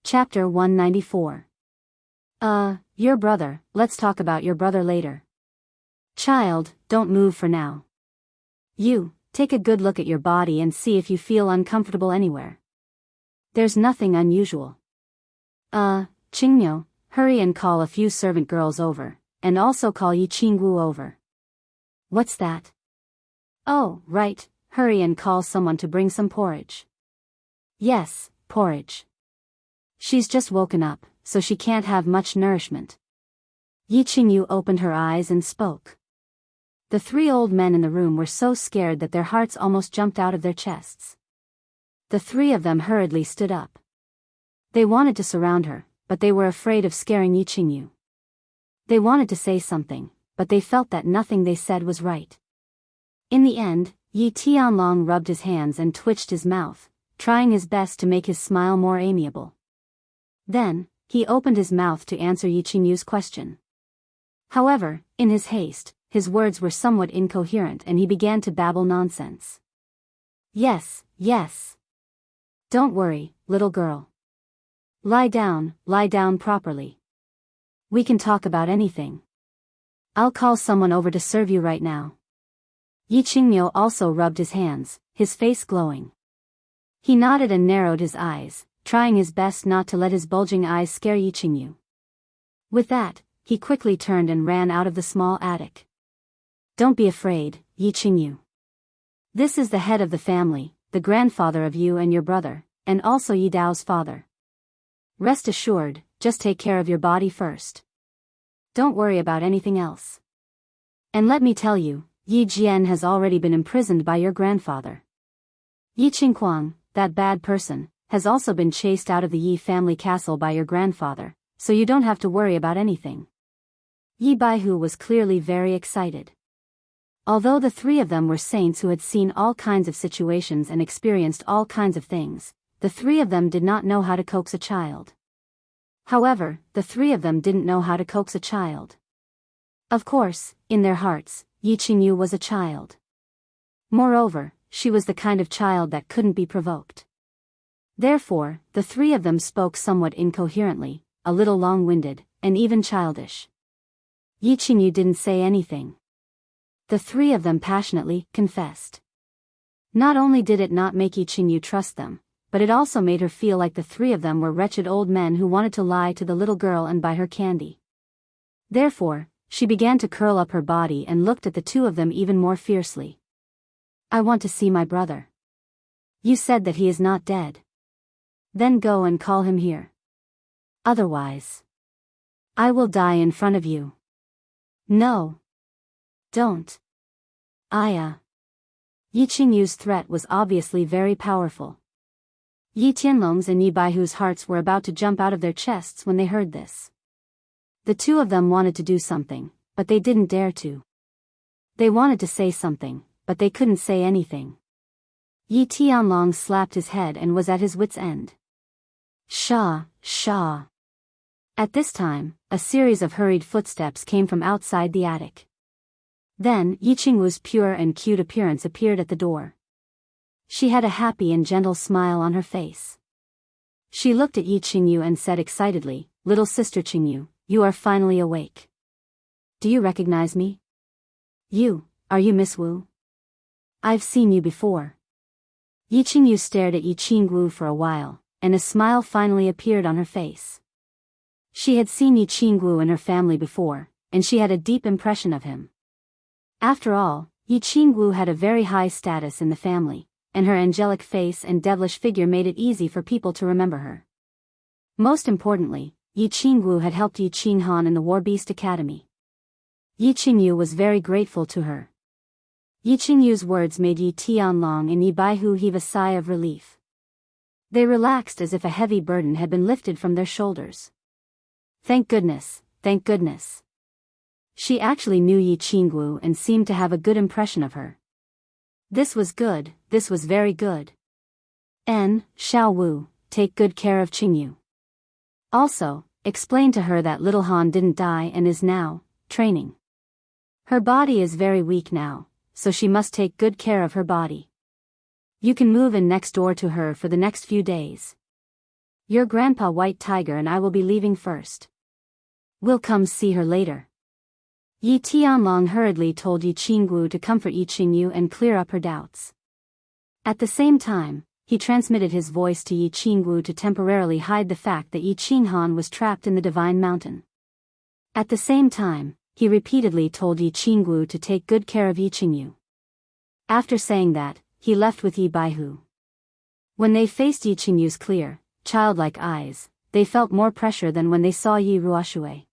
Chapter 194. Your brother, let's talk about your brother later. Child, don't move for now. You, take a good look at your body and see if you feel uncomfortable anywhere. There's nothing unusual. Qingyo, hurry and call a few servant girls over, and also call Yi Qingwu over. What's that? Oh, right, hurry and call someone to bring some porridge. Yes, porridge. She's just woken up, so she can't have much nourishment. Yi Qingyu opened her eyes and spoke. The three old men in the room were so scared that their hearts almost jumped out of their chests. The three of them hurriedly stood up. They wanted to surround her, but they were afraid of scaring Yi Qingyu. They wanted to say something, but they felt that nothing they said was right. In the end, Yi Tianlong rubbed his hands and twitched his mouth, trying his best to make his smile more amiable. Then, he opened his mouth to answer Yi Qingyu's question. However, in his haste, his words were somewhat incoherent and he began to babble nonsense. Yes. Don't worry, little girl. Lie down properly. We can talk about anything. I'll call someone over to serve you right now. Yi Qingyu also rubbed his hands, his face glowing. He nodded and narrowed his eyes, trying his best not to let his bulging eyes scare Yi Qingyu. With that, he quickly turned and ran out of the small attic. Don't be afraid, Yi Qingyu. This is the head of the family, the grandfather of you and your brother, and also Yi Dao's father. Rest assured, just take care of your body first. Don't worry about anything else. And let me tell you, Yi Jian has already been imprisoned by your grandfather. Yi Qingquang, that bad person, has also been chased out of the Yi family castle by your grandfather, so you don't have to worry about anything. Yi Baihu was clearly very excited. Although the three of them were saints who had seen all kinds of situations and experienced all kinds of things, the three of them did not know how to coax a child. However, the three of them didn't know how to coax a child. Of course, in their hearts, Yi Qingyu was a child. Moreover, she was the kind of child that couldn't be provoked. Therefore, the three of them spoke somewhat incoherently, a little long-winded, and even childish. Yi Qingyu didn't say anything. The three of them passionately confessed. Not only did it not make Yi Qingyu trust them, but it also made her feel like the three of them were wretched old men who wanted to lie to the little girl and buy her candy. Therefore, she began to curl up her body and looked at the two of them even more fiercely. I want to see my brother. You said that he is not dead. Then go and call him here. Otherwise, I will die in front of you. No. Don't. Yi Qingyu's threat was obviously very powerful. Yi Tianlong's and Yi Baihu's hearts were about to jump out of their chests when they heard this. The two of them wanted to do something, but they didn't dare to. They wanted to say something, but they couldn't say anything. Yi Tianlong slapped his head and was at his wit's end. Sha. At this time, a series of hurried footsteps came from outside the attic. Then, Yi Qingwu's pure and cute appearance appeared at the door. She had a happy and gentle smile on her face. She looked at Yi Qingyu and said excitedly, Little sister Qingyu, you are finally awake. Do you recognize me? Are you Miss Wu? I've seen you before. Yi Qingyu stared at Yi Qingwu for a while, and a smile finally appeared on her face. She had seen Yi Qingwu and her family before, and she had a deep impression of him. After all, Yi Qingwu had a very high status in the family, and her angelic face and devilish figure made it easy for people to remember her. Most importantly, Yi Qingwu had helped Yi Qinghan in the War Beast Academy. Yi Qingyu was very grateful to her. Yi Qingyu's words made Yi Tianlong and Yi Baihu heave a sigh of relief. They relaxed as if a heavy burden had been lifted from their shoulders. Thank goodness. She actually knew Yi Qingwu and seemed to have a good impression of her. This was good, this was very good. Xiao Wu, take good care of Qingyu. Also, explain to her that little Han didn't die and is now training. Her body is very weak now, so she must take good care of her body. You can move in next door to her for the next few days. Your grandpa White Tiger and I will be leaving first. We'll come see her later. Yi Tianlong hurriedly told Yi Qinggu to comfort Yi Qingyu and clear up her doubts. At the same time, he transmitted his voice to Yi Qinggu to temporarily hide the fact that Yi Qinghan was trapped in the Divine Mountain. At the same time, he repeatedly told Yi Qinggu to take good care of Yi Qingyu. After saying that, he left with Yi Baihu. When they faced Yi Qingyu's clear, childlike eyes, they felt more pressure than when they saw Yi Ruoshui.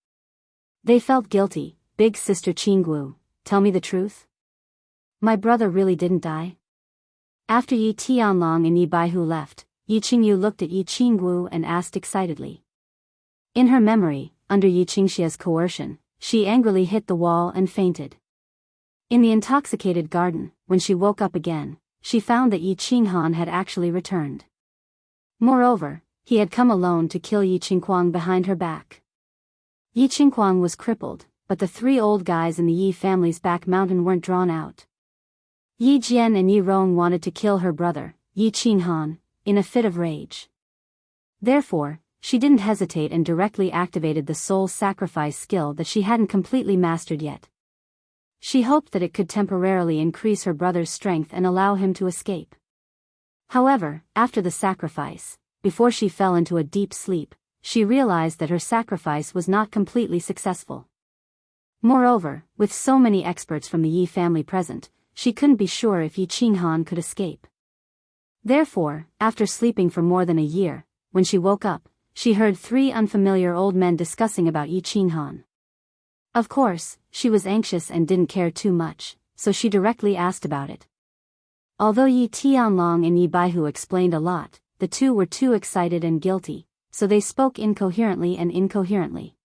They felt guilty. Big sister Qinggu, tell me the truth? My brother really didn't die? After Yi Tianlong and Yi Baihu left, Yi Qingyu looked at Yi Qinggu and asked excitedly. In her memory, under Yi Qingxia's coercion, she angrily hit the wall and fainted. In the intoxicated garden, when she woke up again, she found that Yi Qinghan had actually returned. Moreover, he had come alone to kill Yi Qingquang behind her back. Yi Qingquang was crippled, but the three old guys in the Yi family's back mountain weren't drawn out. Yi Jian and Yi Rong wanted to kill her brother, Yi Qinghan, in a fit of rage. Therefore, she didn't hesitate and directly activated the soul sacrifice skill that she hadn't completely mastered yet. She hoped that it could temporarily increase her brother's strength and allow him to escape. However, after the sacrifice, before she fell into a deep sleep, she realized that her sacrifice was not completely successful. Moreover, with so many experts from the Yi family present, she couldn't be sure if Yi Qinghan could escape. Therefore, after sleeping for more than a year, when she woke up, she heard three unfamiliar old men discussing about Yi Qinghan. Of course, she was anxious and didn't care too much, so she directly asked about it. Although Yi Tianlong and Yi Baihu explained a lot, the two were too excited and guilty, so they spoke incoherently.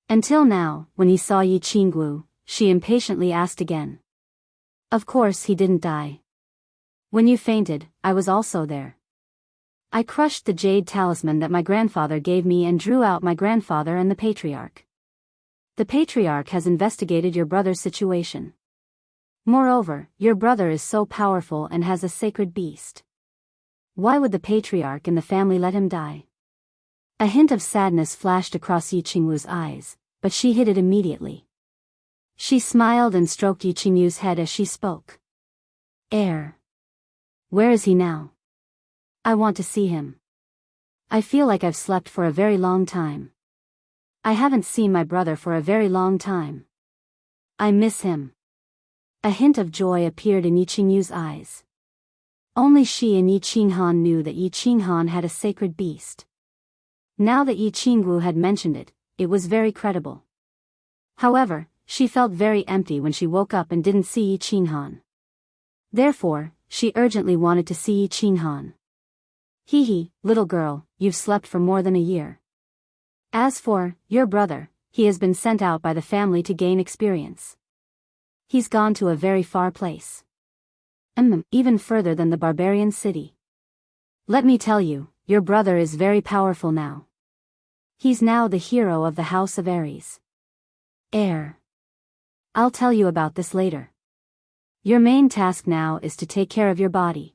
Until now, when he saw Yi Qinggu, she impatiently asked again. Of course he didn't die. When you fainted, I was also there. I crushed the jade talisman that my grandfather gave me and drew out my grandfather and the patriarch. The patriarch has investigated your brother's situation. Moreover, your brother is so powerful and has a sacred beast. Why would the patriarch and the family let him die? A hint of sadness flashed across Yi Qingwu's eyes, but she hid it immediately. She smiled and stroked Yi Qingyu's head as she spoke. Where is he now? I want to see him. I feel like I've slept for a very long time. I haven't seen my brother for a very long time. I miss him. A hint of joy appeared in Yi Qingyu's eyes. Only she and Yi Qinghan knew that Yi Qinghan had a sacred beast. Now that Yi Qinggu had mentioned it, it was very credible. However, she felt very empty when she woke up and didn't see Yi Qinghan. Therefore, she urgently wanted to see Yi Qinghan. Hee, little girl, you've slept for more than a year. As for your brother, he has been sent out by the family to gain experience. He's gone to a very far place. Even further than the barbarian city. Let me tell you, your brother is very powerful now. He's now the hero of the House of Aries. I'll tell you about this later. Your main task now is to take care of your body.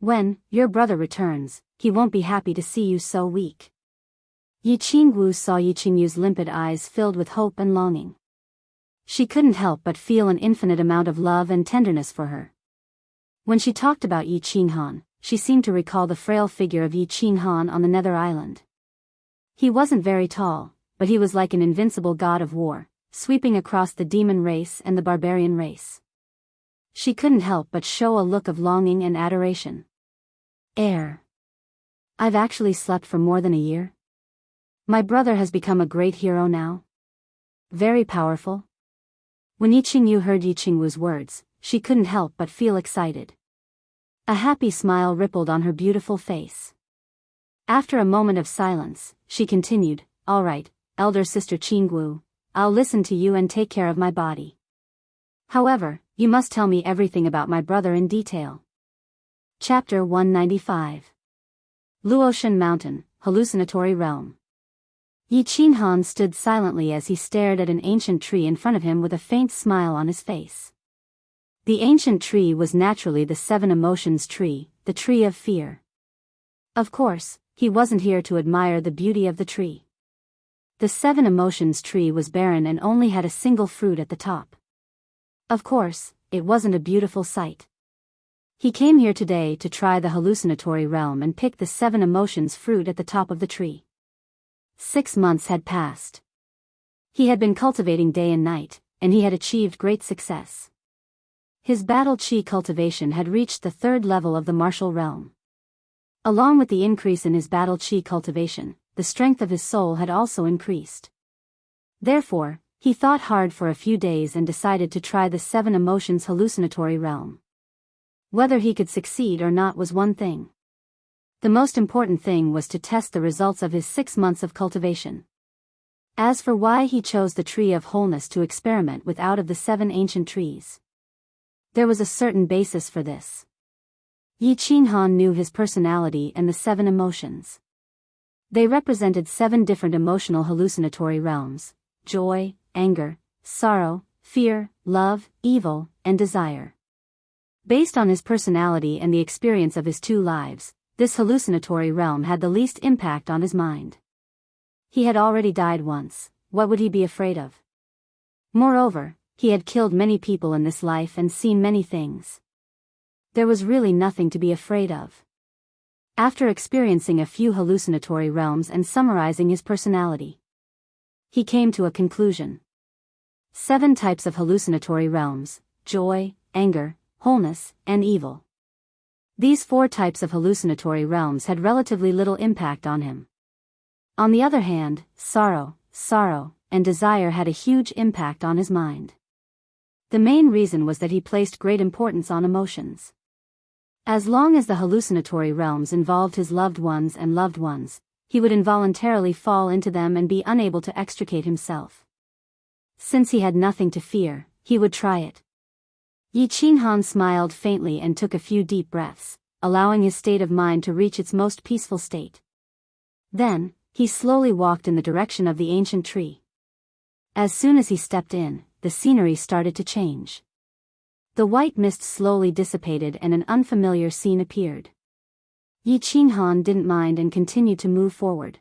When your brother returns, he won't be happy to see you so weak. Yi Qingwu saw Yi Qingyu's limpid eyes filled with hope and longing. She couldn't help but feel an infinite amount of love and tenderness for her. When she talked about Yi Qinghan, she seemed to recall the frail figure of Yi Qinghan on the Nether Island. He wasn't very tall, but he was like an invincible god of war, sweeping across the demon race and the barbarian race. She couldn't help but show a look of longing and adoration. I've actually slept for more than a year. My brother has become a great hero now. Very powerful. When Yi Qingyu heard Yi Qingwu's words, she couldn't help but feel excited. A happy smile rippled on her beautiful face. After a moment of silence, she continued, All right, elder sister Qinggu, I'll listen to you and take care of my body. However, you must tell me everything about my brother in detail. Chapter 195. Luotian Mountain, Hallucinatory Realm. Yi Qinghan stood silently as he stared at an ancient tree in front of him with a faint smile on his face. The ancient tree was naturally the Seven Emotions tree, the tree of fear. Of course, he wasn't here to admire the beauty of the tree. The seven emotions tree was barren and only had a single fruit at the top. Of course, it wasn't a beautiful sight. He came here today to try the hallucinatory realm and pick the seven emotions fruit at the top of the tree. 6 months had passed. He had been cultivating day and night, and he had achieved great success. His battle chi cultivation had reached the 3rd level of the martial realm. Along with the increase in his battle chi cultivation, the strength of his soul had also increased. Therefore, he thought hard for a few days and decided to try the 7 emotions hallucinatory realm. Whether he could succeed or not was one thing. The most important thing was to test the results of his 6 months of cultivation. As for why he chose the tree of wholeness to experiment with out of the 7 ancient trees, there was a certain basis for this. Yi Qinghan knew his personality and the 7 emotions. They represented 7 different emotional hallucinatory realms: joy, anger, sorrow, fear, love, evil, and desire. Based on his personality and the experience of his 2 lives, this hallucinatory realm had the least impact on his mind. He had already died once, what would he be afraid of? Moreover, he had killed many people in this life and seen many things. There was really nothing to be afraid of. After experiencing a few hallucinatory realms and summarizing his personality, he came to a conclusion. 7 types of hallucinatory realms: joy, anger, wholeness, and evil. These 4 types of hallucinatory realms had relatively little impact on him. On the other hand, sorrow, and desire had a huge impact on his mind. The main reason was that he placed great importance on emotions. As long as the hallucinatory realms involved his loved ones, he would involuntarily fall into them and be unable to extricate himself. Since he had nothing to fear, he would try it. Yi Qinghan smiled faintly and took a few deep breaths, allowing his state of mind to reach its most peaceful state. Then, he slowly walked in the direction of the ancient tree. As soon as he stepped in, the scenery started to change. The white mist slowly dissipated and an unfamiliar scene appeared. Yi Qinghan didn't mind and continued to move forward.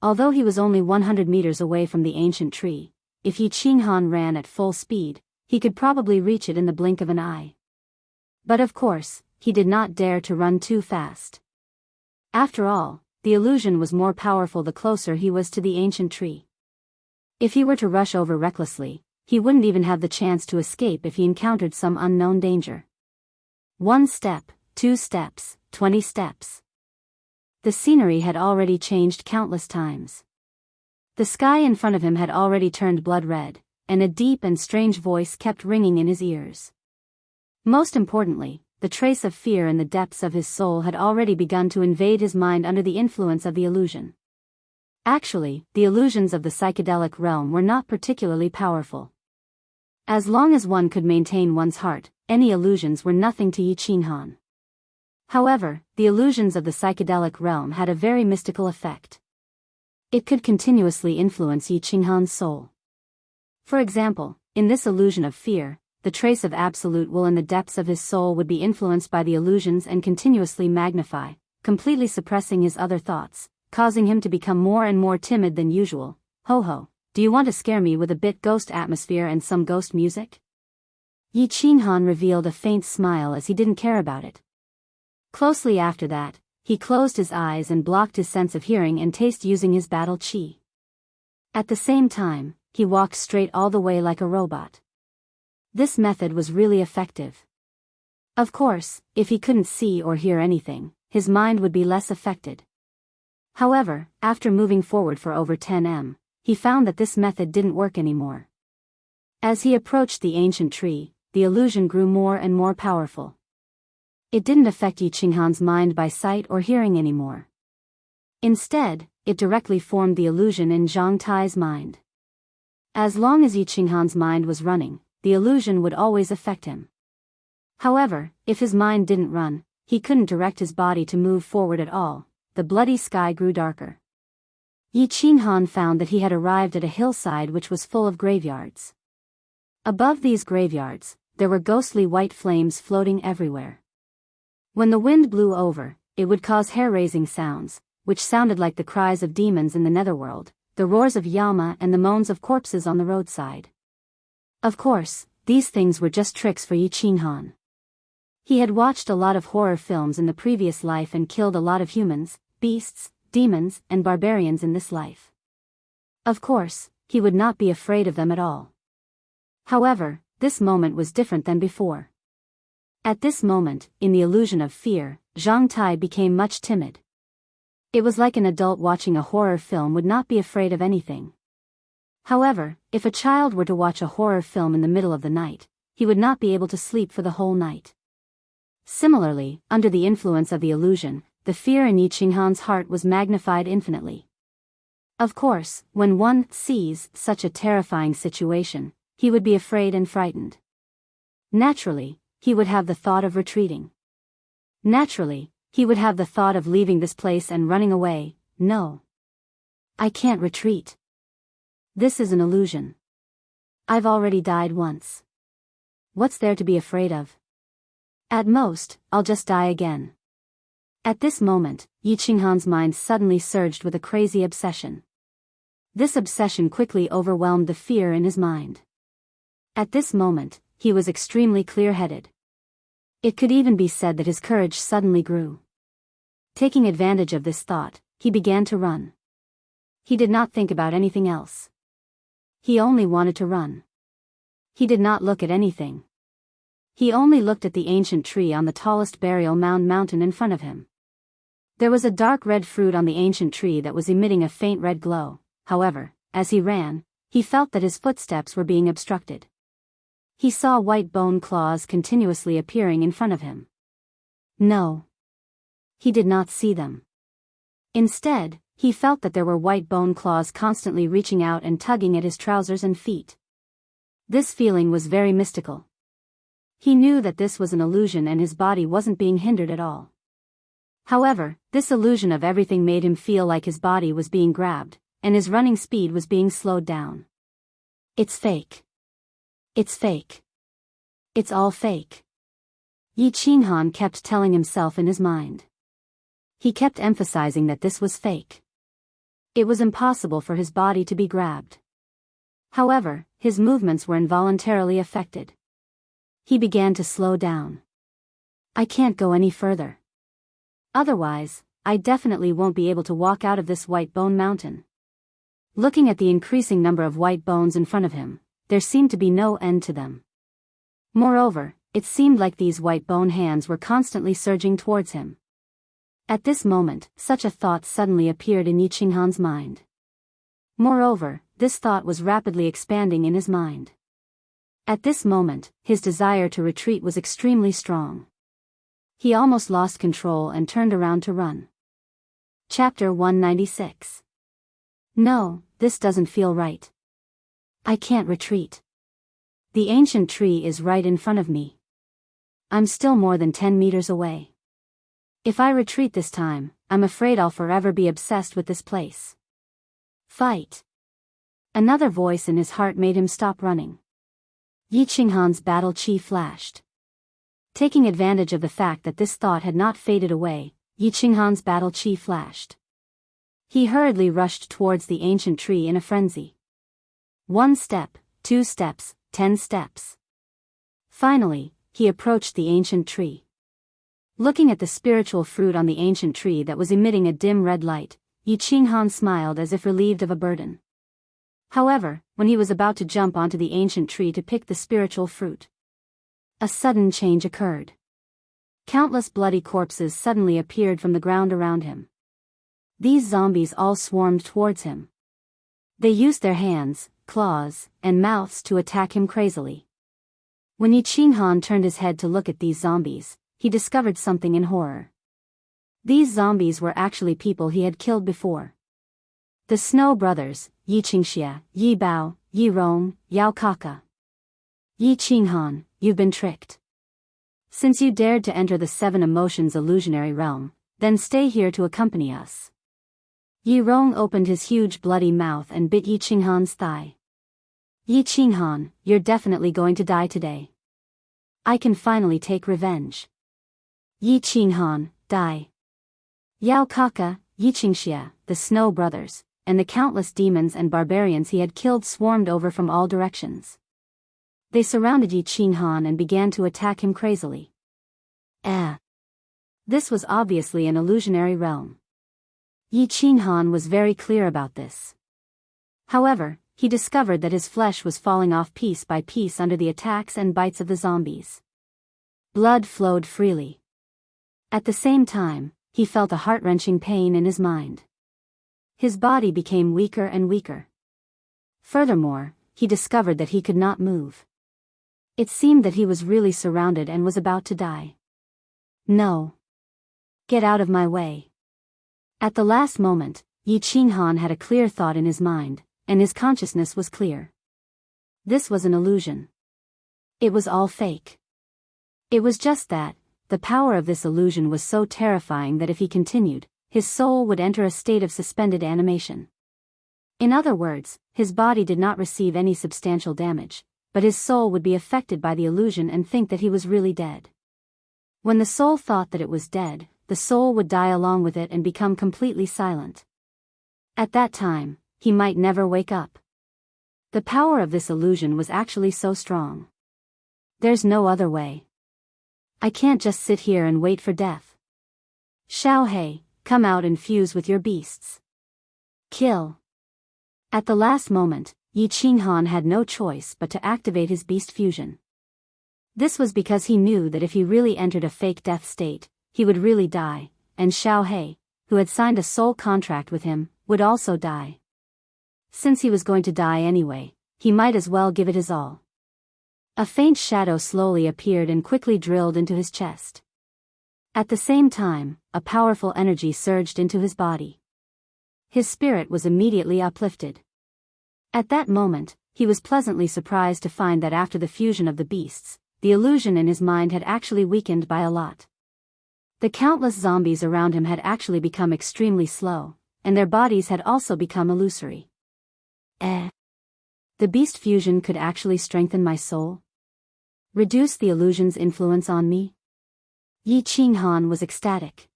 Although he was only 100 meters away from the ancient tree, if Yi Qinghan ran at full speed, he could probably reach it in the blink of an eye. But of course, he did not dare to run too fast. After all, the illusion was more powerful the closer he was to the ancient tree. If he were to rush over recklessly, he wouldn't even have the chance to escape if he encountered some unknown danger. 1 step, 2 steps, 20 steps. The scenery had already changed countless times. The sky in front of him had already turned blood red, and a deep and strange voice kept ringing in his ears. Most importantly, the trace of fear in the depths of his soul had already begun to invade his mind under the influence of the illusion. Actually, the illusions of the psychedelic realm were not particularly powerful. As long as one could maintain one's heart, any illusions were nothing to Yi Qinghan. However, the illusions of the psychedelic realm had a very mystical effect. It could continuously influence Yi Qinghan's soul. For example, in this illusion of fear, the trace of absolute will in the depths of his soul would be influenced by the illusions and continuously magnify, completely suppressing his other thoughts, causing him to become more and more timid than usual. Ho, do you want to scare me with a bit ghost atmosphere and some ghost music? Yi Qinghan revealed a faint smile as he didn't care about it. Closely after that, he closed his eyes and blocked his sense of hearing and taste using his battle chi. At the same time, he walked straight all the way like a robot. This method was really effective. Of course, if he couldn't see or hear anything, his mind would be less affected. However, after moving forward for over 10 m, he found that this method didn't work anymore. As he approached the ancient tree, the illusion grew more and more powerful. It didn't affect Yi Qinghan's mind by sight or hearing anymore. Instead, it directly formed the illusion in Zhang Tai's mind. As long as Yi Qinghan's mind was running, the illusion would always affect him. However, if his mind didn't run, he couldn't direct his body to move forward at all. The bloody sky grew darker. Yi Qinghan found that he had arrived at a hillside which was full of graveyards. Above these graveyards, there were ghostly white flames floating everywhere. When the wind blew over, it would cause hair-raising sounds, which sounded like the cries of demons in the netherworld, the roars of Yama and the moans of corpses on the roadside. Of course, these things were just tricks for Yi Qinghan. He had watched a lot of horror films in the previous life and killed a lot of humans, beasts, demons, and barbarians in this life. Of course, he would not be afraid of them at all. However, this moment was different than before. At this moment, in the illusion of fear, Zhang Tai became much timid. It was like an adult watching a horror film would not be afraid of anything. However, if a child were to watch a horror film in the middle of the night, he would not be able to sleep for the whole night. Similarly, under the influence of the illusion, the fear in Yi Qinghan's heart was magnified infinitely. Of course, when one sees such a terrifying situation, he would be afraid and frightened. Naturally, he would have the thought of retreating. Naturally, he would have the thought of leaving this place and running away. No. I can't retreat. This is an illusion. I've already died once. What's there to be afraid of? At most, I'll just die again. At this moment, Yi Qinghan's mind suddenly surged with a crazy obsession. This obsession quickly overwhelmed the fear in his mind. At this moment, he was extremely clear-headed. It could even be said that his courage suddenly grew. Taking advantage of this thought, he began to run. He did not think about anything else. He only wanted to run. He did not look at anything. He only looked at the ancient tree on the tallest burial mountain in front of him. There was a dark red fruit on the ancient tree that was emitting a faint red glow. However, as he ran, he felt that his footsteps were being obstructed. He saw white bone claws continuously appearing in front of him. No. He did not see them. Instead, he felt that there were white bone claws constantly reaching out and tugging at his trousers and feet. This feeling was very mystical. He knew that this was an illusion and his body wasn't being hindered at all. However, this illusion of everything made him feel like his body was being grabbed, and his running speed was being slowed down. It's fake. It's fake. It's all fake. Yi Qinghan kept telling himself in his mind. He kept emphasizing that this was fake. It was impossible for his body to be grabbed. However, his movements were involuntarily affected. He began to slow down. I can't go any further. Otherwise, I definitely won't be able to walk out of this white bone mountain. Looking at the increasing number of white bones in front of him, there seemed to be no end to them. Moreover, it seemed like these white bone hands were constantly surging towards him. At this moment, such a thought suddenly appeared in Yi Qinghan's mind. Moreover, this thought was rapidly expanding in his mind. At this moment, his desire to retreat was extremely strong. He almost lost control and turned around to run. Chapter 196. No, this doesn't feel right. I can't retreat. The ancient tree is right in front of me. I'm still more than 10 meters away. If I retreat this time, I'm afraid I'll forever be obsessed with this place. Fight. Another voice in his heart made him stop running. Yi Qinghan's battle chi flashed. Taking advantage of the fact that this thought had not faded away, Yi Qinghan's battle chi flashed. He hurriedly rushed towards the ancient tree in a frenzy. 1 step, 2 steps, 10 steps. Finally, he approached the ancient tree. Looking at the spiritual fruit on the ancient tree that was emitting a dim red light, Yi Qinghan smiled as if relieved of a burden. However, when he was about to jump onto the ancient tree to pick the spiritual fruit, a sudden change occurred. Countless bloody corpses suddenly appeared from the ground around him. These zombies all swarmed towards him. They used their hands, claws, and mouths to attack him crazily. When Yi Qinghan turned his head to look at these zombies, he discovered something in horror. These zombies were actually people he had killed before. The Snow Brothers, Yi Qingxia, Yi Bao, Yi Rong, Yao Kaka. Yi Qinghan, you've been tricked. Since you dared to enter the 7 emotions illusionary realm, then stay here to accompany us. Yi Rong opened his huge bloody mouth and bit Yi Qinghan's thigh. Yi Qinghan, you're definitely going to die today. I can finally take revenge. Yi Qinghan, die. Yao Kaka, Yiqingxia, the Snow Brothers, and the countless demons and barbarians he had killed swarmed over from all directions. They surrounded Yi Qinghan and began to attack him crazily. This was obviously an illusionary realm. Yi Qinghan was very clear about this. However, he discovered that his flesh was falling off piece by piece under the attacks and bites of the zombies. Blood flowed freely. At the same time, he felt a heart-wrenching pain in his mind. His body became weaker and weaker. Furthermore, he discovered that he could not move. It seemed that he was really surrounded and was about to die. No. Get out of my way. At the last moment, Yi Qinghan had a clear thought in his mind, and his consciousness was clear. This was an illusion. It was all fake. It was just that, the power of this illusion was so terrifying that if he continued, his soul would enter a state of suspended animation. In other words, his body did not receive any substantial damage, but his soul would be affected by the illusion and think that he was really dead. When the soul thought that it was dead, the soul would die along with it and become completely silent. At that time, he might never wake up. The power of this illusion was actually so strong. There's no other way. I can't just sit here and wait for death. Xiao He, come out and fuse with your beasts. Kill. At the last moment, Yi Qinghan had no choice but to activate his beast fusion. This was because he knew that if he really entered a fake death state, he would really die, and Xiao He, who had signed a soul contract with him, would also die. Since he was going to die anyway, he might as well give it his all. A faint shadow slowly appeared and quickly drilled into his chest. At the same time, a powerful energy surged into his body. His spirit was immediately uplifted. At that moment, he was pleasantly surprised to find that after the fusion of the beasts, the illusion in his mind had actually weakened by a lot. The countless zombies around him had actually become extremely slow, and their bodies had also become illusory. The beast fusion could actually strengthen my soul? Reduce the illusion's influence on me? Yi Qinghan was ecstatic.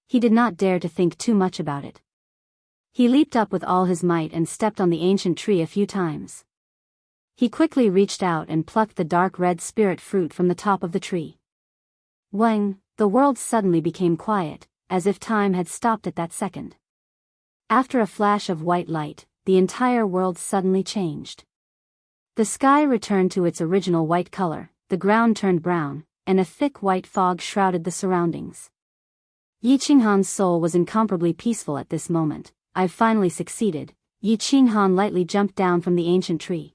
He did not dare to think too much about it. He leaped up with all his might and stepped on the ancient tree a few times. He quickly reached out and plucked the dark red spirit fruit from the top of the tree. Wang, the world suddenly became quiet, as if time had stopped at that second. After a flash of white light, the entire world suddenly changed. The sky returned to its original white color, the ground turned brown, and a thick white fog shrouded the surroundings. Yi Qinghan's soul was incomparably peaceful at this moment. I've finally succeeded. Yi Qinghan lightly jumped down from the ancient tree.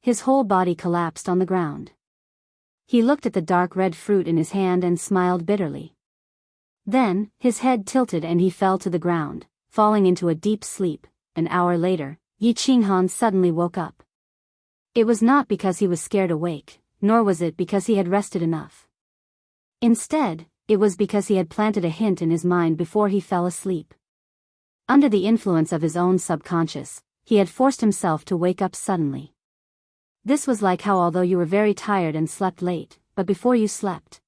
His whole body collapsed on the ground. He looked at the dark red fruit in his hand and smiled bitterly. Then, his head tilted and he fell to the ground, falling into a deep sleep. An hour later, Yi Qinghan suddenly woke up. It was not because he was scared awake, nor was it because he had rested enough. Instead, it was because he had planted a hint in his mind before he fell asleep. Under the influence of his own subconscious, he had forced himself to wake up suddenly. This was like how although you were very tired and slept late, but before you slept,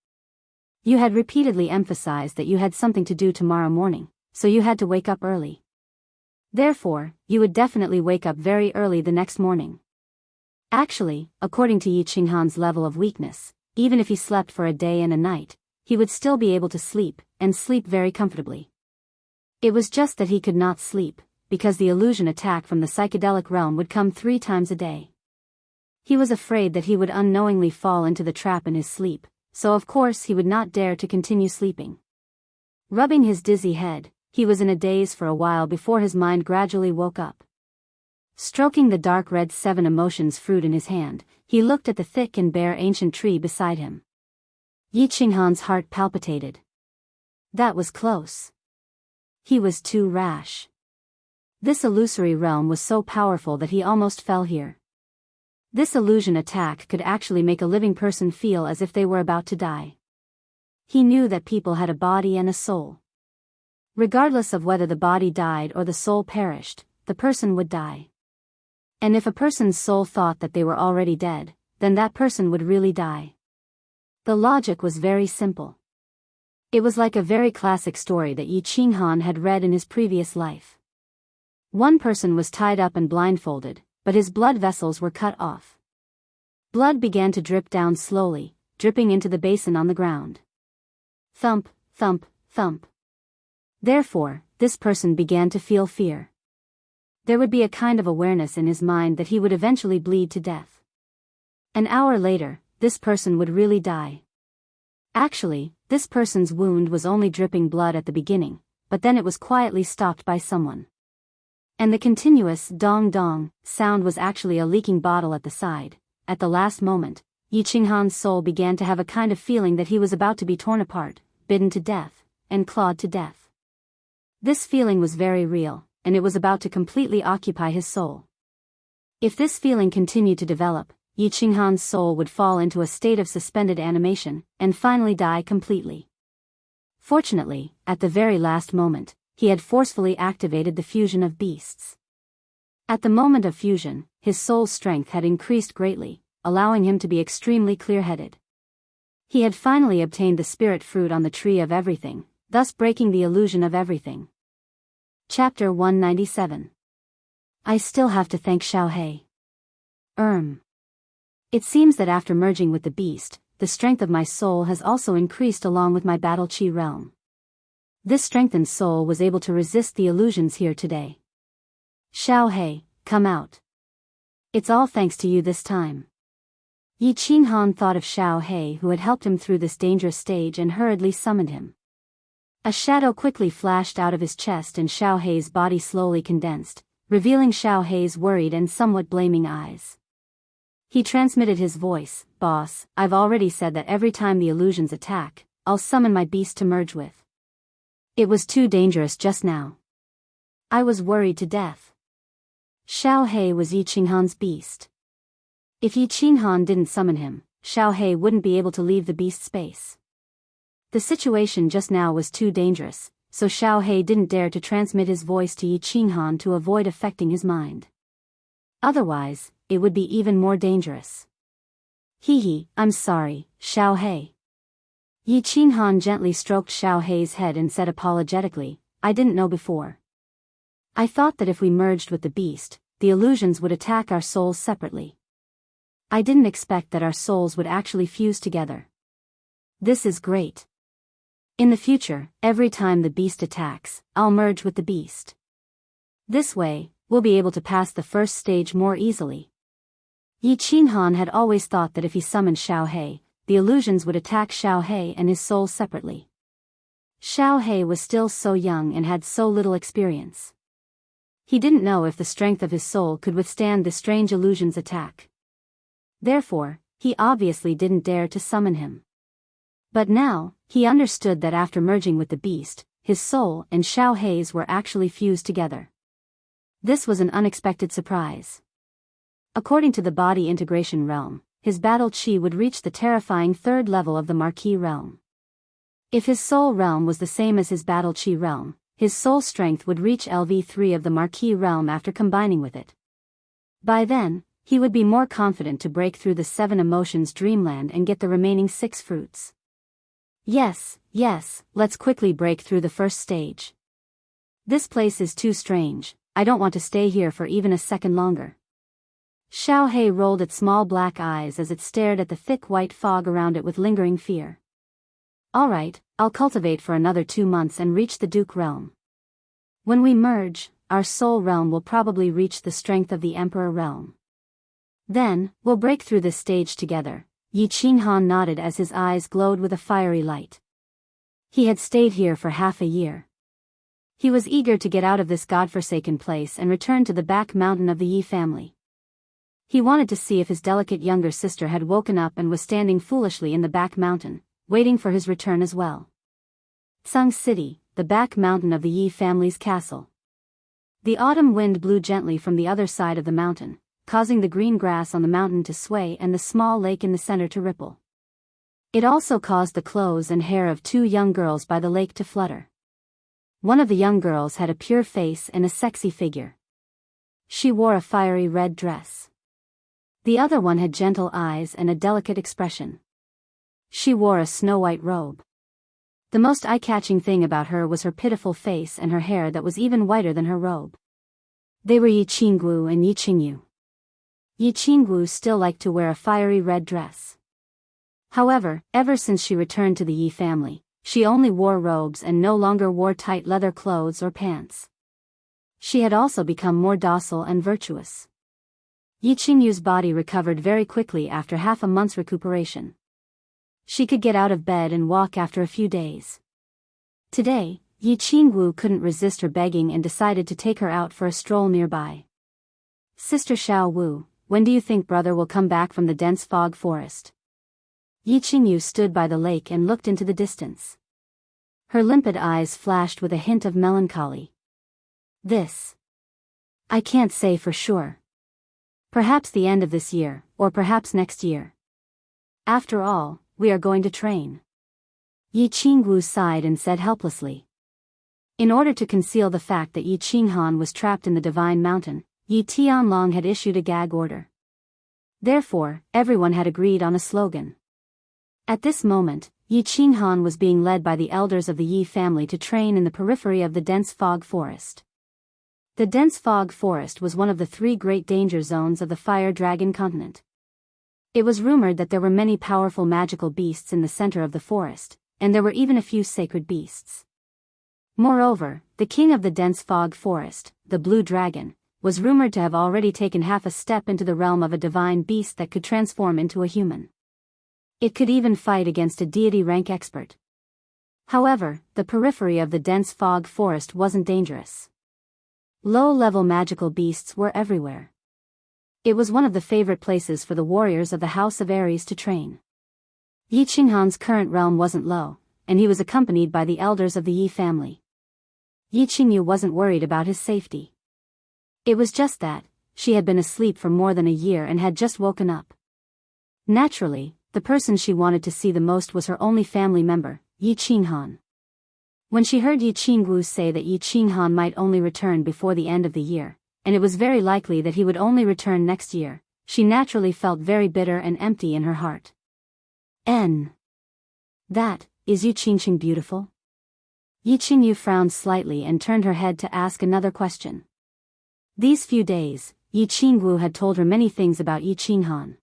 you had repeatedly emphasized that you had something to do tomorrow morning, so you had to wake up early. Therefore, you would definitely wake up very early the next morning. Actually, according to Yi Qinghan's level of weakness, even if he slept for a day and a night, he would still be able to sleep, and sleep very comfortably. It was just that he could not sleep, because the illusion attack from the psychedelic realm would come 3 times a day. He was afraid that he would unknowingly fall into the trap in his sleep, so of course he would not dare to continue sleeping. Rubbing his dizzy head, he was in a daze for a while before his mind gradually woke up. Stroking the dark red 7 emotions fruit in his hand, he looked at the thick and bare ancient tree beside him. Yi Qinghan's heart palpitated. That was close. He was too rash. This illusory realm was so powerful that he almost fell here. This illusion attack could actually make a living person feel as if they were about to die. He knew that people had a body and a soul. Regardless of whether the body died or the soul perished, the person would die. And if a person's soul thought that they were already dead, then that person would really die. The logic was very simple. It was like a very classic story that Yi Qinghan had read in his previous life. One person was tied up and blindfolded, but his blood vessels were cut off. Blood began to drip down slowly, dripping into the basin on the ground. Thump, thump, thump. Therefore, this person began to feel fear. There would be a kind of awareness in his mind that he would eventually bleed to death. An hour later, this person would really die. Actually, this person's wound was only dripping blood at the beginning, but then it was quietly stopped by someone. And the continuous dong-dong sound was actually a leaking bottle at the side. At the last moment, Yi Qinghan's soul began to have a kind of feeling that he was about to be torn apart, bitten to death, and clawed to death. This feeling was very real, and it was about to completely occupy his soul. If this feeling continued to develop, Yi Qinghan's soul would fall into a state of suspended animation, and finally die completely. Fortunately, at the very last moment, he had forcefully activated the fusion of beasts. At the moment of fusion, his soul's strength had increased greatly, allowing him to be extremely clear-headed. He had finally obtained the spirit fruit on the tree of everything, thus breaking the illusion of everything. Chapter 197. I still have to thank Xiaohe. It seems that after merging with the beast, the strength of my soul has also increased along with my battle chi realm. This strengthened soul was able to resist the illusions here today. Xiaohe, come out. It's all thanks to you this time. Yi Qinghan thought of Xiaohe who had helped him through this dangerous stage and hurriedly summoned him. A shadow quickly flashed out of his chest and Xiaohe's body slowly condensed, revealing Xiaohe's worried and somewhat blaming eyes. He transmitted his voice, "Boss, I've already said that every time the illusions attack, I'll summon my beast to merge with. It was too dangerous just now. I was worried to death." Xiaohe was Yi Qinghan's beast. If Yi Qinghan didn't summon him, Xiaohe wouldn't be able to leave the beast space. The situation just now was too dangerous, so Xiaohe didn't dare to transmit his voice to Yi Qinghan to avoid affecting his mind. Otherwise, it would be even more dangerous. I'm sorry, Xiaohe. Yi Qinghan gently stroked Xiaohe's head and said apologetically, I didn't know before. I thought that if we merged with the beast, the illusions would attack our souls separately. I didn't expect that our souls would actually fuse together. This is great. In the future, every time the beast attacks, I'll merge with the beast. This way, we'll be able to pass the first stage more easily. Yi Qinghan had always thought that if he summoned Xiaohe, the illusions would attack Xiaohe and his soul separately. Xiaohe was still so young and had so little experience. He didn't know if the strength of his soul could withstand the strange illusion's attack. Therefore, he obviously didn't dare to summon him. But now, he understood that after merging with the beast, his soul and Xiaohe's were actually fused together. This was an unexpected surprise. According to the body integration realm, his battle chi would reach the terrifying third level of the Marquis realm. If his soul realm was the same as his battle chi realm, his soul strength would reach LV3 of the Marquis realm after combining with it. By then, he would be more confident to break through the 7 emotions dreamland and get the remaining 6 fruits. Yes, let's quickly break through the first stage. This place is too strange, I don't want to stay here for even a second longer. Xiaohe rolled its small black eyes as it stared at the thick white fog around it with lingering fear. Alright, I'll cultivate for another 2 months and reach the Duke realm. When we merge, our soul realm will probably reach the strength of the Emperor realm. Then, we'll break through this stage together. Yi Qinghan nodded as his eyes glowed with a fiery light. He had stayed here for half a year. He was eager to get out of this godforsaken place and return to the back mountain of the Yi family. He wanted to see if his delicate younger sister had woken up and was standing foolishly in the back mountain, waiting for his return as well. Tsung City, the back mountain of the Yi family's castle. The autumn wind blew gently from the other side of the mountain, causing the green grass on the mountain to sway and the small lake in the center to ripple. It also caused the clothes and hair of 2 young girls by the lake to flutter. One of the young girls had a pure face and a sexy figure. She wore a fiery red dress. The other one had gentle eyes and a delicate expression. She wore a snow-white robe. The most eye-catching thing about her was her pitiful face and her hair that was even whiter than her robe. They were Yi Qinggu and Yi Qingyu. Yi Qinggu still liked to wear a fiery red dress. However, ever since she returned to the Yi family, she only wore robes and no longer wore tight leather clothes or pants. She had also become more docile and virtuous. Yi Qingyu's body recovered very quickly after half a month's recuperation. She could get out of bed and walk after a few days. Today, Yi Qinggu couldn't resist her begging and decided to take her out for a stroll nearby. Sister Xiao Wu, when do you think brother will come back from the dense fog forest? Yi Qingyu stood by the lake and looked into the distance. Her limpid eyes flashed with a hint of melancholy. I can't say for sure. Perhaps the end of this year, or perhaps next year. After all, we are going to train. Yi Qinggu sighed and said helplessly. In order to conceal the fact that Yi Qinghan was trapped in the Divine Mountain, Yi Tianlong had issued a gag order. Therefore, everyone had agreed on a slogan. At this moment, Yi Qinghan was being led by the elders of the Yi family to train in the periphery of the dense fog forest. The dense fog forest was one of the 3 great danger zones of the Fire Dragon continent. It was rumored that there were many powerful magical beasts in the center of the forest, and there were even a few sacred beasts. Moreover, the king of the dense fog forest, the Blue Dragon, was rumored to have already taken half a step into the realm of a divine beast that could transform into a human. It could even fight against a deity rank expert. However, the periphery of the dense fog forest wasn't dangerous. Low-level magical beasts were everywhere. It was one of the favorite places for the warriors of the House of Aries to train. Yi Qinghan's current realm wasn't low, and he was accompanied by the elders of the Yi family. Yi Qingyu wasn't worried about his safety. It was just that, she had been asleep for more than a year and had just woken up. Naturally, the person she wanted to see the most was her only family member, Yi Qinghan. When she heard Yi Qinggu say that Yi Qinghan might only return before the end of the year, and it was very likely that he would only return next year, she naturally felt very bitter and empty in her heart. That, is Yi Qingqing beautiful? Yi Qingyu frowned slightly and turned her head to ask another question. These few days, Yi Qinggu had told her many things about Yi Qinghan.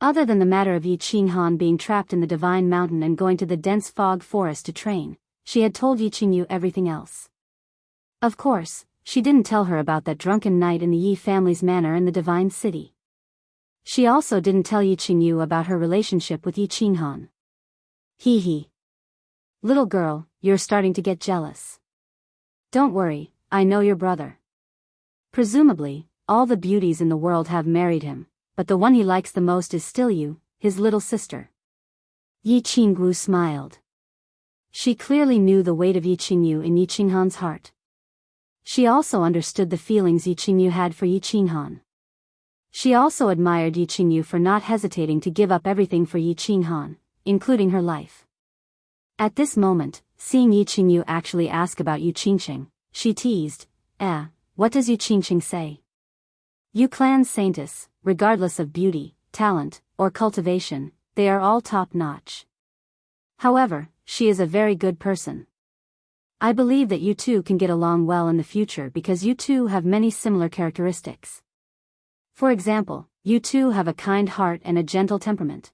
Other than the matter of Yi Qinghan being trapped in the Divine Mountain and going to the dense fog forest to train, she had told Yi Qingyu everything else. Of course, she didn't tell her about that drunken night in the Yi family's manor in the Divine City. She also didn't tell Yi Qingyu about her relationship with Yi Qinghan. Hee. Little girl, you're starting to get jealous. Don't worry, I know your brother. Presumably, all the beauties in the world have married him, but the one he likes the most is still you, his little sister. Yi Qinggu smiled. She clearly knew the weight of Yi Qingyu in Yi Qinghan's heart. She also understood the feelings Yi Qingyu had for Yi Qinghan. She also admired Yi Qingyu for not hesitating to give up everything for Yi Qinghan, including her life. At this moment, seeing Yi Qingyu actually ask about Yi Qingqing, she teased, what does Yi Qingqing say? You clan saintess, regardless of beauty, talent, or cultivation, they are all top-notch. However, she is a very good person. I believe that you two can get along well in the future because you two have many similar characteristics. For example, you two have a kind heart and a gentle temperament.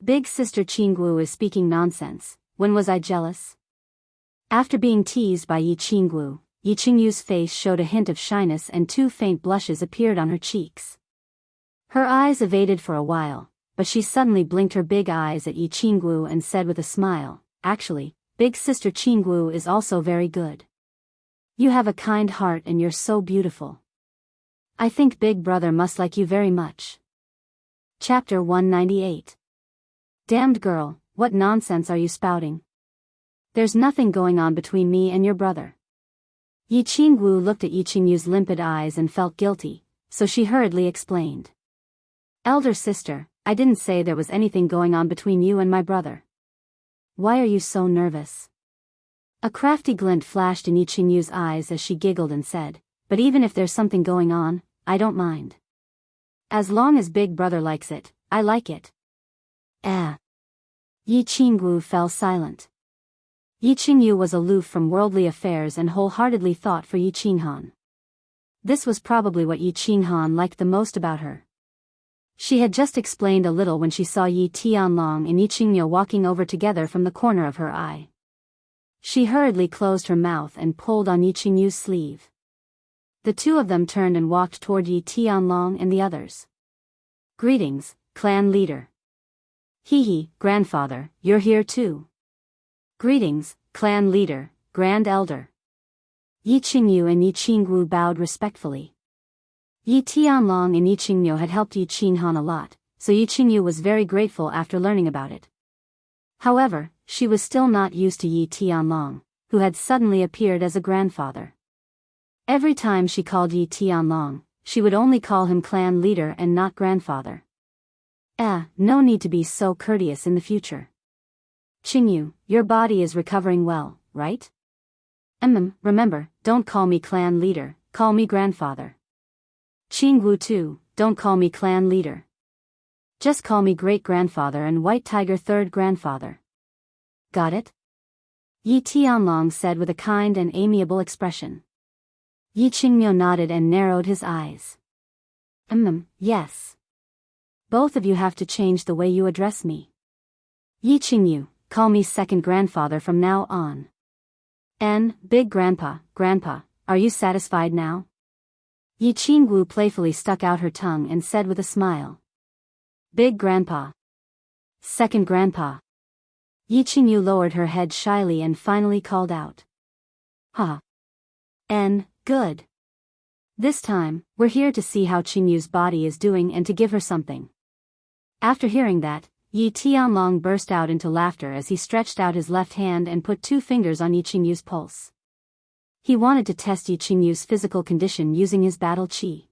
Big sister Qinggu is speaking nonsense. When was I jealous? After being teased by Yi Qinggu, Yi Qingyu's face showed a hint of shyness and 2 faint blushes appeared on her cheeks. Her eyes evaded for a while, but she suddenly blinked her big eyes at Yi Qinggu and said with a smile, actually, big sister Qinggu is also very good. You have a kind heart and you're so beautiful. I think big brother must like you very much. Chapter 198. Damned girl, what nonsense are you spouting? There's nothing going on between me and your brother. Yi Qinggu looked at Yi Qingyu's limpid eyes and felt guilty, so she hurriedly explained. Elder sister, I didn't say there was anything going on between you and my brother. Why are you so nervous? A crafty glint flashed in Yi Qingyu's eyes as she giggled and said, but even if there's something going on, I don't mind. As long as big brother likes it, I like it. Yi Qinggu fell silent. Yi Qingyu was aloof from worldly affairs and wholeheartedly thought for Yi Qinghan. This was probably what Yi Qinghan liked the most about her. She had just explained a little when she saw Yi Tianlong and Yi Qingyu walking over together from the corner of her eye. She hurriedly closed her mouth and pulled on Yi Qingyu's sleeve. The two of them turned and walked toward Yi Tianlong and the others. "Greetings, clan leader." "Hee, grandfather, you're here too." "Greetings, clan leader, grand elder." Yi Qingyu and Yi Qingwu bowed respectfully. Yi Tianlong and Yi Qingyu had helped Yi Qinghan a lot, so Yi Qingyu was very grateful after learning about it. However, she was still not used to Yi Tianlong, who had suddenly appeared as a grandfather. Every time she called Yi Tianlong, she would only call him clan leader and not grandfather. No need to be so courteous in the future. "Qingyu, your body is recovering well, right?" Remember, don't call me clan leader, call me grandfather." "Qingwu too, don't call me clan leader. Just call me great-grandfather and White Tiger third grandfather." "Got it?" Yi Tianlong said with a kind and amiable expression. Yi Qingyu nodded and narrowed his eyes. Yes. Both of you have to change the way you address me. Yi Qingyu, call me second grandfather from now on. And, big grandpa, are you satisfied now?" Yi Qingwu playfully stuck out her tongue and said with a smile. "Big grandpa. Second grandpa." Yi Qingyu lowered her head shyly and finally called out. Good. This time, we're here to see how Qingyu's body is doing and to give her something." After hearing that, Yi Tianlong burst out into laughter as he stretched out his left hand and put 2 fingers on Yi Qingyu's pulse. He wanted to test Yi Qingyu's physical condition using his battle qi.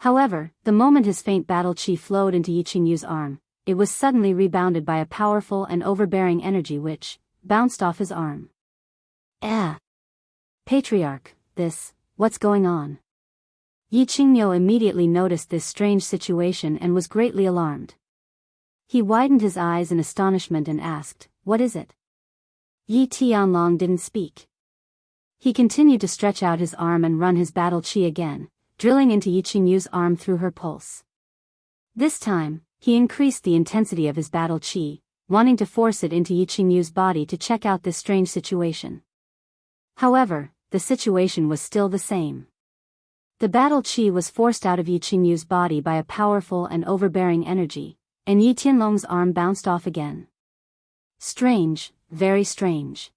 However, the moment his faint battle qi flowed into Yi Qingyu's arm, it was suddenly rebounded by a powerful and overbearing energy which bounced off his arm. Patriarch, what's going on?" Yi Qingyu immediately noticed this strange situation and was greatly alarmed. He widened his eyes in astonishment and asked, "What is it?" Yi Tianlong didn't speak. He continued to stretch out his arm and run his battle qi again, drilling into Yi Qingyu's arm through her pulse. This time, he increased the intensity of his battle qi, wanting to force it into Yi Qingyu's body to check out this strange situation. However, the situation was still the same. The battle qi was forced out of Yi Qingyu's body by a powerful and overbearing energy, and Yi Tianlong's arm bounced off again. Strange, very strange.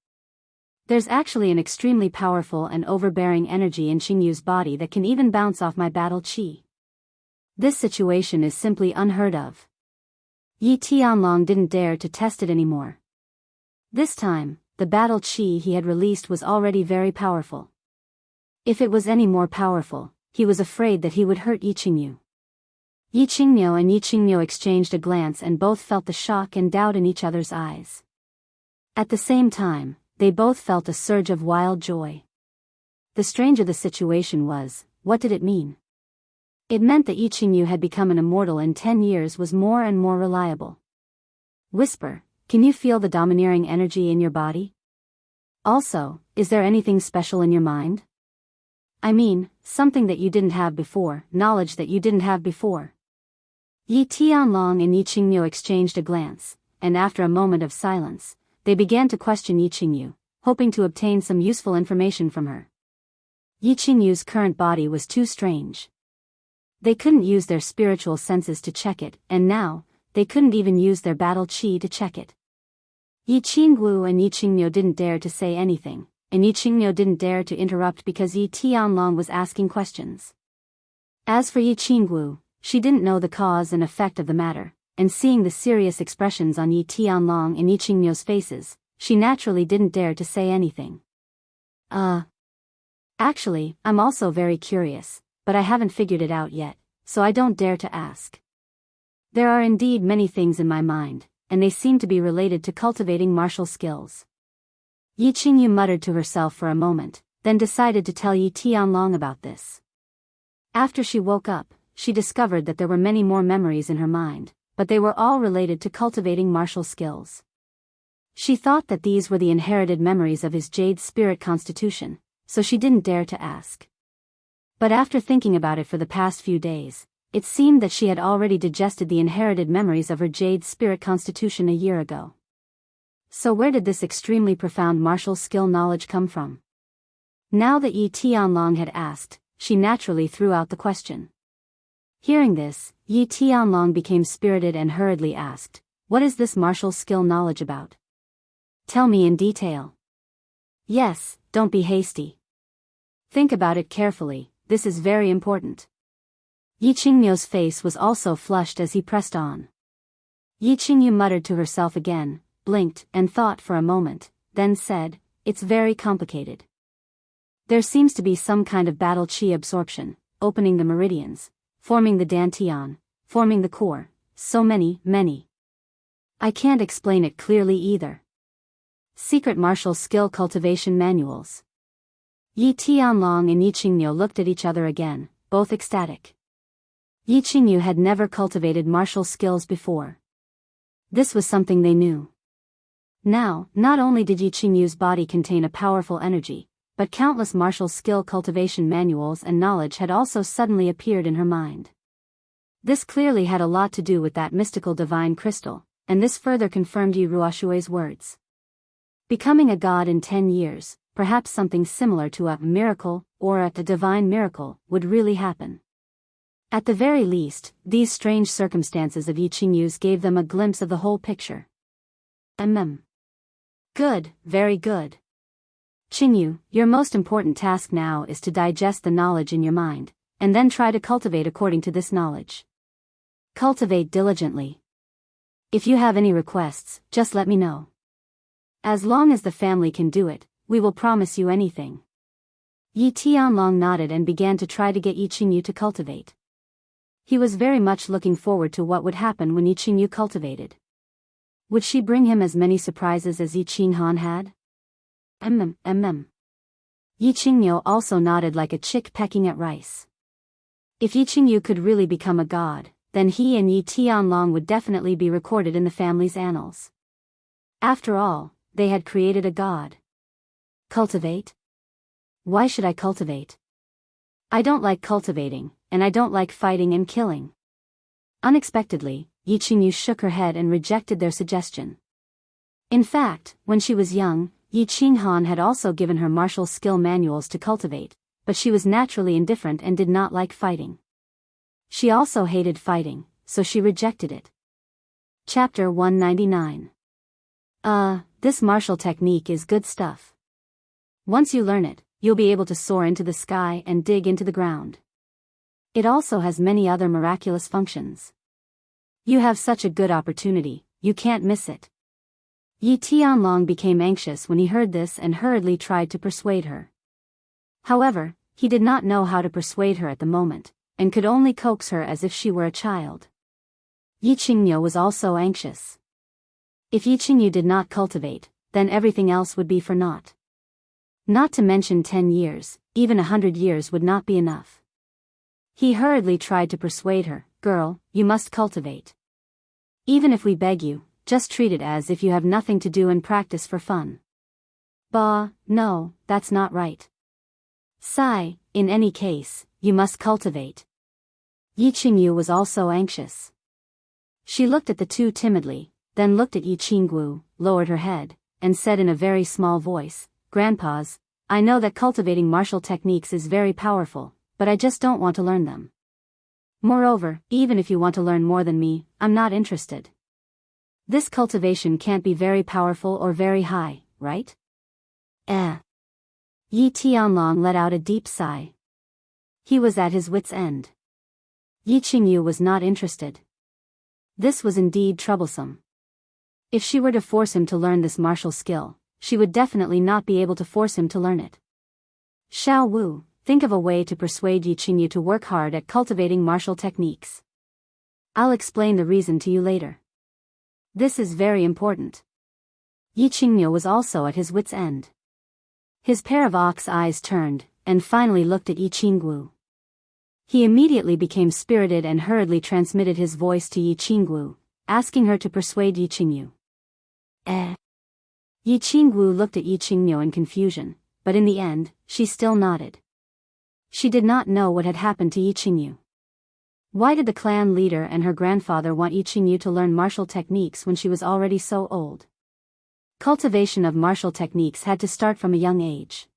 There's actually an extremely powerful and overbearing energy in Qingyu's body that can even bounce off my battle qi. This situation is simply unheard of. Yi Tianlong didn't dare to test it anymore. This time, the battle qi he had released was already very powerful. If it was any more powerful, he was afraid that he would hurt Yi Qingyu. Yi Qingyu and Yi Qingyu exchanged a glance and both felt the shock and doubt in each other's eyes. At the same time, they both felt a surge of wild joy. The stranger the situation was, what did it mean? It meant that Yi Qingyu had become an immortal in 10 years was more and more reliable. Whisper, can you feel the domineering energy in your body? Also, is there anything special in your mind? I mean, something that you didn't have before, knowledge that you didn't have before. Yi Tianlong and Yi Qingyu exchanged a glance, and after a moment of silence, they began to question Yi Qingyu, hoping to obtain some useful information from her. Yi Qingyu's current body was too strange. They couldn't use their spiritual senses to check it, and now, they couldn't even use their battle qi to check it. Yi Qingwu and Yi Qingyu didn't dare to say anything, and Yi Qingyu didn't dare to interrupt because Yi Tianlong was asking questions. As for Yi Qingwu, she didn't know the cause and effect of the matter, and seeing the serious expressions on Yi Tianlong and Yi Qingyu's faces, she naturally didn't dare to say anything. Actually, I'm also very curious, but I haven't figured it out yet, so I don't dare to ask. There are indeed many things in my mind, and they seem to be related to cultivating martial skills. Yi Qingyu muttered to herself for a moment, then decided to tell Yi Tianlong about this. After she woke up, she discovered that there were many more memories in her mind, but they were all related to cultivating martial skills. She thought that these were the inherited memories of his jade spirit constitution, so she didn't dare to ask. But after thinking about it for the past few days, it seemed that she had already digested the inherited memories of her jade spirit constitution a year ago. So where did this extremely profound martial skill knowledge come from? Now that Yi Tianlong had asked, she naturally threw out the question. Hearing this, Yi Tianlong became spirited and hurriedly asked, "What is this martial skill knowledge about? Tell me in detail." "Yes, don't be hasty. Think about it carefully, this is very important." Yi Qingmyo's face was also flushed as he pressed on. Yi Qingyu muttered to herself again, blinked, and thought for a moment, then said, "It's very complicated. There seems to be some kind of battle qi absorption, opening the meridians, forming the dantian, forming the core, so many. I can't explain it clearly either. Secret martial skill cultivation manuals." Yi Tianlong and Yi Qingmyo looked at each other again, both ecstatic. Yi Qingyu had never cultivated martial skills before. This was something they knew. Now, not only did Yi Qingyu's body contain a powerful energy, but countless martial skill cultivation manuals and knowledge had also suddenly appeared in her mind. This clearly had a lot to do with that mystical divine crystal, and this further confirmed Yi Ruoshui's words. Becoming a god in 10 years, perhaps something similar to a miracle, or a divine miracle, would really happen. At the very least, these strange circumstances of Yi Qingyu's gave them a glimpse of the whole picture. Good, very good. Qingyu, your most important task now is to digest the knowledge in your mind, and then try to cultivate according to this knowledge. Cultivate diligently. If you have any requests, just let me know. As long as the family can do it, we will promise you anything. Yi Tianlong nodded and began to try to get Yi Qingyu to cultivate. He was very much looking forward to what would happen when Yi Qingyu cultivated. Would she bring him as many surprises as Yi Qinghan had? Yi Qingmyo also nodded like a chick pecking at rice. If Yi Qingyu could really become a god, then he and Yi Tianlong would definitely be recorded in the family's annals. After all, they had created a god. Cultivate? Why should I cultivate? I don't like cultivating, and I don't like fighting and killing. Unexpectedly, Yi Qingyu shook her head and rejected their suggestion. In fact, when she was young, Yi Qinghan had also given her martial skill manuals to cultivate, but she was naturally indifferent and did not like fighting. She also hated fighting, so she rejected it. Chapter 199. This martial technique is good stuff. Once you learn it, you'll be able to soar into the sky and dig into the ground. It also has many other miraculous functions. You have such a good opportunity, you can't miss it. Yi Tianlong became anxious when he heard this and hurriedly tried to persuade her. However, he did not know how to persuade her at the moment, and could only coax her as if she were a child. Yi Qingmyo was also anxious. If Yi Qingyu did not cultivate, then everything else would be for naught. Not to mention 10 years, even 100 years would not be enough. He hurriedly tried to persuade her, "Girl, you must cultivate. Even if we beg you, just treat it as if you have nothing to do and practice for fun." "Bah, no, that's not right. Sigh, in any case, you must cultivate." Yi Qingyu was also anxious. She looked at the two timidly, then looked at Yi Qinggu, lowered her head, and said in a very small voice, "Grandpas, I know that cultivating martial techniques is very powerful, but I just don't want to learn them. Moreover, even if you want to learn more than me, I'm not interested. This cultivation can't be very powerful or very high, right?" Yi Tianlong let out a deep sigh. He was at his wit's end. Yi Qingyu was not interested. This was indeed troublesome. If she were to force him to learn this martial skill, she would definitely not be able to force him to learn it. "Xiao Wu, think of a way to persuade Yi Qingyu to work hard at cultivating martial techniques. I'll explain the reason to you later. This is very important." Yi Qingmyo was also at his wit's end. His pair of ox eyes turned, and finally looked at Yi Qinggu. He immediately became spirited and hurriedly transmitted his voice to Yi Qinggu, asking her to persuade Yi Qingyu. Yi Qingwu looked at Yi Qingmyo in confusion, but in the end, she still nodded. She did not know what had happened to Yi Qingyu. Why did the clan leader and her grandfather want Yi Qingyu to learn martial techniques when she was already so old? Cultivation of martial techniques had to start from a young age.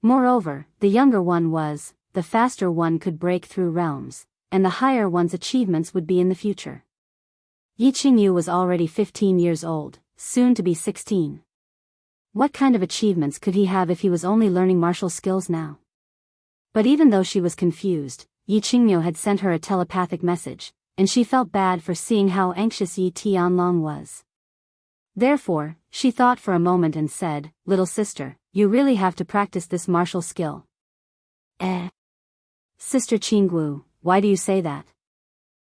Moreover, the younger one was, the faster one could break through realms, and the higher one's achievements would be in the future. Yi Qingyu was already 15 years old, soon to be 16. What kind of achievements could he have if he was only learning martial skills now? But even though she was confused, Yi Qingmyo had sent her a telepathic message, and she felt bad for seeing how anxious Yi Tianlong was. Therefore, she thought for a moment and said, "Little sister, you really have to practice this martial skill." Sister Qinggu, why do you say that?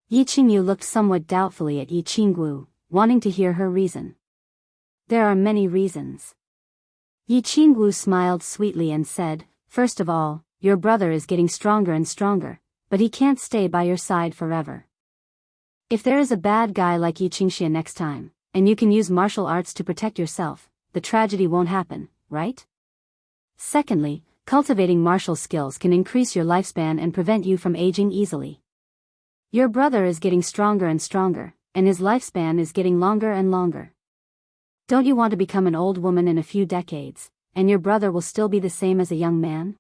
Yi Qingyu looked somewhat doubtfully at Yi Qinggu, wanting to hear her reason. There are many reasons. Yi Qinggu smiled sweetly and said, "First of all, your brother is getting stronger and stronger, but he can't stay by your side forever. If there is a bad guy like Yi Qingxia next time, and you can use martial arts to protect yourself, the tragedy won't happen, right? Secondly, cultivating martial skills can increase your lifespan and prevent you from aging easily. Your brother is getting stronger and stronger, and his lifespan is getting longer and longer. Don't you want to become an old woman in a few decades, and your brother will still be the same as a young man?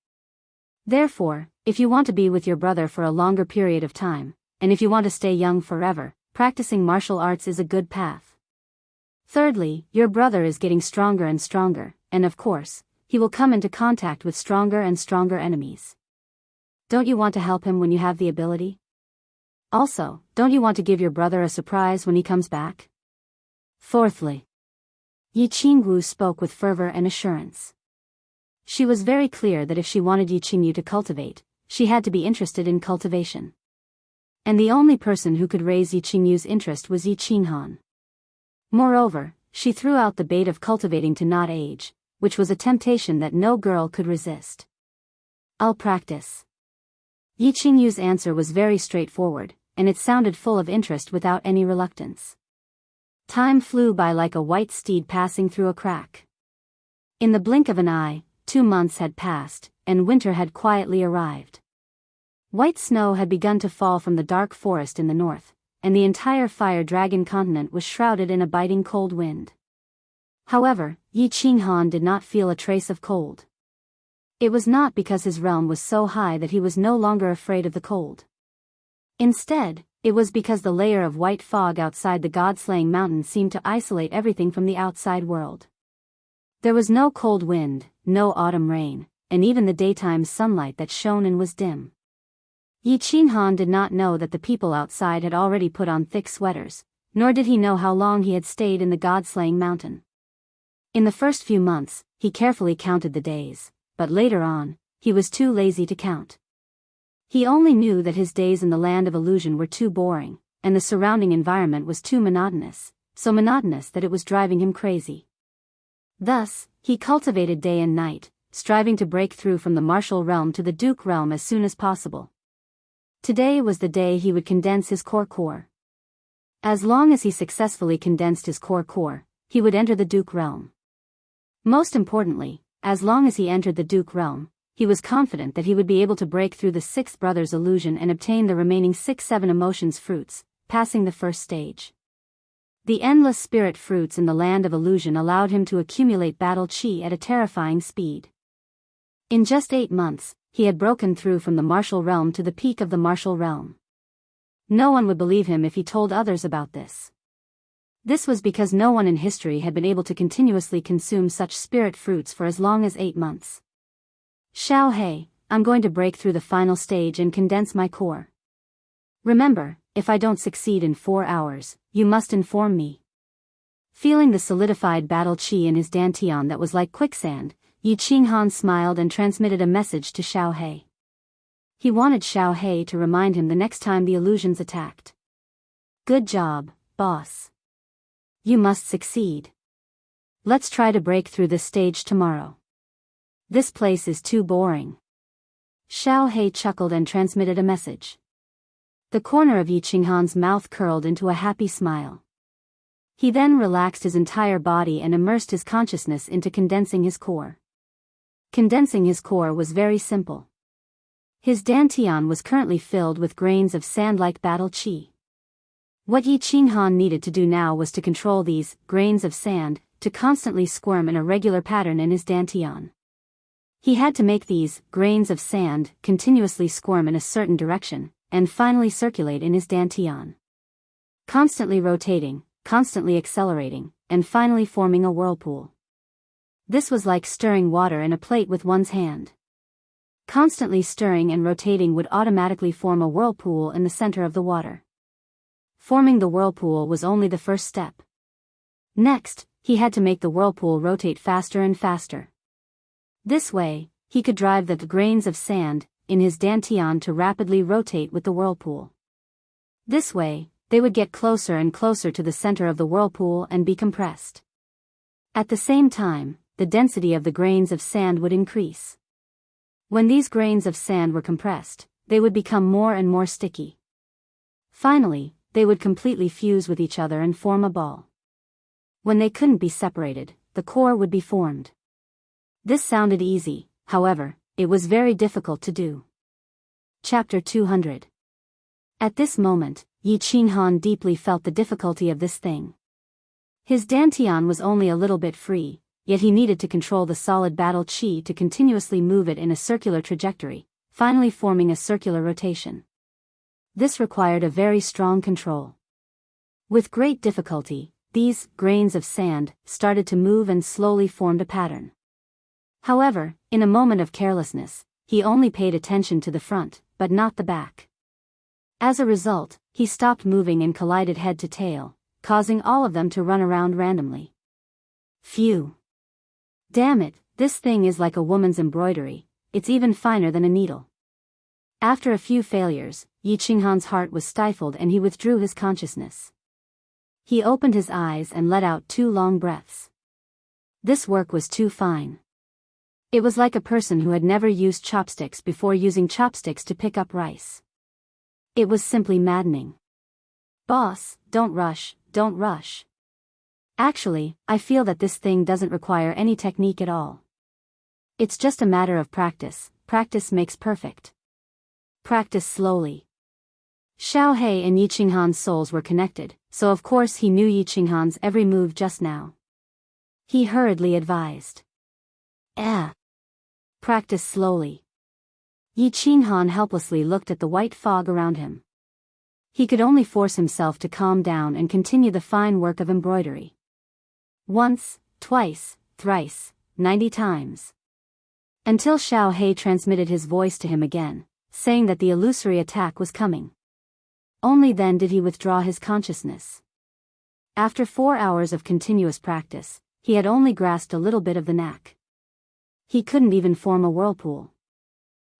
Therefore, if you want to be with your brother for a longer period of time, and if you want to stay young forever, practicing martial arts is a good path. Thirdly, your brother is getting stronger and stronger, and of course, he will come into contact with stronger and stronger enemies. Don't you want to help him when you have the ability? Also, don't you want to give your brother a surprise when he comes back? Fourthly, Yi Qingwu spoke with fervor and assurance. She was very clear that if she wanted Yi Qingyu to cultivate, she had to be interested in cultivation. And the only person who could raise Yi Qingyu's interest was Yi Qinghan. Moreover, she threw out the bait of cultivating to not age, which was a temptation that no girl could resist. I'll practice. Yi Qingyu's answer was very straightforward, and it sounded full of interest without any reluctance. Time flew by like a white steed passing through a crack. In the blink of an eye, 2 months had passed, and winter had quietly arrived. White snow had begun to fall from the dark forest in the north, and the entire fire dragon continent was shrouded in a biting cold wind. However, Yi Qinghan did not feel a trace of cold. It was not because his realm was so high that he was no longer afraid of the cold. Instead, it was because the layer of white fog outside the god-slaying mountain seemed to isolate everything from the outside world. There was no cold wind, no autumn rain, and even the daytime sunlight that shone and was dim. Yi Qinghan did not know that the people outside had already put on thick sweaters, nor did he know how long he had stayed in the god-slaying mountain. In the first few months, he carefully counted the days, but later on, he was too lazy to count. He only knew that his days in the land of illusion were too boring, and the surrounding environment was too monotonous, so monotonous that it was driving him crazy. Thus, he cultivated day and night, striving to break through from the martial realm to the duke realm as soon as possible. Today was the day he would condense his core. As long as he successfully condensed his core, he would enter the duke realm. Most importantly, as long as he entered the duke realm, he was confident that he would be able to break through the sixth brother's illusion and obtain the remaining 6-7 emotions fruits, passing the first stage. The endless spirit fruits in the land of illusion allowed him to accumulate battle chi at a terrifying speed. In just 8 months, he had broken through from the martial realm to the peak of the martial realm. No one would believe him if he told others about this. This was because no one in history had been able to continuously consume such spirit fruits for as long as 8 months. Xiao He, I'm going to break through the final stage and condense my core. Remember, if I don't succeed in 4 hours, you must inform me. Feeling the solidified battle chi in his dantian that was like quicksand, Yi Qinghan smiled and transmitted a message to Xiao He. He wanted Xiao He to remind him the next time the illusions attacked. Good job, boss. You must succeed. Let's try to break through this stage tomorrow. This place is too boring. Xiao He chuckled and transmitted a message. The corner of Yi Qinghan's mouth curled into a happy smile. He then relaxed his entire body and immersed his consciousness into condensing his core. Condensing his core was very simple. His dantian was currently filled with grains of sand-like battle chi. What Yi Qinghan needed to do now was to control these grains of sand to constantly squirm in a regular pattern in his dantian. He had to make these grains of sand continuously squirm in a certain direction, and finally circulate in his dantian. Constantly rotating, constantly accelerating, and finally forming a whirlpool. This was like stirring water in a plate with one's hand. Constantly stirring and rotating would automatically form a whirlpool in the center of the water. Forming the whirlpool was only the first step. Next, he had to make the whirlpool rotate faster and faster. This way, he could drive the grains of sand in his dantian to rapidly rotate with the whirlpool. This way, they would get closer and closer to the center of the whirlpool and be compressed. At the same time, the density of the grains of sand would increase. When these grains of sand were compressed, they would become more and more sticky. Finally, they would completely fuse with each other and form a ball. When they couldn't be separated, the core would be formed. This sounded easy, however, it was very difficult to do. Chapter 200. At this moment, Yi Qinghan deeply felt the difficulty of this thing. His dantian was only a little bit free, yet he needed to control the solid battle chi to continuously move it in a circular trajectory, finally forming a circular rotation. This required a very strong control. With great difficulty, these grains of sand started to move and slowly formed a pattern. However, in a moment of carelessness, he only paid attention to the front, but not the back. As a result, he stopped moving and collided head to tail, causing all of them to run around randomly. Phew! Damn it, this thing is like a woman's embroidery, it's even finer than a needle. After a few failures, Yi Qinghan's heart was stifled and he withdrew his consciousness. He opened his eyes and let out 2 long breaths. This work was too fine. It was like a person who had never used chopsticks before using chopsticks to pick up rice. It was simply maddening. Boss, don't rush, don't rush. Actually, I feel that this thing doesn't require any technique at all. It's just a matter of practice, practice makes perfect. Practice slowly. Xiao He and Yi Qinghan's souls were connected, so of course he knew Yi Qinghan's every move just now. He hurriedly advised. Practice slowly. Yi Qinghan helplessly looked at the white fog around him. He could only force himself to calm down and continue the fine work of embroidery. Once, twice, thrice, 90 times. Until Xiao He transmitted his voice to him again, saying that the illusory attack was coming. Only then did he withdraw his consciousness. After 4 hours of continuous practice, he had only grasped a little bit of the knack. He couldn't even form a whirlpool.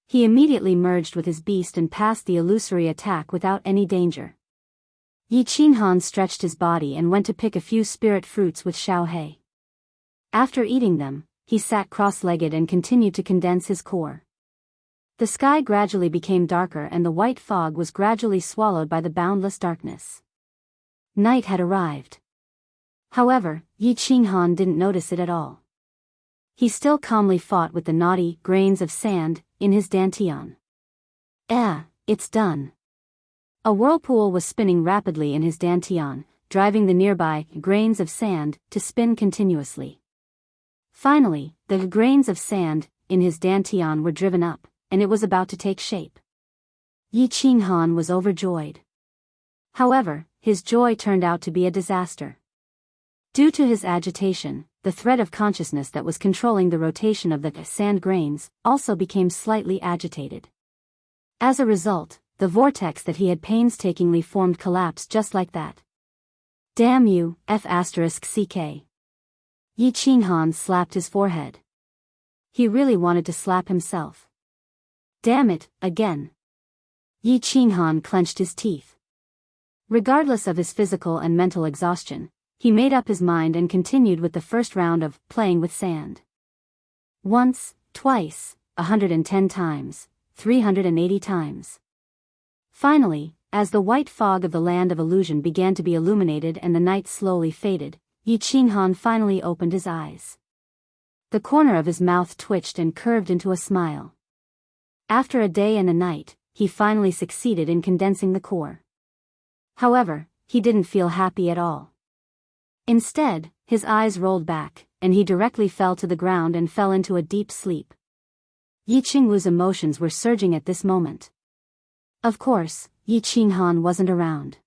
He immediately merged with his beast and passed the illusory attack without any danger. Yi Qinghan stretched his body and went to pick a few spirit fruits with Xiao He. After eating them, he sat cross-legged and continued to condense his core. The sky gradually became darker and the white fog was gradually swallowed by the boundless darkness. Night had arrived. However, Yi Qinghan didn't notice it at all. He still calmly fought with the naughty grains of sand in his dantian. It's done. A whirlpool was spinning rapidly in his dantian, driving the nearby grains of sand to spin continuously. Finally, the grains of sand in his dantian were driven up, and it was about to take shape. Yi Qinghan was overjoyed. However, his joy turned out to be a disaster. Due to his agitation, the thread of consciousness that was controlling the rotation of the sand grains also became slightly agitated. As a result, the vortex that he had painstakingly formed collapsed just like that. Damn you, F***ck. Yi Qinghan slapped his forehead. He really wanted to slap himself. Damn it, again. Yi Qinghan clenched his teeth. Regardless of his physical and mental exhaustion, he made up his mind and continued with the first round of playing with sand. Once, twice, 110 times, 380 times. Finally, as the white fog of the land of illusion began to be illuminated and the night slowly faded, Yi Qinghan finally opened his eyes. The corner of his mouth twitched and curved into a smile. After a day and a night, he finally succeeded in condensing the core. However, he didn't feel happy at all. Instead, his eyes rolled back, and he directly fell to the ground and fell into a deep sleep. Yi Qingwu's emotions were surging at this moment. Of course, Yi Qinghan wasn't around.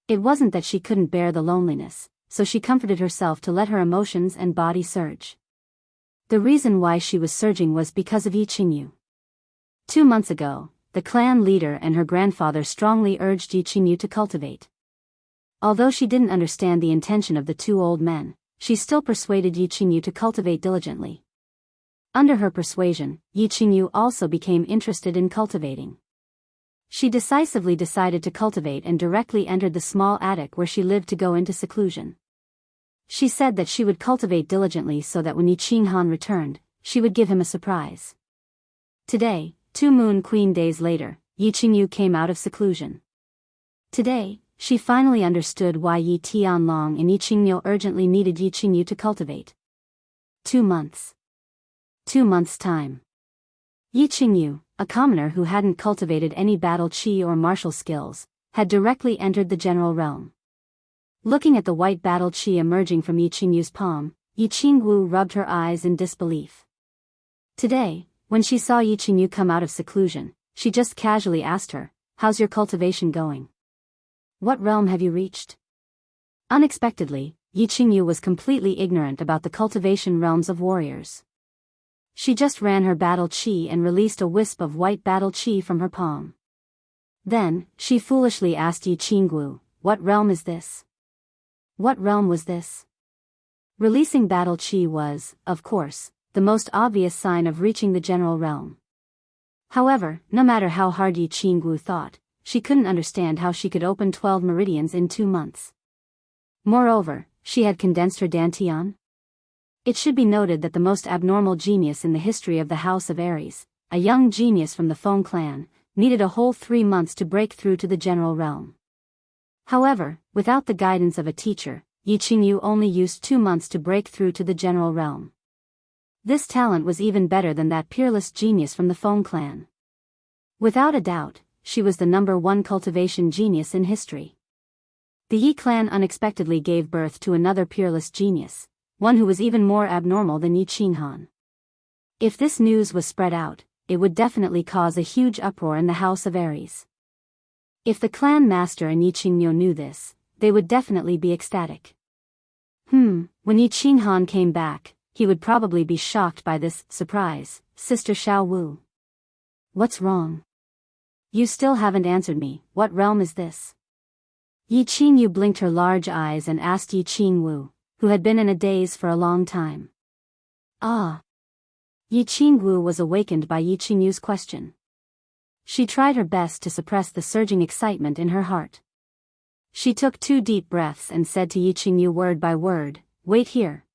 It wasn't that she couldn't bear the loneliness, so she comforted herself to let her emotions and body surge. The reason why she was surging was because of Yi Qingyu. 2 months ago, the clan leader and her grandfather strongly urged Yi Qingyu to cultivate. Although she didn't understand the intention of the two old men, she still persuaded Yi Qingyu to cultivate diligently. Under her persuasion, Yi Qingyu also became interested in cultivating. She decisively decided to cultivate and directly entered the small attic where she lived to go into seclusion. She said that she would cultivate diligently so that when Yi Qinghan returned, she would give him a surprise. Today, 2 Moon Queen days later, Yi Qingyu came out of seclusion. Today, she finally understood why Yi Tianlong and Yi Qingyu urgently needed Yi Qingyu to cultivate. 2 months. 2 months' time. Yi Qingyu, a commoner who hadn't cultivated any battle chi or martial skills, had directly entered the general realm. Looking at the white battle chi emerging from Yi Qingyu's palm, Yi Qingwu rubbed her eyes in disbelief. Today, when she saw Yi Qingyu come out of seclusion, she just casually asked her, "How's your cultivation going? What realm have you reached?" Unexpectedly, Yi Qingyu was completely ignorant about the cultivation realms of warriors. She just ran her battle chi and released a wisp of white battle chi from her palm. Then, she foolishly asked Yi Qingwu, "What realm is this? What realm was this?" Releasing battle chi was, of course, the most obvious sign of reaching the general realm. However, no matter how hard Yi Qingwu thought, she couldn't understand how she could open 12 meridians in 2 months. Moreover, she had condensed her dantian. It should be noted that the most abnormal genius in the history of the House of Aries, a young genius from the Feng clan, needed a whole 3 months to break through to the general realm. However, without the guidance of a teacher, Yi Qingyu only used 2 months to break through to the general realm. This talent was even better than that peerless genius from the Feng clan. Without a doubt, she was the #1 cultivation genius in history. The Yi clan unexpectedly gave birth to another peerless genius, one who was even more abnormal than Yi Qinghan. If this news was spread out, it would definitely cause a huge uproar in the House of Aries. If the clan master and Yi Qingyu knew this, they would definitely be ecstatic. When Yi Qinghan came back, he would probably be shocked by this surprise. "Sister Xiao Wu. What's wrong? You still haven't answered me. What realm is this?" Yi Qingyu blinked her large eyes and asked Yi Qingwu, who had been in a daze for a long time. "Ah." Yi Qingwu was awakened by Yi Qingyu's question. She tried her best to suppress the surging excitement in her heart. She took 2 deep breaths and said to Yi Qingyu word by word, "Wait here."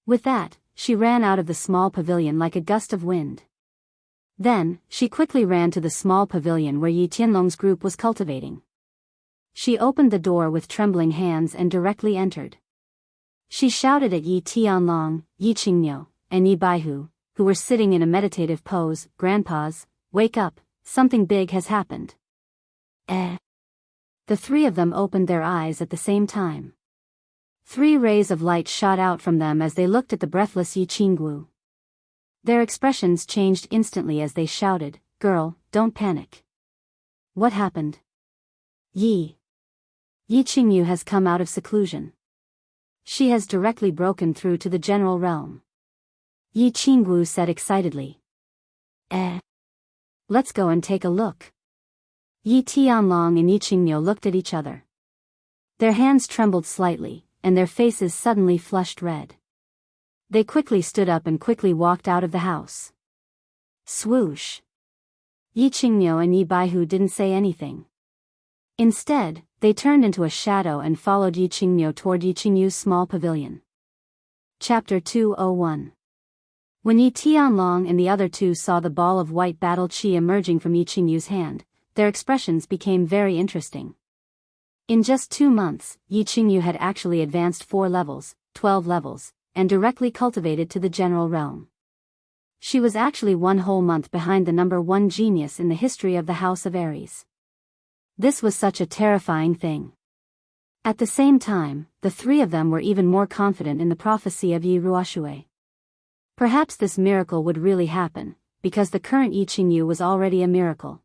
With that, she ran out of the small pavilion like a gust of wind. Then, she quickly ran to the small pavilion where Yi Tianlong's group was cultivating. She opened the door with trembling hands and directly entered. She shouted at Yi Tianlong, Yi Qingyu, and Yi Baihu, who were sitting in a meditative pose, "Grandpas, wake up, something big has happened." The 3 of them opened their eyes at the same time. 3 rays of light shot out from them as they looked at the breathless Yi Qingwu. Their expressions changed instantly as they shouted, "Girl, don't panic. What happened?" Yi Qingyu has come out of seclusion. She has directly broken through to the general realm. Yi Qingwu said excitedly. Let's go and take a look." Yi Tianlong and Yi Qingyu looked at each other. Their hands trembled slightly, and their faces suddenly flushed red. They quickly stood up and quickly walked out of the house. Swoosh! Yi Qingyu and Yi Baihu didn't say anything. Instead, they turned into a shadow and followed Yi Qingyu toward Yi Qingyu's small pavilion. Chapter 201. When Yi Tianlong and the other 2 saw the ball of white battle chi emerging from Yi Qingyu's hand, their expressions became very interesting. In just 2 months, Yi Qingyu had actually advanced 4 levels, 12 levels, and directly cultivated to the general realm. She was actually 1 whole month behind the number 1 genius in the history of the House of Aries. This was such a terrifying thing. At the same time, the 3 of them were even more confident in the prophecy of Yi Ruoxue. Perhaps this miracle would really happen, because the current Yi Qingyu was already a miracle.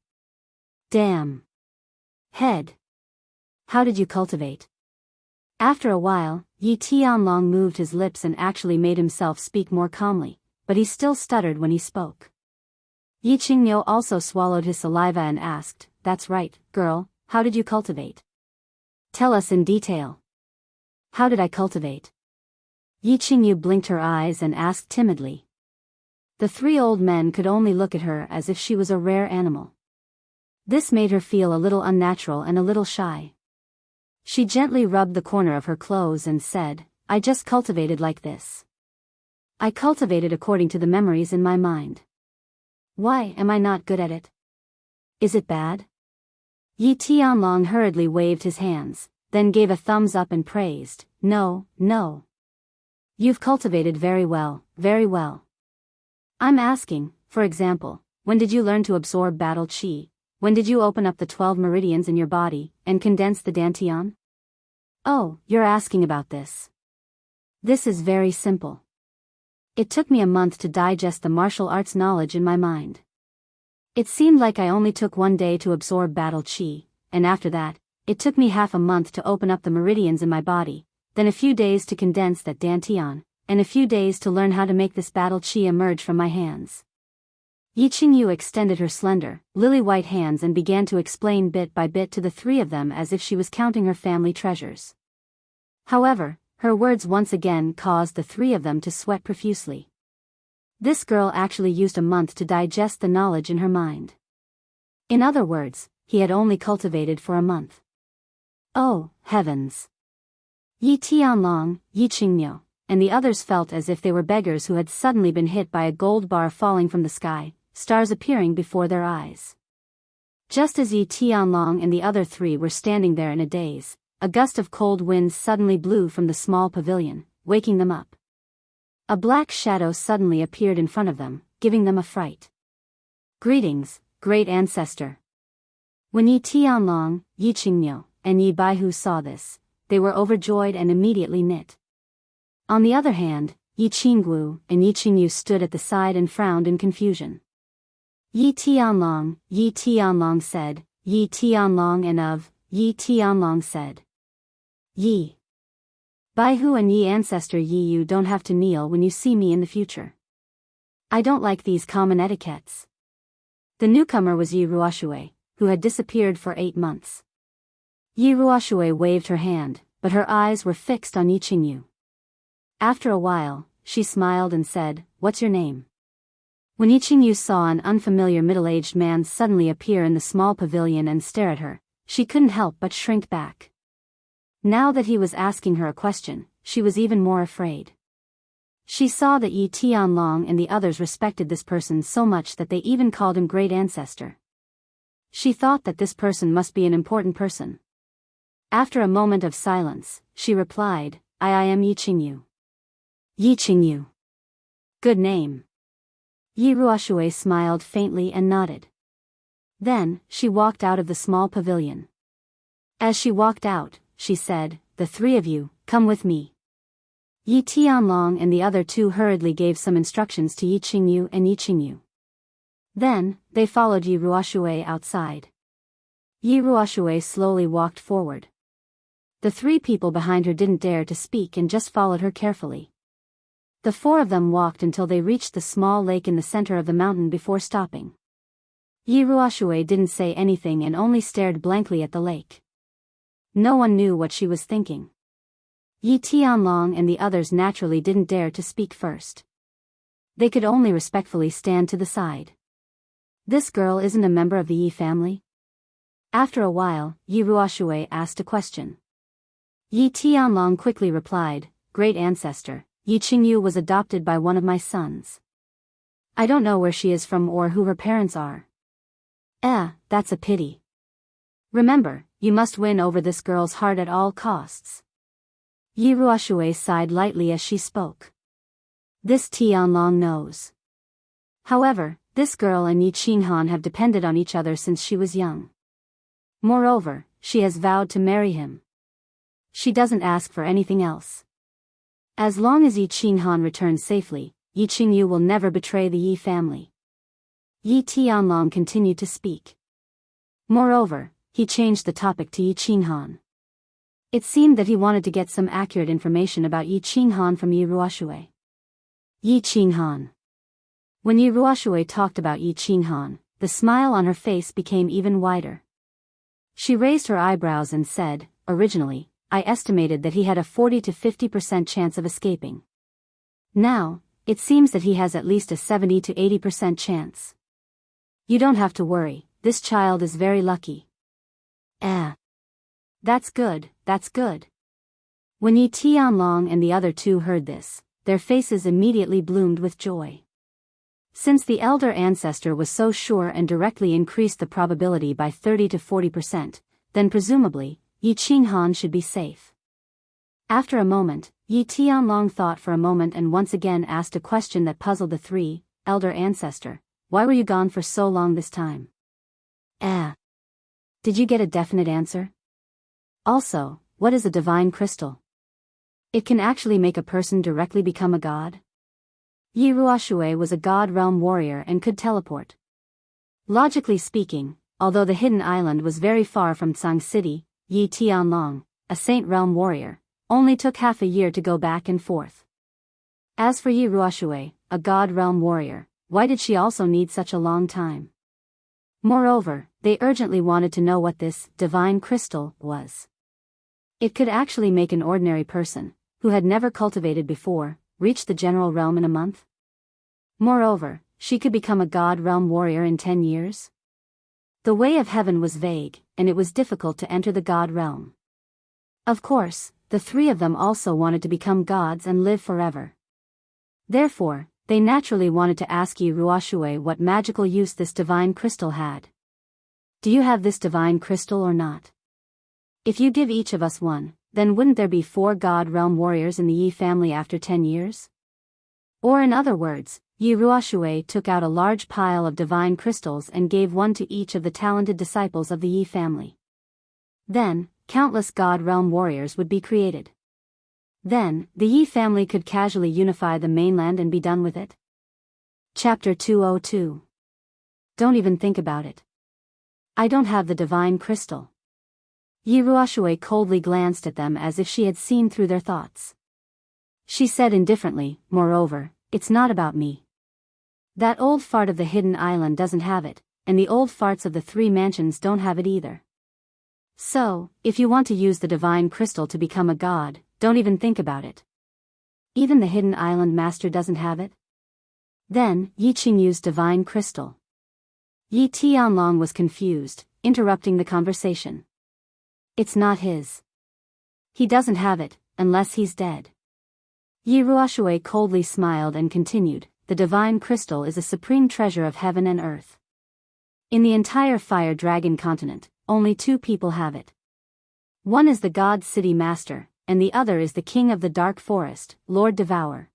Damn. Head. How did you cultivate? After a while, Yi Tianlong moved his lips and actually made himself speak more calmly, but he still stuttered when he spoke. Yi Qingyu also swallowed his saliva and asked, "That's right, girl, how did you cultivate? Tell us in detail." "How did I cultivate?" Yi Qingyu blinked her eyes and asked timidly. The 3 old men could only look at her as if she was a rare animal. This made her feel a little unnatural and a little shy. She gently rubbed the corner of her clothes and said, "I just cultivated like this. I cultivated according to the memories in my mind. Why am I not good at it? Is it bad?" Yi Tianlong hurriedly waved his hands, then gave a thumbs up and praised, "No, no. You've cultivated very well, very well. I'm asking, for example, when did you learn to absorb battle qi? When did you open up the 12 meridians in your body, and condense the dantian?" "Oh, you're asking about this. This is very simple. It took me a month to digest the martial arts knowledge in my mind. It seemed like I only took 1 day to absorb battle qi, and after that, it took me half a month to open up the meridians in my body, then a few days to condense that dantian, and a few days to learn how to make this battle qi emerge from my hands." Yi Qingyu extended her slender, lily-white hands and began to explain bit by bit to the 3 of them as if she was counting her family treasures. However, her words once again caused the 3 of them to sweat profusely. This girl actually used a month to digest the knowledge in her mind. In other words, he had only cultivated for a month. Oh, heavens! Yi Tianlong, Yi Qingyu, and the others felt as if they were beggars who had suddenly been hit by a gold bar falling from the sky, stars appearing before their eyes. Just as Yi Tianlong and the other 3 were standing there in a daze, a gust of cold wind suddenly blew from the small pavilion, waking them up. A black shadow suddenly appeared in front of them, giving them a fright. "Greetings, great ancestor." When Yi Tianlong, Yi Qingyu, and Yi Baihu saw this, they were overjoyed and immediately knit. On the other hand, Yi Qinggu and Yi Qingyu stood at the side and frowned in confusion. Yi Tianlong said, "Yi Tianlong," and of Yi Tianlong said, "Yi Baihu and Yi ancestor Yi, you don't have to kneel when you see me in the future. I don't like these common etiquettes." The newcomer was Yi Ruoxue, who had disappeared for 8 months. Yi Ruoxue waved her hand, but her eyes were fixed on Yi Qingyu. After a while, she smiled and said, "What's your name?" When Yi Qingyu saw an unfamiliar middle-aged man suddenly appear in the small pavilion and stare at her, she couldn't help but shrink back. Now that he was asking her a question, she was even more afraid. She saw that Yi Tianlong and the others respected this person so much that they even called him great ancestor. She thought that this person must be an important person. After a moment of silence, she replied, I am Yi Qingyu." "Yi Qingyu. Good name." Yi Ruoxue smiled faintly and nodded. Then, she walked out of the small pavilion. As she walked out, she said, "The 3 of you, come with me." Yi Tianlong and the other 2 hurriedly gave some instructions to Yi Qingyu and Yi Qingyu. Then, they followed Yi Ruoxue outside. Yi Ruoxue slowly walked forward. The 3 people behind her didn't dare to speak and just followed her carefully. The 4 of them walked until they reached the small lake in the center of the mountain before stopping. Yi Ruoxue didn't say anything and only stared blankly at the lake. No one knew what she was thinking. Yi Tianlong and the others naturally didn't dare to speak first. They could only respectfully stand to the side. This girl isn't a member of the Yi family? After a while, Yi Ruoxue asked a question. Yi Tianlong quickly replied, "Great ancestor, Yi Qingyu was adopted by one of my sons. I don't know where she is from or who her parents are." That's a pity. Remember, you must win over this girl's heart at all costs. Yi Ruoxue sighed lightly as she spoke. This Tianlong knows. However, this girl and Yi Qinghan have depended on each other since she was young. Moreover, she has vowed to marry him. She doesn't ask for anything else. As long as Yi Qinghan returns safely, Yi Qingyu will never betray the Yi family. Yi Tianlong continued to speak. Moreover, he changed the topic to Yi Qinghan. It seemed that he wanted to get some accurate information about Yi Qinghan from Yi Ruoxue. Yi Qinghan. When Yi Ruoxue talked about Yi Qinghan, the smile on her face became even wider. She raised her eyebrows and said, originally, I estimated that he had a 40 to 50% chance of escaping. Now, it seems that he has at least a 70 to 80% chance. You don't have to worry, this child is very lucky. That's good, that's good. When Yi Tianlong and the other two heard this, their faces immediately bloomed with joy. Since the elder ancestor was so sure and directly increased the probability by 30 to 40%, then presumably, Yi Qinghan should be safe. After a moment, Yi Tianlong thought for a moment and once again asked a question that puzzled the three, elder ancestor, why were you gone for so long this time? Did you get a definite answer? Also, what is a divine crystal? It can actually make a person directly become a god? Yi Ruoxue was a god realm warrior and could teleport. Logically speaking, although the hidden island was very far from Tsang City, Yi Tianlong, a saint realm warrior, only took half a year to go back and forth. As for Yi Ruoxue, a god realm warrior, why did she also need such a long time? Moreover, they urgently wanted to know what this divine crystal was. It could actually make an ordinary person, who had never cultivated before, reach the general realm in a month. Moreover, she could become a god realm warrior in 10 years. The way of heaven was vague, and it was difficult to enter the god realm. Of course, the three of them also wanted to become gods and live forever. Therefore, they naturally wanted to ask Yi Ruoxue what magical use this divine crystal had. Do you have this divine crystal or not? If you give each of us one, then wouldn't there be 4 god realm warriors in the Yi family after 10 years? Or in other words, Yi Ruoxue took out a large pile of divine crystals and gave one to each of the talented disciples of the Yi family. Then, countless god realm warriors would be created. Then, the Yi family could casually unify the mainland and be done with it. Chapter 202. Don't even think about it. I don't have the divine crystal. Yi Ruoxue coldly glanced at them as if she had seen through their thoughts. She said indifferently, moreover, it's not about me. That old fart of the hidden island doesn't have it, and the old farts of the 3 mansions don't have it either. So, if you want to use the divine crystal to become a god, don't even think about it. Even the hidden island master doesn't have it? Then, Yi Qingyu's divine crystal. Yi Tianlong was confused, interrupting the conversation. It's not his. He doesn't have it, unless he's dead. Yi Ruoxue coldly smiled and continued, the divine crystal is a supreme treasure of heaven and earth. In the entire Fire Dragon continent, only 2 people have it. One is the God City Master, and the other is the King of the Dark Forest, Lord Devour.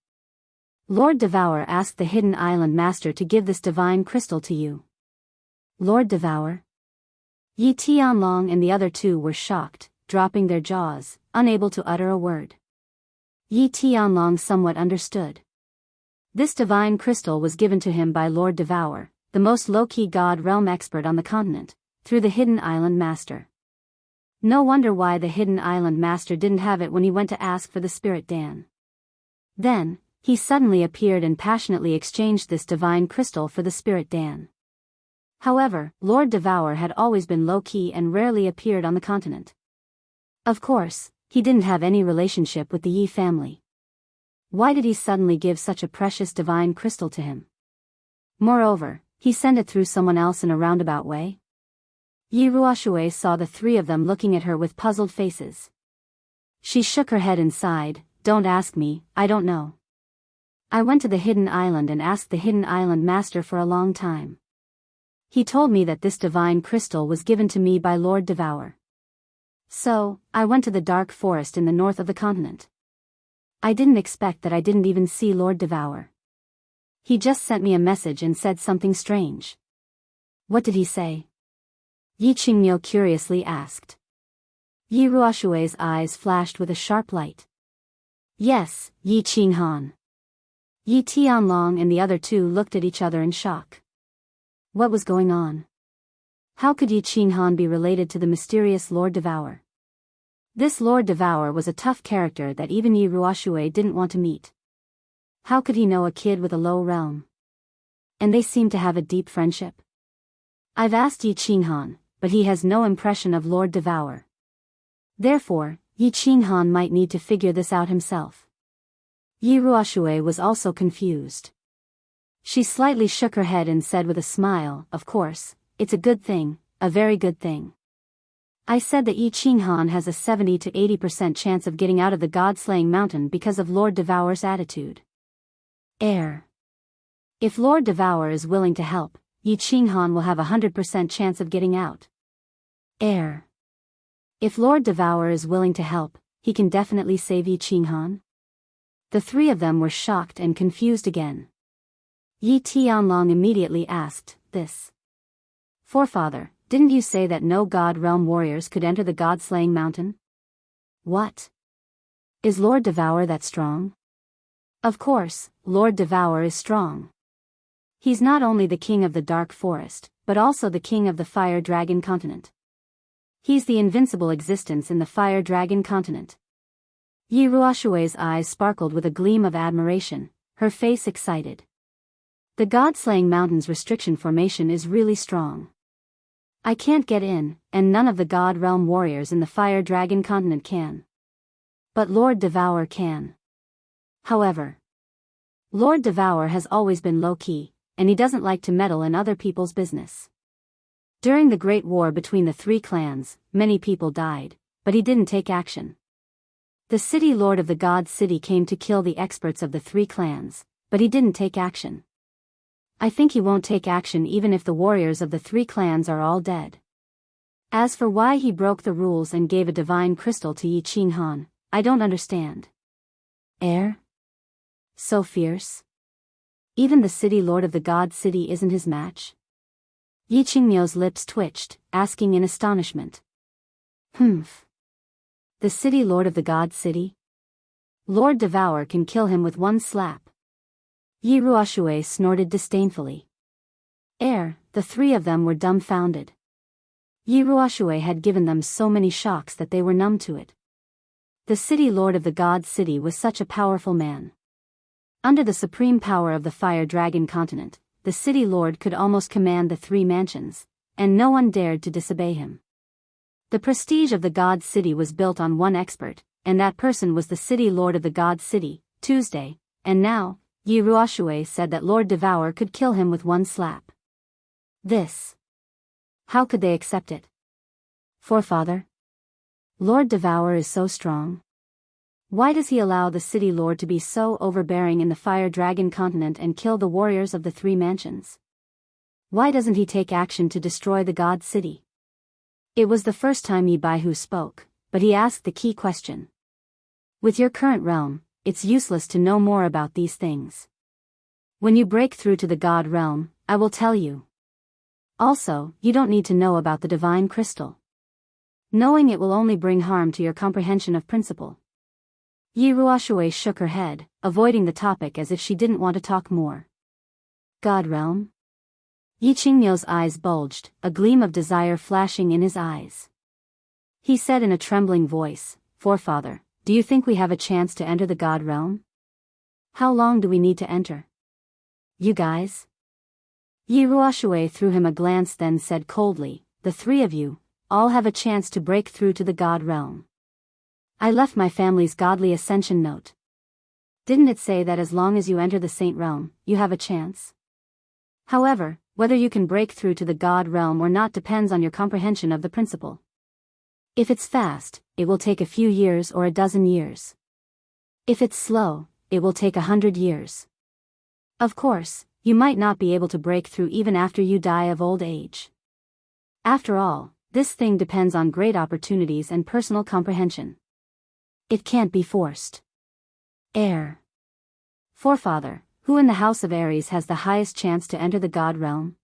Lord Devour asked the Hidden Island Master to give this divine crystal to you. Lord Devour? Yi Tianlong and the other 2 were shocked, dropping their jaws, unable to utter a word. Yi Tianlong somewhat understood. This divine crystal was given to him by Lord Devour, the most low-key god realm expert on the continent, through the Hidden Island Master. No wonder why the Hidden Island Master didn't have it when he went to ask for the Spirit Dan. Then, he suddenly appeared and passionately exchanged this divine crystal for the Spirit Dan. However, Lord Devour had always been low-key and rarely appeared on the continent. Of course, he didn't have any relationship with the Yi family. Why did he suddenly give such a precious divine crystal to him? Moreover, he sent it through someone else in a roundabout way? Yi Ruoxue saw the 3 of them looking at her with puzzled faces. She shook her head and sighed, don't ask me, I don't know. I went to the Hidden Island and asked the Hidden Island Master for a long time. He told me that this divine crystal was given to me by Lord Devour. So, I went to the dark forest in the north of the continent. I didn't expect that I didn't even see Lord Devour. He just sent me a message and said something strange. What did he say? Yi Qingmiu curiously asked. Yi Ruoshui's eyes flashed with a sharp light. Yes, Yi Qinghan. Yi Tianlong and the other two looked at each other in shock. What was going on? How could Yi Qinghan be related to the mysterious Lord Devour? This Lord Devour was a tough character that even Yi Ruoshui didn't want to meet. How could he know a kid with a low realm? And they seemed to have a deep friendship. I've asked Yi Qinghan, but he has no impression of Lord Devour. Therefore, Yi Qinghan might need to figure this out himself. Yi Ruoshui was also confused. She slightly shook her head and said with a smile, of course, it's a good thing, a very good thing. I said that Yi Qinghan has a 70 to 80% chance of getting out of the God-slaying mountain because of Lord Devour's attitude. If Lord Devour is willing to help, Yi Qinghan will have a 100% chance of getting out. If Lord Devour is willing to help, he can definitely save Yi Qinghan. The three of them were shocked and confused again. Yi Tianlong immediately asked, this. Forefather, didn't you say that no God Realm warriors could enter the God-slaying mountain? What? Is Lord Devour that strong? Of course, Lord Devour is strong. He's not only the king of the dark forest, but also the king of the fire dragon continent. He's the invincible existence in the fire dragon continent. Yi Ruoshui's eyes sparkled with a gleam of admiration, her face excited. The God-slaying mountain's restriction formation is really strong. I can't get in, and none of the God Realm warriors in the fire dragon continent can. But Lord Devour can. However, Lord Devour has always been low-key, and he doesn't like to meddle in other people's business. During the Great War between the three clans, many people died, but he didn't take action. The city lord of the God City came to kill the experts of the three clans, but he didn't take action. I think he won't take action even if the warriors of the three clans are all dead. As for why he broke the rules and gave a divine crystal to Yi Qinghan, I don't understand. So fierce? Even the city lord of the God City isn't his match? Yi Qingmiu's lips twitched, asking in astonishment. The city lord of the God City? Lord Devour can kill him with one slap. Yi Ruoshui snorted disdainfully. The three of them were dumbfounded. Yi Ruoshui had given them so many shocks that they were numb to it. The city lord of the God City was such a powerful man. Under the supreme power of the fire dragon continent, the city lord could almost command the three mansions, and no one dared to disobey him. The prestige of the God City was built on one expert, and that person was the city lord of the God City, Tuesday, and now, Yi Ruoshui said that Lord Devour could kill him with one slap. How could they accept it? Forefather? Lord Devour is so strong. Why does he allow the city lord to be so overbearing in the fire dragon continent and kill the warriors of the three mansions? Why doesn't he take action to destroy the God City? It was the first time Yi Baihu spoke, but he asked the key question. With your current realm, it's useless to know more about these things. When you break through to the God realm, I will tell you. Also, you don't need to know about the divine crystal. Knowing it will only bring harm to your comprehension of principle. Yi Ruoshui shook her head, avoiding the topic as if she didn't want to talk more. God realm? Yi Qingmiu's eyes bulged, a gleam of desire flashing in his eyes. He said in a trembling voice, Forefather, do you think we have a chance to enter the God realm? How long do we need to enter? You guys? Yi Ruoshui threw him a glance then said coldly, the three of you, all have a chance to break through to the God realm. I left my family's godly ascension note. Didn't it say that as long as you enter the Saint realm, you have a chance? However, whether you can break through to the God realm or not depends on your comprehension of the principle. If it's fast, it will take a few years or a dozen years. If it's slow, it will take 100 years. Of course, you might not be able to break through even after you die of old age. After all, this thing depends on great opportunities and personal comprehension. It can't be forced. Heir. Forefather, who in the house of Aries has the highest chance to enter the god realm?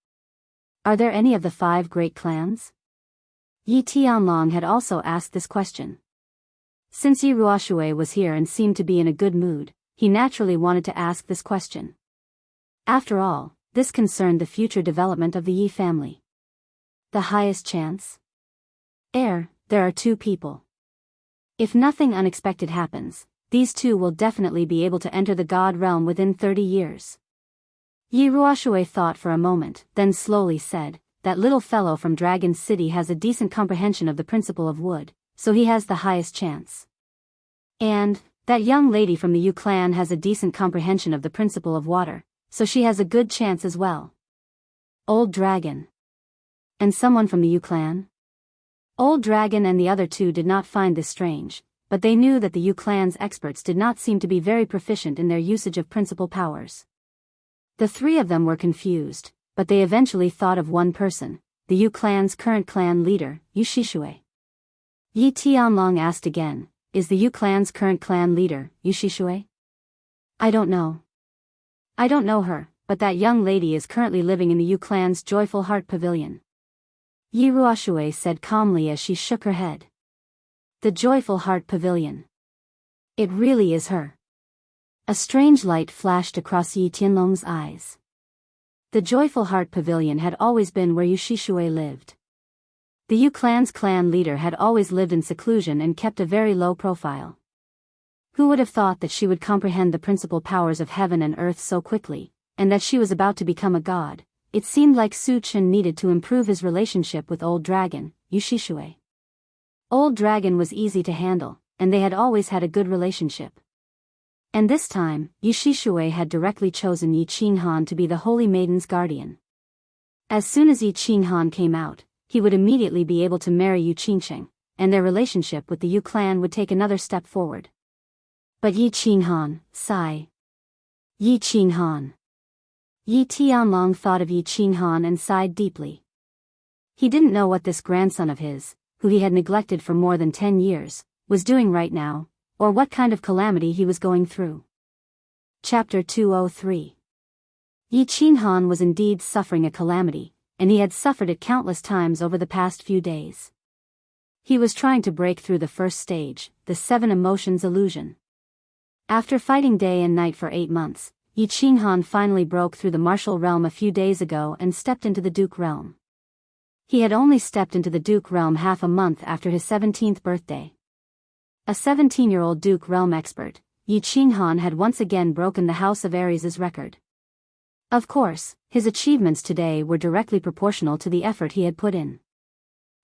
Are there any of the 5 great clans? Yi Tianlong had also asked this question. Since Yi Ruoshui was here and seemed to be in a good mood, he naturally wanted to ask this question. After all, this concerned the future development of the Yi family. The highest chance? Heir, there are 2 people. If nothing unexpected happens, these 2 will definitely be able to enter the god realm within 30 years. Yi Ruoshui thought for a moment, then slowly said, that little fellow from Dragon City has a decent comprehension of the principle of wood, so he has the highest chance. And, that young lady from the Yu clan has a decent comprehension of the principle of water, so she has a good chance as well. Old Dragon. And someone from the Yu clan? Old Dragon and the other 2 did not find this strange, but they knew that the Yu clan's experts did not seem to be very proficient in their usage of principal powers. The 3 of them were confused, but they eventually thought of one person, the Yu clan's current clan leader, Yu Shishui. Yi Tianlong asked again, is the Yu clan's current clan leader, Yu Shishui? I don't know. I don't know her, but that young lady is currently living in the Yu clan's Joyful Heart Pavilion. Yi Ruoshui said calmly as she shook her head. The Joyful Heart Pavilion. It really is her. A strange light flashed across Yi Tianlong's eyes. The Joyful Heart Pavilion had always been where Yu Shishui lived. The Yu clan's clan leader had always lived in seclusion and kept a very low profile. Who would have thought that she would comprehend the principal powers of heaven and earth so quickly, and that she was about to become a god? It seemed like Su Chen needed to improve his relationship with Old Dragon, Yu Shishui. Old Dragon was easy to handle, and they had always had a good relationship. And this time, Yu Shishui had directly chosen Yi Qinghan to be the Holy Maiden's guardian. As soon as Yi Qinghan came out, he would immediately be able to marry Yu Qingcheng, and their relationship with the Yu clan would take another step forward. But Yi Qinghan, sigh. Yi Qinghan. Yi Tianlong thought of Yi Qinghan and sighed deeply. He didn't know what this grandson of his, who he had neglected for more than 10 years, was doing right now, or what kind of calamity he was going through. Chapter 203. Yi Qinghan was indeed suffering a calamity, and he had suffered it countless times over the past few days. He was trying to break through the first stage, the 7 emotions illusion. After fighting day and night for 8 months, Yi Qinghan finally broke through the martial realm a few days ago and stepped into the Duke realm. He had only stepped into the Duke realm half a month after his 17th birthday. A 17-year-old Duke realm expert, Yi Qinghan had once again broken the House of Aries' record. Of course, his achievements today were directly proportional to the effort he had put in.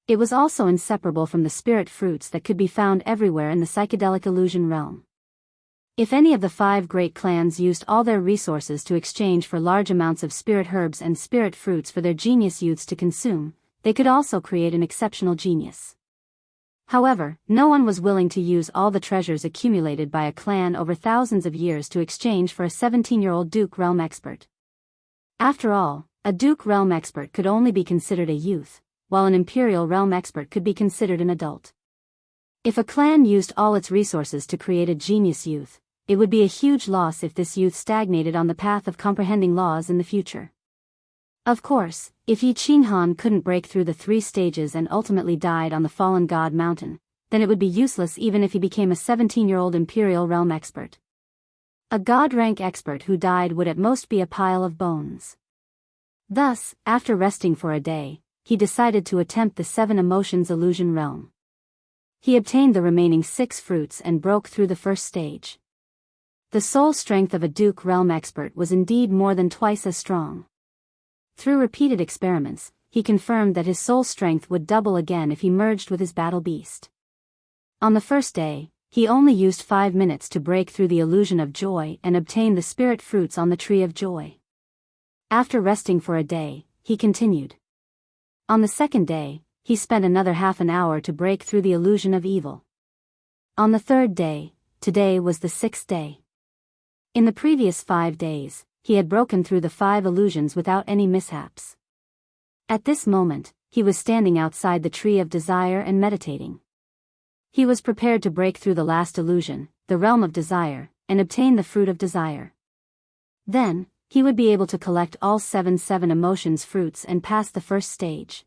It was also inseparable from the spirit fruits that could be found everywhere in the psychedelic illusion realm. If any of the 5 great clans used all their resources to exchange for large amounts of spirit herbs and spirit fruits for their genius youths to consume, they could also create an exceptional genius. However, no one was willing to use all the treasures accumulated by a clan over thousands of years to exchange for a 17-year-old Duke realm expert. After all, a Duke realm expert could only be considered a youth, while an Imperial realm expert could be considered an adult. If a clan used all its resources to create a genius youth, it would be a huge loss if this youth stagnated on the path of comprehending laws in the future. Of course, if Yi Qinghan couldn't break through the 3 stages and ultimately died on the Fallen God Mountain, then it would be useless even if he became a 17-year-old Imperial realm expert. A god-rank expert who died would at most be a pile of bones. Thus, after resting for a day, he decided to attempt the 7 emotions illusion realm. He obtained the remaining 6 fruits and broke through the first stage. The soul strength of a Duke realm expert was indeed more than twice as strong. Through repeated experiments, he confirmed that his soul strength would double again if he merged with his battle beast. On the first day, he only used 5 minutes to break through the illusion of joy and obtain the spirit fruits on the tree of joy. After resting for a day, he continued. On the second day, he spent another half an hour to break through the illusion of evil. On the third day, today was the 6th day. In the previous 5 days, he had broken through the 5 illusions without any mishaps. At this moment, he was standing outside the tree of desire and meditating. He was prepared to break through the last illusion, the realm of desire, and obtain the fruit of desire. Then, he would be able to collect all 7 emotions fruits and pass the first stage.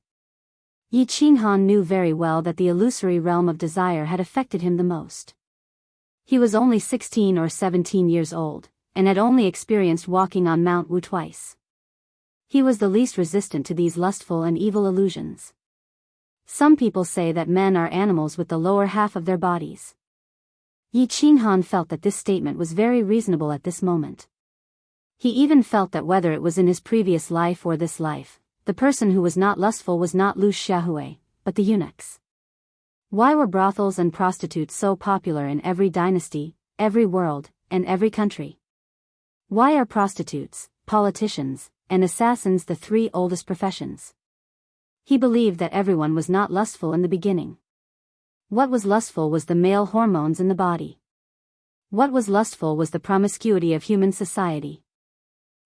Yi Qinghan knew very well that the illusory realm of desire had affected him the most. He was only 16 or 17 years old, and had only experienced walking on Mount Wu twice. He was the least resistant to these lustful and evil illusions. Some people say that men are animals with the lower half of their bodies. Yi Qinghan felt that this statement was very reasonable at this moment. He even felt that whether it was in his previous life or this life, the person who was not lustful was not Lu Xiaohui, but the eunuchs. Why were brothels and prostitutes so popular in every dynasty, every world, and every country? Why are prostitutes, politicians, and assassins the 3 oldest professions? He believed that everyone was not lustful in the beginning. What was lustful was the male hormones in the body. What was lustful was the promiscuity of human society.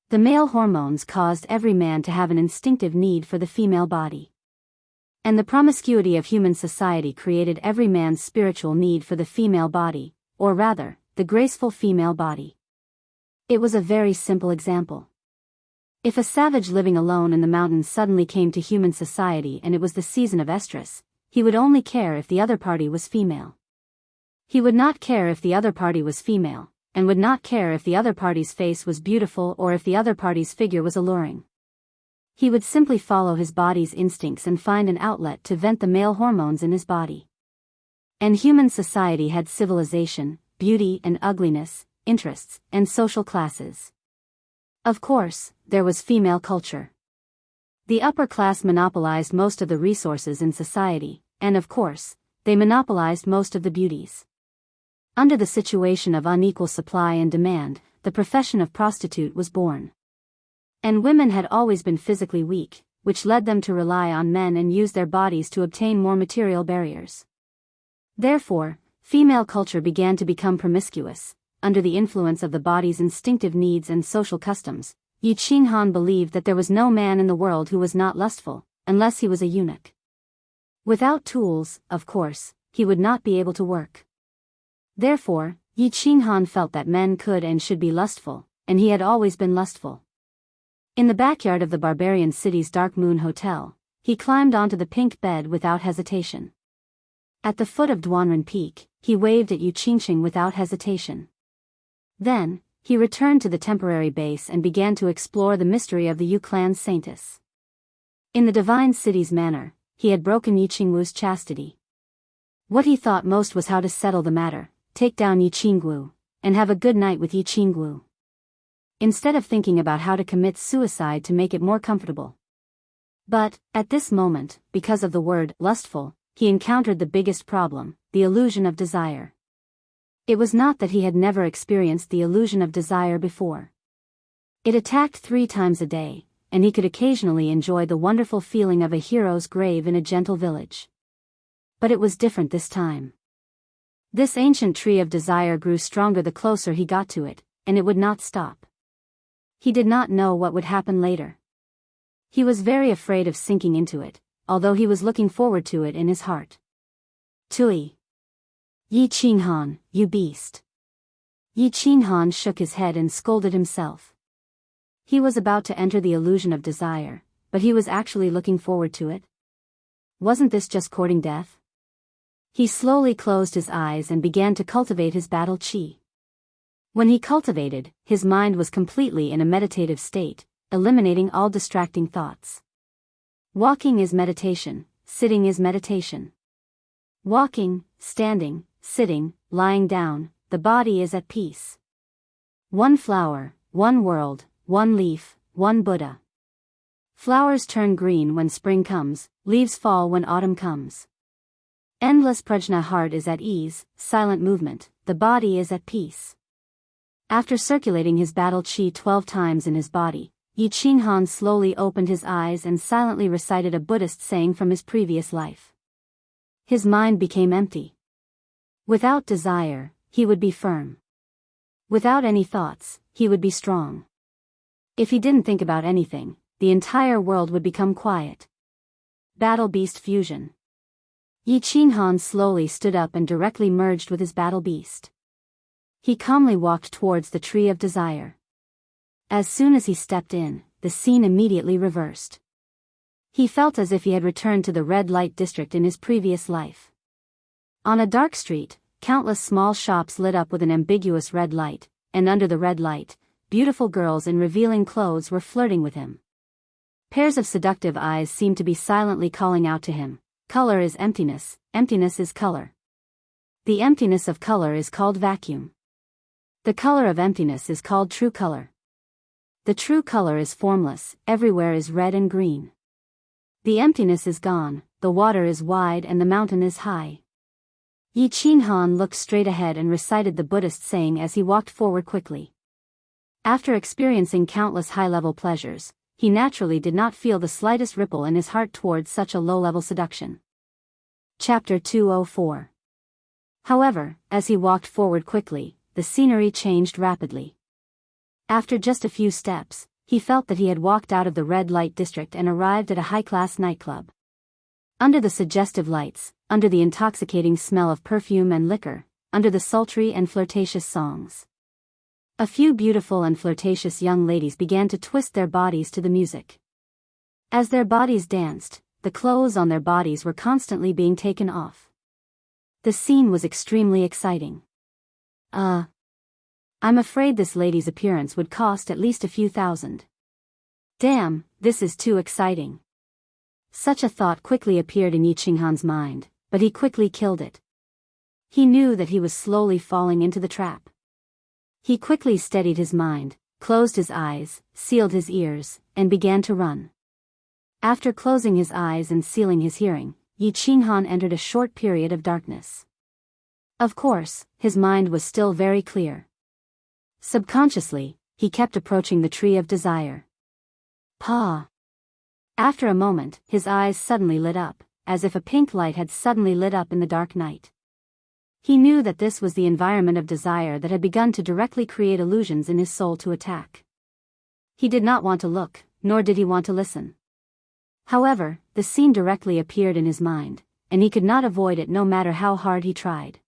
The male hormones caused every man to have an instinctive need for the female body. And the promiscuity of human society created every man's spiritual need for the female body, or rather, the graceful female body. It was a very simple example. If a savage living alone in the mountains suddenly came to human society and it was the season of estrus, he would only care if the other party was female. He would not care if the other party was female, and would not care if the other party's face was beautiful or if the other party's figure was alluring. He would simply follow his body's instincts and find an outlet to vent the male hormones in his body. And human society had civilization, beauty and ugliness, interests, and social classes. Of course, there was female culture. The upper class monopolized most of the resources in society, and of course, they monopolized most of the beauties. Under the situation of unequal supply and demand, the profession of prostitute was born. And women had always been physically weak, which led them to rely on men and use their bodies to obtain more material barriers. Therefore, female culture began to become promiscuous. Under the influence of the body's instinctive needs and social customs, Yi Qinghan believed that there was no man in the world who was not lustful, unless he was a eunuch. Without tools, of course, he would not be able to work. Therefore, Yi Qinghan felt that men could and should be lustful, and he had always been lustful. In the backyard of the barbarian city's Dark Moon Hotel, he climbed onto the pink bed without hesitation. At the foot of Duanren Peak, he waved at Yu Qingxing without hesitation. Then, he returned to the temporary base and began to explore the mystery of the Yu clan's saintess. In the divine city's manner, he had broken Yi Qingwu's chastity. What he thought most was how to settle the matter, take down Yi Qingwu, and have a good night with Yi Qingwu. Instead of thinking about how to commit suicide to make it more comfortable. But, at this moment, because of the word lustful, he encountered the biggest problem, the illusion of desire. It was not that he had never experienced the illusion of desire before. It attacked 3 times a day, and he could occasionally enjoy the wonderful feeling of a hero's grave in a gentle village. But it was different this time. This ancient tree of desire grew stronger the closer he got to it, and it would not stop. He did not know what would happen later. He was very afraid of sinking into it, although he was looking forward to it in his heart. Tui. Yi Qinghan, you beast. Yi Qinghan shook his head and scolded himself. He was about to enter the illusion of desire, but he was actually looking forward to it. Wasn't this just courting death? He slowly closed his eyes and began to cultivate his battle qi. When he cultivated, his mind was completely in a meditative state, eliminating all distracting thoughts. Walking is meditation, sitting is meditation. Walking, standing, sitting, lying down, the body is at peace. One flower, one world, one leaf, one Buddha. Flowers turn green when spring comes, leaves fall when autumn comes. Endless prajna heart is at ease, silent movement, the body is at peace. After circulating his battle qi 12 times in his body, Yi Qinghan slowly opened his eyes and silently recited a Buddhist saying from his previous life. His mind became empty. Without desire, he would be firm. Without any thoughts, he would be strong. If he didn't think about anything, the entire world would become quiet. Battle Beast Fusion. Yi Qinghan slowly stood up and directly merged with his battle beast. He calmly walked towards the Tree of Desire. As soon as he stepped in, the scene immediately reversed. He felt as if he had returned to the red light district in his previous life. On a dark street, countless small shops lit up with an ambiguous red light, and under the red light, beautiful girls in revealing clothes were flirting with him. Pairs of seductive eyes seemed to be silently calling out to him, "Color is emptiness, emptiness is color. The emptiness of color is called vacuum. The color of emptiness is called true color. The true color is formless, everywhere is red and green. The emptiness is gone, the water is wide and the mountain is high." Yi Qinghan looked straight ahead and recited the Buddhist saying as he walked forward quickly. After experiencing countless high-level pleasures, he naturally did not feel the slightest ripple in his heart towards such a low-level seduction. Chapter 204. However, as he walked forward quickly, the scenery changed rapidly. After just a few steps, he felt that he had walked out of the red light district and arrived at a high-class nightclub. Under the suggestive lights, under the intoxicating smell of perfume and liquor, under the sultry and flirtatious songs, a few beautiful and flirtatious young ladies began to twist their bodies to the music. As their bodies danced, the clothes on their bodies were constantly being taken off. The scene was extremely exciting. I'm afraid this lady's appearance would cost at least a few thousand. Damn, this is too exciting. Such a thought quickly appeared in Yi Qinghan's mind, but he quickly killed it. He knew that he was slowly falling into the trap. He quickly steadied his mind, closed his eyes, sealed his ears, and began to run. After closing his eyes and sealing his hearing, Yi Qinghan entered a short period of darkness. Of course, his mind was still very clear. Subconsciously, he kept approaching the Tree of Desire. Pa! After a moment, his eyes suddenly lit up, as if a pink light had suddenly lit up in the dark night. He knew that this was the environment of desire that had begun to directly create illusions in his soul to attack. He did not want to look, nor did he want to listen. However, the scene directly appeared in his mind, and he could not avoid it no matter how hard he tried.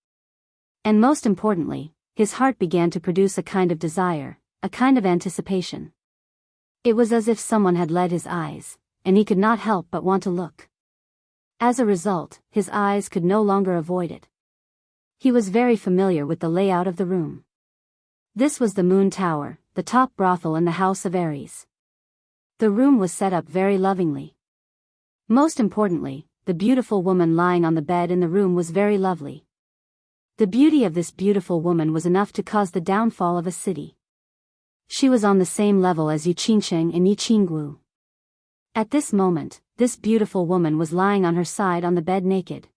And most importantly, his heart began to produce a kind of desire, a kind of anticipation. It was as if someone had led his eyes, and he could not help but want to look. As a result, his eyes could no longer avoid it. He was very familiar with the layout of the room. This was the Moon Tower, the top brothel in the House of Aries. The room was set up very lovingly. Most importantly, the beautiful woman lying on the bed in the room was very lovely. The beauty of this beautiful woman was enough to cause the downfall of a city. She was on the same level as Yu Qingcheng and Yi Qinggu. At this moment, this beautiful woman was lying on her side on the bed naked.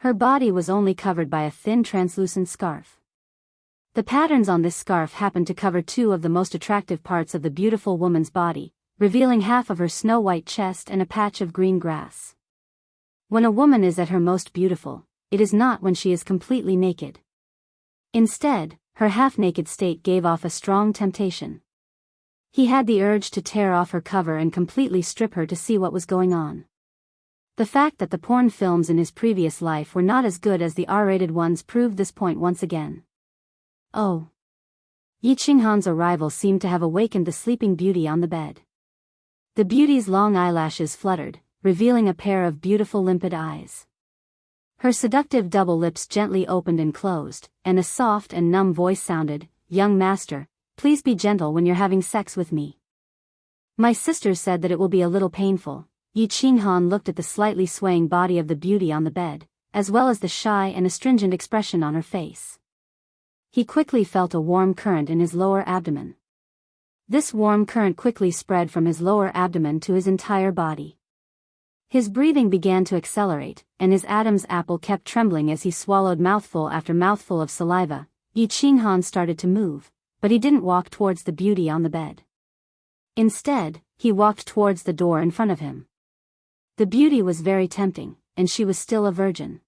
Her body was only covered by a thin translucent scarf. The patterns on this scarf happened to cover two of the most attractive parts of the beautiful woman's body, revealing half of her snow-white chest and a patch of green grass. When a woman is at her most beautiful, it is not when she is completely naked. Instead, her half-naked state gave off a strong temptation. He had the urge to tear off her cover and completely strip her to see what was going on. The fact that the porn films in his previous life were not as good as the R-rated ones proved this point once again. Oh. Yi Qinghan's arrival seemed to have awakened the sleeping beauty on the bed. The beauty's long eyelashes fluttered, revealing a pair of beautiful limpid eyes. Her seductive double lips gently opened and closed, and a soft and numb voice sounded, "Young master, please be gentle when you're having sex with me. My sister said that it will be a little painful." Yi Qinghan looked at the slightly swaying body of the beauty on the bed, as well as the shy and astringent expression on her face. He quickly felt a warm current in his lower abdomen. This warm current quickly spread from his lower abdomen to his entire body. His breathing began to accelerate, and his Adam's apple kept trembling as he swallowed mouthful after mouthful of saliva. Yi Qinghan started to move, but he didn't walk towards the beauty on the bed. Instead, he walked towards the door in front of him. The beauty was very tempting, and she was still a virgin.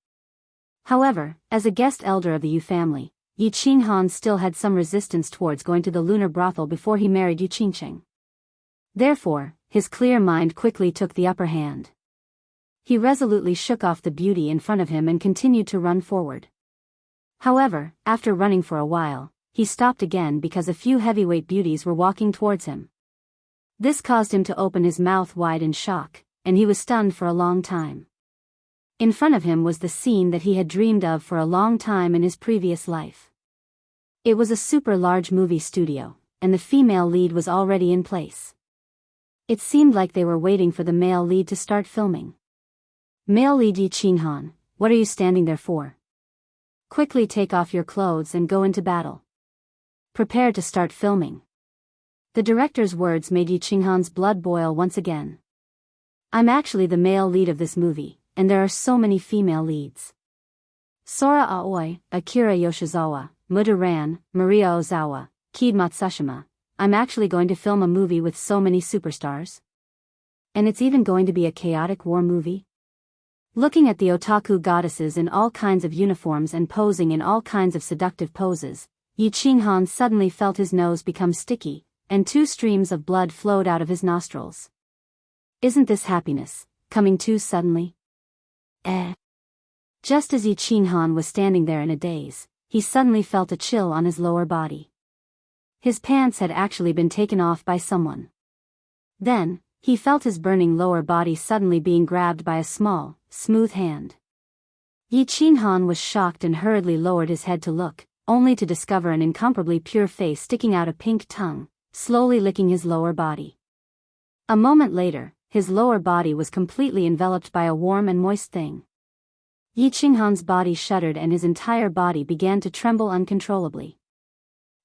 However, as a guest elder of the Yu family, Yi Qinghan still had some resistance towards going to the lunar brothel before he married Yu Qingcheng. Therefore, his clear mind quickly took the upper hand. He resolutely shook off the beauty in front of him and continued to run forward. However, after running for a while, he stopped again because a few heavyweight beauties were walking towards him. This caused him to open his mouth wide in shock, and he was stunned for a long time. In front of him was the scene that he had dreamed of for a long time in his previous life. It was a super large movie studio, and the female lead was already in place. It seemed like they were waiting for the male lead to start filming. Male lead Yi Qinghan, what are you standing there for? Quickly take off your clothes and go into battle. Prepare to start filming. The director's words made Yi Qinghan's blood boil once again. I'm actually the male lead of this movie, and there are so many female leads. Sora Aoi, Akira Yoshizawa, Muda Ran, Maria Ozawa, Kid Matsushima. I'm actually going to film a movie with so many superstars. And it's even going to be a chaotic war movie? Looking at the otaku goddesses in all kinds of uniforms and posing in all kinds of seductive poses, Yi Qinghan suddenly felt his nose become sticky, and 2 streams of blood flowed out of his nostrils. Isn't this happiness, coming too suddenly? Just as Yi Qinghan was standing there in a daze, he suddenly felt a chill on his lower body. His pants had actually been taken off by someone. Then, he felt his burning lower body suddenly being grabbed by a small, smooth hand. Yi Qinghan was shocked and hurriedly lowered his head to look, only to discover an incomparably pure face sticking out a pink tongue, slowly licking his lower body. A moment later, his lower body was completely enveloped by a warm and moist thing. Yi Qinghan's body shuddered and his entire body began to tremble uncontrollably.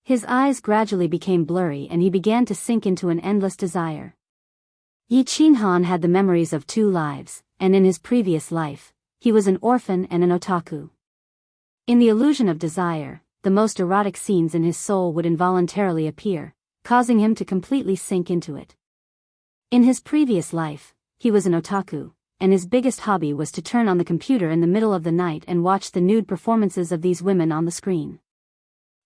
His eyes gradually became blurry and he began to sink into an endless desire. Yi Qinghan had the memories of 2 lives, and in his previous life, he was an orphan and an otaku. In the illusion of desire, the most erotic scenes in his soul would involuntarily appear, causing him to completely sink into it. In his previous life, he was an otaku, and his biggest hobby was to turn on the computer in the middle of the night and watch the nude performances of these women on the screen.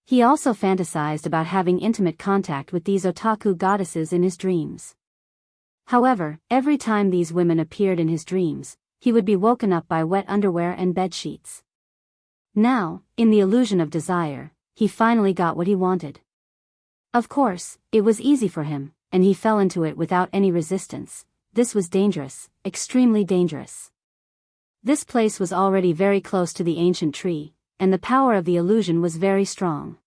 He also fantasized about having intimate contact with these otaku goddesses in his dreams. However, every time these women appeared in his dreams, he would be woken up by wet underwear and bed sheets. Now, in the illusion of desire, he finally got what he wanted. Of course, it was easy for him, and he fell into it without any resistance. This was dangerous, extremely dangerous. This place was already very close to the ancient tree, and the power of the illusion was very strong.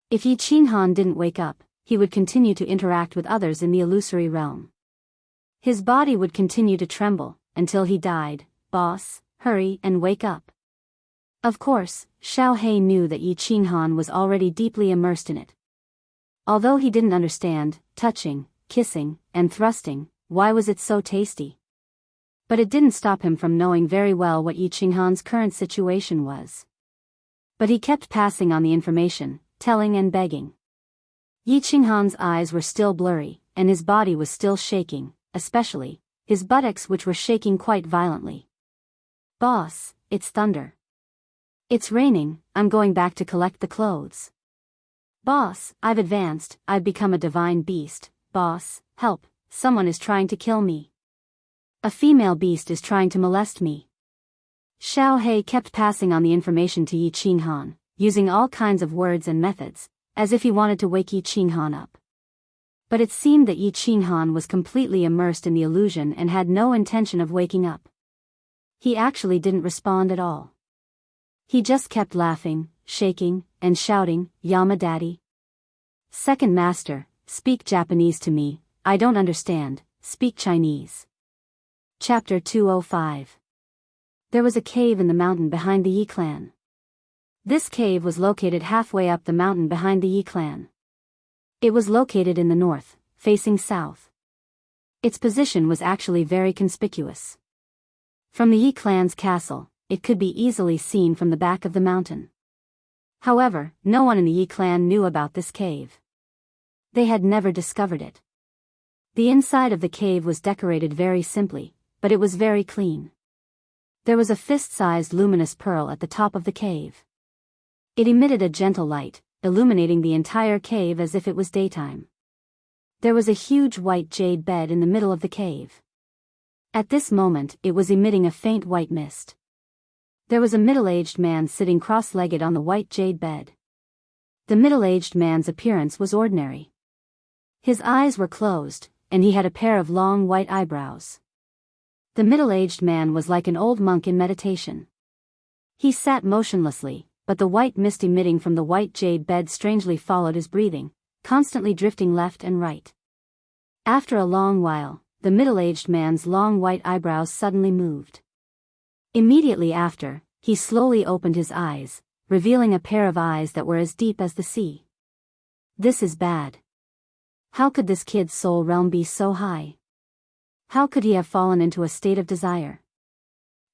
If Yi Qinghan didn't wake up, he would continue to interact with others in the illusory realm. His body would continue to tremble, until he died. Boss, hurry and wake up. Of course, Xiao He knew that Yi Qinghan was already deeply immersed in it. Although he didn't understand, touching, kissing, and thrusting, why was it so tasty? But it didn't stop him from knowing very well what Yi Qinghan's current situation was. But he kept passing on the information, telling and begging. Yi Qinghan's eyes were still blurry, and his body was still shaking, especially his buttocks, which were shaking quite violently. Boss, it's thunder. It's raining, I'm going back to collect the clothes. Boss, I've advanced, I've become a divine beast. Boss, help, someone is trying to kill me. A female beast is trying to molest me. Xiao He kept passing on the information to Yi Qinghan, using all kinds of words and methods, as if he wanted to wake Yi Qinghan up. But it seemed that Yi Qinghan was completely immersed in the illusion and had no intention of waking up. He actually didn't respond at all. He just kept laughing, shaking, and shouting, Yama daddy. Second master, speak Japanese to me, I don't understand, speak Chinese. Chapter 205. There was a cave in the mountain behind the Yi clan. This cave was located halfway up the mountain behind the Yi clan. It was located in the north, facing south. Its position was actually very conspicuous. From the Yi clan's castle, it could be easily seen from the back of the mountain. However, no one in the Yi clan knew about this cave. They had never discovered it. The inside of the cave was decorated very simply, but it was very clean. There was a fist-sized luminous pearl at the top of the cave. It emitted a gentle light, illuminating the entire cave as if it was daytime. There was a huge white jade bed in the middle of the cave. At this moment, it was emitting a faint white mist. There was a middle-aged man sitting cross-legged on the white jade bed. The middle-aged man's appearance was ordinary. His eyes were closed, and he had a pair of long white eyebrows. The middle-aged man was like an old monk in meditation. He sat motionlessly, but the white mist emitting from the white jade bed strangely followed his breathing, constantly drifting left and right. After a long while, the middle-aged man's long white eyebrows suddenly moved. Immediately after, he slowly opened his eyes, revealing a pair of eyes that were as deep as the sea. This is bad. How could this kid's soul realm be so high? How could he have fallen into a state of desire?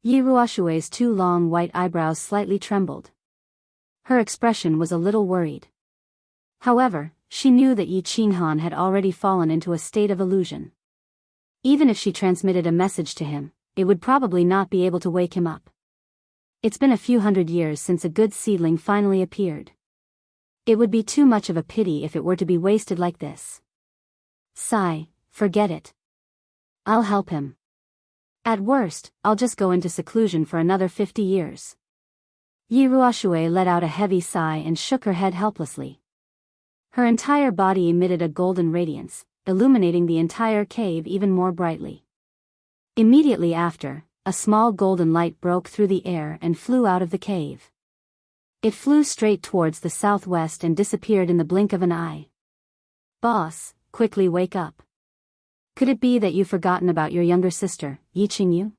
Yi Ruoshue's two long white eyebrows slightly trembled. Her expression was a little worried. However, she knew that Yi Qinghan had already fallen into a state of illusion. Even if she transmitted a message to him, it would probably not be able to wake him up. It's been a few hundred years since a good seedling finally appeared. It would be too much of a pity if it were to be wasted like this. Sigh, forget it. I'll help him. At worst, I'll just go into seclusion for another 50 years. Yi Ruoshue let out a heavy sigh and shook her head helplessly. Her entire body emitted a golden radiance, illuminating the entire cave even more brightly. Immediately after, a small golden light broke through the air and flew out of the cave. It flew straight towards the southwest and disappeared in the blink of an eye. Boss, quickly wake up. Could it be that you've forgotten about your younger sister, Yi Qingyu?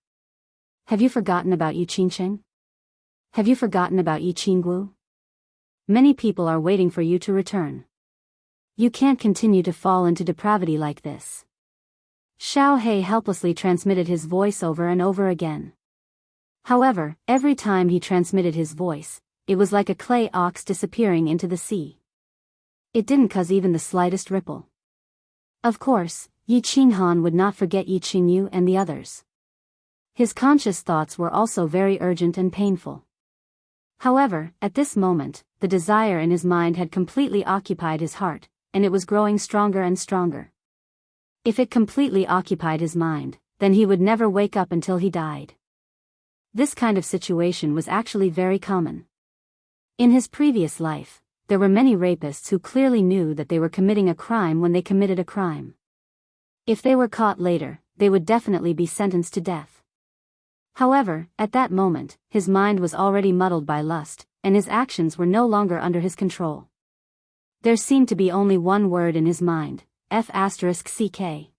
Have you forgotten about Yi Qingcheng? Have you forgotten about Yi Qinggu? Many people are waiting for you to return. You can't continue to fall into depravity like this. Xiao He helplessly transmitted his voice over and over again. However, every time he transmitted his voice, it was like a clay ox disappearing into the sea. It didn't cause even the slightest ripple. Of course, Yi Qinghan would not forget Yi Qingyu and the others. His conscious thoughts were also very urgent and painful. However, at this moment, the desire in his mind had completely occupied his heart, and it was growing stronger and stronger. If it completely occupied his mind, then he would never wake up until he died. This kind of situation was actually very common. In his previous life, there were many rapists who clearly knew that they were committing a crime when they committed a crime. If they were caught later, they would definitely be sentenced to death. However, at that moment, his mind was already muddled by lust, and his actions were no longer under his control. There seemed to be only one word in his mind, F***CK.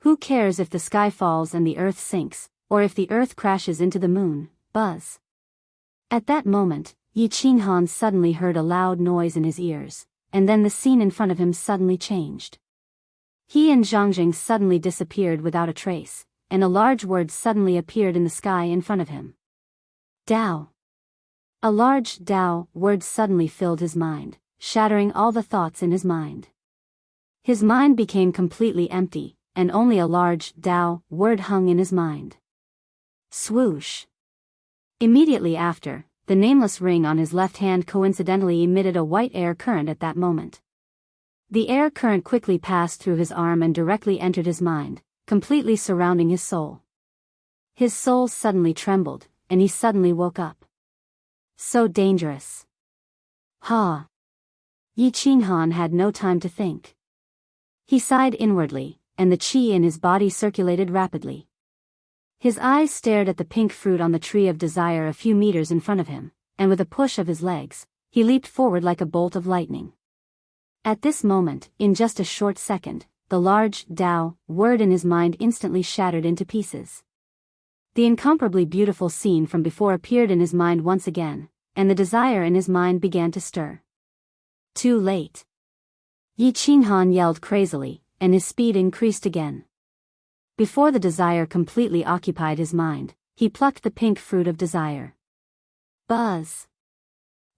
Who cares if the sky falls and the earth sinks, or if the earth crashes into the moon, buzz. At that moment, Yi Qinghan suddenly heard a loud noise in his ears, and then the scene in front of him suddenly changed. He and Zhangjing suddenly disappeared without a trace, and a large word suddenly appeared in the sky in front of him. Dao. A large Dao word suddenly filled his mind, shattering all the thoughts in his mind. His mind became completely empty, and only a large Dao word hung in his mind. Swoosh. Immediately after, the nameless ring on his left hand coincidentally emitted a white air current at that moment. The air current quickly passed through his arm and directly entered his mind, completely surrounding his soul. His soul suddenly trembled, and he suddenly woke up. So dangerous. Ha! Yi Qinghan had no time to think. He sighed inwardly, and the qi in his body circulated rapidly. His eyes stared at the pink fruit on the tree of desire a few meters in front of him, and with a push of his legs, he leaped forward like a bolt of lightning. At this moment, in just a short second, the large Dao word in his mind instantly shattered into pieces. The incomparably beautiful scene from before appeared in his mind once again, and the desire in his mind began to stir. Too late. Yi Qinghan yelled crazily, and his speed increased again. Before the desire completely occupied his mind, he plucked the pink fruit of desire. Buzz.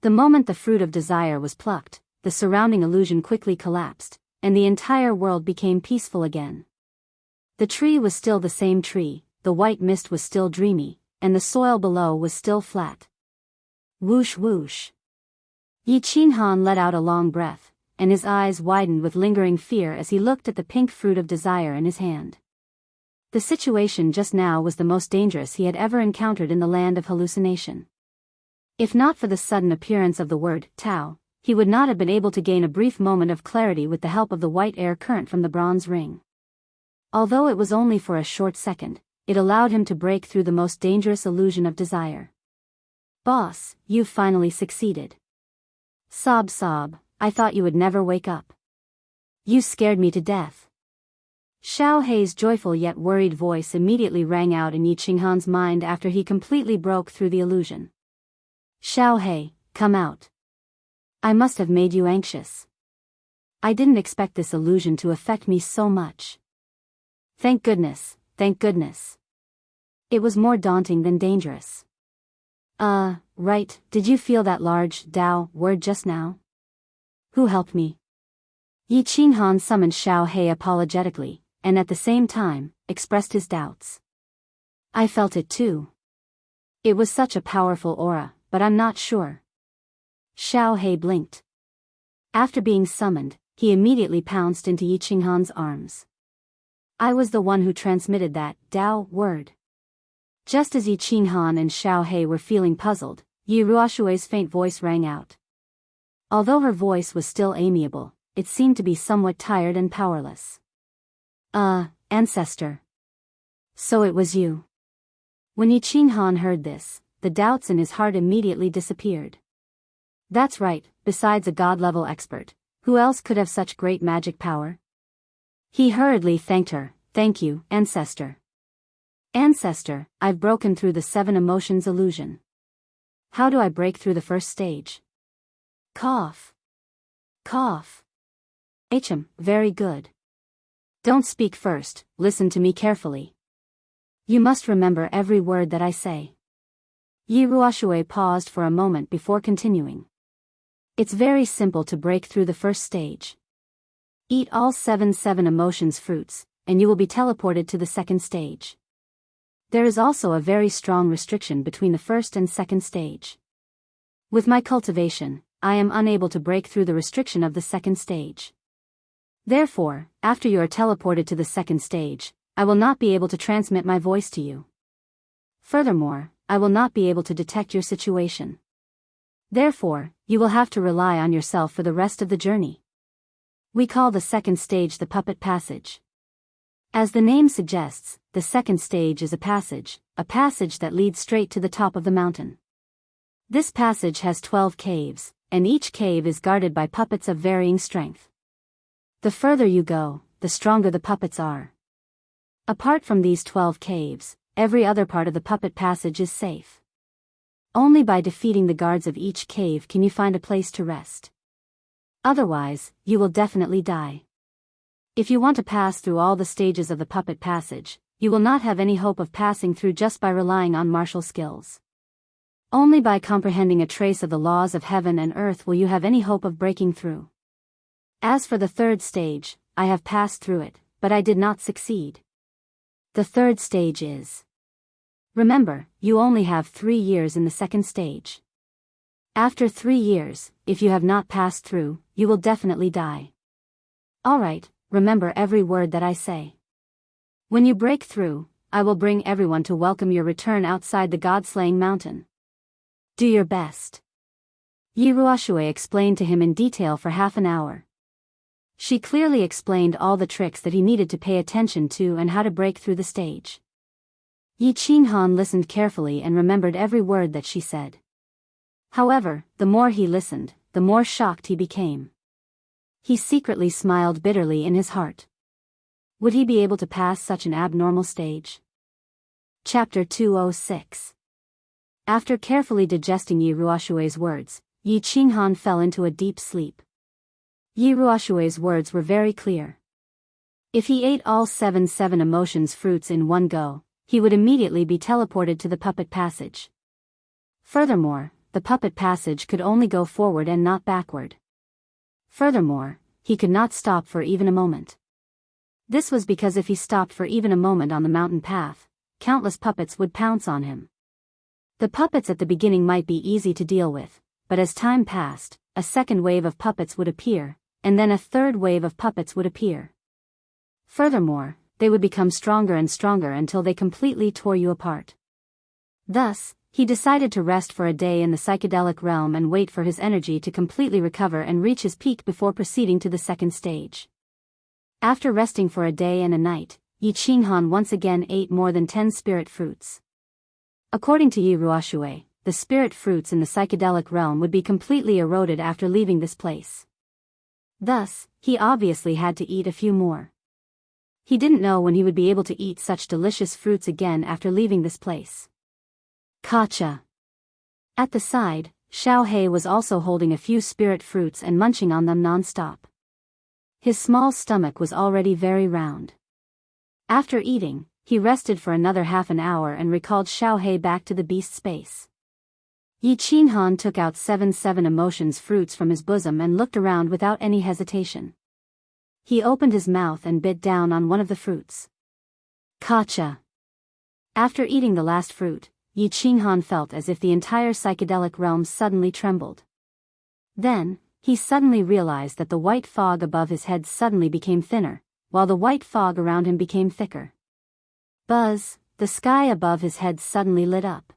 The moment the fruit of desire was plucked, the surrounding illusion quickly collapsed, and the entire world became peaceful again. The tree was still the same tree, the white mist was still dreamy, and the soil below was still flat. Whoosh whoosh. Yi Qinghan let out a long breath, and his eyes widened with lingering fear as he looked at the pink fruit of desire in his hand. The situation just now was the most dangerous he had ever encountered in the land of hallucination. If not for the sudden appearance of the word, Tao, he would not have been able to gain a brief moment of clarity with the help of the white air current from the bronze ring. Although it was only for a short second, it allowed him to break through the most dangerous illusion of desire. Boss, you've finally succeeded. Sob sob, I thought you would never wake up. You scared me to death. Xiao Hei's joyful yet worried voice immediately rang out in Yi Qinghan's mind after he completely broke through the illusion. Xiao Hei, come out. I must have made you anxious. I didn't expect this illusion to affect me so much. Thank goodness, thank goodness. It was more daunting than dangerous. Right, did you feel that large Dao word just now? Who helped me? Yi Qinghan summoned Xiao Hei apologetically, and at the same time, expressed his doubts. I felt it too. It was such a powerful aura, but I'm not sure. Xiao Hei blinked. After being summoned, he immediately pounced into Yi Qinghan's arms. I was the one who transmitted that Dao word. Just as Yi Qinghan and Xiao Hei were feeling puzzled, Yi Ruoshui's faint voice rang out. Although her voice was still amiable, it seemed to be somewhat tired and powerless. Ancestor. So it was you. When Yi Qinghan heard this, the doubts in his heart immediately disappeared. That's right, besides a god-level expert, who else could have such great magic power? He hurriedly thanked her. Thank you, Ancestor. Ancestor, I've broken through the 7 emotions illusion. How do I break through the first stage? Cough. Cough. Very good. Don't speak first, listen to me carefully. You must remember every word that I say. Yi Ruoshui paused for a moment before continuing. It's very simple to break through the first stage. Eat all 7 emotions fruits, and you will be teleported to the second stage. There is also a very strong restriction between the first and second stage. With my cultivation, I am unable to break through the restriction of the second stage. Therefore, after you are teleported to the second stage, I will not be able to transmit my voice to you. Furthermore, I will not be able to detect your situation. Therefore, you will have to rely on yourself for the rest of the journey. We call the second stage the puppet passage. As the name suggests, the second stage is a passage that leads straight to the top of the mountain. This passage has 12 caves, and each cave is guarded by puppets of varying strength. The further you go, the stronger the puppets are. Apart from these 12 caves, every other part of the puppet passage is safe. Only by defeating the guards of each cave can you find a place to rest. Otherwise, you will definitely die. If you want to pass through all the stages of the puppet passage, you will not have any hope of passing through just by relying on martial skills. Only by comprehending a trace of the laws of heaven and earth will you have any hope of breaking through. As for the third stage, I have passed through it, but I did not succeed. The third stage is. Remember, you only have 3 years in the second stage. After 3 years, if you have not passed through, you will definitely die. Alright, remember every word that I say. When you break through, I will bring everyone to welcome your return outside the god-slaying mountain. Do your best. Yi Ruoshui explained to him in detail for half an hour. She clearly explained all the tricks that he needed to pay attention to and how to break through the stage. Yi Qinghan listened carefully and remembered every word that she said. However, the more he listened, the more shocked he became. He secretly smiled bitterly in his heart. Would he be able to pass such an abnormal stage? Chapter 206. After carefully digesting Yi Ruoshui's words, Yi Qinghan fell into a deep sleep. Yi Ruoshui's words were very clear. If he ate all 7 emotions fruits in one go, he would immediately be teleported to the puppet passage. Furthermore, the puppet passage could only go forward and not backward. Furthermore, he could not stop for even a moment. This was because if he stopped for even a moment on the mountain path, countless puppets would pounce on him. The puppets at the beginning might be easy to deal with, but as time passed, a second wave of puppets would appear, and then a third wave of puppets would appear. Furthermore, they would become stronger and stronger until they completely tore you apart. Thus, he decided to rest for a day in the psychedelic realm and wait for his energy to completely recover and reach his peak before proceeding to the second stage. After resting for a day and a night, Yi Qinghan once again ate more than 10 spirit fruits. According to Yi Ruoxue, the spirit fruits in the psychedelic realm would be completely eroded after leaving this place. Thus, he obviously had to eat a few more. He didn't know when he would be able to eat such delicious fruits again after leaving this place. Gotcha. At the side, Xiao He was also holding a few spirit fruits and munching on them non-stop. His small stomach was already very round. After eating, he rested for another half an hour and recalled Xiao He back to the beast space. Yi Qinghan took out 7 emotions fruits from his bosom and looked around without any hesitation. He opened his mouth and bit down on one of the fruits. Gotcha. After eating the last fruit, Yi Qinghan felt as if the entire psychedelic realm suddenly trembled. Then, he suddenly realized that the white fog above his head suddenly became thinner, while the white fog around him became thicker. Buzz, the sky above his head suddenly lit up.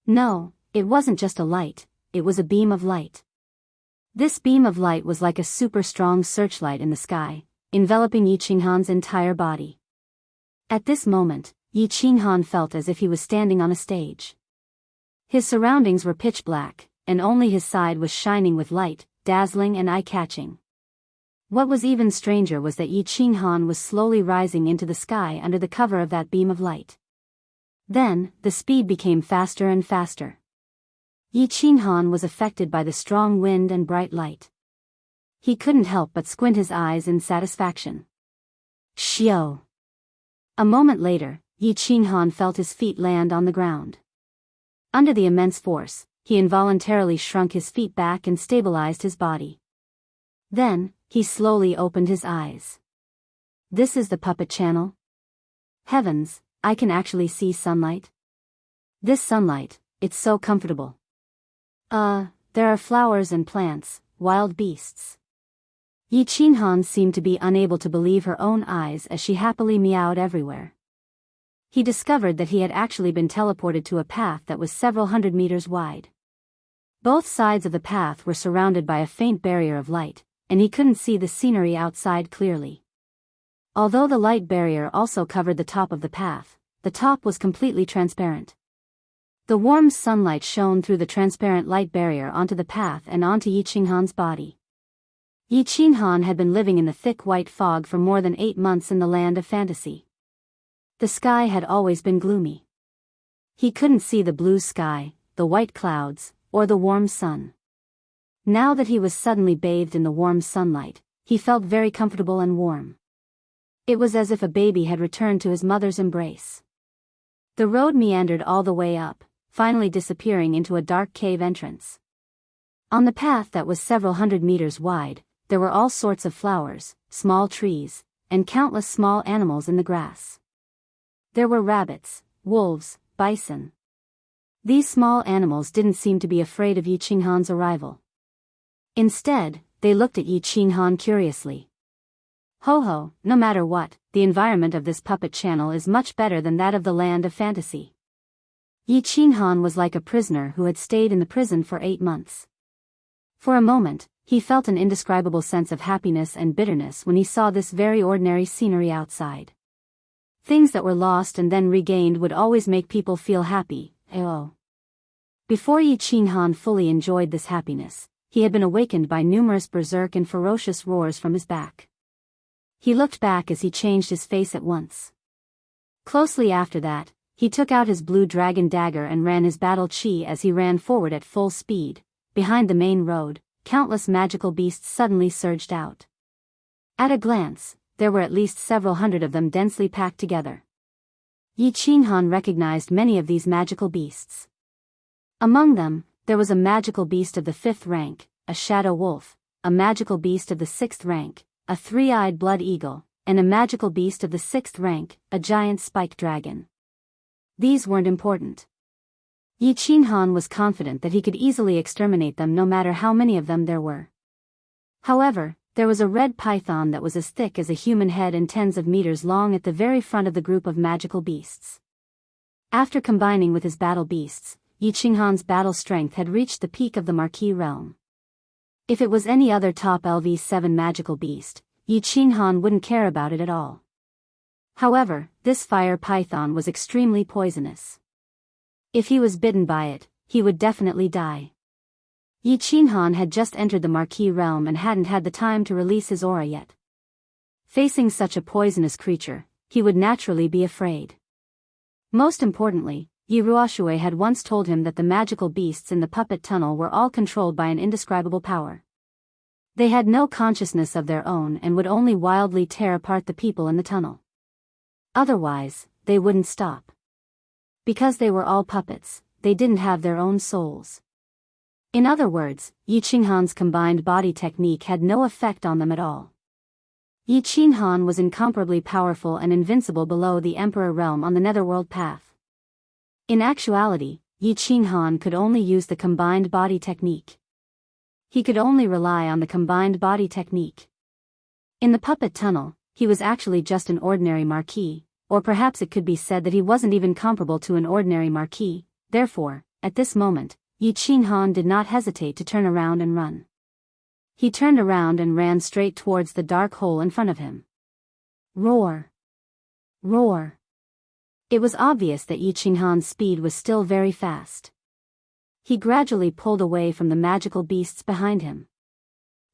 No, it wasn't just a light, it was a beam of light. This beam of light was like a super strong searchlight in the sky, enveloping Yi Qinghan's entire body. At this moment, Yi Qinghan felt as if he was standing on a stage. His surroundings were pitch black, and only his side was shining with light, dazzling and eye-catching. What was even stranger was that Yi Qinghan was slowly rising into the sky under the cover of that beam of light. Then, the speed became faster and faster. Yi Qinghan was affected by the strong wind and bright light. He couldn't help but squint his eyes in satisfaction. Xiao. A moment later, Yi Qinghan felt his feet land on the ground. Under the immense force, he involuntarily shrunk his feet back and stabilized his body. Then, he slowly opened his eyes. This is the puppet channel? Heavens, I can actually see sunlight. This sunlight, it's so comfortable. There are flowers and plants, wild beasts. Yi Qinghan seemed to be unable to believe her own eyes as she happily meowed everywhere. He discovered that he had actually been teleported to a path that was several hundred meters wide. Both sides of the path were surrounded by a faint barrier of light, and he couldn't see the scenery outside clearly. Although the light barrier also covered the top of the path, the top was completely transparent. The warm sunlight shone through the transparent light barrier onto the path and onto Yi Qinghan's body. Yi Qinghan had been living in the thick white fog for more than 8 months in the land of fantasy. The sky had always been gloomy. He couldn't see the blue sky, the white clouds, or the warm sun. Now that he was suddenly bathed in the warm sunlight, he felt very comfortable and warm. It was as if a baby had returned to his mother's embrace. The road meandered all the way up, finally disappearing into a dark cave entrance. On the path that was several hundred meters wide, there were all sorts of flowers, small trees, and countless small animals in the grass. There were rabbits, wolves, bison. These small animals didn't seem to be afraid of Yi Qinghan's arrival. Instead, they looked at Yi Qinghan curiously. Ho, no matter what, the environment of this puppet channel is much better than that of the land of fantasy. Yi Qinghan was like a prisoner who had stayed in the prison for 8 months. For a moment, he felt an indescribable sense of happiness and bitterness when he saw this very ordinary scenery outside. Things that were lost and then regained would always make people feel happy. Before Yi Qinghan fully enjoyed this happiness, he had been awakened by numerous berserk and ferocious roars from his back. He looked back as he changed his face at once. Closely after that, he took out his blue dragon dagger and ran his battle chi as he ran forward at full speed. Behind the main road, countless magical beasts suddenly surged out. At a glance, there were at least several hundred of them densely packed together. Yi Qinghan recognized many of these magical beasts. Among them, there was a magical beast of the 5th rank, a shadow wolf, a magical beast of the 6th rank, a 3-eyed blood eagle, and a magical beast of the 6th rank, a giant spike dragon. These weren't important. Yi Qinghan was confident that he could easily exterminate them no matter how many of them there were. However, There was a red python that was as thick as a human head and tens of meters long at the very front of the group of magical beasts. After combining with his battle beasts, Yi Qinghan's battle strength had reached the peak of the Marquis realm. If it was any other top LV7 magical beast, Yi Qinghan wouldn't care about it at all. However, this fire python was extremely poisonous. If he was bitten by it, he would definitely die. Yi Qinghan had just entered the Marquis realm and hadn't had the time to release his aura yet. Facing such a poisonous creature, he would naturally be afraid. Most importantly, Yi Ruoshui had once told him that the magical beasts in the puppet tunnel were all controlled by an indescribable power. They had no consciousness of their own and would only wildly tear apart the people in the tunnel. Otherwise, they wouldn't stop. Because they were all puppets, they didn't have their own souls. In other words, Yi Qinghan's combined body technique had no effect on them at all. Yi Qinghan was incomparably powerful and invincible below the Emperor realm on the Netherworld path. In actuality, Yi Qinghan could only use the combined body technique. He could only rely on the combined body technique. In the puppet tunnel, he was actually just an ordinary Marquis, or perhaps it could be said that he wasn't even comparable to an ordinary Marquis. Therefore, at this moment, Yi Qinghan did not hesitate to turn around and run. He turned around and ran straight towards the dark hole in front of him. Roar! Roar! It was obvious that Yi Qinghan's speed was still very fast. He gradually pulled away from the magical beasts behind him.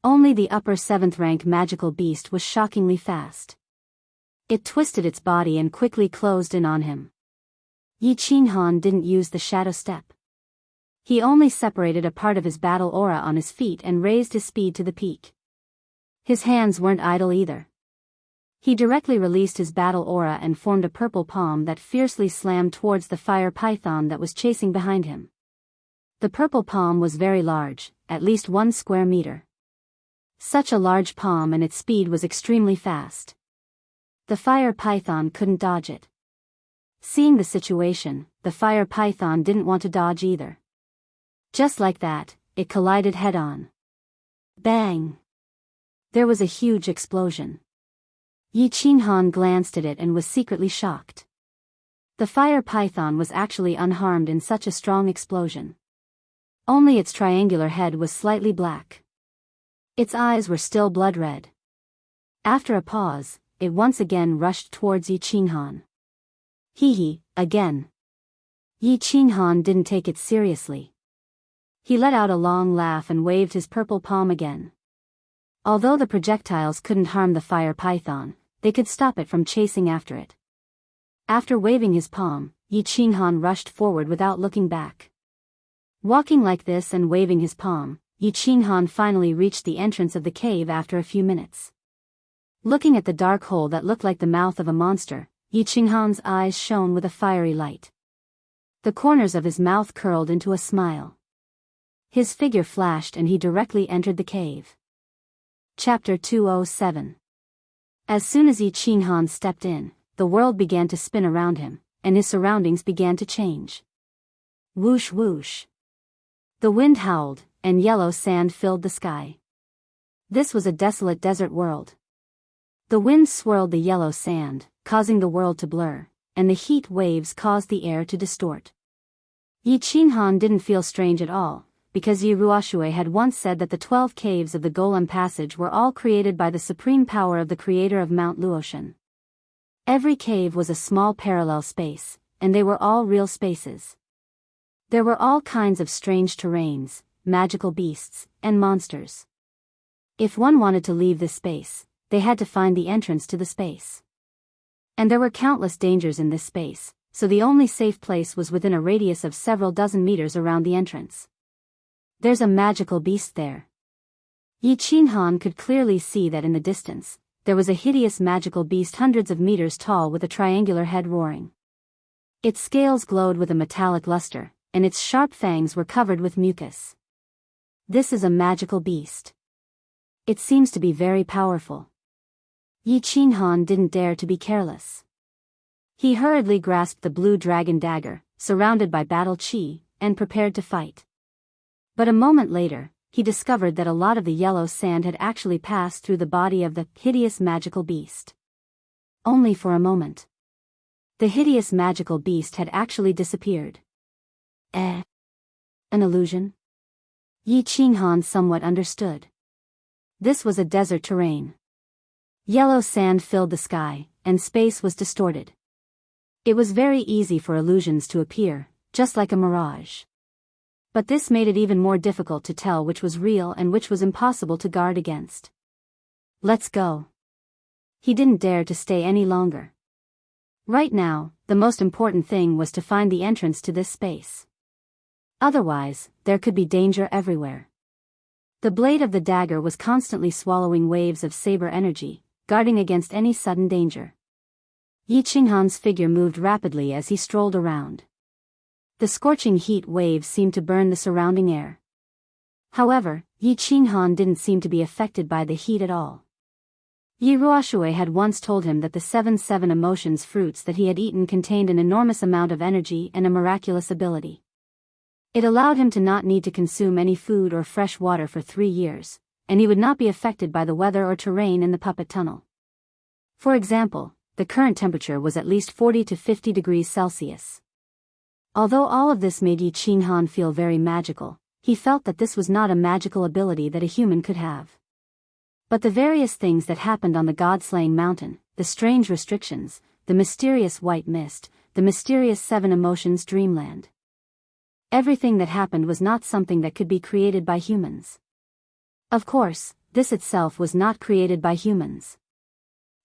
Only the upper 7th rank magical beast was shockingly fast. It twisted its body and quickly closed in on him. Yi Qinghan didn't use the shadow step. He only separated a part of his battle aura on his feet and raised his speed to the peak. His hands weren't idle either. He directly released his battle aura and formed a purple palm that fiercely slammed towards the fire python that was chasing behind him. The purple palm was very large, at least 1 square meter. Such a large palm and its speed was extremely fast. The fire python couldn't dodge it. Seeing the situation, the fire python didn't want to dodge either. Just like that, it collided head-on. Bang! There was a huge explosion. Yi Qinghan glanced at it and was secretly shocked. The fire python was actually unharmed in such a strong explosion. Only its triangular head was slightly black. Its eyes were still blood red. After a pause, it once again rushed towards Yi Qinghan. Hee, again. Yi Qinghan didn't take it seriously. He let out a long laugh and waved his purple palm again. Although the projectiles couldn't harm the fire python, they could stop it from chasing after it. After waving his palm, Yi Qinghan rushed forward without looking back. Walking like this and waving his palm, Yi Qinghan finally reached the entrance of the cave after a few minutes. Looking at the dark hole that looked like the mouth of a monster, Yi Qinghan's eyes shone with a fiery light. The corners of his mouth curled into a smile. His figure flashed and he directly entered the cave. Chapter 207. As soon as Yi Qinghan stepped in, the world began to spin around him, and his surroundings began to change. Whoosh whoosh. The wind howled, and yellow sand filled the sky. This was a desolate desert world. The wind swirled the yellow sand, causing the world to blur, and the heat waves caused the air to distort. Yi Qinghan didn't feel strange at all, because Yi Ruoshui had once said that the 12 caves of the Golem Passage were all created by the supreme power of the creator of Mount Luotian. Every cave was a small parallel space, and they were all real spaces. There were all kinds of strange terrains, magical beasts, and monsters. If one wanted to leave this space, they had to find the entrance to the space. And there were countless dangers in this space, so the only safe place was within a radius of several dozen meters around the entrance. There's a magical beast there. Yi Qinghan could clearly see that in the distance, there was a hideous magical beast hundreds of meters tall with a triangular head roaring. Its scales glowed with a metallic luster, and its sharp fangs were covered with mucus. This is a magical beast. It seems to be very powerful. Yi Qinghan didn't dare to be careless. He hurriedly grasped the blue dragon dagger, surrounded by battle chi, and prepared to fight. But a moment later, he discovered that a lot of the yellow sand had actually passed through the body of the hideous magical beast. Only for a moment. The hideous magical beast had actually disappeared. An illusion? Yi Qinghan somewhat understood. This was a desert terrain. Yellow sand filled the sky, and space was distorted. It was very easy for illusions to appear, just like a mirage. But this made it even more difficult to tell which was real and which was impossible to guard against. Let's go. He didn't dare to stay any longer. Right now, the most important thing was to find the entrance to this space. Otherwise, there could be danger everywhere. The blade of the dagger was constantly swallowing waves of saber energy, guarding against any sudden danger. Yi Qinghan's figure moved rapidly as he strolled around. The scorching heat waves seemed to burn the surrounding air. However, Yi Qinghan didn't seem to be affected by the heat at all. Yi Ruoshui had once told him that the 7 emotions fruits that he had eaten contained an enormous amount of energy and a miraculous ability. It allowed him to not need to consume any food or fresh water for 3 years, and he would not be affected by the weather or terrain in the puppet tunnel. For example, the current temperature was at least 40 to 50 degrees Celsius. Although all of this made Yi Qinghan feel very magical, he felt that this was not a magical ability that a human could have. But the various things that happened on the God-slaying mountain, the strange restrictions, the mysterious white mist, the mysterious 7 emotions dreamland. Everything that happened was not something that could be created by humans. Of course, this itself was not created by humans.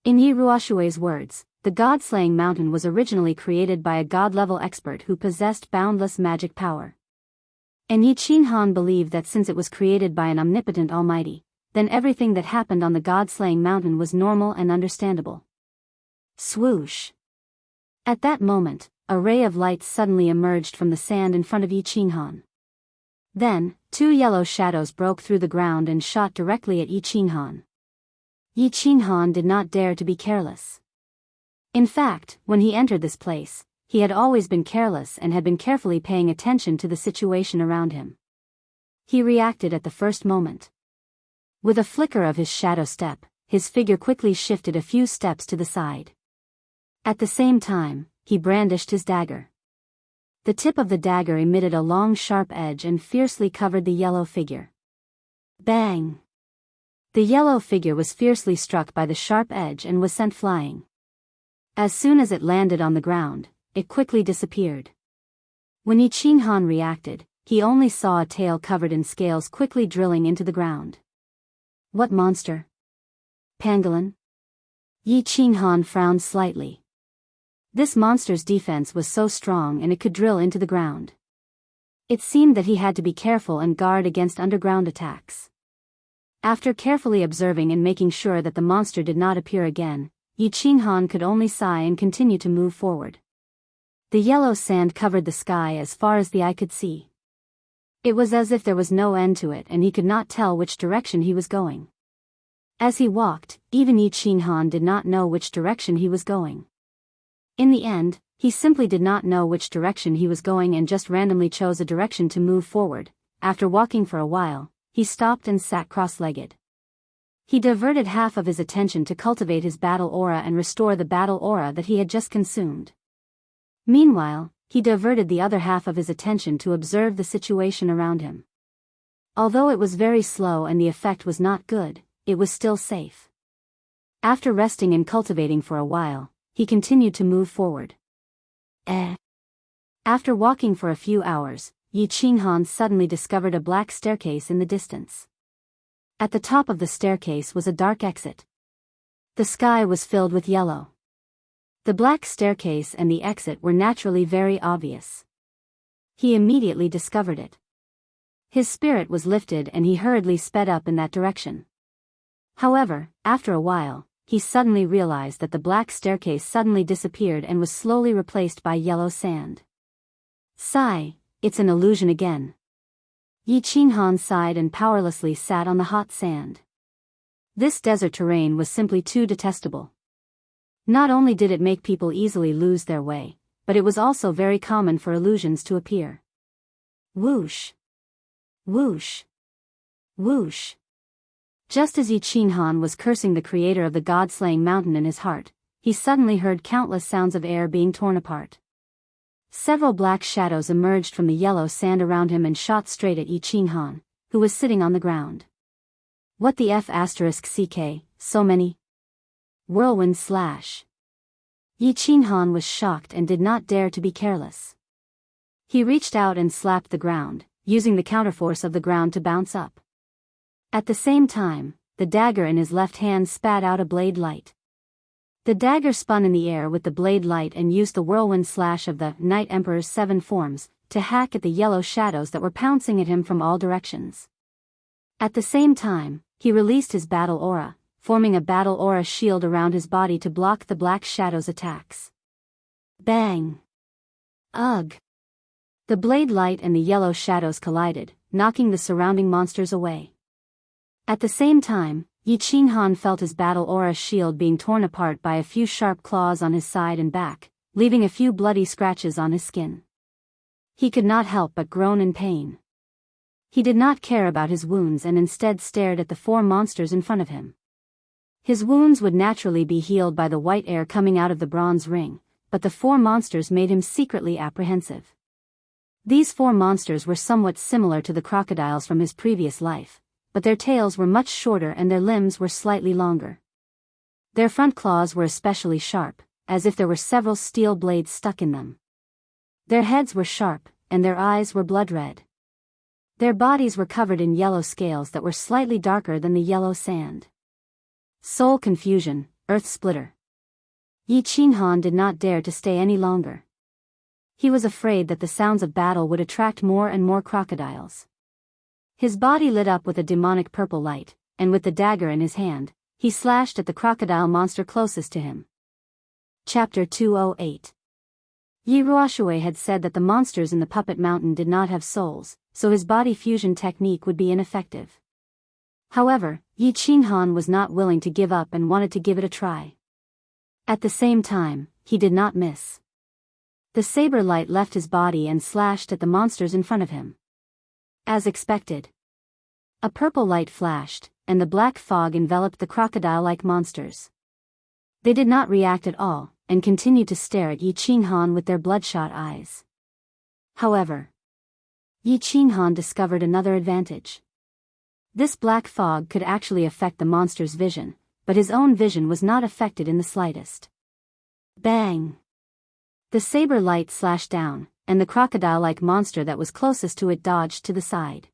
In Yi Ruoshui's words, the God-slaying mountain was originally created by a god-level expert who possessed boundless magic power. And Yi Qinghan believed that since it was created by an omnipotent almighty, then everything that happened on the God-slaying mountain was normal and understandable. Swoosh! At that moment, a ray of light suddenly emerged from the sand in front of Yi Qinghan. Then, 2 yellow shadows broke through the ground and shot directly at Yi Qinghan. Yi Qinghan did not dare to be careless. In fact, when he entered this place, he had always been careless and had been carefully paying attention to the situation around him. He reacted at the first moment. With a flicker of his shadow step, his figure quickly shifted a few steps to the side. At the same time, he brandished his dagger. The tip of the dagger emitted a long sharp edge and fiercely covered the yellow figure. Bang! The yellow figure was fiercely struck by the sharp edge and was sent flying. As soon as it landed on the ground, it quickly disappeared. When Yi Qinghan reacted, he only saw a tail covered in scales quickly drilling into the ground. What monster? Pangolin? Yi Qinghan frowned slightly. This monster's defense was so strong and it could drill into the ground. It seemed that he had to be careful and guard against underground attacks. After carefully observing and making sure that the monster did not appear again, Yi Qinghan could only sigh and continue to move forward. The yellow sand covered the sky as far as the eye could see. It was as if there was no end to it and he could not tell which direction he was going. As he walked, even Yi Qinghan did not know which direction he was going. In the end, he simply did not know which direction he was going and just randomly chose a direction to move forward. After walking for a while, he stopped and sat cross-legged. He diverted half of his attention to cultivate his battle aura and restore the battle aura that he had just consumed. Meanwhile, he diverted the other half of his attention to observe the situation around him. Although it was very slow and the effect was not good, it was still safe. After resting and cultivating for a while, he continued to move forward. After walking for a few hours, Yi Qinghan suddenly discovered a black staircase in the distance. At the top of the staircase was a dark exit. The sky was filled with yellow. The black staircase and the exit were naturally very obvious. He immediately discovered it. His spirit was lifted and he hurriedly sped up in that direction. However, after a while, he suddenly realized that the black staircase suddenly disappeared and was slowly replaced by yellow sand. Sigh, it's an illusion again. Yi Qinghan sighed and powerlessly sat on the hot sand. This desert terrain was simply too detestable. Not only did it make people easily lose their way, but it was also very common for illusions to appear. Whoosh! Whoosh! Whoosh! Just as Yi Qinghan was cursing the creator of the god-slaying mountain in his heart, he suddenly heard countless sounds of air being torn apart. Several black shadows emerged from the yellow sand around him and shot straight at Yi Qinghan, who was sitting on the ground. What the F***ck, so many? Whirlwind slash. Yi Qinghan was shocked and did not dare to be careless. He reached out and slapped the ground, using the counterforce of the ground to bounce up. At the same time, the dagger in his left hand spat out a blade light. The dagger spun in the air with the blade light and used the whirlwind slash of the Night Emperor's 7 forms to hack at the yellow shadows that were pouncing at him from all directions. At the same time, he released his battle aura, forming a battle aura shield around his body to block the black shadows' attacks. Bang! Ugh! The blade light and the yellow shadows collided, knocking the surrounding monsters away. At the same time, Yi Qinghan felt his battle aura shield being torn apart by a few sharp claws on his side and back, leaving a few bloody scratches on his skin. He could not help but groan in pain. He did not care about his wounds and instead stared at the 4 monsters in front of him. His wounds would naturally be healed by the white air coming out of the bronze ring, but the 4 monsters made him secretly apprehensive. These 4 monsters were somewhat similar to the crocodiles from his previous life, but their tails were much shorter and their limbs were slightly longer. Their front claws were especially sharp, as if there were several steel blades stuck in them. Their heads were sharp, and their eyes were blood red. Their bodies were covered in yellow scales that were slightly darker than the yellow sand. Soul confusion, earth splitter. Yi Qinghan did not dare to stay any longer. He was afraid that the sounds of battle would attract more and more crocodiles. His body lit up with a demonic purple light, and with the dagger in his hand, he slashed at the crocodile monster closest to him. Chapter 208. Yi Ruoshui had said that the monsters in the puppet mountain did not have souls, so his body fusion technique would be ineffective. However, Yi Qinghan was not willing to give up and wanted to give it a try. At the same time, he did not miss. The saber light left his body and slashed at the monsters in front of him. As expected, a purple light flashed, and the black fog enveloped the crocodile-like monsters. They did not react at all, and continued to stare at Yi Qinghan with their bloodshot eyes. However, Yi Qinghan discovered another advantage. This black fog could actually affect the monster's vision, but his own vision was not affected in the slightest. Bang! The saber light slashed down, and the crocodile-like monster that was closest to it dodged to the side.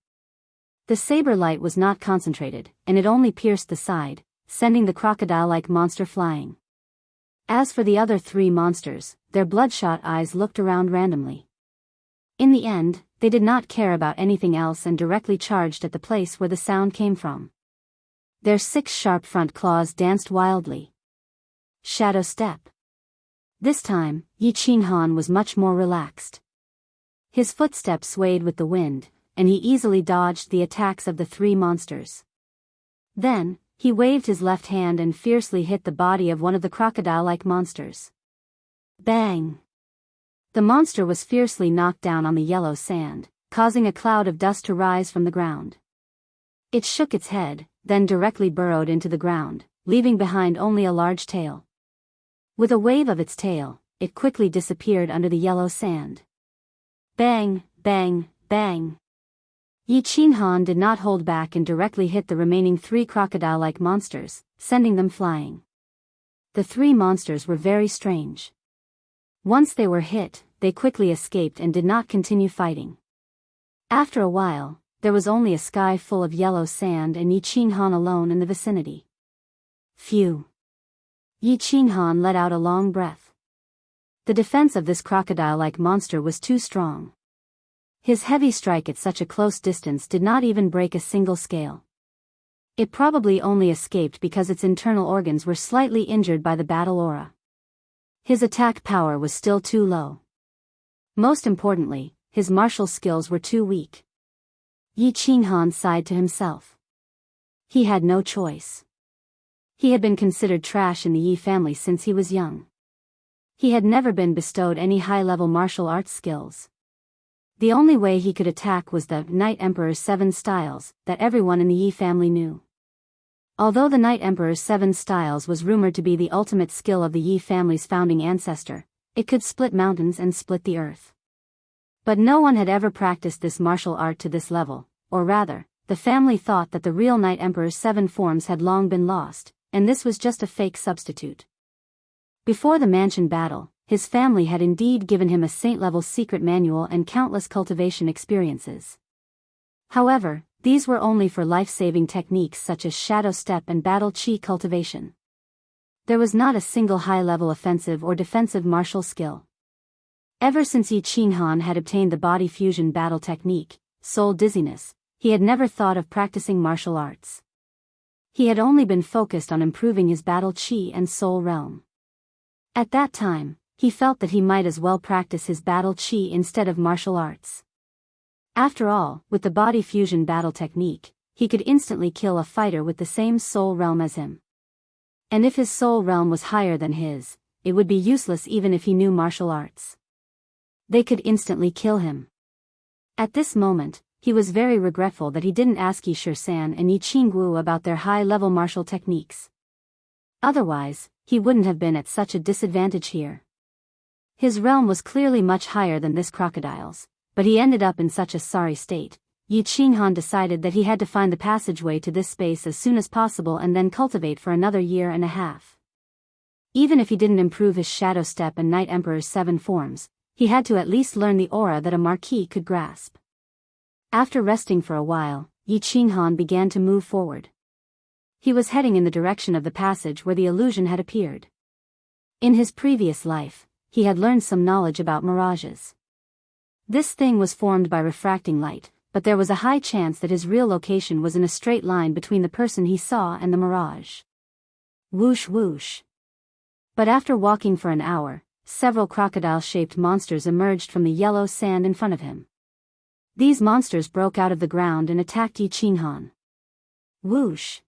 The saber light was not concentrated, and it only pierced the side, sending the crocodile-like monster flying. As for the other 3 monsters, their bloodshot eyes looked around randomly. In the end, they did not care about anything else and directly charged at the place where the sound came from. Their 6 sharp front claws danced wildly. Shadow step. This time, Yi Qinghan was much more relaxed. His footsteps swayed with the wind, and he easily dodged the attacks of the 3 monsters. Then, he waved his left hand and fiercely hit the body of one of the crocodile-like monsters. Bang! The monster was fiercely knocked down on the yellow sand, causing a cloud of dust to rise from the ground. It shook its head, then directly burrowed into the ground, leaving behind only a large tail. With a wave of its tail, it quickly disappeared under the yellow sand. Bang, bang, bang. Yi Qinghan did not hold back and directly hit the remaining 3 crocodile-like monsters, sending them flying. The 3 monsters were very strange. Once they were hit, they quickly escaped and did not continue fighting. After a while, there was only a sky full of yellow sand and Yi Qinghan alone in the vicinity. Phew. Yi Qinghan let out a long breath. The defense of this crocodile-like monster was too strong. His heavy strike at such a close distance did not even break a single scale. It probably only escaped because its internal organs were slightly injured by the battle aura. His attack power was still too low. Most importantly, his martial skills were too weak. Yi Qinghan sighed to himself. He had no choice. He had been considered trash in the Yi family since he was young. He had never been bestowed any high-level martial arts skills. The only way he could attack was the Night Emperor's 7 styles that everyone in the Yi family knew. Although the Night Emperor's 7 styles was rumored to be the ultimate skill of the Yi family's founding ancestor, it could split mountains and split the earth. But no one had ever practiced this martial art to this level, or rather, the family thought that the real Night Emperor's 7 forms had long been lost, and this was just a fake substitute. Before the mansion battle, his family had indeed given him a saint-level secret manual and countless cultivation experiences. However, these were only for life-saving techniques such as shadow step and battle chi cultivation. There was not a single high-level offensive or defensive martial skill. Ever since Yi Qinghan had obtained the body fusion battle technique, soul dizziness, he had never thought of practicing martial arts. He had only been focused on improving his battle chi and soul realm. At that time, he felt that he might as well practice his battle chi instead of martial arts. After all, with the body fusion battle technique, he could instantly kill a fighter with the same soul realm as him. And if his soul realm was higher than his, it would be useless even if he knew martial arts. They could instantly kill him. At this moment, he was very regretful that he didn't ask Yi Shisan and Yi Qingguo about their high-level martial techniques. Otherwise, he wouldn't have been at such a disadvantage here. His realm was clearly much higher than this crocodile's, but he ended up in such a sorry state. Yi Qinghan decided that he had to find the passageway to this space as soon as possible and then cultivate for another year and a half. Even if he didn't improve his Shadow Step and Night Emperor's 7 forms, he had to at least learn the aura that a marquis could grasp. After resting for a while, Yi Qinghan began to move forward. He was heading in the direction of the passage where the illusion had appeared. In his previous life, he had learned some knowledge about mirages. This thing was formed by refracting light, but there was a high chance that his real location was in a straight line between the person he saw and the mirage. Whoosh whoosh. But after walking for an hour, several crocodile-shaped monsters emerged from the yellow sand in front of him. These monsters broke out of the ground and attacked Yi Qinghan. Whoosh.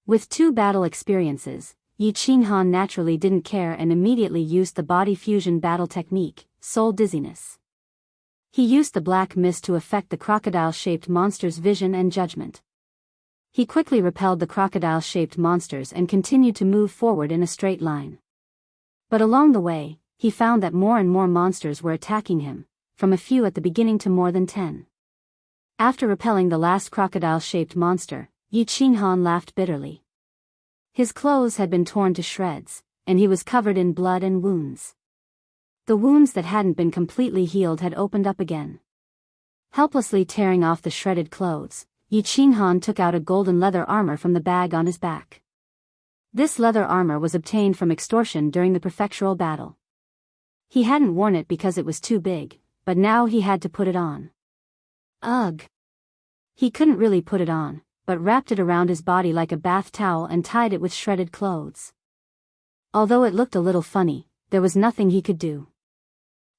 With 2 battle experiences, Yi Qinghan naturally didn't care and immediately used the body fusion battle technique, soul dizziness. He used the black mist to affect the crocodile-shaped monsters' vision and judgment. He quickly repelled the crocodile-shaped monsters and continued to move forward in a straight line. But along the way, he found that more and more monsters were attacking him, from a few at the beginning to more than 10. After repelling the last crocodile-shaped monster, Yi Qinghan laughed bitterly. His clothes had been torn to shreds, and he was covered in blood and wounds. The wounds that hadn't been completely healed had opened up again. Helplessly tearing off the shredded clothes, Yi Qinghan took out a golden leather armor from the bag on his back. This leather armor was obtained from extortion during the prefectural battle. He hadn't worn it because it was too big, but now he had to put it on. Ugh! He couldn't really put it on, but wrapped it around his body like a bath towel and tied it with shredded clothes. Although it looked a little funny, there was nothing he could do.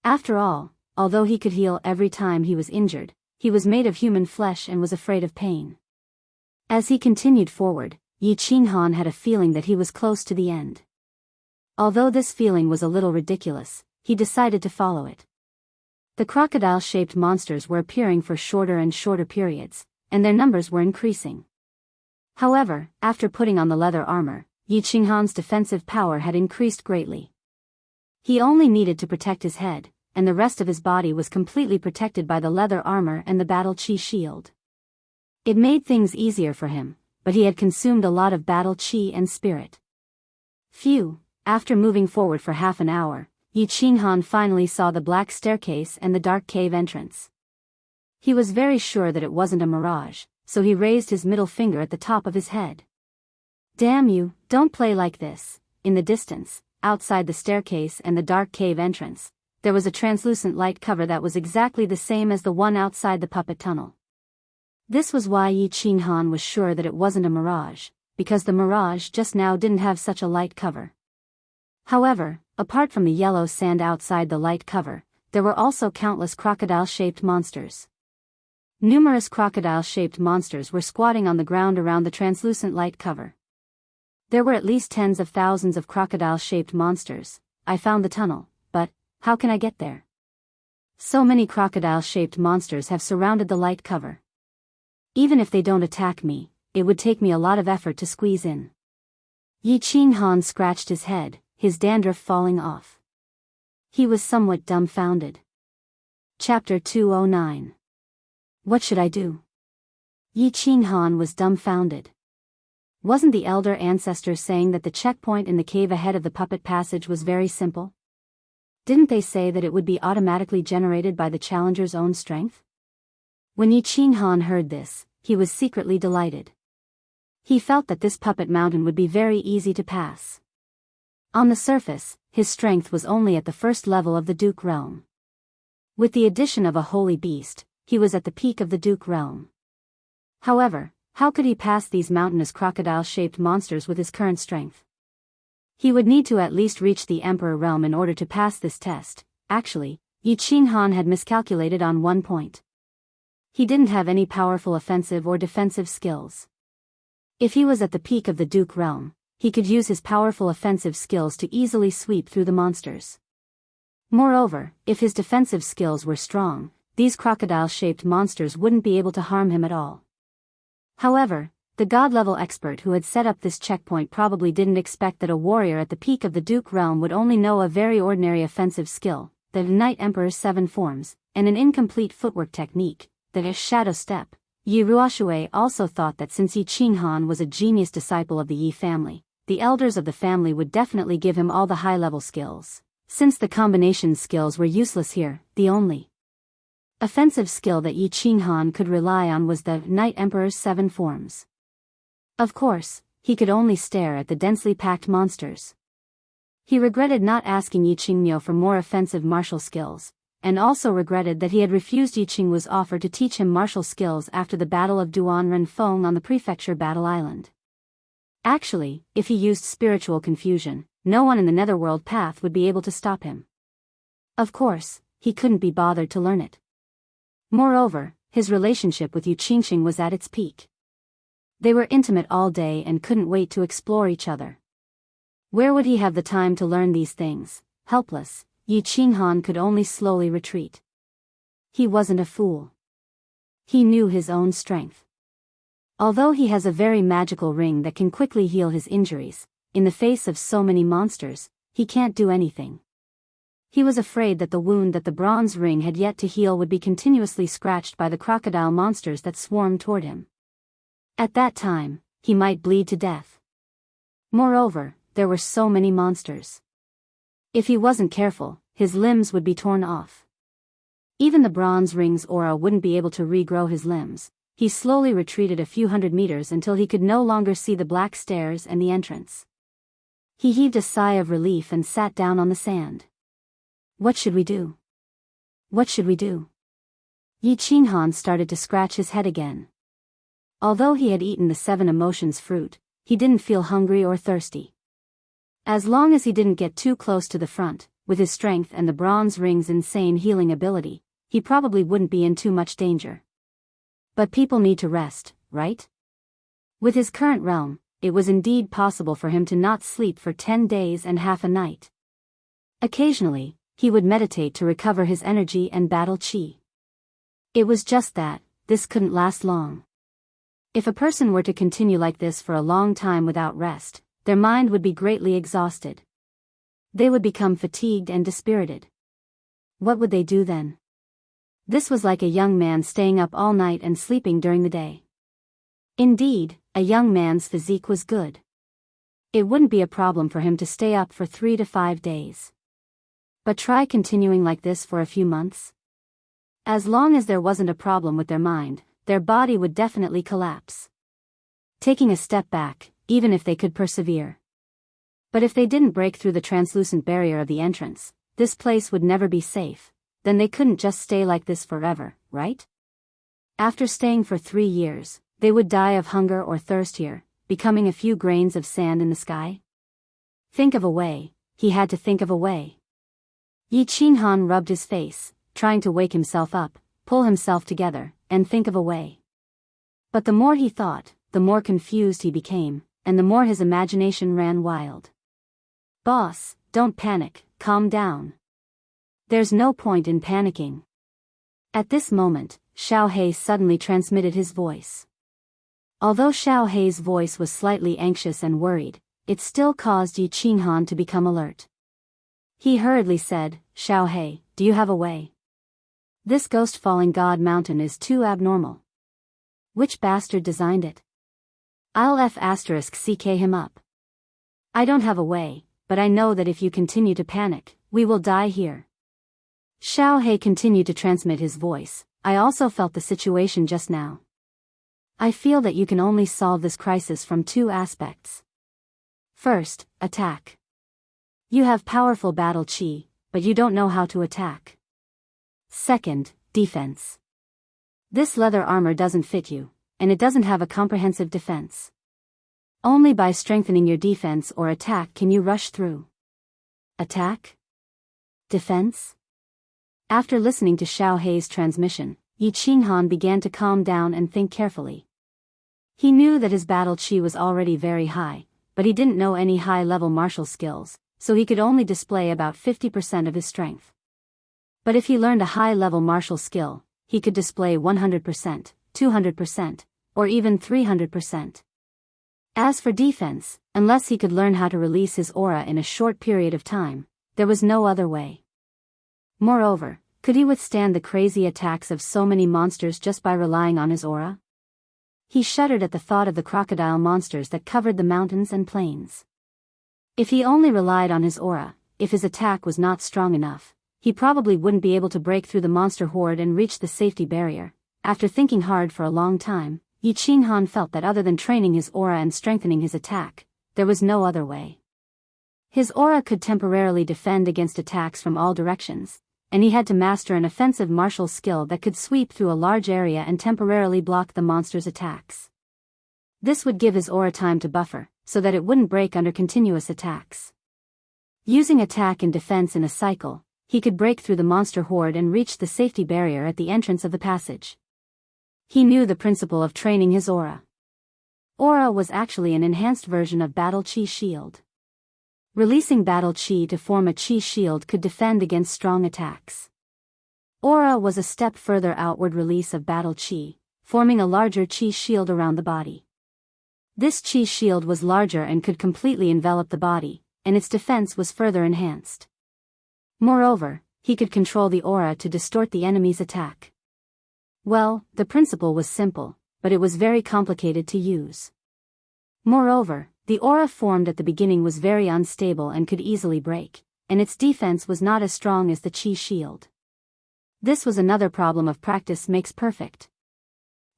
After all, although he could heal every time he was injured, he was made of human flesh and was afraid of pain. As he continued forward, Yi Qinghan had a feeling that he was close to the end. Although this feeling was a little ridiculous, he decided to follow it. The crocodile-shaped monsters were appearing for shorter and shorter periods, and their numbers were increasing. However, after putting on the leather armor, Yi Qinghan's defensive power had increased greatly. He only needed to protect his head, and the rest of his body was completely protected by the leather armor and the battle chi shield. It made things easier for him, but he had consumed a lot of battle chi and spirit. Phew! After moving forward for half an hour, Yi Qinghan finally saw the black staircase and the dark cave entrance. He was very sure that it wasn't a mirage, so he raised his middle finger at the top of his head. Damn you, don't play like this. In the distance, outside the staircase and the dark cave entrance, there was a translucent light cover that was exactly the same as the one outside the puppet tunnel. This was why Yi Qinghan was sure that it wasn't a mirage, because the mirage just now didn't have such a light cover. However, apart from the yellow sand outside the light cover, there were also countless crocodile-shaped monsters. Numerous crocodile-shaped monsters were squatting on the ground around the translucent light cover. There were at least tens of thousands of crocodile-shaped monsters. I found the tunnel, but how can I get there? So many crocodile-shaped monsters have surrounded the light cover. Even if they don't attack me, it would take me a lot of effort to squeeze in. Yi Qinghan scratched his head, his dandruff falling off. He was somewhat dumbfounded. Chapter 209. What should I do? Yi Qinghan was dumbfounded. Wasn't the elder ancestor saying that the checkpoint in the cave ahead of the puppet passage was very simple? Didn't they say that it would be automatically generated by the challenger's own strength? When Yi Qinghan heard this, he was secretly delighted. He felt that this puppet mountain would be very easy to pass. On the surface, his strength was only at the first level of the Duke realm. With the addition of a holy beast, he was at the peak of the Duke realm. However, how could he pass these mountainous crocodile-shaped monsters with his current strength? He would need to at least reach the Emperor realm in order to pass this test. Actually, Yi Qinghan had miscalculated on one point. He didn't have any powerful offensive or defensive skills. If he was at the peak of the Duke realm, he could use his powerful offensive skills to easily sweep through the monsters. Moreover, if his defensive skills were strong, these crocodile-shaped monsters wouldn't be able to harm him at all. However, the god-level expert who had set up this checkpoint probably didn't expect that a warrior at the peak of the Duke realm would only know a very ordinary offensive skill, the Night Emperor's 7 forms, and an incomplete footwork technique, the shadow step. Yi Ruoshui also thought that since Yi Qinghan was a genius disciple of the Yi family, the elders of the family would definitely give him all the high-level skills. Since the combination skills were useless here, the only offensive skill that Yi Qinghan could rely on was the Night Emperor's 7 forms. Of course, he could only stare at the densely packed monsters. He regretted not asking Yi Qingmiu for more offensive martial skills, and also regretted that he had refused Yi Qingwu's offer to teach him martial skills after the Battle of Duan Renfeng on the Prefecture Battle Island. Actually, if he used spiritual confusion, no one in the Netherworld path would be able to stop him. Of course, he couldn't be bothered to learn it. Moreover, his relationship with Yu Qingxing was at its peak. They were intimate all day and couldn't wait to explore each other. Where would he have the time to learn these things? Helpless, Yi Qinghan could only slowly retreat. He wasn't a fool. He knew his own strength. Although he has a very magical ring that can quickly heal his injuries, in the face of so many monsters, he can't do anything. He was afraid that the wound that the bronze ring had yet to heal would be continuously scratched by the crocodile monsters that swarmed toward him. At that time, he might bleed to death. Moreover, there were so many monsters. If he wasn't careful, his limbs would be torn off. Even the bronze ring's aura wouldn't be able to regrow his limbs. He slowly retreated a few hundred meters until he could no longer see the black stairs and the entrance. He heaved a sigh of relief and sat down on the sand. What should we do? What should we do? Yi Qinghan started to scratch his head again. Although he had eaten the 7 emotions fruit, he didn't feel hungry or thirsty. As long as he didn't get too close to the front, with his strength and the bronze ring's insane healing ability, he probably wouldn't be in too much danger. But people need to rest, right? With his current realm, it was indeed possible for him to not sleep for 10 days and half a night. Occasionally, he would meditate to recover his energy and battle chi. It was just that, this couldn't last long. If a person were to continue like this for a long time without rest, their mind would be greatly exhausted. They would become fatigued and dispirited. What would they do then? This was like a young man staying up all night and sleeping during the day. Indeed, a young man's physique was good. It wouldn't be a problem for him to stay up for 3 to 5 days. But try continuing like this for a few months. As long as there wasn't a problem with their mind, their body would definitely collapse. Taking a step back, even if they could persevere. But if they didn't break through the translucent barrier of the entrance, this place would never be safe. Then they couldn't just stay like this forever, right? After staying for 3 years, they would die of hunger or thirst here, becoming a few grains of sand in the sky. Think of a way. He had to think of a way. Yi Qinghan rubbed his face, trying to wake himself up, pull himself together, and think of a way. But the more he thought, the more confused he became, and the more his imagination ran wild. Boss, don't panic, calm down. There's no point in panicking. At this moment, Xiao He suddenly transmitted his voice. Although Xiao He's voice was slightly anxious and worried, it still caused Yi Qinghan to become alert. He hurriedly said, "Xiao He, do you have a way? This ghost falling god mountain is too abnormal. Which bastard designed it? I'll *CK him up. I don't have a way, but I know that if you continue to panic, we will die here." Xiao He continued to transmit his voice. "I also felt the situation just now. I feel that you can only solve this crisis from two aspects. First, attack. You have powerful battle chi, but you don't know how to attack. Second, defense. This leather armor doesn't fit you, and it doesn't have a comprehensive defense. Only by strengthening your defense or attack can you rush through." Attack? Defense? After listening to Xiao He's transmission, Yi Qinghan began to calm down and think carefully. He knew that his battle chi was already very high, but he didn't know any high-level martial skills, so he could only display about 50% of his strength. But if he learned a high-level martial skill, he could display 100%, 200%, or even 300%. As for defense, unless he could learn how to release his aura in a short period of time, there was no other way. Moreover, could he withstand the crazy attacks of so many monsters just by relying on his aura? He shuddered at the thought of the crocodile monsters that covered the mountains and plains. If he only relied on his aura, if his attack was not strong enough, he probably wouldn't be able to break through the monster horde and reach the safety barrier. After thinking hard for a long time, Yi Qinghan felt that other than training his aura and strengthening his attack, there was no other way. His aura could temporarily defend against attacks from all directions, and he had to master an offensive martial skill that could sweep through a large area and temporarily block the monster's attacks. This would give his aura time to buffer, so that it wouldn't break under continuous attacks. Using attack and defense in a cycle, he could break through the monster horde and reach the safety barrier at the entrance of the passage. He knew the principle of training his aura. Aura was actually an enhanced version of Battle Chi Shield. Releasing Battle Chi to form a Chi Shield could defend against strong attacks. Aura was a step further outward release of Battle Chi, forming a larger Chi Shield around the body. This Chi Shield was larger and could completely envelop the body, and its defense was further enhanced. Moreover, he could control the aura to distort the enemy's attack. Well, the principle was simple, but it was very complicated to use. Moreover, the aura formed at the beginning was very unstable and could easily break, and its defense was not as strong as the Chi Shield. This was another problem of practice makes perfect.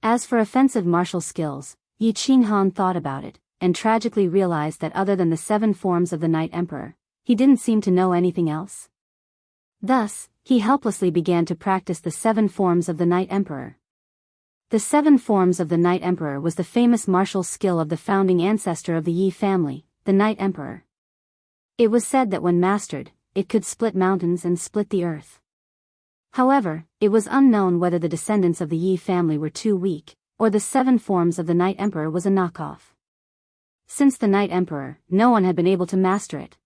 As for offensive martial skills, Yi Qinghan thought about it, and tragically realized that other than the 7 forms of the Night Emperor, he didn't seem to know anything else. Thus, he helplessly began to practice the 7 forms of the Night Emperor. The 7 forms of the Night Emperor was the famous martial skill of the founding ancestor of the Yi family, the Night Emperor. It was said that when mastered, it could split mountains and split the earth. However, it was unknown whether the descendants of the Yi family were too weak, or the 7 forms of the Night Emperor was a knockoff. Since the Night Emperor, no one had been able to master it.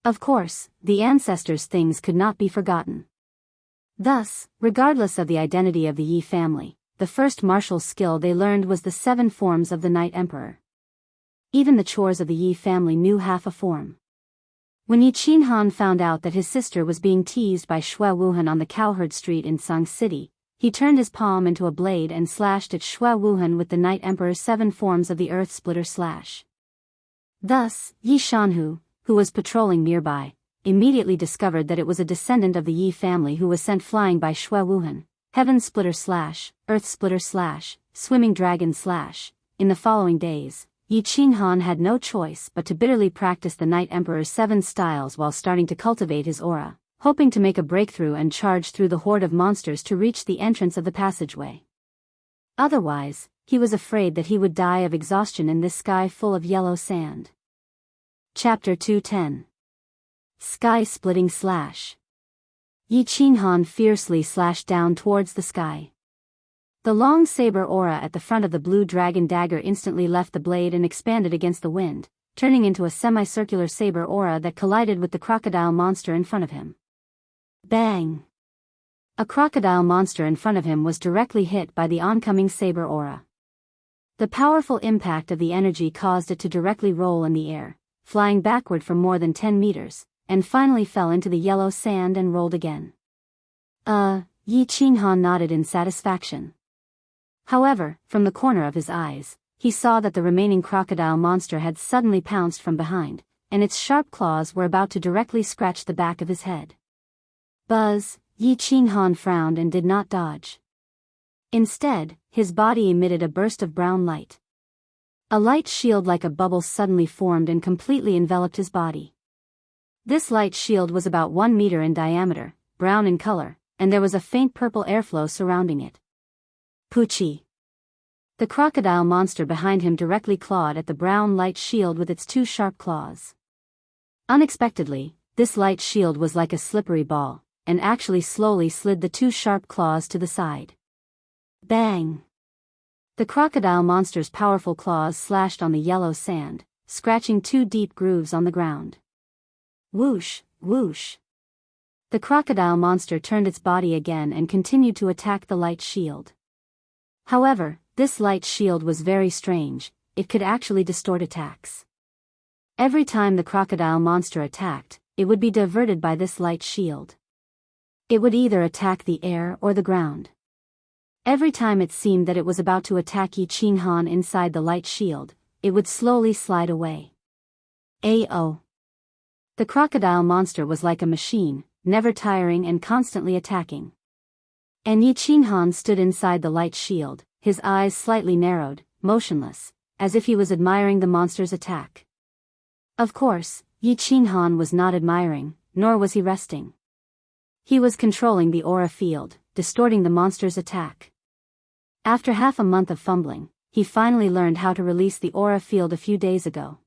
Of course, the ancestors' things could not be forgotten. Thus, regardless of the identity of the Yi family, the first martial skill they learned was the 7 forms of the Night Emperor. Even the chores of the Yi family knew half a form. When Yi Qinghan found out that his sister was being teased by Xue Wuhan on the cowherd street in Song City, he turned his palm into a blade and slashed at Xue Wuhan with the Night Emperor's 7 forms of the Earth Splitter Slash. Thus, Yi Shanhu, who was patrolling nearby, immediately discovered that it was a descendant of the Yi family who was sent flying by Xue Wuhan. Heaven Splitter Slash, Earth Splitter Slash, Swimming Dragon Slash. In the following days, Yi Qinghan had no choice but to bitterly practice the Night Emperor's 7 styles while starting to cultivate his aura, hoping to make a breakthrough and charge through the horde of monsters to reach the entrance of the passageway. Otherwise, he was afraid that he would die of exhaustion in this sky full of yellow sand. Chapter 210. Sky-Splitting Slash. Yi Qinghan fiercely slashed down towards the sky. The long saber aura at the front of the blue dragon dagger instantly left the blade and expanded against the wind, turning into a semicircular saber aura that collided with the crocodile monster in front of him. Bang! A crocodile monster in front of him was directly hit by the oncoming saber aura. The powerful impact of the energy caused it to directly roll in the air, flying backward for more than 10 meters, and finally fell into the yellow sand and rolled again. Yi Qinghan nodded in satisfaction. However, from the corner of his eyes, he saw that the remaining crocodile monster had suddenly pounced from behind, and its sharp claws were about to directly scratch the back of his head. Buzz! Yi Qinghan frowned and did not dodge. Instead, his body emitted a burst of brown light. A light shield like a bubble suddenly formed and completely enveloped his body. This light shield was about 1 meter in diameter, brown in color, and there was a faint purple airflow surrounding it. Poochie! The crocodile monster behind him directly clawed at the brown light shield with its 2 sharp claws. Unexpectedly, this light shield was like a slippery ball, and actually slowly slid the 2 sharp claws to the side. Bang! The crocodile monster's powerful claws slashed on the yellow sand, scratching 2 deep grooves on the ground. Whoosh, whoosh. The crocodile monster turned its body again and continued to attack the light shield. However, this light shield was very strange, it could actually distort attacks. Every time the crocodile monster attacked, it would be diverted by this light shield. It would either attack the air or the ground. Every time it seemed that it was about to attack Yi Qinghan inside the light shield, it would slowly slide away. Ao. The crocodile monster was like a machine, never tiring and constantly attacking. And Yi Qinghan stood inside the light shield, his eyes slightly narrowed, motionless, as if he was admiring the monster's attack. Of course, Yi Qinghan was not admiring, nor was he resting. He was controlling the aura field, distorting the monster's attack. After half a month of fumbling, he finally learned how to release the aura field a few days ago.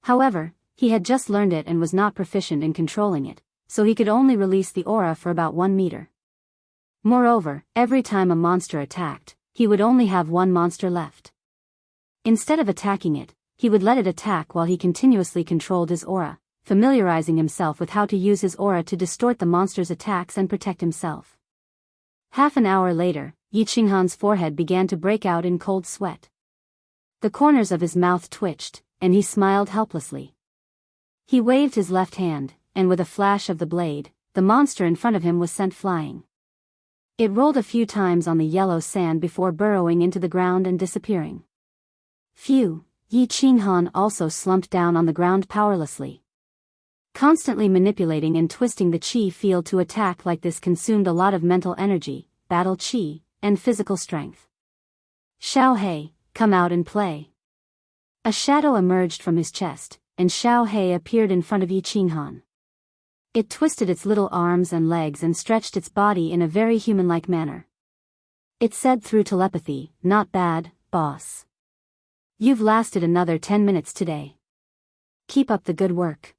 However, he had just learned it and was not proficient in controlling it, so he could only release the aura for about 1 meter. Moreover, every time a monster attacked, he would only have 1 monster left. Instead of attacking it, he would let it attack while he continuously controlled his aura, familiarizing himself with how to use his aura to distort the monster's attacks and protect himself. Half an hour later, Yi Qinghan's forehead began to break out in cold sweat. The corners of his mouth twitched, and he smiled helplessly. He waved his left hand, and with a flash of the blade, the monster in front of him was sent flying. It rolled a few times on the yellow sand before burrowing into the ground and disappearing. Phew! Yi Qinghan also slumped down on the ground powerlessly. Constantly manipulating and twisting the qi field to attack like this consumed a lot of mental energy, battle qi, and physical strength. Xiao He, come out and play. A shadow emerged from his chest, and Xiao He appeared in front of Yi Qinghan. It twisted its little arms and legs and stretched its body in a very human-like manner. It said through telepathy, "Not bad, boss. You've lasted another 10 minutes today. Keep up the good work.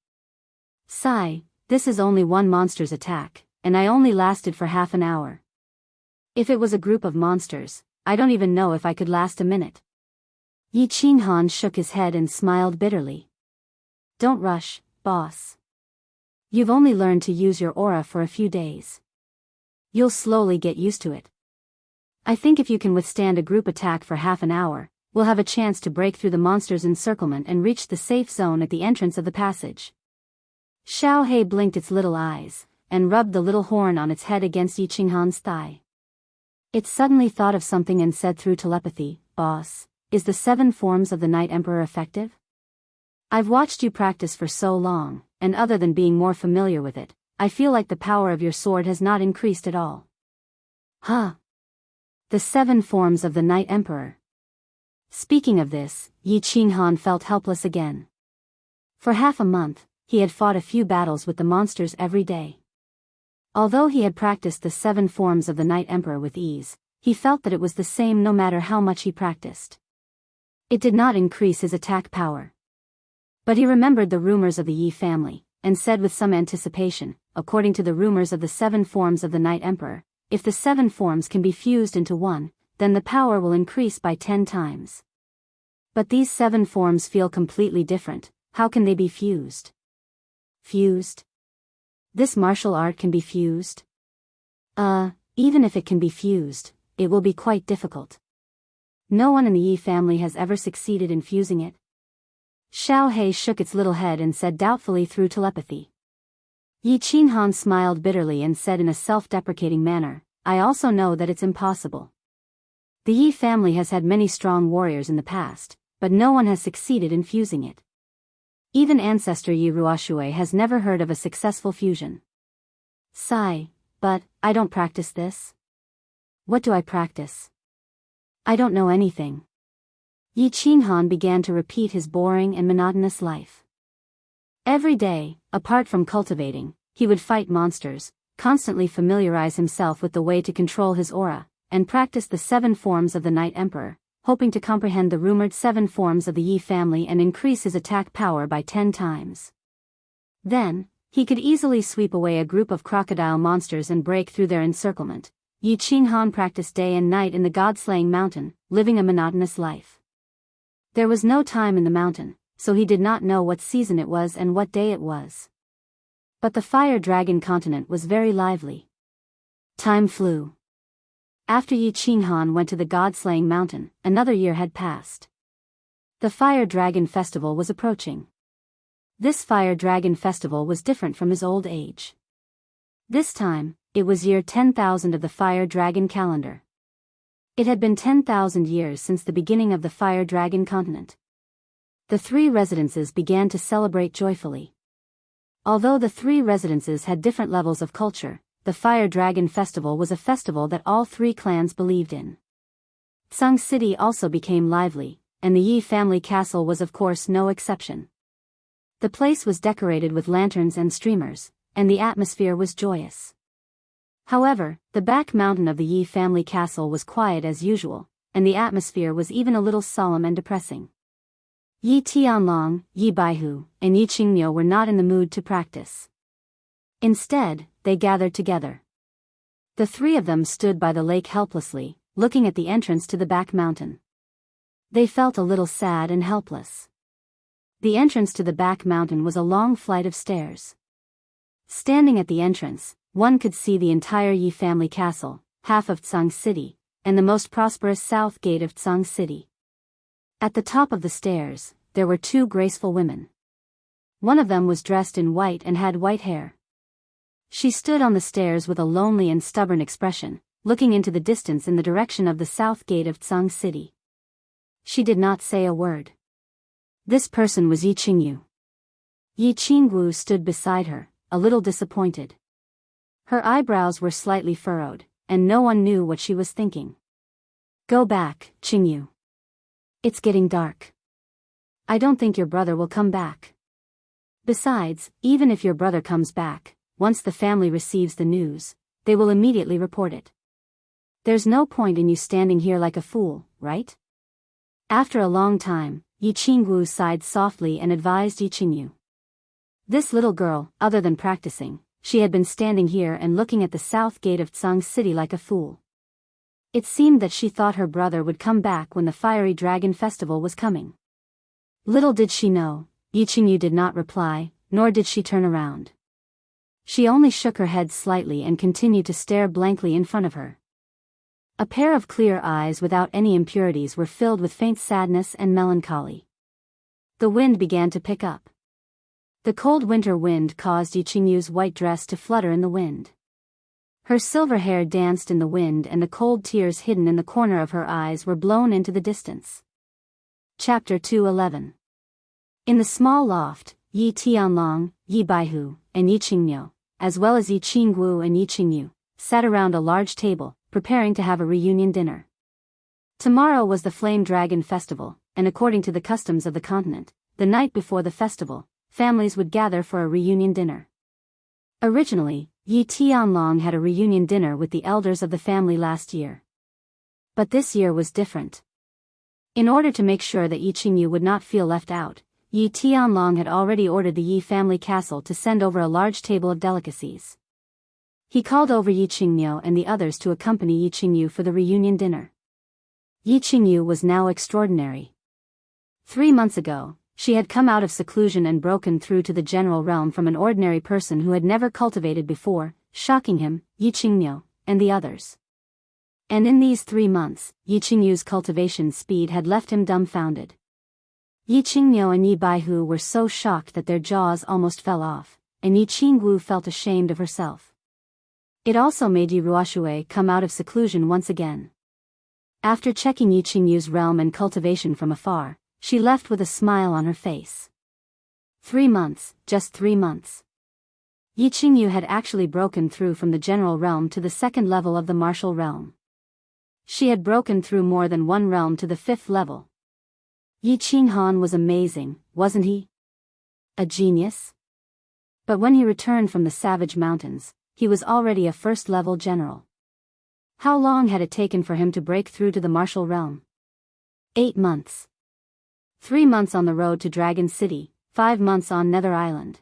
Sigh, this is only 1 monster's attack, and I only lasted for half an hour. If it was a group of monsters, I don't even know if I could last a minute." Yi Qinghan shook his head and smiled bitterly. Don't rush, boss. You've only learned to use your aura for a few days. You'll slowly get used to it. I think if you can withstand a group attack for half an hour, we'll have a chance to break through the monster's encirclement and reach the safe zone at the entrance of the passage. Xiao He blinked its little eyes, and rubbed the little horn on its head against Yi Qinghan's thigh. It suddenly thought of something and said through telepathy, "Boss, is the 7 forms of the Night Emperor effective? I've watched you practice for so long, and other than being more familiar with it, I feel like the power of your sword has not increased at all." Huh? The 7 forms of the Night Emperor. Speaking of this, Yi Qinghan felt helpless again. For half a month, he had fought a few battles with the monsters every day. Although he had practiced the 7 forms of the Night Emperor with ease, he felt that it was the same no matter how much he practiced. It did not increase his attack power. But he remembered the rumors of the Yi family, and said with some anticipation, according to the rumors of the 7 forms of the Night Emperor, if the 7 forms can be fused into one, then the power will increase by 10 times. But these 7 forms feel completely different, how can they be fused? Fused? This martial art can be fused? Even if it can be fused, it will be quite difficult. No one in the Yi family has ever succeeded in fusing it. Xiao Hei shook its little head and said doubtfully through telepathy. Yi Qinghan smiled bitterly and said in a self-deprecating manner, I also know that it's impossible. The Yi family has had many strong warriors in the past, but no one has succeeded in fusing it. Even ancestor Yi Ruoxue has never heard of a successful fusion. Sigh, but I don't practice this. What do I practice? I don't know anything. Yi Qinghan began to repeat his boring and monotonous life. Every day, apart from cultivating, he would fight monsters, constantly familiarize himself with the way to control his aura, and practice the 7 forms of the Night Emperor, hoping to comprehend the rumored 7 forms of the Yi family and increase his attack power by 10 times. Then, he could easily sweep away a group of crocodile monsters and break through their encirclement. Yi Qinghan practiced day and night in the god-slaying mountain, living a monotonous life. There was no time in the mountain, so he did not know what season it was and what day it was. But the fire dragon continent was very lively. Time flew. After Yi Qinghan went to the god-slaying mountain, another year had passed. The fire dragon festival was approaching. This fire dragon festival was different from his old age. This time, it was year 10,000 of the fire dragon calendar. It had been 10,000 years since the beginning of the fire dragon continent. The 3 residences began to celebrate joyfully. Although the 3 residences had different levels of culture, the Fire Dragon Festival was a festival that all 3 clans believed in. Tsang City also became lively, and the Yi family castle was of course no exception. The place was decorated with lanterns and streamers, and the atmosphere was joyous. However, the back mountain of the Yi family castle was quiet as usual, and the atmosphere was even a little solemn and depressing. Yi Tianlong, Yi Baihu, and Yi Qingmiu were not in the mood to practice. Instead, they gathered together. The 3 of them stood by the lake helplessly, looking at the entrance to the back mountain. They felt a little sad and helpless. The entrance to the back mountain was a long flight of stairs. Standing at the entrance, one could see the entire Yi family castle, half of Tsang City, and the most prosperous south gate of Tsang City. At the top of the stairs, there were 2 graceful women. One of them was dressed in white and had white hair. She stood on the stairs with a lonely and stubborn expression, looking into the distance in the direction of the south gate of Tsang City. She did not say a word. This person was Yi Qingyu. Yi Qingwu stood beside her, a little disappointed. Her eyebrows were slightly furrowed, and no one knew what she was thinking. Go back, Qingyu. It's getting dark. I don't think your brother will come back. Besides, even if your brother comes back, once the family receives the news, they will immediately report it. There's no point in you standing here like a fool, right? After a long time, Yi Qingwu sighed softly and advised Yi Qingyu. This little girl, other than practicing, she had been standing here and looking at the south gate of Tsang City like a fool. It seemed that she thought her brother would come back when the Fiery Dragon Festival was coming. Little did she know, Yi Qingyu did not reply, nor did she turn around. She only shook her head slightly and continued to stare blankly in front of her. A pair of clear eyes without any impurities were filled with faint sadness and melancholy. The wind began to pick up. The cold winter wind caused Yi Qingyu's white dress to flutter in the wind. Her silver hair danced in the wind and the cold tears hidden in the corner of her eyes were blown into the distance. Chapter 2:11. In the small loft, Yi Tianlong, Yi Baihu, and Yi Qingmiu, as well as Yi Qingwu and Yi Qingyu, sat around a large table, preparing to have a reunion dinner. Tomorrow was the Flame Dragon Festival, and according to the customs of the continent, the night before the festival, families would gather for a reunion dinner. Originally, Yi Tianlong had a reunion dinner with the elders of the family last year. But this year was different. In order to make sure that Yi Qingyu would not feel left out, Yi Tianlong had already ordered the Yi family castle to send over a large table of delicacies. He called over Yi Qingmiu and the others to accompany Yi Qingyu for the reunion dinner. Yi Qingyu was now extraordinary. 3 months ago, she had come out of seclusion and broken through to the general realm from an ordinary person who had never cultivated before, shocking him. Yi Qingmiu, and the others. And in these 3 months, Yi Qingyu's cultivation speed had left him dumbfounded. Yi Qingniu and Yi Baihu were so shocked that their jaws almost fell off, and Yi Qingwu felt ashamed of herself. It also made Yi Ruoxue come out of seclusion once again. After checking Yi Qingyu's realm and cultivation from afar, she left with a smile on her face. 3 months, just 3 months. Yi Qingyu had actually broken through from the general realm to the 2nd level of the martial realm. She had broken through more than one realm to the 5th level. Yi Qinghan was amazing, wasn't he? A genius? But when he returned from the Savage Mountains, he was already a 1st-level general. How long had it taken for him to break through to the martial realm? 8 months. 3 months on the road to Dragon City, 5 months on Nether Island.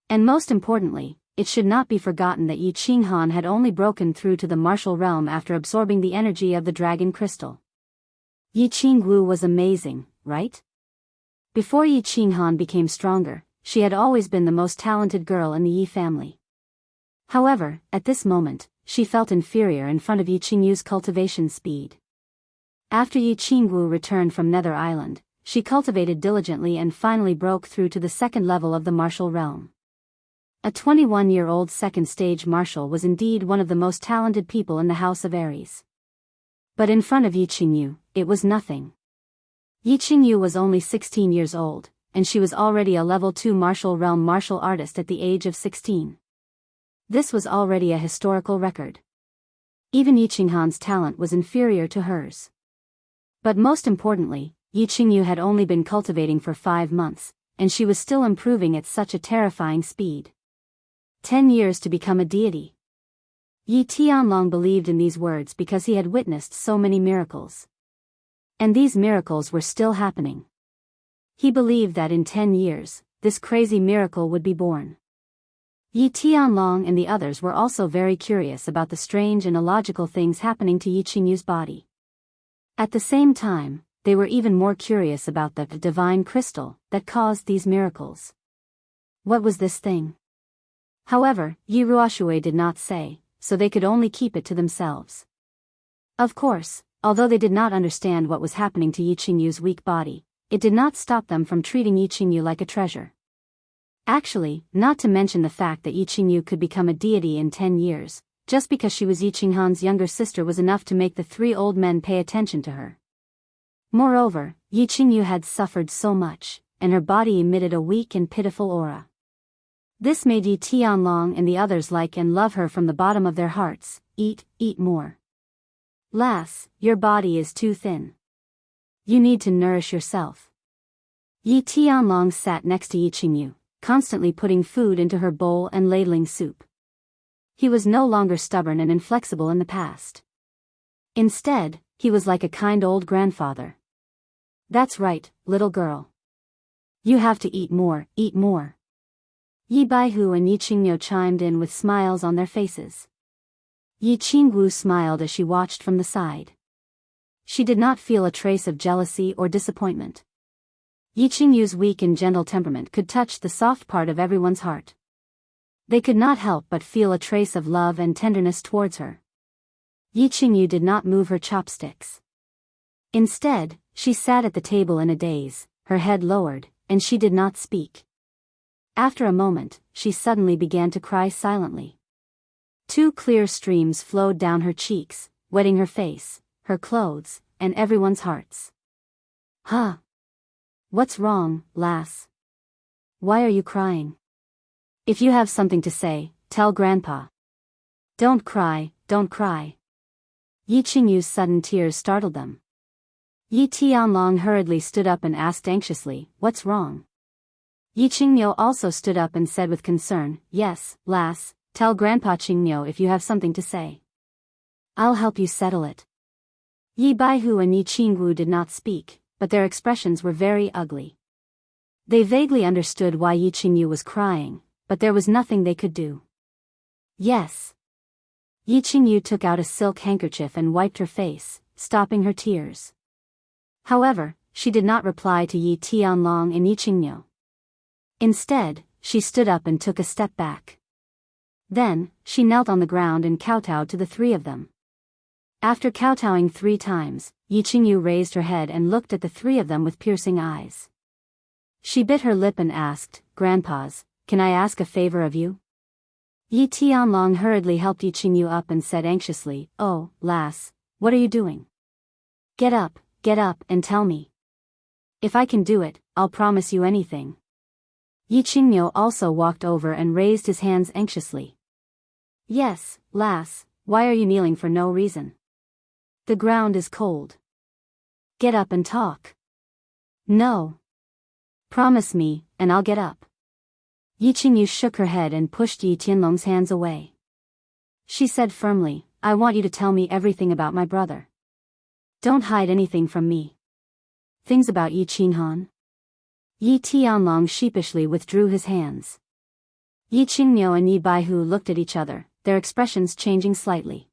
And most importantly, it should not be forgotten that Yi Qinghan had only broken through to the martial realm after absorbing the energy of the dragon crystal. Yi Qingwu was amazing, right? Before Yi Qinghan became stronger, she had always been the most talented girl in the Yi family. However, at this moment, she felt inferior in front of Yi Qingyu's cultivation speed. After Yi Qingwu returned from Nether Island, she cultivated diligently and finally broke through to the 2nd level of the martial realm. A 21-year-old 2nd-stage martial was indeed one of the most talented people in the House of Aries. But in front of Yi Qingyu, it was nothing. Yi Qingyu was only 16 years old, and she was already a level 2 martial realm martial artist at the age of 16. This was already a historical record. Even Yi Qinghan's talent was inferior to hers. But most importantly, Yi Qingyu had only been cultivating for 5 months, and she was still improving at such a terrifying speed. 10 years to become a deity. Yi Tianlong believed in these words because he had witnessed so many miracles. And these miracles were still happening. He believed that in 10 years, this crazy miracle would be born. Yi Tianlong and the others were also very curious about the strange and illogical things happening to Yi Qingyu's body. At the same time, they were even more curious about the divine crystal that caused these miracles. What was this thing? However, Yi Ruoxue did not say, so they could only keep it to themselves. Of course, although they did not understand what was happening to Yi Qingyu's weak body, it did not stop them from treating Yi Qingyu like a treasure. Actually, not to mention the fact that Yi Qingyu could become a deity in 10 years, just because she was Yi Qinghan's younger sister was enough to make the 3 old men pay attention to her. Moreover, Yi Qingyu had suffered so much, and her body emitted a weak and pitiful aura. This made Yi Tianlong and the others like and love her from the bottom of their hearts. Eat more. Lass, your body is too thin. You need to nourish yourself. Yi Tianlong sat next to Yi Qingyu, constantly putting food into her bowl and ladling soup. He was no longer stubborn and inflexible in the past. Instead, he was like a kind old grandfather. That's right, little girl. You have to eat more, eat more. Yi Baihu and Yi Qingniu chimed in with smiles on their faces. Yi Qingwu smiled as she watched from the side. She did not feel a trace of jealousy or disappointment. Yi Qingyu's weak and gentle temperament could touch the soft part of everyone's heart. They could not help but feel a trace of love and tenderness towards her. Yi Qingyu did not move her chopsticks. Instead, she sat at the table in a daze, her head lowered, and she did not speak. After a moment, she suddenly began to cry silently. 2 clear streams flowed down her cheeks, wetting her face, her clothes, and everyone's hearts. Huh? What's wrong, lass? Why are you crying? If you have something to say, tell Grandpa. Don't cry, don't cry. Yi Qingyu's sudden tears startled them. Yi Tianlong hurriedly stood up and asked anxiously, what's wrong? Yi Qingniu also stood up and said with concern, yes, lass, tell Grandpa Qingniu if you have something to say. I'll help you settle it. Yi Baihu and Yi Qingwu did not speak, but their expressions were very ugly. They vaguely understood why Yi Qingyu was crying, but there was nothing they could do. Yes. Yi Qingyu took out a silk handkerchief and wiped her face, stopping her tears. However, she did not reply to Yi Tianlong and Yi Qingniu. Instead, she stood up and took a step back. Then, she knelt on the ground and kowtowed to the three of them. After kowtowing 3 times, Yi Qingyu raised her head and looked at the three of them with piercing eyes. She bit her lip and asked, "Grandpas, can I ask a favor of you?" Yi Tianlong hurriedly helped Yi Qingyu up and said anxiously, "Oh, lass, what are you doing? Get up and tell me. If I can do it, I'll promise you anything." Yi Qingyu also walked over and raised his hands anxiously. "Yes, lass, why are you kneeling for no reason? The ground is cold. Get up and talk." "No. Promise me, and I'll get up." Yi Qingyu shook her head and pushed Yi Tianlong's hands away. She said firmly, "I want you to tell me everything about my brother. Don't hide anything from me. Things about Yi Qinghan." Yi Tianlong sheepishly withdrew his hands. Yi Qingyu and Yi Baihu looked at each other, their expressions changing slightly.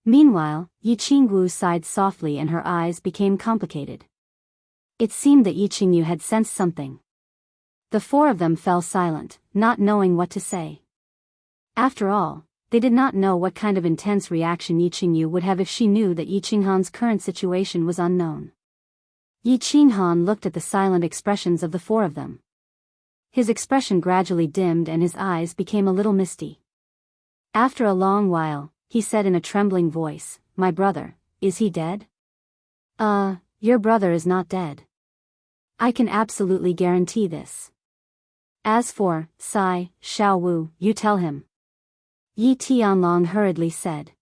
Meanwhile, Yi Qingwu sighed softly and her eyes became complicated. It seemed that Yi Qingyu had sensed something. The 4 of them fell silent, not knowing what to say. After all, they did not know what kind of intense reaction Yi Qingyu would have if she knew that Yi Qinghan's current situation was unknown. Yi Qinghan looked at the silent expressions of the 4 of them. His expression gradually dimmed and his eyes became a little misty. After a long while, he said in a trembling voice, "My brother, is he dead?" Your brother is not dead. I can absolutely guarantee this. As for Sai, Xiaowu, you tell him," Yi Tianlong hurriedly said.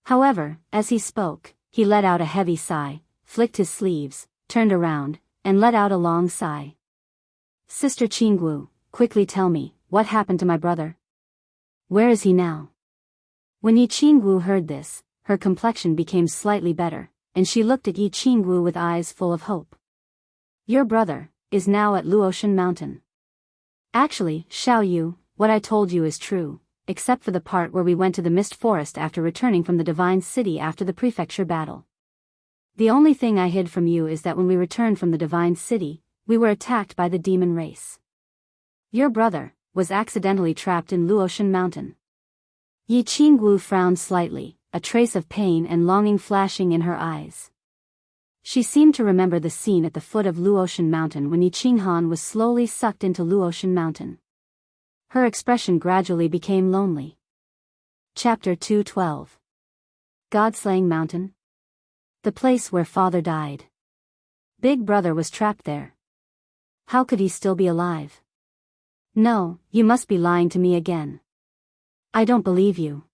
However, as he spoke, he let out a heavy sigh, flicked his sleeves, turned around, and let out a long sigh. "Sister Qingwu, quickly tell me, what happened to my brother? Where is he now?" When Yi Qingwu heard this, her complexion became slightly better, and she looked at Yi Qingwu with eyes full of hope. "Your brother is now at Luotian Mountain. Actually, Xiao Yu, what I told you is true, except for the part where we went to the Mist Forest after returning from the Divine City after the prefecture battle. The only thing I hid from you is that when we returned from the Divine City, we were attacked by the demon race. Your brother was accidentally trapped in Luotian Mountain." Yi Qingwu frowned slightly, a trace of pain and longing flashing in her eyes. She seemed to remember the scene at the foot of Luotian Mountain when Yi Qinghan was slowly sucked into Luotian Mountain. Her expression gradually became lonely. Chapter 212. God-Slaying Mountain. The place where father died. Big brother was trapped there. How could he still be alive? No, you must be lying to me again. I don't believe you.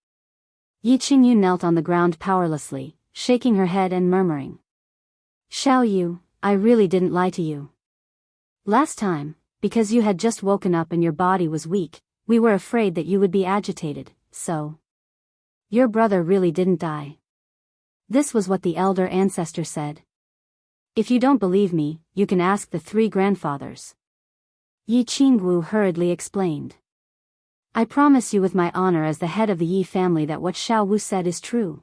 Yi Qingyu knelt on the ground powerlessly, shaking her head and murmuring. "Xiao Yu, I really didn't lie to you. Last time, because you had just woken up and your body was weak, we were afraid that you would be agitated, so. Your brother really didn't die. This was what the elder ancestor said. If you don't believe me, you can ask the 3 grandfathers." Yi Qingwu hurriedly explained. "I promise you with my honor as the head of the Yi family that what Xiao Wu said is true."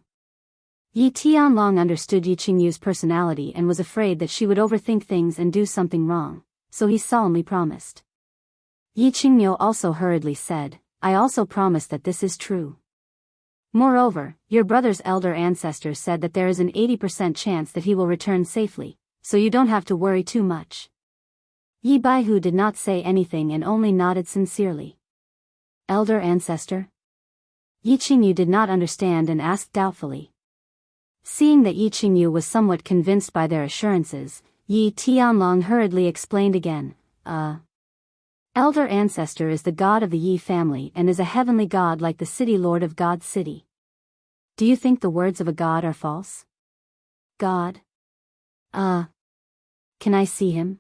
Yi Tianlong understood Yi Qingyu's personality and was afraid that she would overthink things and do something wrong, so he solemnly promised. Yi Qingyu also hurriedly said, "I also promise that this is true. Moreover, your brother's elder ancestors said that there is an 80% chance that he will return safely, so you don't have to worry too much." Yi Baihu did not say anything and only nodded sincerely. "Elder ancestor?" Yi Qingyu did not understand and asked doubtfully. Seeing that Yi Qingyu was somewhat convinced by their assurances, Yi Tianlong hurriedly explained again, Elder ancestor is the god of the Yi family and is a heavenly god like the city lord of God's city. Do you think the words of a god are false? God? Can I see him?"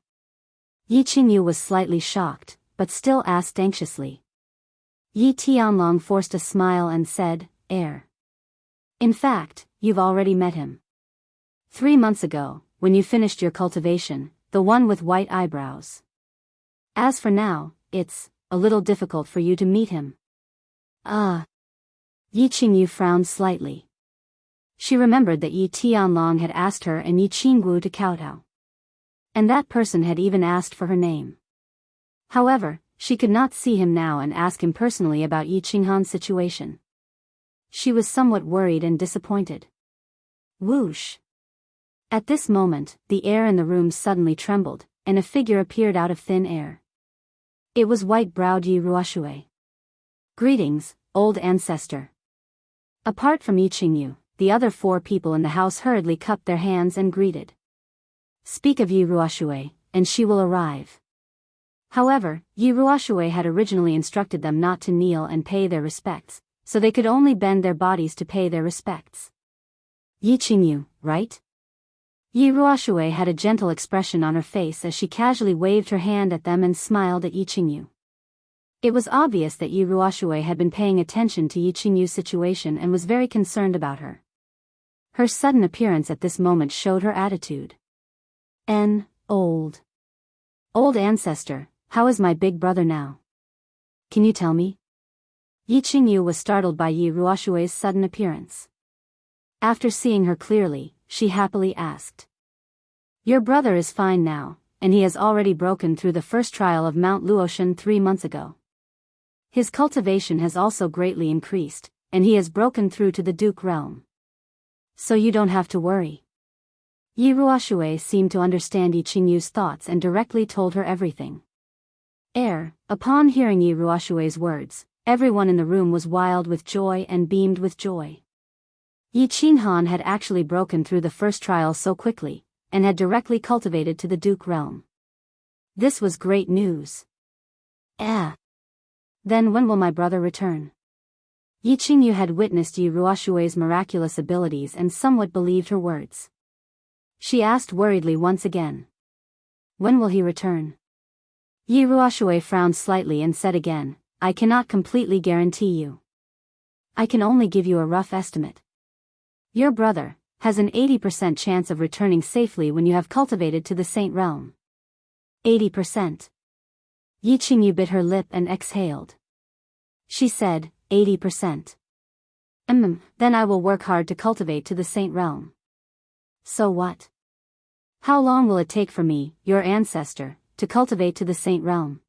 Yi Qingyu was slightly shocked, but still asked anxiously. Yi Tianlong forced a smile and said, In fact, you've already met him. 3 months ago, when you finished your cultivation, the one with white eyebrows. As for now, it's a little difficult for you to meet him." Yi Qingyu frowned slightly. She remembered that Yi Tianlong had asked her and Yi Qingwu to kowtow. And that person had even asked for her name. However, she could not see him now and ask him personally about Yi Qinghan's situation. She was somewhat worried and disappointed. Whoosh! At this moment, the air in the room suddenly trembled, and a figure appeared out of thin air. It was white-browed Yi Ruoshui. Greetings, old ancestor. Apart from Yi Qingyu, the other 4 people in the house hurriedly cupped their hands and greeted. Speak of Yi Ruoshui, and she will arrive. However, Yi Ruoshui had originally instructed them not to kneel and pay their respects, so they could only bend their bodies to pay their respects. Yi Qingyu, right? Yi Ruoshui had a gentle expression on her face as she casually waved her hand at them and smiled at Yi Qingyu. It was obvious that Yi Ruoshui had been paying attention to Yi Qingyu's situation and was very concerned about her. Her sudden appearance at this moment showed her attitude. Old ancestor, how is my big brother now? Can you tell me? Yi Qingyu was startled by Yi Ruoshui's sudden appearance. After seeing her clearly, she happily asked. Your brother is fine now, and he has already broken through the first trial of Mount Luotian 3 months ago. His cultivation has also greatly increased, and he has broken through to the Duke realm. So you don't have to worry. Yi Ruoshui seemed to understand Yi Qingyu's thoughts and directly told her everything. Upon hearing Yi Ruoshui's words, everyone in the room was wild with joy and beamed with joy. Yi Qinghan had actually broken through the first trial so quickly, and had directly cultivated to the Duke realm. This was great news. Then when will my brother return? Yi Qingyu had witnessed Yi Ruoshui's miraculous abilities and somewhat believed her words. She asked worriedly once again. When will he return? Yi Ruoshui frowned slightly and said again, I cannot completely guarantee you. I can only give you a rough estimate. Your brother has an 80% chance of returning safely when you have cultivated to the Saint Realm. 80%. Yi Qingyu bit her lip and exhaled. She said, 80%. Then I will work hard to cultivate to the Saint Realm. So what? How long will it take for me, your ancestor, to cultivate to the Saint Realm?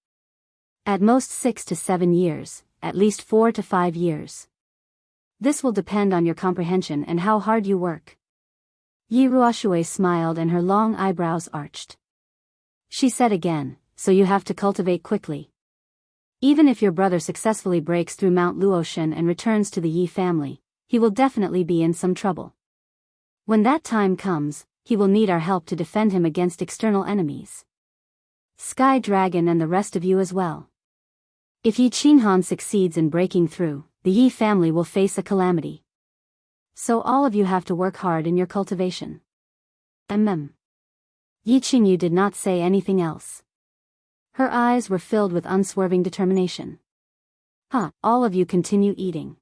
At most 6 to 7 years, at least 4 to 5 years. This will depend on your comprehension and how hard you work. Yi Ruoshui smiled and her long eyebrows arched. She said again, so you have to cultivate quickly. Even if your brother successfully breaks through Mount Luotian and returns to the Yi family, he will definitely be in some trouble. When that time comes, he will need our help to defend him against external enemies. Sky Dragon and the rest of you as well. If Yi Qinghan succeeds in breaking through, the Yi family will face a calamity. So all of you have to work hard in your cultivation. Yi Qingyu did not say anything else. Her eyes were filled with unswerving determination. All of you continue eating.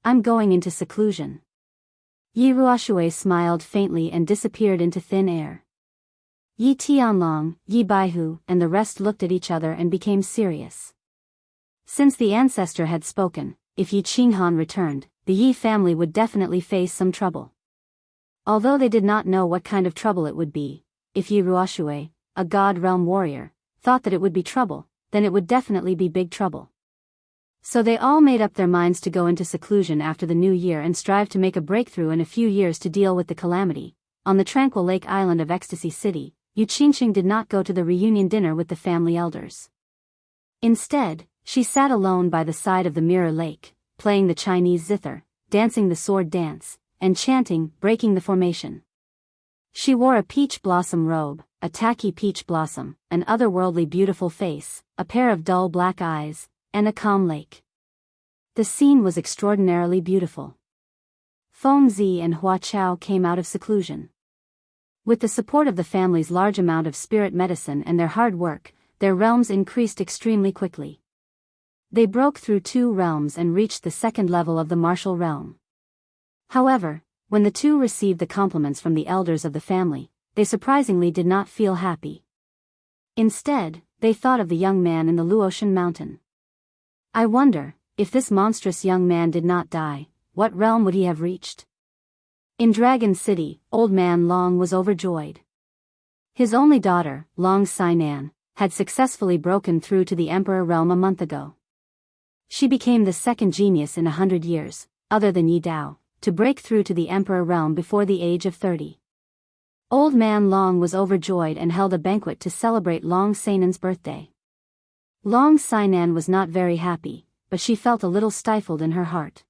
I'm going into seclusion. Yi Ruoshui smiled faintly and disappeared into thin air. Yi Tianlong, Yi Baihu, and the rest looked at each other and became serious. Since the ancestor had spoken, if Yi Qinghan returned, the Yi family would definitely face some trouble. Although they did not know what kind of trouble it would be, if Yi Ruoshui, a God Realm warrior, thought that it would be trouble, then it would definitely be big trouble. So they all made up their minds to go into seclusion after the new year and strive to make a breakthrough in a few years to deal with the calamity. On the tranquil lake island of Ecstasy City, Yu Qingqing did not go to the reunion dinner with the family elders. Instead, she sat alone by the side of the mirror lake, playing the Chinese zither, dancing the sword dance, and chanting, breaking the formation. She wore a peach blossom robe, a tacky peach blossom, an otherworldly beautiful face, a pair of dull black eyes, and a calm lake. The scene was extraordinarily beautiful. Feng Zi and Hua Chao came out of seclusion. With the support of the family's large amount of spirit medicine and their hard work, their realms increased extremely quickly. They broke through 2 realms and reached the 2nd level of the martial realm. However, when the 2 received the compliments from the elders of the family, they surprisingly did not feel happy. Instead, they thought of the young man in the Luotian mountain. I wonder, if this monstrous young man did not die, what realm would he have reached? In Dragon City, old man Long was overjoyed. His only daughter, Long Sainan, had successfully broken through to the Emperor realm a month ago. She became the second genius in 100 years, other than Yi Dao, to break through to the Emperor realm before the age of 30. Old man Long was overjoyed and held a banquet to celebrate Long Sainan's birthday. Long Sainan was not very happy, but she felt a little stifled in her heart.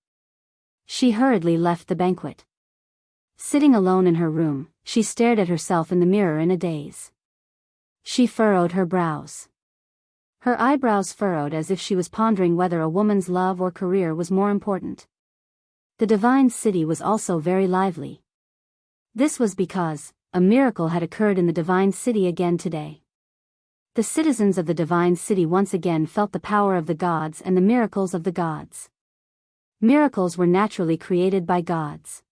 She hurriedly left the banquet. Sitting alone in her room, she stared at herself in the mirror in a daze. She furrowed her brows. Her eyebrows furrowed as if she was pondering whether a woman's love or career was more important. The divine city was also very lively. This was because a miracle had occurred in the divine city again today. The citizens of the divine city once again felt the power of the gods and the miracles of the gods. Miracles were naturally created by gods.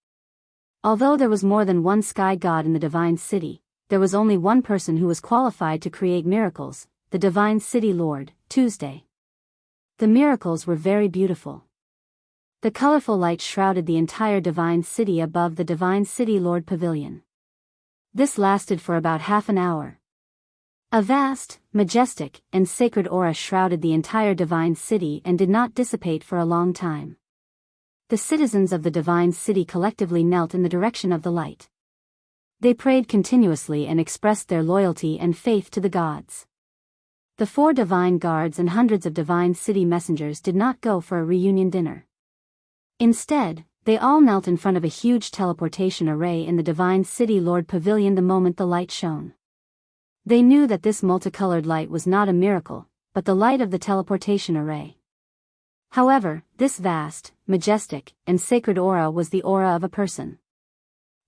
Although there was more than one sky god in the divine city, there was only one person who was qualified to create miracles, the divine city lord, Tuesday. The miracles were very beautiful. The colorful light shrouded the entire divine city above the divine city lord pavilion. This lasted for about half an hour. A vast, majestic, and sacred aura shrouded the entire divine city and did not dissipate for a long time. The citizens of the divine city collectively knelt in the direction of the light. They prayed continuously and expressed their loyalty and faith to the gods. The 4 divine guards and hundreds of divine city messengers did not go for a reunion dinner. Instead, they all knelt in front of a huge teleportation array in the divine city lord pavilion the moment the light shone. They knew that this multicolored light was not a miracle, but the light of the teleportation array. However, this vast, majestic, and sacred aura was the aura of a person.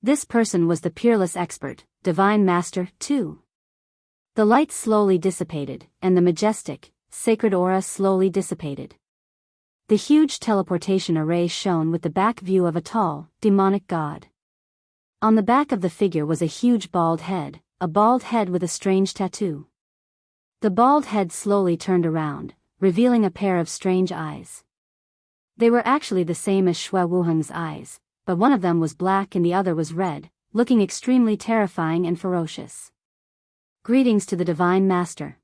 This person was the peerless expert, Divine Master, too. The light slowly dissipated, and the majestic, sacred aura slowly dissipated. The huge teleportation array shone with the back view of a tall, demonic god. On the back of the figure was a huge bald head, a bald head with a strange tattoo. The bald head slowly turned around, revealing a pair of strange eyes. They were actually the same as Xue Wuheng's eyes, but one of them was black and the other was red, looking extremely terrifying and ferocious. Greetings to the Divine Master.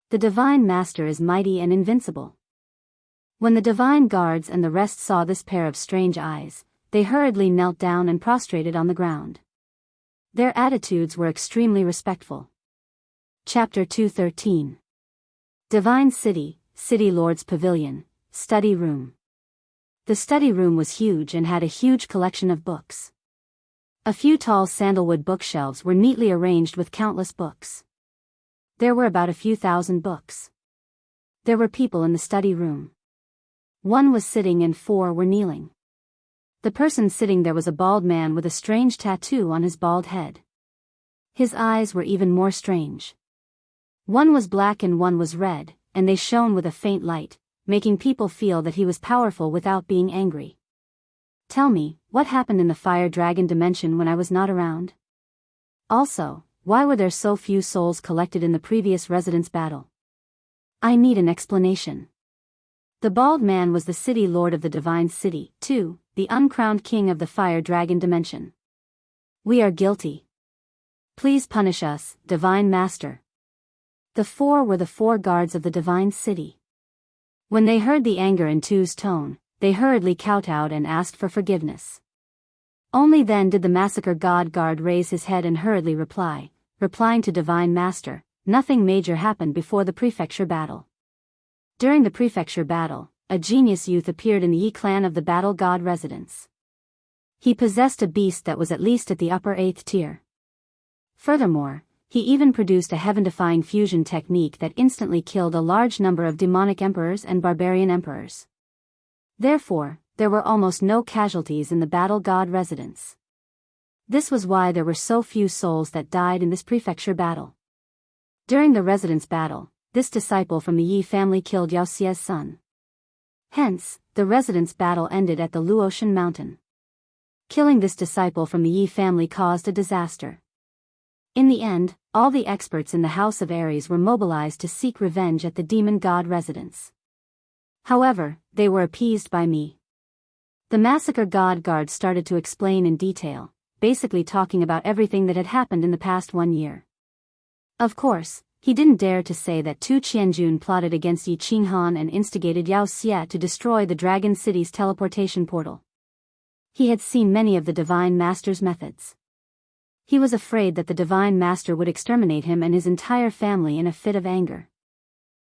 The Divine Master is mighty and invincible. When the divine guards and the rest saw this pair of strange eyes, they hurriedly knelt down and prostrated on the ground. Their attitudes were extremely respectful. Chapter 213. Divine City, City Lord's Pavilion, Study Room. The study room was huge and had a huge collection of books. A few tall sandalwood bookshelves were neatly arranged with countless books. There were about a few thousand books. There were people in the study room. 1 was sitting and 4 were kneeling. The person sitting there was a bald man with a strange tattoo on his bald head. His eyes were even more strange. 1 was black and 1 was red, and they shone with a faint light, making people feel that he was powerful without being angry. Tell me, what happened in the fire dragon dimension when I was not around? Also, why were there so few souls collected in the previous residence battle? I need an explanation. The bald man was the city lord of the divine city, too, the uncrowned king of the fire dragon dimension. We are guilty. Please punish us, Divine Master. The 4 were the 4 guards of the divine city. When they heard the anger in Tu's tone, they hurriedly kowtowed and asked for forgiveness. Only then did the massacre god guard raise his head and hurriedly replying to Divine Master, nothing major happened before the prefecture battle. During the prefecture battle, a genius youth appeared in the Yi clan of the battle god residence. He possessed a beast that was at least at the upper 8th tier. Furthermore, he even produced a heaven-defying fusion technique that instantly killed a large number of demonic emperors and barbarian emperors. Therefore, there were almost no casualties in the battle god residence. This was why there were so few souls that died in this prefecture battle. During the residence battle, this disciple from the Yi family killed Yao Xie's son. Hence, the residence battle ended at the Luotian mountain. Killing this disciple from the Yi family caused a disaster. In the end, all the experts in the House of Ares were mobilized to seek revenge at the demon god residence. However, they were appeased by me. The massacre god guard started to explain in detail, basically talking about everything that had happened in the past 1 year. Of course, he didn't dare to say that Tu Qianjun plotted against Yi Qinghan and instigated Yao Xie to destroy the Dragon City's teleportation portal. He had seen many of the Divine Master's methods. He was afraid that the Divine Master would exterminate him and his entire family in a fit of anger.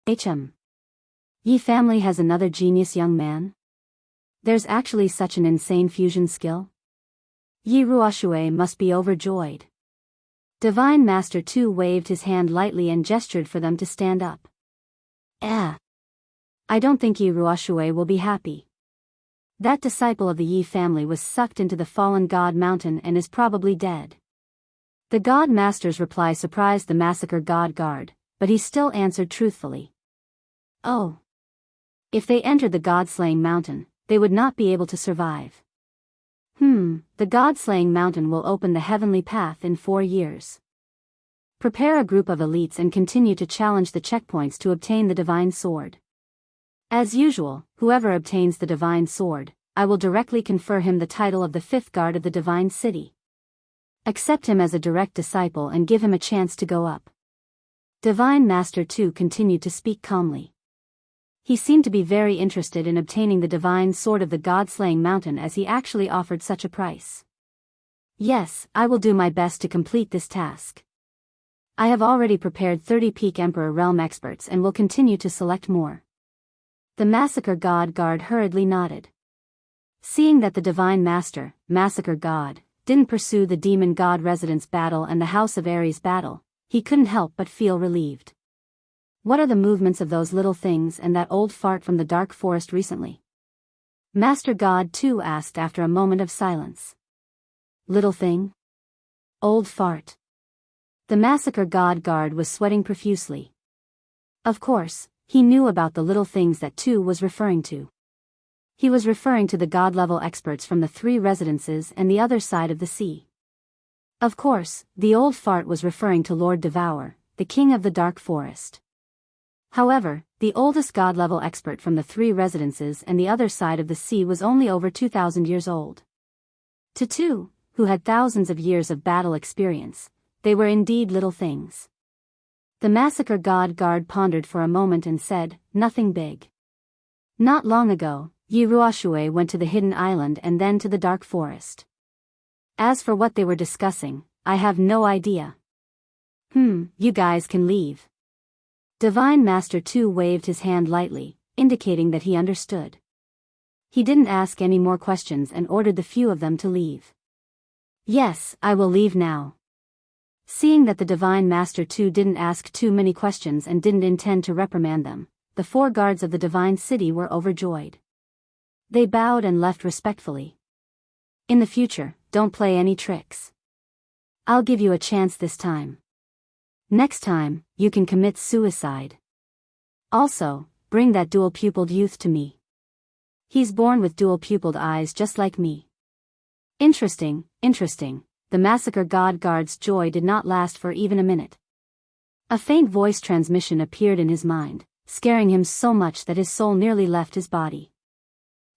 Yi family has another genius young man? There's actually such an insane fusion skill? Yi Ruoxue must be overjoyed. Divine Master Tu waved his hand lightly and gestured for them to stand up. I don't think Yi Ruoxue will be happy. That disciple of the Yi family was sucked into the fallen God mountain and is probably dead. The God Master's reply surprised the Massacre God Guard, but he still answered truthfully. Oh. If they entered the God-slaying mountain, they would not be able to survive. The God-slaying mountain will open the heavenly path in 4 years. Prepare a group of elites and continue to challenge the checkpoints to obtain the divine sword. As usual, whoever obtains the divine sword, I will directly confer him the title of the 5th guard of the divine city. Accept him as a direct disciple and give him a chance to go up. Divine Master Tu continued to speak calmly. He seemed to be very interested in obtaining the divine sword of the God-slaying mountain as he actually offered such a price. Yes, I will do my best to complete this task. I have already prepared 30 Peak Emperor Realm experts and will continue to select more. The Massacre God Guard hurriedly nodded. Seeing that the Divine Master, Massacre God, didn't pursue the Demon God Residence battle and the House of Ares battle, he couldn't help but feel relieved. What are the movements of those little things and that old fart from the dark forest recently? Master God Tu asked after a moment of silence. Little thing? Old fart. The Massacre God Guard was sweating profusely. Of course, he knew about the little things that Tu was referring to. He was referring to the God-level experts from the 3 residences and the other side of the sea. Of course, the old fart was referring to Lord Devour, the king of the dark forest. However, the oldest God-level expert from the 3 residences and the other side of the sea was only over 2,000 years old. To Tu, who had thousands of years of battle experience, they were indeed little things. The Massacre God Guard pondered for a moment and said, nothing big. Not long ago, Yi Ruoxue went to the Hidden Island and then to the Dark Forest. As for what they were discussing, I have no idea. You guys can leave. Divine Master Tu waved his hand lightly, indicating that he understood. He didn't ask any more questions and ordered the few of them to leave. Yes, I will leave now. Seeing that the Divine Master Tu didn't ask too many questions and didn't intend to reprimand them, the 4 guards of the Divine City were overjoyed. They bowed and left respectfully. In the future, don't play any tricks. I'll give you a chance this time. Next time, you can commit suicide. Also, bring that dual-pupiled youth to me. He's born with dual-pupiled eyes just like me. Interesting. The Massacre God Guard's joy did not last for even a minute. A faint voice transmission appeared in his mind, scaring him so much that his soul nearly left his body.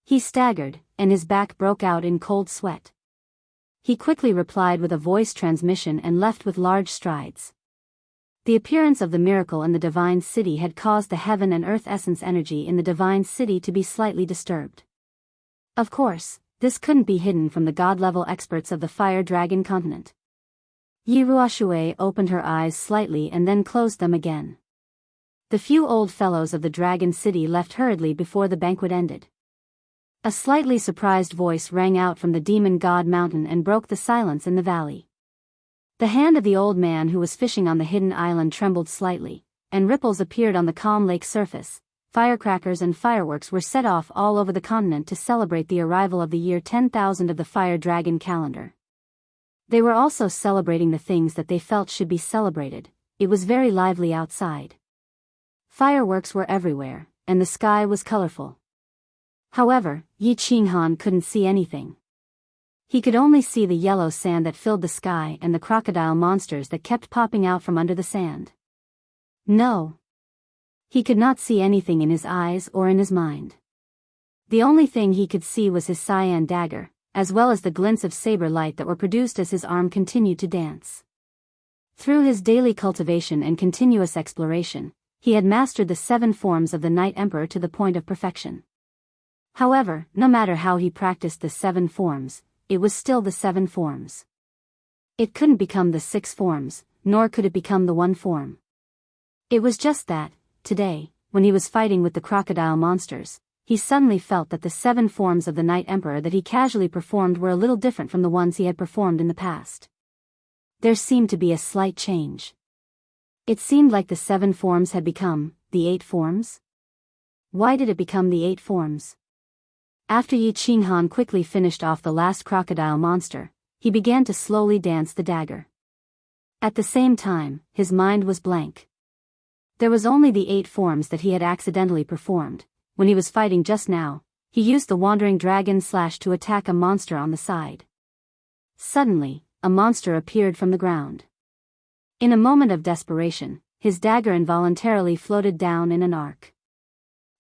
He staggered, and his back broke out in cold sweat. He quickly replied with a voice transmission and left with large strides. The appearance of the miracle in the Divine City had caused the heaven and earth essence energy in the Divine City to be slightly disturbed. Of course, this couldn't be hidden from the god-level experts of the Fire Dragon continent. Yi Ruoxue opened her eyes slightly and then closed them again. The few old fellows of the Dragon City left hurriedly before the banquet ended. A slightly surprised voice rang out from the Demon God Mountain and broke the silence in the valley. The hand of the old man who was fishing on the hidden island trembled slightly, and ripples appeared on the calm lake surface. Firecrackers and fireworks were set off all over the continent to celebrate the arrival of the year 10,000 of the Fire Dragon calendar. They were also celebrating the things that they felt should be celebrated. It was very lively outside. Fireworks were everywhere, and the sky was colorful. However, Yi Qinghan couldn't see anything. He could only see the yellow sand that filled the sky and the crocodile monsters that kept popping out from under the sand. No. He could not see anything in his eyes or in his mind. The only thing he could see was his cyan dagger, as well as the glints of saber light that were produced as his arm continued to dance. Through his daily cultivation and continuous exploration, he had mastered the 7 forms of the Night Emperor to the point of perfection. However, no matter how he practiced the 7 forms, it was still the 7 forms. It couldn't become the 6 forms, nor could it become the 1 form. It was just that, today, when he was fighting with the crocodile monsters, he suddenly felt that the 7 forms of the Night Emperor that he casually performed were a little different from the ones he had performed in the past. There seemed to be a slight change. It seemed like the 7 forms had become the 8 forms. Why did it become the 8 forms? After Yi Qinghan quickly finished off the last crocodile monster, he began to slowly dance the dagger. At the same time, his mind was blank. There was only the 8 forms that he had accidentally performed. When he was fighting just now, he used the wandering dragon slash to attack a monster on the side. Suddenly, a monster appeared from the ground. In a moment of desperation, his dagger involuntarily floated down in an arc.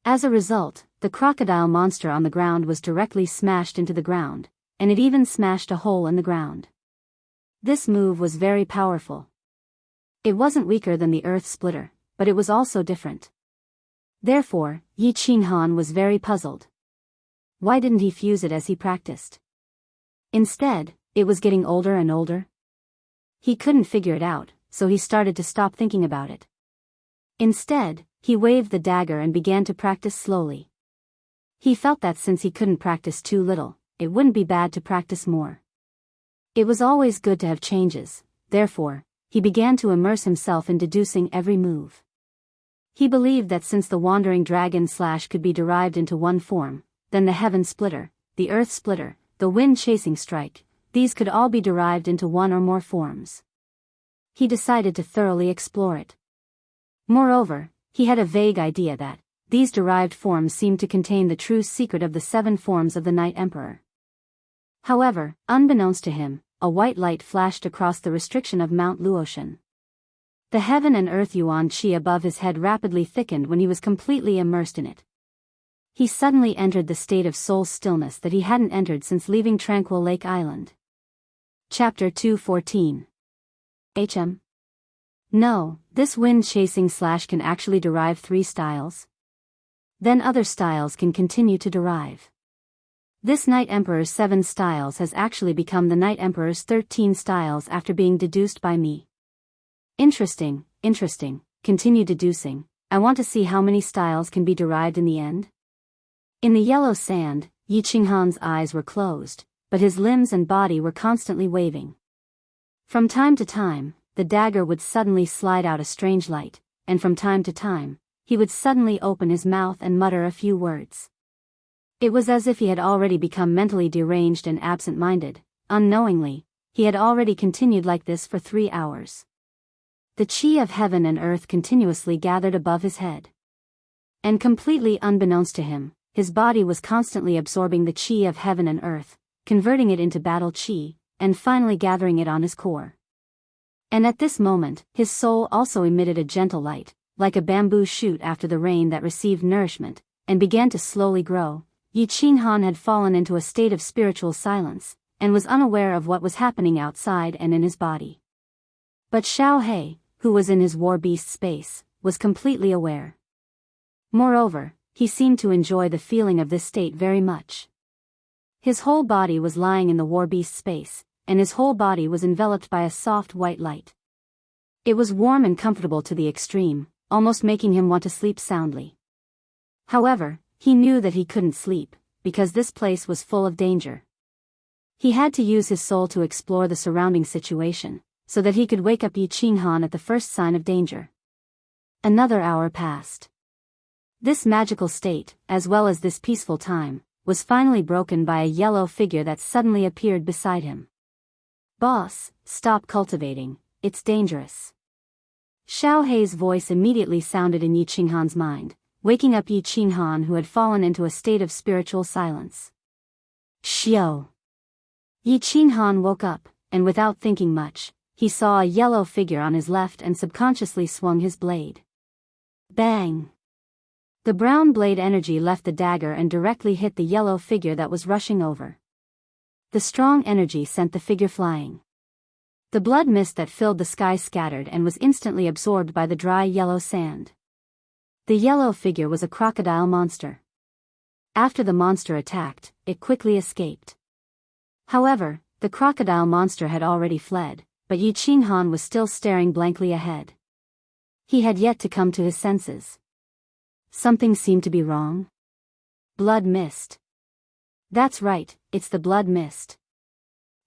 As a result, the crocodile monster on the ground was directly smashed into the ground, and it even smashed a hole in the ground. This move was very powerful. It wasn't weaker than the Earth Splitter, but it was also different. Therefore, Yi Qinghan was very puzzled. Why didn't he fuse it as he practiced? Instead, it was getting older and older. He couldn't figure it out, so he started to stop thinking about it. Instead, he waved the dagger and began to practice slowly. He felt that since he couldn't practice too little, it wouldn't be bad to practice more. It was always good to have changes, therefore, he began to immerse himself in deducing every move. He believed that since the wandering dragon slash could be derived into 1 form, then the heaven splitter, the earth splitter, the wind chasing strike, these could all be derived into 1 or more forms. He decided to thoroughly explore it. Moreover, he had a vague idea that these derived forms seemed to contain the true secret of the 7 forms of the Night Emperor. However, unbeknownst to him, a white light flashed across the restriction of Mount Luotian. The heaven and earth yuan qi above his head rapidly thickened when he was completely immersed in it. He suddenly entered the state of soul stillness that he hadn't entered since leaving Tranquil Lake Island. Chapter 214. No, this wind chasing slash can actually derive 3 styles. Then other styles can continue to derive. This Night Emperor's 7 styles has actually become the Night Emperor's 13 styles after being deduced by me. Interesting, continue deducing. I want to see how many styles can be derived in the end. In the yellow sand, Yi Qinghan's eyes were closed, but his limbs and body were constantly waving. From time to time, the dagger would suddenly slide out a strange light, and from time to time, he would suddenly open his mouth and mutter a few words. It was as if he had already become mentally deranged and absent-minded. Unknowingly, he had already continued like this for 3 hours. The qi of heaven and earth continuously gathered above his head. And completely unbeknownst to him, his body was constantly absorbing the qi of heaven and earth, converting it into battle qi, and finally gathering it on his core. And at this moment, his soul also emitted a gentle light, like a bamboo shoot after the rain that received nourishment, and began to slowly grow. Yi Qinghan had fallen into a state of spiritual silence, and was unaware of what was happening outside and in his body. But Xiao He, who was in his war beast space, was completely aware. Moreover, he seemed to enjoy the feeling of this state very much. His whole body was lying in the war beast space, and his whole body was enveloped by a soft white light. It was warm and comfortable to the extreme, almost making him want to sleep soundly. However, he knew that he couldn't sleep, because this place was full of danger. He had to use his soul to explore the surrounding situation, so that he could wake up Yi Qinghan at the first sign of danger. Another hour passed. This magical state, as well as this peaceful time, was finally broken by a yellow figure that suddenly appeared beside him. "Boss, stop cultivating, it's dangerous." Xiao Hei's voice immediately sounded in Yi Qinghan's mind, waking up Yi Qinghan, who had fallen into a state of spiritual silence. "Xiao." Yi Qinghan woke up, and without thinking much, he saw a yellow figure on his left and subconsciously swung his blade. Bang! The brown blade energy left the dagger and directly hit the yellow figure that was rushing over. The strong energy sent the figure flying. The blood mist that filled the sky scattered and was instantly absorbed by the dry yellow sand. The yellow figure was a crocodile monster. After the monster attacked, it quickly escaped. However, the crocodile monster had already fled, but Yi Qinghan was still staring blankly ahead. He had yet to come to his senses. Something seemed to be wrong. Blood mist. That's right, it's the blood mist.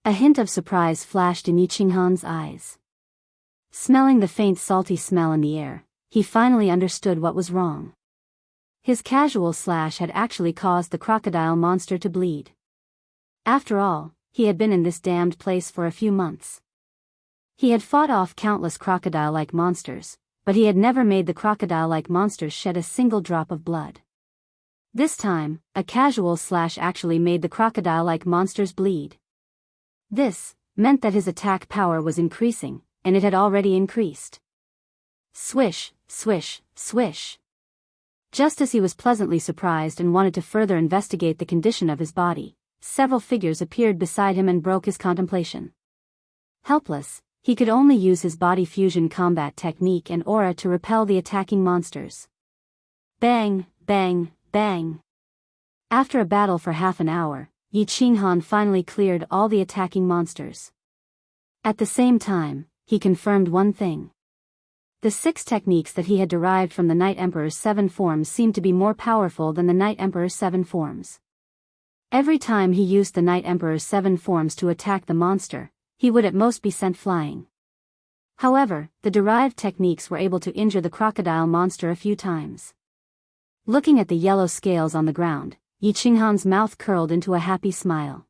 A hint of surprise flashed in Yi Qinghan's eyes. Smelling the faint salty smell in the air, he finally understood what was wrong. His casual slash had actually caused the crocodile monster to bleed. After all, he had been in this damned place for a few months. He had fought off countless crocodile-like monsters, but he had never made the crocodile-like monsters shed a single drop of blood. This time, a casual slash actually made the crocodile-like monsters bleed. This meant that his attack power was increasing, and it had already increased. Swish, swish, swish. Just as he was pleasantly surprised and wanted to further investigate the condition of his body, several figures appeared beside him and broke his contemplation. Helpless, he could only use his body fusion combat technique and aura to repel the attacking monsters. Bang, bang, bang. After a battle for half an hour, Yi Qinghan finally cleared all the attacking monsters. At the same time, he confirmed one thing. The 6 techniques that he had derived from the Night Emperor's 7 forms seemed to be more powerful than the Night Emperor's 7 forms. Every time he used the Night Emperor's 7 forms to attack the monster, he would at most be sent flying. However, the derived techniques were able to injure the crocodile monster a few times. Looking at the yellow scales on the ground, Yi Qinghan's mouth curled into a happy smile.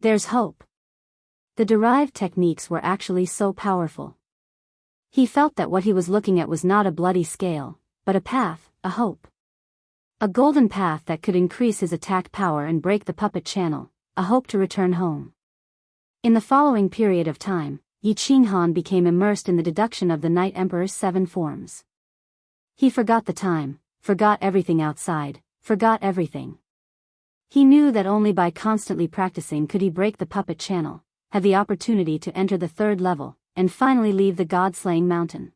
There's hope. The derived techniques were actually so powerful. He felt that what he was looking at was not a bloody scale, but a path, a hope. A golden path that could increase his attack power and break the puppet channel, a hope to return home. In the following period of time, Yi Qinghan became immersed in the deduction of the Night Emperor's 7 forms. He forgot the time, forgot everything outside, forgot everything. He knew that only by constantly practicing could he break the puppet channel, have the opportunity to enter the 3rd level, and finally leave the god-slaying mountain.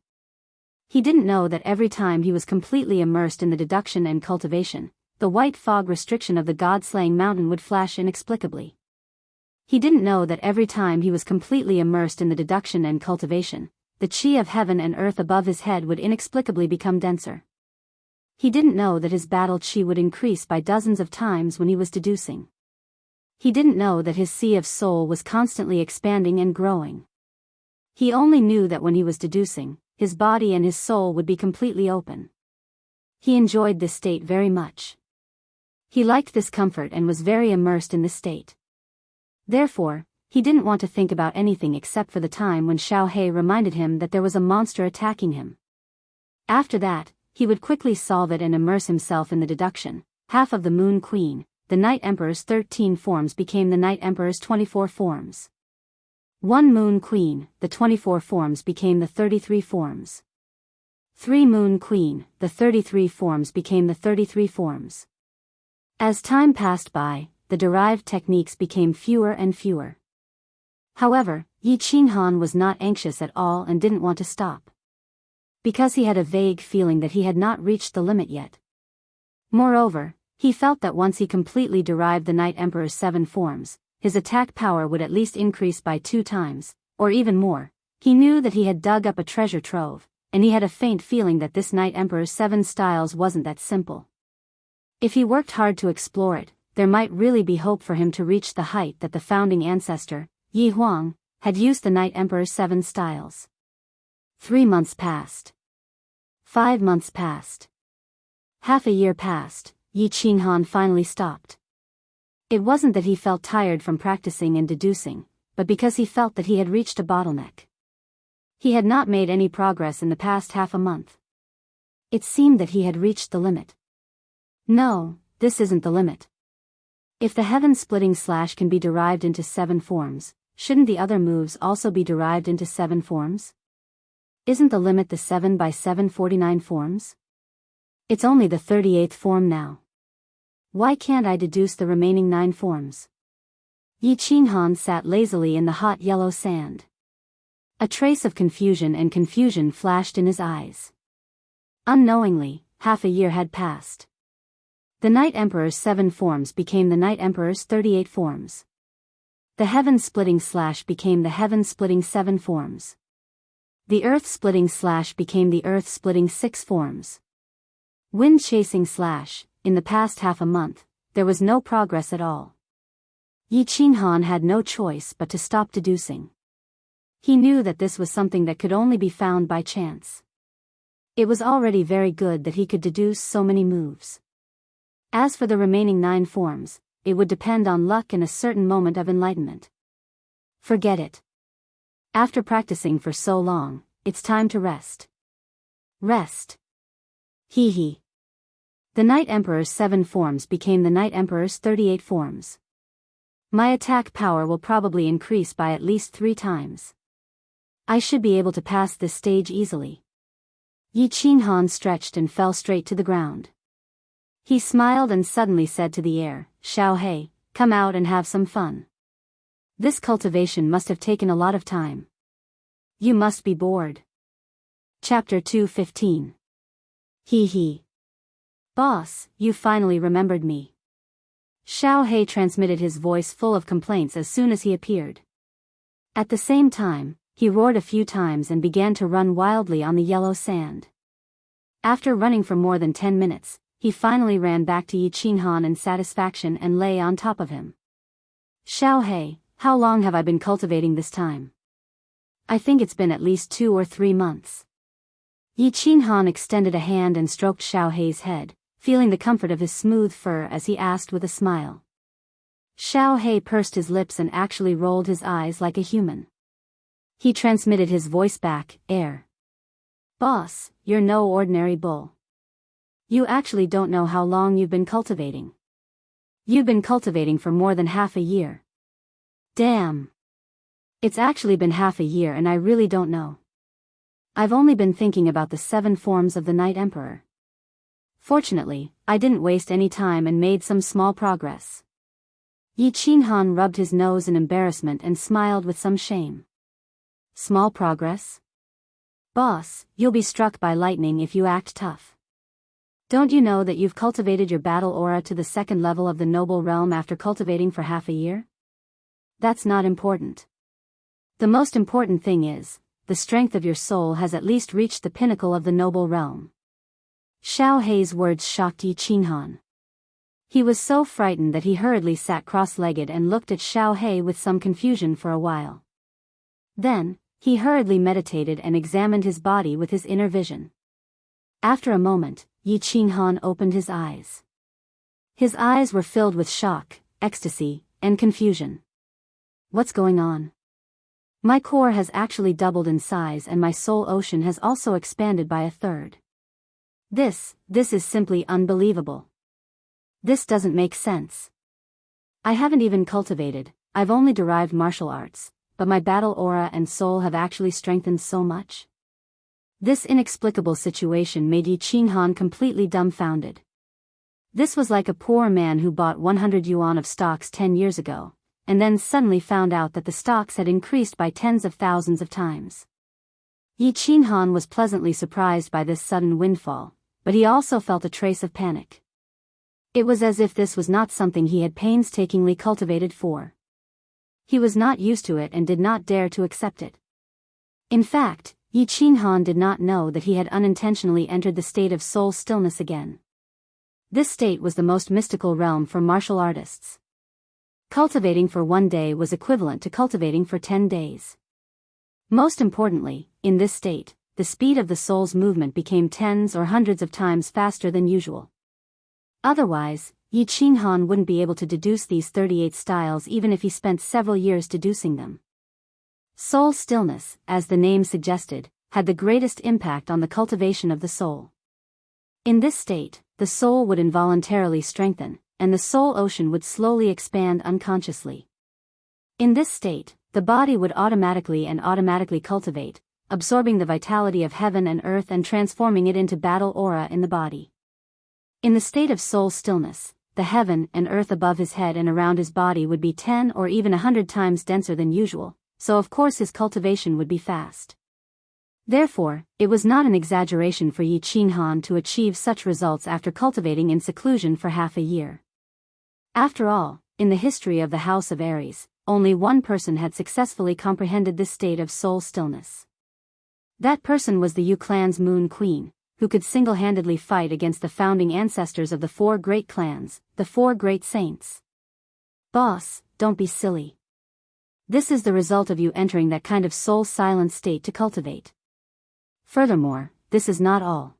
He didn't know that every time he was completely immersed in the deduction and cultivation, the white fog restriction of the god-slaying mountain would flash inexplicably. He didn't know that every time he was completely immersed in the deduction and cultivation, the chi of heaven and earth above his head would inexplicably become denser. He didn't know that his battle chi would increase by dozens of times when he was deducing. He didn't know that his sea of soul was constantly expanding and growing. He only knew that when he was deducing, his body and his soul would be completely open. He enjoyed this state very much. He liked this comfort and was very immersed in this state. Therefore, he didn't want to think about anything except for the time when Xiao He reminded him that there was a monster attacking him. After that, he would quickly solve it and immerse himself in the deduction. Half of the Moon Queen, the Night Emperor's 13 forms became the Night Emperor's 24 forms. 1 Moon Queen, the 24 forms became the 33 forms. 3 Moon Queen, the 33 forms became the 33 forms. As time passed by, the derived techniques became fewer and fewer. However, Yi Qinghan was not anxious at all and didn't want to stop. Because he had a vague feeling that he had not reached the limit yet. Moreover, he felt that once he completely derived the Night Emperor's 7 forms, his attack power would at least increase by 2 times, or even more. He knew that he had dug up a treasure trove, and he had a faint feeling that this Night Emperor's 7 styles wasn't that simple. If he worked hard to explore it, there might really be hope for him to reach the height that the founding ancestor, Yi Huang, had used the Night Emperor's 7 styles. 3 months passed. 5 months passed. Half a year passed. Yi Qinghan finally stopped. It wasn't that he felt tired from practicing and deducing, but because he felt that he had reached a bottleneck. He had not made any progress in the past half a month. It seemed that he had reached the limit. No, this isn't the limit. If the heaven-splitting slash can be derived into 7 forms, shouldn't the other moves also be derived into 7 forms? Isn't the limit the 7 by 7 49 forms? It's only the 38th form now. Why can't I deduce the remaining 9 forms? Yi Qinghan sat lazily in the hot yellow sand. A trace of confusion flashed in his eyes. Unknowingly, half a year had passed. The Night Emperor's 7 forms became the Night Emperor's 38 forms. The heaven-splitting slash became the heaven-splitting 7 forms. The earth-splitting slash became the earth-splitting 6 forms. Wind-chasing slash, in the past half a month, there was no progress at all. Yi Qinghan had no choice but to stop deducing. He knew that this was something that could only be found by chance. It was already very good that he could deduce so many moves. As for the remaining 9 forms, it would depend on luck and a certain moment of enlightenment. Forget it. After practicing for so long, it's time to rest. Rest. Hee hee. The Night Emperor's 7 forms became the Night Emperor's 38 forms. My attack power will probably increase by at least 3 times. I should be able to pass this stage easily. Yi Qinghan stretched and fell straight to the ground. He smiled and suddenly said to the air, "Xiaohei, come out and have some fun. This cultivation must have taken a lot of time. You must be bored." Chapter 2:15. Hee hee. Boss, you finally remembered me. Xiaohei transmitted his voice full of complaints as soon as he appeared. At the same time, he roared a few times and began to run wildly on the yellow sand. After running for more than 10 minutes, he finally ran back to Yi Qinghan in satisfaction and lay on top of him. "Xiaohei, how long have I been cultivating this time?" "I think it's been at least 2 or 3 months." Yi Qinghan extended a hand and stroked Xiaohei's head, feeling the comfort of his smooth fur as he asked with a smile. Xiaohei pursed his lips and actually rolled his eyes like a human. He transmitted his voice back, "Air. Boss, you're no ordinary bull. You actually don't know how long you've been cultivating. You've been cultivating for more than half a year." "Damn. It's actually been half a year and I really don't know. I've only been thinking about the 7 forms of the Night Emperor. Fortunately, I didn't waste any time and made some small progress." Yi Qinghan rubbed his nose in embarrassment and smiled with some shame. "Small progress? Boss, you'll be struck by lightning if you act tough. Don't you know that you've cultivated your battle aura to the 2nd level of the noble realm after cultivating for half a year? That's not important. The most important thing is, the strength of your soul has at least reached the pinnacle of the noble realm." Xiaohei's words shocked Yi Qinghan. He was so frightened that he hurriedly sat cross-legged and looked at Xiaohei with some confusion for a while. Then, he hurriedly meditated and examined his body with his inner vision. After a moment, Yi Qinghan opened his eyes. His eyes were filled with shock, ecstasy, and confusion. "What's going on? My core has actually doubled in size and my soul ocean has also expanded by a third. This is simply unbelievable. This doesn't make sense. I haven't even cultivated, I've only derived martial arts, but my battle aura and soul have actually strengthened so much." This inexplicable situation made Yi Qinghan completely dumbfounded. This was like a poor man who bought 100 yuan of stocks 10 years ago, and then suddenly found out that the stocks had increased by tens of thousands of times. Yi Qinghan was pleasantly surprised by this sudden windfall, but he also felt a trace of panic. It was as if this was not something he had painstakingly cultivated for. He was not used to it and did not dare to accept it. In fact, Yi Qinghan did not know that he had unintentionally entered the state of soul stillness again. This state was the most mystical realm for martial artists. Cultivating for 1 day was equivalent to cultivating for 10 days. Most importantly, in this state, the speed of the soul's movement became tens or hundreds of times faster than usual. Otherwise, Yi Qinghan wouldn't be able to deduce these 38 styles even if he spent several years deducing them. Soul stillness, as the name suggested, had the greatest impact on the cultivation of the soul. In this state, the soul would involuntarily strengthen, and the soul ocean would slowly expand unconsciously. In this state, the body would automatically cultivate, absorbing the vitality of heaven and earth and transforming it into battle aura in the body. In the state of soul stillness, the heaven and earth above his head and around his body would be 10 or even 100 times denser than usual, so of course his cultivation would be fast. Therefore, it was not an exaggeration for Yi Qinghan to achieve such results after cultivating in seclusion for half a year. After all, in the history of the House of Aries, only one person had successfully comprehended this state of soul stillness. That person was the Yu clan's Moon Queen, who could single-handedly fight against the founding ancestors of the 4 great clans, the 4 great saints. Boss, don't be silly. This is the result of you entering that kind of soul-silent state to cultivate. Furthermore, this is not all.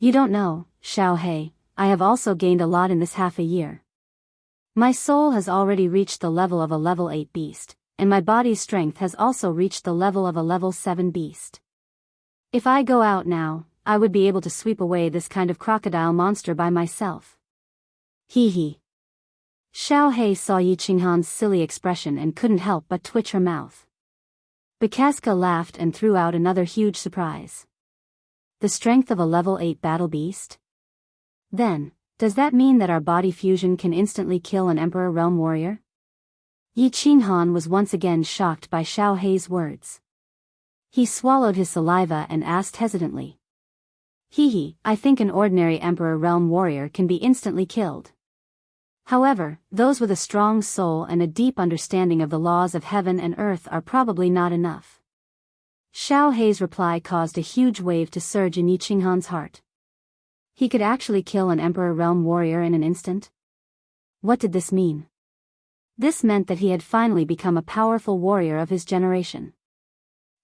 You don't know, Xiaohei, I have also gained a lot in this half a year. My soul has already reached the level of a level 8 beast, and my body's strength has also reached the level of a level 7 beast. If I go out now, I would be able to sweep away this kind of crocodile monster by myself. Hee hee. Xiaohei saw Yi Qinghan's silly expression and couldn't help but twitch her mouth. Bakaska laughed and threw out another huge surprise. The strength of a level 8 battle beast? Then, does that mean that our body fusion can instantly kill an Emperor Realm warrior? Yi Qinghan was once again shocked by Xiaohei's words. He swallowed his saliva and asked hesitantly. Hee, I think an ordinary Emperor Realm warrior can be instantly killed. However, those with a strong soul and a deep understanding of the laws of heaven and earth are probably not enough. Xiaohei's reply caused a huge wave to surge in Yi Qinghan's heart. He could actually kill an Emperor Realm warrior in an instant? What did this mean? This meant that he had finally become a powerful warrior of his generation.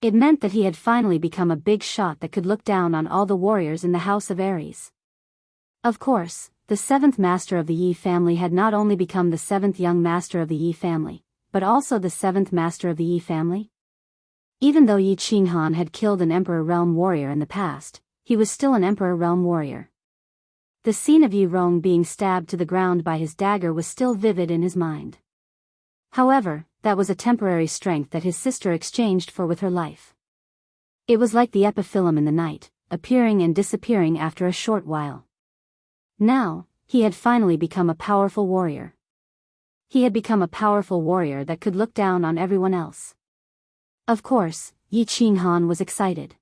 It meant that he had finally become a big shot that could look down on all the warriors in the House of Aries. Of course, the 7th master of the Yi family had not only become the 7th young master of the Yi family, but also the 7th master of the Yi family. Even though Yi Qinghan had killed an Emperor Realm warrior in the past, he was still an Emperor Realm warrior. The scene of Yi Rong being stabbed to the ground by his dagger was still vivid in his mind. However, that was a temporary strength that his sister exchanged for with her life. It was like the epiphyllum in the night, appearing and disappearing after a short while. Now, he had finally become a powerful warrior. He had become a powerful warrior that could look down on everyone else. Of course, Yi Qinghan was excited.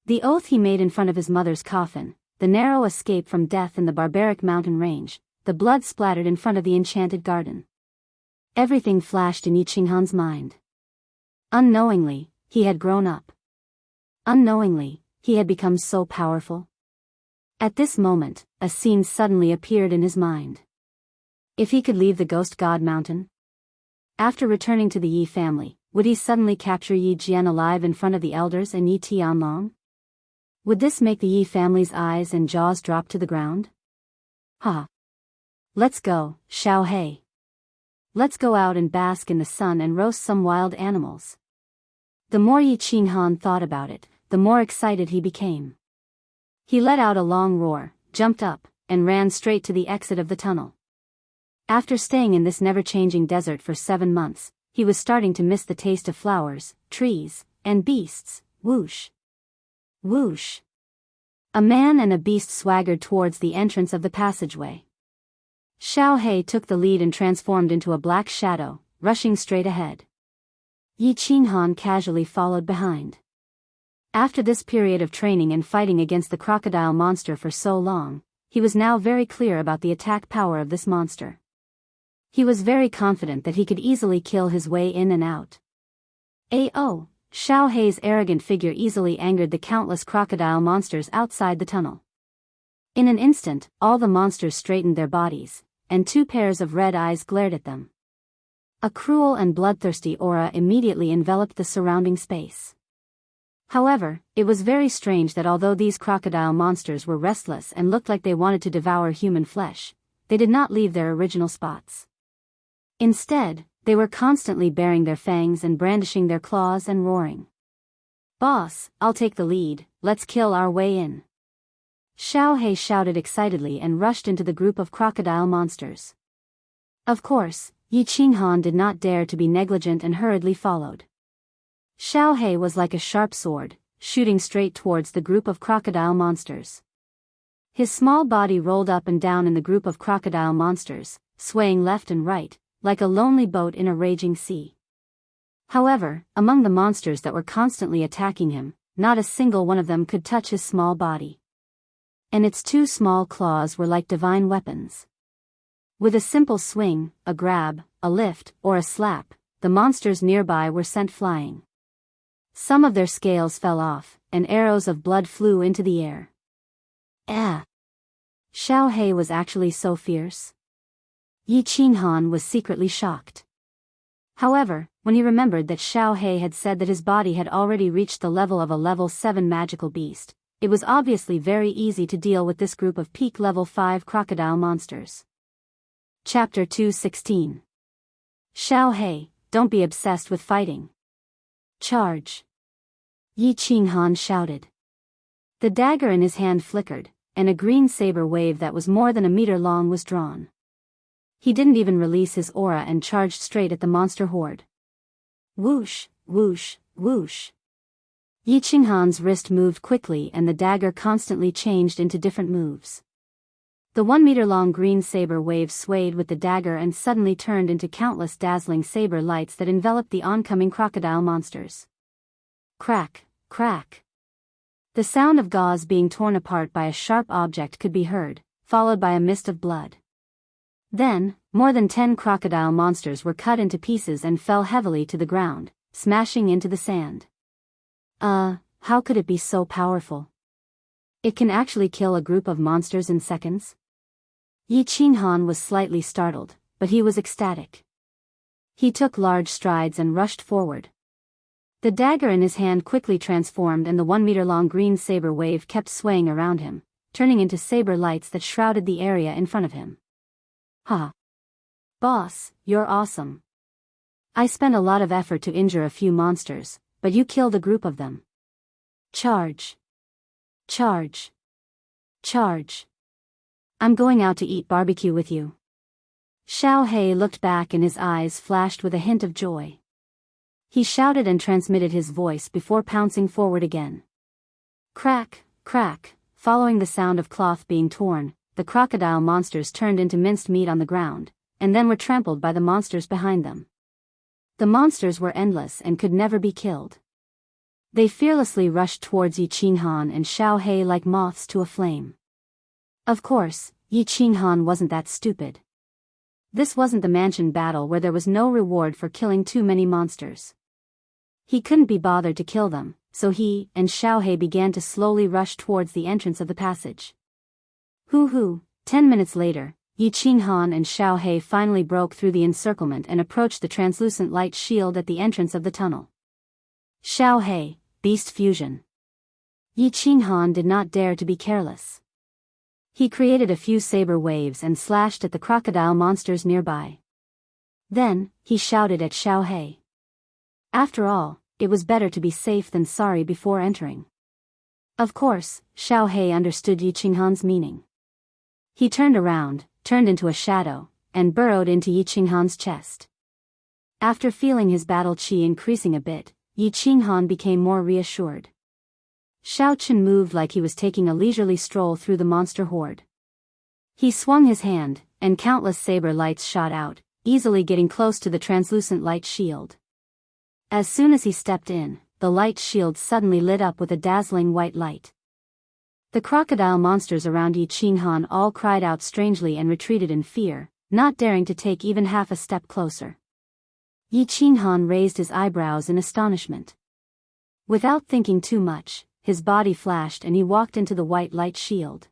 The oath he made in front of his mother's coffin, the narrow escape from death in the barbaric mountain range, the blood splattered in front of the enchanted garden. Everything flashed in Yi Qinghan's mind. Unknowingly, he had grown up. Unknowingly, he had become so powerful. At this moment, a scene suddenly appeared in his mind. If he could leave the Ghost God Mountain? After returning to the Yi family, would he suddenly capture Yi Jian alive in front of the elders and Yi Tianlong? Would this make the Yi family's eyes and jaws drop to the ground? Ha! Let's go, Xiaohei. Let's go out and bask in the sun and roast some wild animals. The more Yi Qinghan thought about it, the more excited he became. He let out a long roar, jumped up, and ran straight to the exit of the tunnel. After staying in this never-changing desert for 7 months, he was starting to miss the taste of flowers, trees, and beasts. Whoosh! Whoosh! A man and a beast swaggered towards the entrance of the passageway. Xiaohei took the lead and transformed into a black shadow, rushing straight ahead. Yi Qinghan casually followed behind. After this period of training and fighting against the crocodile monster for so long, he was now very clear about the attack power of this monster. He was very confident that he could easily kill his way in and out. A.O. Xiaohei's arrogant figure easily angered the countless crocodile monsters outside the tunnel. In an instant, all the monsters straightened their bodies, and 2 pairs of red eyes glared at them. A cruel and bloodthirsty aura immediately enveloped the surrounding space. However, it was very strange that although these crocodile monsters were restless and looked like they wanted to devour human flesh, they did not leave their original spots. Instead, they were constantly baring their fangs and brandishing their claws and roaring. "Boss, I'll take the lead, let's kill our way in." Xiaohei shouted excitedly and rushed into the group of crocodile monsters. Of course, Yi Qinghan did not dare to be negligent and hurriedly followed. Xiaohei was like a sharp sword, shooting straight towards the group of crocodile monsters. His small body rolled up and down in the group of crocodile monsters, swaying left and right, like a lonely boat in a raging sea. However, among the monsters that were constantly attacking him, not a single one of them could touch his small body. And its two small claws were like divine weapons. With a simple swing, a grab, a lift, or a slap, the monsters nearby were sent flying. Some of their scales fell off, and arrows of blood flew into the air. Xiao He was actually so fierce? Yi Qinghan was secretly shocked. However, when he remembered that Xiao He had said that his body had already reached the level of a level 7 magical beast, it was obviously very easy to deal with this group of peak level 5 crocodile monsters. Chapter 216. Xiao He, don't be obsessed with fighting. Charge! Yi Qinghan shouted. The dagger in his hand flickered, and a green saber wave that was more than a meter long was drawn. He didn't even release his aura and charged straight at the monster horde. Whoosh, whoosh, whoosh. Yi Qinghan's wrist moved quickly and the dagger constantly changed into different moves. The 1-meter-long green saber wave swayed with the dagger and suddenly turned into countless dazzling saber lights that enveloped the oncoming crocodile monsters. Crack, crack. The sound of gauze being torn apart by a sharp object could be heard, followed by a mist of blood. Then, more than 10 crocodile monsters were cut into pieces and fell heavily to the ground, smashing into the sand. How could it be so powerful? It can actually kill a group of monsters in seconds? Yi Qinghan was slightly startled, but he was ecstatic. He took large strides and rushed forward. The dagger in his hand quickly transformed and the 1-meter-long green saber wave kept swaying around him, turning into saber lights that shrouded the area in front of him. Ha! Boss, you're awesome. I spent a lot of effort to injure a few monsters, but you killed a group of them. Charge! Charge! Charge! I'm going out to eat barbecue with you. Xiao He looked back and his eyes flashed with a hint of joy. He shouted and transmitted his voice before pouncing forward again. Crack, crack, following the sound of cloth being torn, the crocodile monsters turned into minced meat on the ground, and then were trampled by the monsters behind them. The monsters were endless and could never be killed. They fearlessly rushed towards Yi Qinghan and Xiao He like moths to a flame. Of course, Yi Qinghan wasn't that stupid. This wasn't the mansion battle where there was no reward for killing too many monsters. He couldn't be bothered to kill them, so he and Xiao He began to slowly rush towards the entrance of the passage. 10 minutes later, Yi Qinghan and Xiao He finally broke through the encirclement and approached the translucent light shield at the entrance of the tunnel. Xiao He, Beast Fusion. Yi Qinghan did not dare to be careless. He created a few saber waves and slashed at the crocodile monsters nearby. Then, he shouted at Xiao He. After all, it was better to be safe than sorry before entering. Of course, Xiao He understood Yi Qinghan's meaning. He turned around, turned into a shadow, and burrowed into Yi Qinghan's chest. After feeling his battle chi increasing a bit, Yi Qinghan became more reassured. Xiao Chen moved like he was taking a leisurely stroll through the monster horde. He swung his hand, and countless saber lights shot out, easily getting close to the translucent light shield. As soon as he stepped in, the light shield suddenly lit up with a dazzling white light. The crocodile monsters around Yi Qinghan all cried out strangely and retreated in fear, not daring to take even half a step closer. Yi Qinghan raised his eyebrows in astonishment. Without thinking too much, his body flashed and he walked into the white light shield.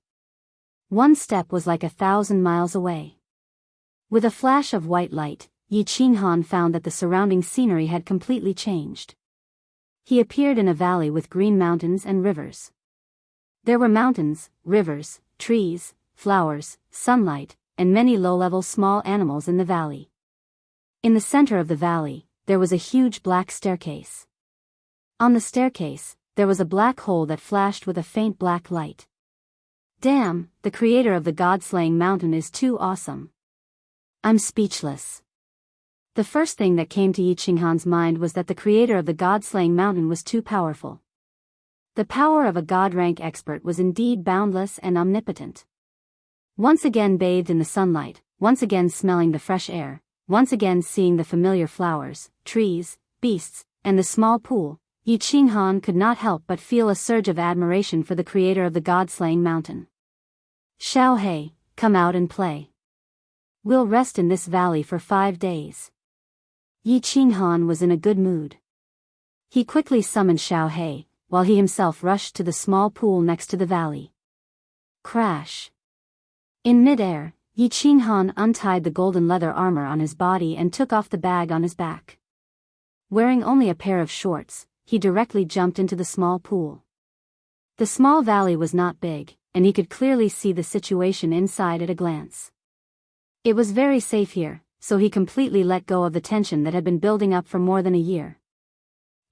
One step was like 1,000 miles away. With a flash of white light, Yi Qinghan found that the surrounding scenery had completely changed. He appeared in a valley with green mountains and rivers. There were mountains, rivers, trees, flowers, sunlight, and many low-level small animals in the valley. In the center of the valley, there was a huge black staircase. On the staircase, there was a black hole that flashed with a faint black light. Damn, the creator of the god-slaying mountain is too awesome. I'm speechless. The first thing that came to Yi Qinghan's mind was that the creator of the god-slaying mountain was too powerful. The power of a god-rank expert was indeed boundless and omnipotent. Once again bathed in the sunlight, once again smelling the fresh air, once again seeing the familiar flowers, trees, beasts, and the small pool, Yi Qinghan could not help but feel a surge of admiration for the creator of the god-slaying mountain. Xiaohei, come out and play. We'll rest in this valley for 5 days. Yi Qinghan was in a good mood. He quickly summoned Xiaohei, while he himself rushed to the small pool next to the valley. Crash! In mid-air, Yi Qinghan untied the golden leather armor on his body and took off the bag on his back. Wearing only a pair of shorts, he directly jumped into the small pool. The small valley was not big, and he could clearly see the situation inside at a glance. It was very safe here, so he completely let go of the tension that had been building up for more than a year.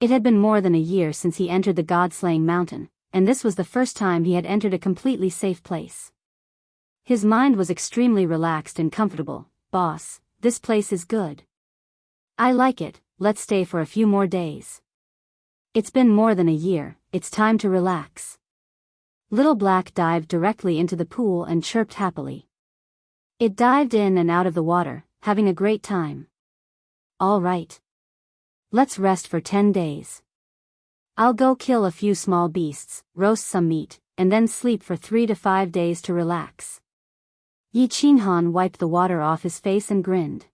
It had been more than a year since he entered the god-slaying mountain, and this was the first time he had entered a completely safe place. His mind was extremely relaxed and comfortable. Boss, this place is good. I like it, let's stay for a few more days. It's been more than a year, it's time to relax. Little Black dived directly into the pool and chirped happily. It dived in and out of the water, having a great time. All right. Let's rest for 10 days. I'll go kill a few small beasts, roast some meat, and then sleep for 3 to 5 days to relax. Yi Qinghan wiped the water off his face and grinned.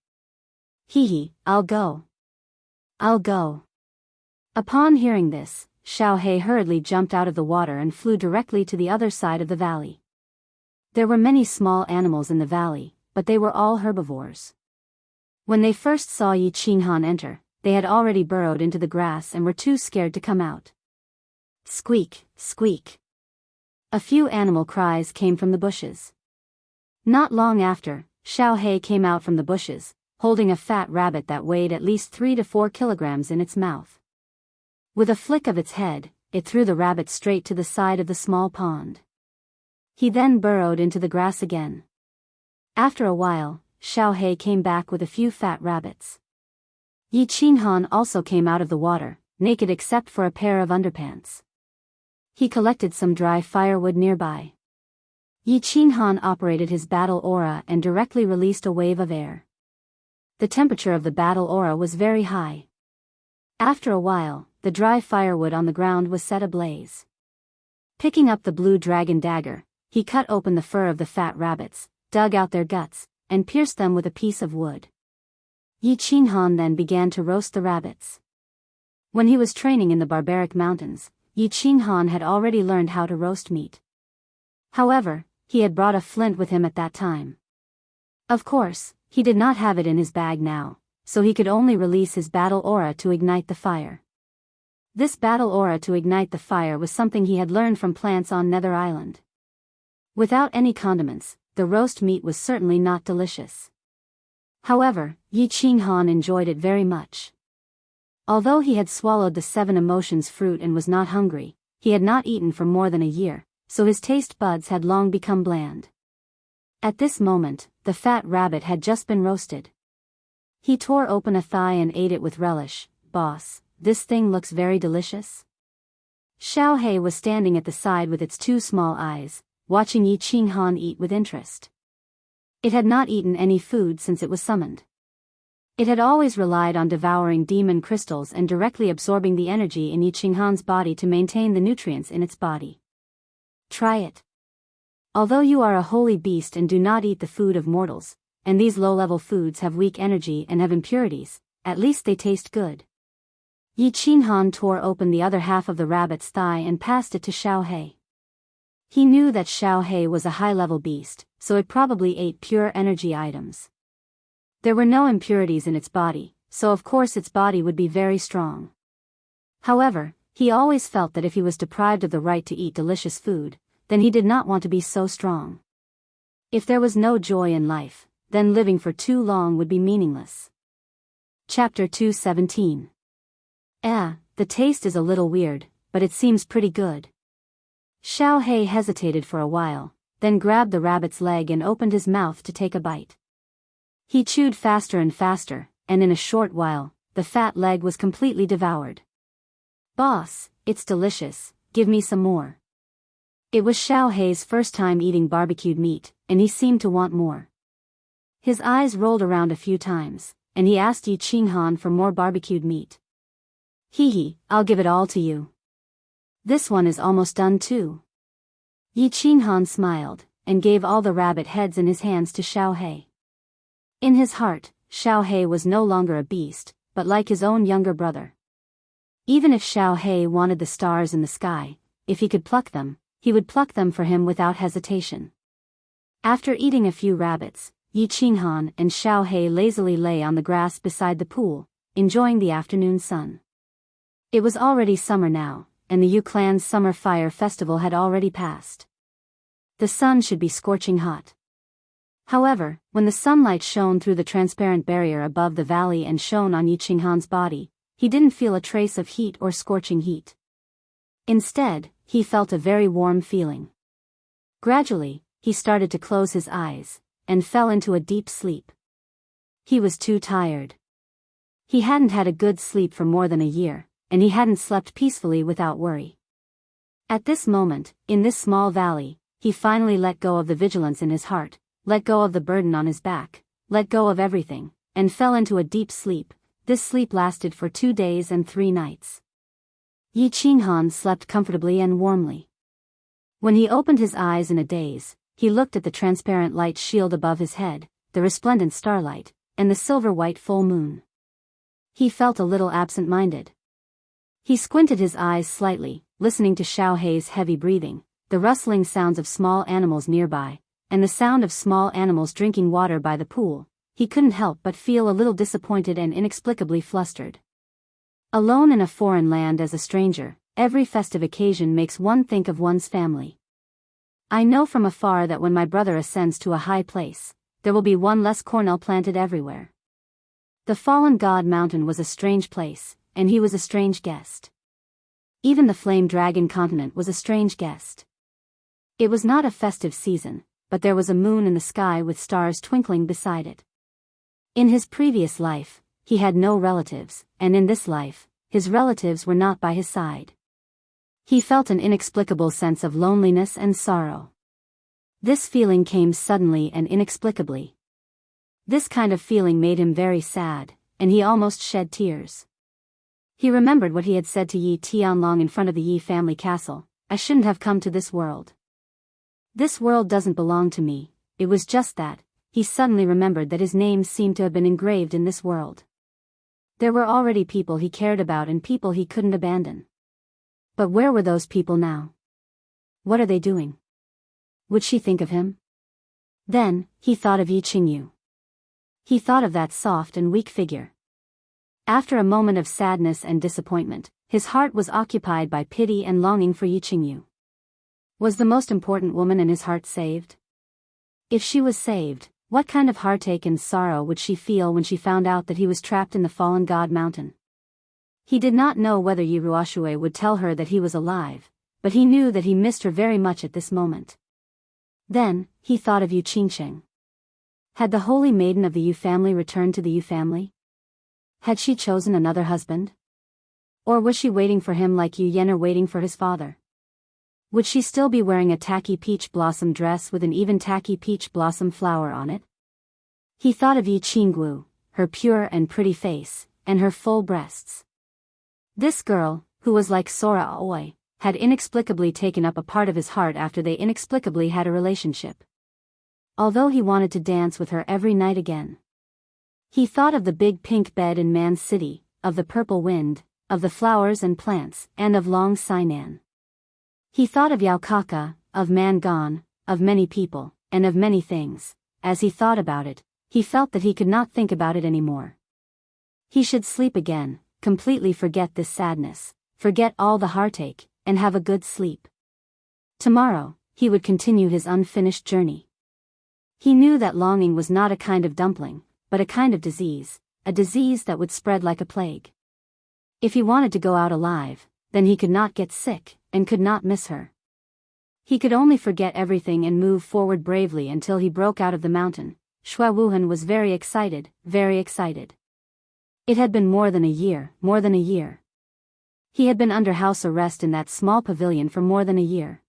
Hee, I'll go. I'll go. Upon hearing this, Xiaohei hurriedly jumped out of the water and flew directly to the other side of the valley. There were many small animals in the valley, but they were all herbivores. When they first saw Yi Qinghan enter, they had already burrowed into the grass and were too scared to come out. Squeak, squeak. A few animal cries came from the bushes. Not long after, Xiaohei came out from the bushes, holding a fat rabbit that weighed at least 3 to 4 kilograms in its mouth. With a flick of its head, it threw the rabbit straight to the side of the small pond. He then burrowed into the grass again. After a while, Xiaohei came back with a few fat rabbits. Yi Qinghan also came out of the water, naked except for a pair of underpants. He collected some dry firewood nearby. Yi Qinghan operated his battle aura and directly released a wave of air. The temperature of the battle aura was very high. After a while, the dry firewood on the ground was set ablaze. Picking up the blue dragon dagger, he cut open the fur of the fat rabbits, dug out their guts, and pierced them with a piece of wood. Yi Qinghan then began to roast the rabbits. When he was training in the barbaric mountains, Yi Qinghan had already learned how to roast meat. However, he had brought a flint with him at that time. Of course, he did not have it in his bag now, so he could only release his battle aura to ignite the fire. This battle aura to ignite the fire was something he had learned from plants on Nether Island. Without any condiments, the roast meat was certainly not delicious. However, Yi Qinghan enjoyed it very much. Although he had swallowed the 7 emotions fruit and was not hungry, he had not eaten for more than a year, so his taste buds had long become bland. At this moment, the fat rabbit had just been roasted. He tore open a thigh and ate it with relish. Boss, this thing looks very delicious. Xiaohei was standing at the side with its 2 small eyes, watching Yi Qinghan eat with interest. It had not eaten any food since it was summoned. It had always relied on devouring demon crystals and directly absorbing the energy in Yi Qinghan's body to maintain the nutrients in its body. Try it. Although you are a holy beast and do not eat the food of mortals, and these low-level foods have weak energy and have impurities, at least they taste good. Yi Qinghan tore open the other half of the rabbit's thigh and passed it to Xiaohei. He knew that Xiaohei was a high-level beast, so it probably ate pure energy items. There were no impurities in its body, so of course its body would be very strong. However, he always felt that if he was deprived of the right to eat delicious food, then he did not want to be so strong. If there was no joy in life, then living for too long would be meaningless. Chapter 217. The taste is a little weird, but it seems pretty good. Xiaohei hesitated for a while, then grabbed the rabbit's leg and opened his mouth to take a bite. He chewed faster and faster, and in a short while, the fat leg was completely devoured. Boss, it's delicious, give me some more. It was Xiaohei's first time eating barbecued meat, and he seemed to want more. His eyes rolled around a few times, and he asked Yi Qinghan for more barbecued meat. Hee hee, I'll give it all to you. This one is almost done too. Yi Qinghan smiled, and gave all the rabbit heads in his hands to Xiao He. In his heart, Xiao He was no longer a beast, but like his own younger brother. Even if Xiao He wanted the stars in the sky, if he could pluck them, he would pluck them for him without hesitation. After eating a few rabbits, Yi Qinghan and Xiao He lazily lay on the grass beside the pool, enjoying the afternoon sun. It was already summer now, and the Yu clan's summer fire festival had already passed. The sun should be scorching hot. However, when the sunlight shone through the transparent barrier above the valley and shone on Yi Qinghan's body, he didn't feel a trace of heat or scorching heat. Instead, he felt a very warm feeling. Gradually, he started to close his eyes, and fell into a deep sleep. He was too tired. He hadn't had a good sleep for more than a year, and he hadn't slept peacefully without worry. At this moment, in this small valley, he finally let go of the vigilance in his heart, let go of the burden on his back, let go of everything, and fell into a deep sleep. This sleep lasted for 2 days and 3 nights. Yi Qinghan slept comfortably and warmly. When he opened his eyes in a daze, he looked at the transparent light shield above his head, the resplendent starlight, and the silver-white full moon. He felt a little absent-minded. He squinted his eyes slightly, listening to Xiao He's heavy breathing, the rustling sounds of small animals nearby, and the sound of small animals drinking water by the pool. He couldn't help but feel a little disappointed and inexplicably flustered. Alone in a foreign land as a stranger, every festive occasion makes one think of one's family. I know from afar that when my brother ascends to a high place, there will be one less cornel planted everywhere. The fallen god mountain was a strange place, and he was a strange guest. Even the flame dragon continent was a strange guest. It was not a festive season, but there was a moon in the sky with stars twinkling beside it. In his previous life, he had no relatives, and in this life, his relatives were not by his side. He felt an inexplicable sense of loneliness and sorrow. This feeling came suddenly and inexplicably. This kind of feeling made him very sad, and he almost shed tears. He remembered what he had said to Yi Tianlong in front of the Yi family castle: I shouldn't have come to this world. This world doesn't belong to me. It was just that. He suddenly remembered that his name seemed to have been engraved in this world. There were already people he cared about and people he couldn't abandon. But where were those people now? What are they doing? Would she think of him? Then, he thought of Yi Qingyu. He thought of that soft and weak figure. After a moment of sadness and disappointment, his heart was occupied by pity and longing for Yi Qingyu. Was the most important woman in his heart saved? If she was saved, what kind of heartache and sorrow would she feel when she found out that he was trapped in the fallen god mountain? He did not know whether Yi Ruoxue would tell her that he was alive, but he knew that he missed her very much at this moment. Then, he thought of Yu Qingsheng. Had the holy maiden of the Yu family returned to the Yu family? Had she chosen another husband? Or was she waiting for him like Yu Yen'er waiting for his father? Would she still be wearing a tacky peach blossom dress with an even tacky peach blossom flower on it? He thought of Yi Qinggu, her pure and pretty face, and her full breasts. This girl, who was like Sora Aoi, had inexplicably taken up a part of his heart after they inexplicably had a relationship. Although he wanted to dance with her every night again. He thought of the big pink bed in Man's city, of the purple wind, of the flowers and plants, and of Long Sainan. He thought of Yao Kaka, of Man Gone, of many people, and of many things. As he thought about it, he felt that he could not think about it anymore. He should sleep again, completely forget this sadness, forget all the heartache, and have a good sleep. Tomorrow, he would continue his unfinished journey. He knew that longing was not a kind of dumpling, but a kind of disease, a disease that would spread like a plague. If he wanted to go out alive, then he could not get sick, and could not miss her. He could only forget everything and move forward bravely until he broke out of the mountain. Xue Wuhan was very excited, very excited. It had been more than a year, more than a year. He had been under house arrest in that small pavilion for more than a year.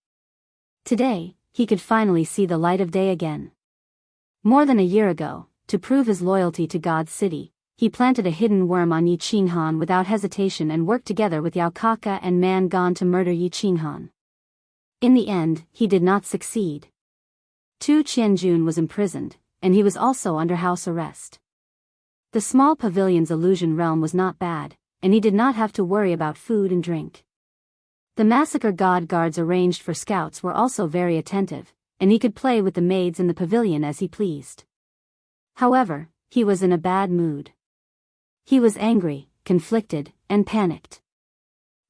Today, he could finally see the light of day again. More than a year ago, to prove his loyalty to God's city, he planted a hidden worm on Yi Qinghan without hesitation and worked together with Yao Kaka and Man Gan to murder Yi Qinghan. In the end, he did not succeed. Tu Qianjun was imprisoned, and he was also under house arrest. The small pavilion's illusion realm was not bad, and he did not have to worry about food and drink. The massacre god guards arranged for scouts were also very attentive, and he could play with the maids in the pavilion as he pleased. However, he was in a bad mood. He was angry, conflicted, and panicked.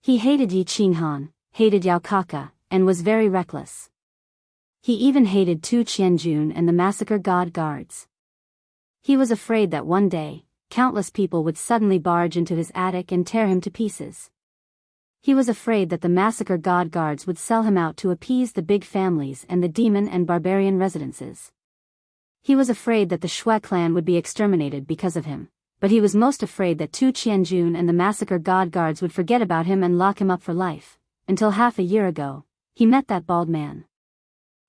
He hated Yi Qinghan, hated Yao Kaka, and was very reckless. He even hated Tu Qianjun and the massacre god guards. He was afraid that one day, countless people would suddenly barge into his attic and tear him to pieces. He was afraid that the massacre god guards would sell him out to appease the big families and the demon and barbarian residences. He was afraid that the Shui clan would be exterminated because of him, but he was most afraid that Tu Qianjun and the massacre god guards would forget about him and lock him up for life. Until half a year ago, he met that bald man.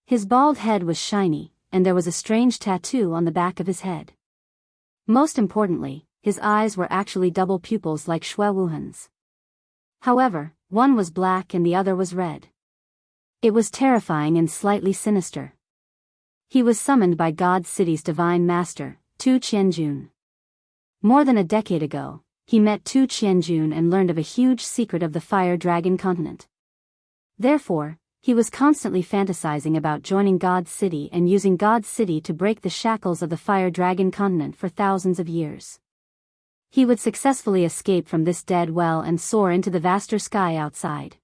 His bald head was shiny, and there was a strange tattoo on the back of his head. Most importantly, his eyes were actually double pupils like Shui Wuhan's. However, one was black and the other was red. It was terrifying and slightly sinister. He was summoned by God City's divine master, Tu Qianjun. More than a decade ago, he met Tu Qianjun and learned of a huge secret of the Fire Dragon continent. Therefore, he was constantly fantasizing about joining God City and using God City to break the shackles of the Fire Dragon continent for thousands of years. He would successfully escape from this dead well and soar into the vaster sky outside.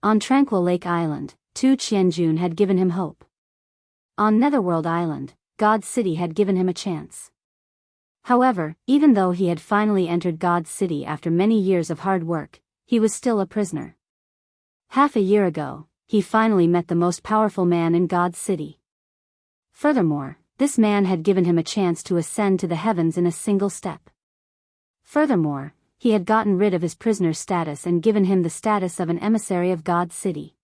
On Tranquil Lake Island, Tu Qianjun had given him hope. On Netherworld Island, God City had given him a chance. However, even though he had finally entered God City after many years of hard work, he was still a prisoner. Half a year ago, he finally met the most powerful man in God City. Furthermore, this man had given him a chance to ascend to the heavens in a single step. Furthermore, he had gotten rid of his prisoner status and given him the status of an emissary of God City.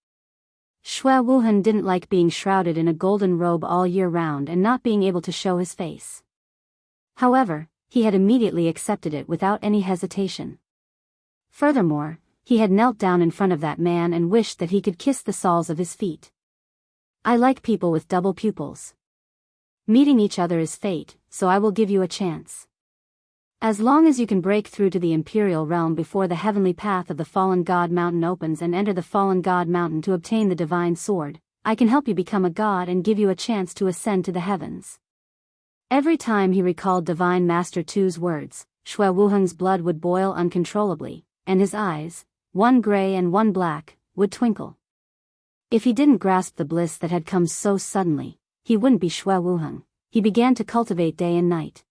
Shui Wuhan didn't like being shrouded in a golden robe all year round and not being able to show his face. However, he had immediately accepted it without any hesitation. Furthermore, he had knelt down in front of that man and wished that he could kiss the soles of his feet. I like people with double pupils. Meeting each other is fate, so I will give you a chance. As long as you can break through to the Imperial Realm before the heavenly path of the Fallen God Mountain opens and enter the Fallen God Mountain to obtain the Divine Sword, I can help you become a god and give you a chance to ascend to the heavens. Every time he recalled Divine Master Tu's words, Shui Wuhan's blood would boil uncontrollably, and his eyes, one gray and one black, would twinkle. If he didn't grasp the bliss that had come so suddenly, he wouldn't be Shui Wuhan. He began to cultivate day and night.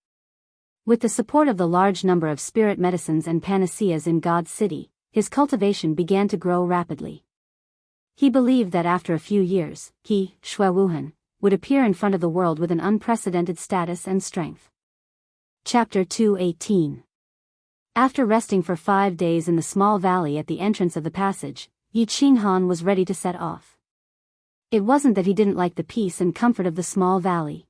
With the support of the large number of spirit medicines and panaceas in God City, his cultivation began to grow rapidly. He believed that after a few years, he, Shui Wuhan, would appear in front of the world with an unprecedented status and strength. Chapter 218. After resting for 5 days in the small valley at the entrance of the passage, Yi Qinghan was ready to set off. It wasn't that he didn't like the peace and comfort of the small valley.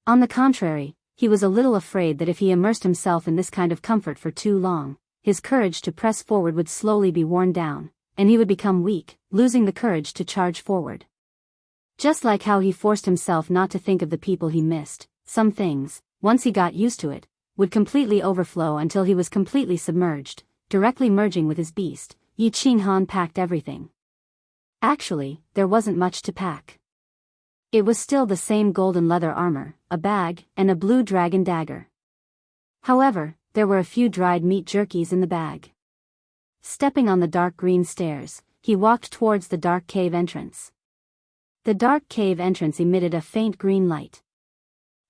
On the contrary, he was a little afraid that if he immersed himself in this kind of comfort for too long, his courage to press forward would slowly be worn down, and he would become weak, losing the courage to charge forward. Just like how he forced himself not to think of the people he missed, some things, once he got used to it, would completely overflow until he was completely submerged, directly merging with his beast. Yi Qinghan packed everything. Actually, there wasn't much to pack. It was still the same golden leather armor, a bag, and a blue dragon dagger. However, there were a few dried meat jerkies in the bag. Stepping on the dark green stairs, he walked towards the dark cave entrance. The dark cave entrance emitted a faint green light.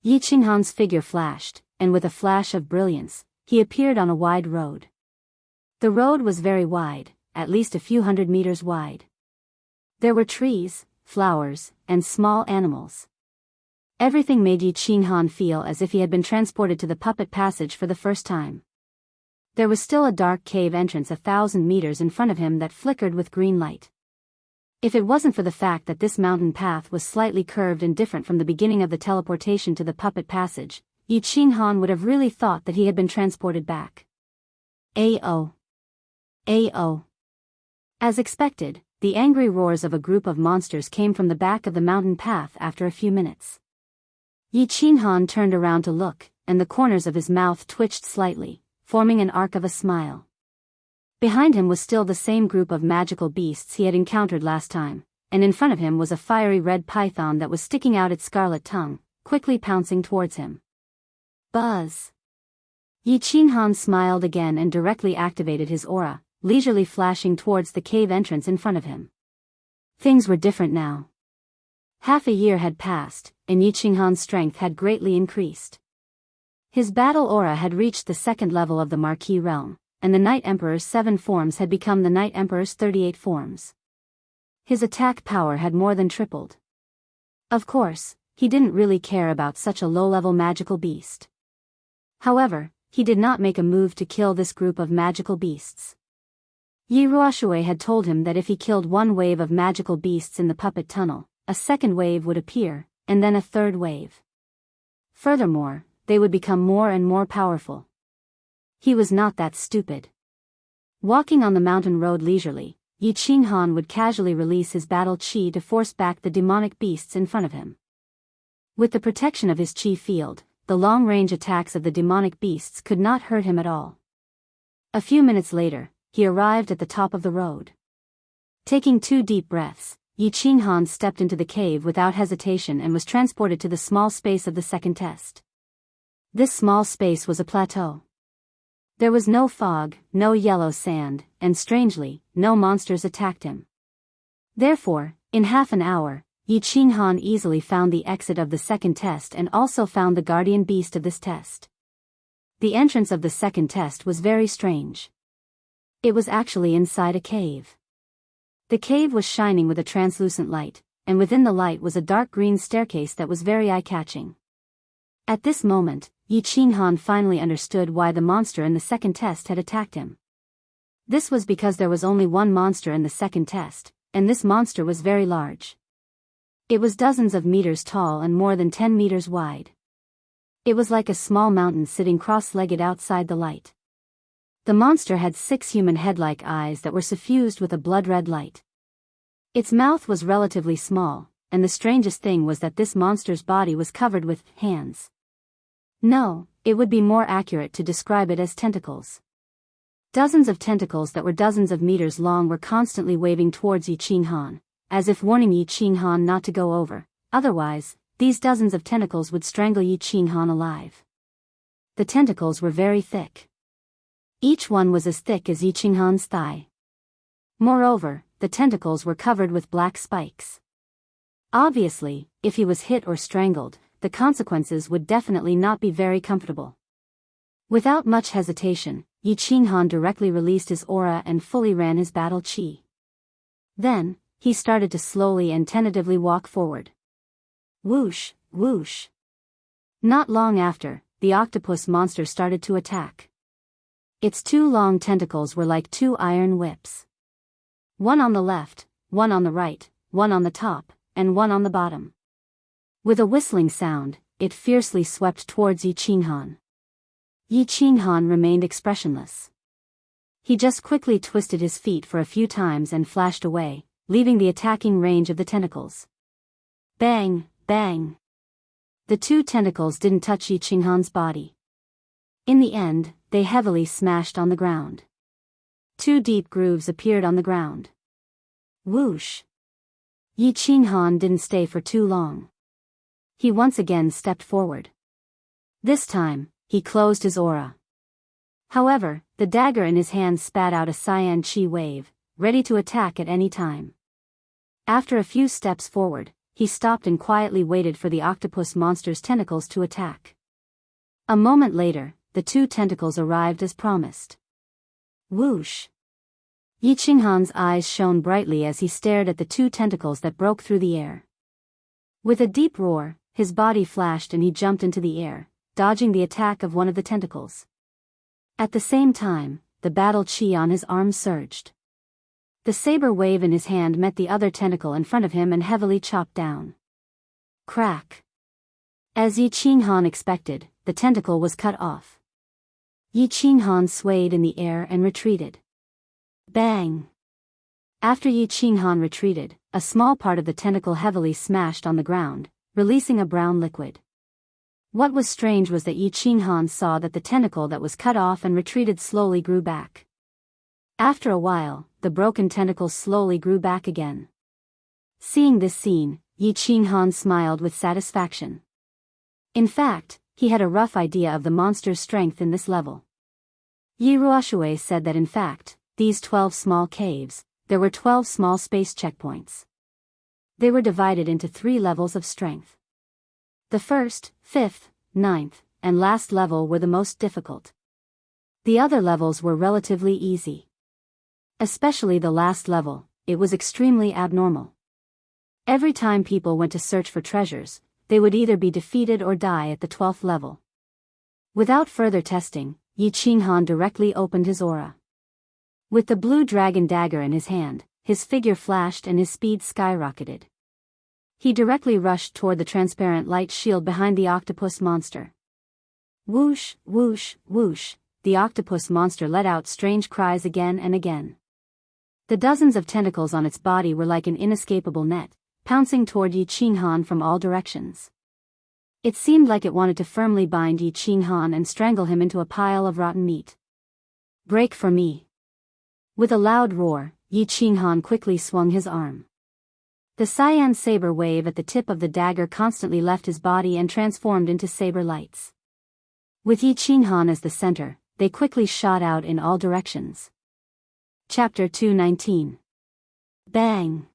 Yi Qinghan's figure flashed, and with a flash of brilliance, he appeared on a wide road. The road was very wide, at least a few 100 meters wide. There were trees, flowers, and small animals. Everything made Yi Qinghan feel as if he had been transported to the puppet passage for the first time. There was still a dark cave entrance 1,000 meters in front of him that flickered with green light. If it wasn't for the fact that this mountain path was slightly curved and different from the beginning of the teleportation to the puppet passage, Yi Qinghan would have really thought that he had been transported back. Ao. Ao. As expected, the angry roars of a group of monsters came from the back of the mountain path after a few minutes. Yi Qinghan turned around to look, and the corners of his mouth twitched slightly, forming an arc of a smile. Behind him was still the same group of magical beasts he had encountered last time, and in front of him was a fiery red python that was sticking out its scarlet tongue, quickly pouncing towards him. Buzz! Yi Qinghan smiled again and directly activated his aura, leisurely flashing towards the cave entrance in front of him. Things were different now. Half a year had passed, and Yi Qinghan's strength had greatly increased. His battle aura had reached the second level of the Marquis realm, and the Night Emperor's 7 forms had become the Night Emperor's 38 forms. His attack power had more than tripled. Of course, he didn't really care about such a low-level magical beast. However, he did not make a move to kill this group of magical beasts. Yi Ruoshui had told him that if he killed one wave of magical beasts in the puppet tunnel, a second wave would appear, and then a third wave. Furthermore, they would become more and more powerful. He was not that stupid. Walking on the mountain road leisurely, Yi Qinghan would casually release his battle chi to force back the demonic beasts in front of him. With the protection of his chi field, the long-range attacks of the demonic beasts could not hurt him at all. A few minutes later, he arrived at the top of the road. Taking 2 deep breaths, Yi Qinghan stepped into the cave without hesitation and was transported to the small space of the second test. This small space was a plateau. There was no fog, no yellow sand, and strangely, no monsters attacked him. Therefore, in half an hour, Yi Qinghan easily found the exit of the second test and also found the guardian beast of this test. The entrance of the second test was very strange. It was actually inside a cave. The cave was shining with a translucent light, and within the light was a dark green staircase that was very eye-catching. At this moment, Yi Qinghan finally understood why the monster in the second test had attacked him. This was because there was only one monster in the second test, and this monster was very large. It was dozens of meters tall and more than 10 meters wide. It was like a small mountain sitting cross-legged outside the light. The monster had 6 human head-like eyes that were suffused with a blood-red light. Its mouth was relatively small, and the strangest thing was that this monster's body was covered with hands. No, it would be more accurate to describe it as tentacles. Dozens of tentacles that were dozens of meters long were constantly waving towards Yi Qinghan, as if warning Yi Qinghan not to go over, otherwise, these dozens of tentacles would strangle Yi Qinghan alive. The tentacles were very thick. Each one was as thick as Yi Qinghan's thigh. Moreover, the tentacles were covered with black spikes. Obviously, if he was hit or strangled, the consequences would definitely not be very comfortable. Without much hesitation, Yi Qinghan directly released his aura and fully ran his battle chi. Then, he started to slowly and tentatively walk forward. Whoosh, whoosh. Not long after, the octopus monster started to attack. Its 2 long tentacles were like 2 iron whips. One on the left, one on the right, one on the top, and one on the bottom. With a whistling sound, it fiercely swept towards Yi Qinghan. Yi Qinghan remained expressionless. He just quickly twisted his feet for a few times and flashed away, leaving the attacking range of the tentacles. Bang, bang. The 2 tentacles didn't touch Yi Qinghan's body. In the end, they heavily smashed on the ground. 2 deep grooves appeared on the ground. Whoosh. Yi Qinghan didn't stay for too long. He once again stepped forward. This time, he closed his aura. However, the dagger in his hand spat out a cyan chi wave, ready to attack at any time. After a few steps forward, he stopped and quietly waited for the octopus monster's tentacles to attack. A moment later, the 2 tentacles arrived as promised. Whoosh. Yi Qinghan's eyes shone brightly as he stared at the 2 tentacles that broke through the air. With a deep roar, his body flashed and he jumped into the air, dodging the attack of one of the tentacles. At the same time, the battle chi on his arm surged. The saber wave in his hand met the other tentacle in front of him and heavily chopped down. Crack. As Yi Qinghan expected, the tentacle was cut off. Yi Qinghan swayed in the air and retreated. Bang! After Yi Qinghan retreated, a small part of the tentacle heavily smashed on the ground, releasing a brown liquid. What was strange was that Yi Qinghan saw that the tentacle that was cut off and retreated slowly grew back. After a while, the broken tentacle slowly grew back again. Seeing this scene, Yi Qinghan smiled with satisfaction. In fact, he had a rough idea of the monster's strength in this level. Yi Ruoshui said that in fact, these 12 small caves, there were 12 small space checkpoints. They were divided into 3 levels of strength. The first, 5th, 9th, and last level were the most difficult. The other levels were relatively easy. Especially the last level, it was extremely abnormal. Every time people went to search for treasures, they would either be defeated or die at the 12th level. Without further testing, Yi Qinghan directly opened his aura. With the blue dragon dagger in his hand, his figure flashed and his speed skyrocketed. He directly rushed toward the transparent light shield behind the octopus monster. Whoosh, whoosh, whoosh, the octopus monster let out strange cries again and again. The dozens of tentacles on its body were like an inescapable net, pouncing toward Yi Qinghan from all directions. It seemed like it wanted to firmly bind Yi Qinghan and strangle him into a pile of rotten meat. Break for me! With a loud roar, Yi Qinghan quickly swung his arm. The cyan saber wave at the tip of the dagger constantly left his body and transformed into saber lights. With Yi Qinghan as the center, they quickly shot out in all directions. Chapter 219. Bang!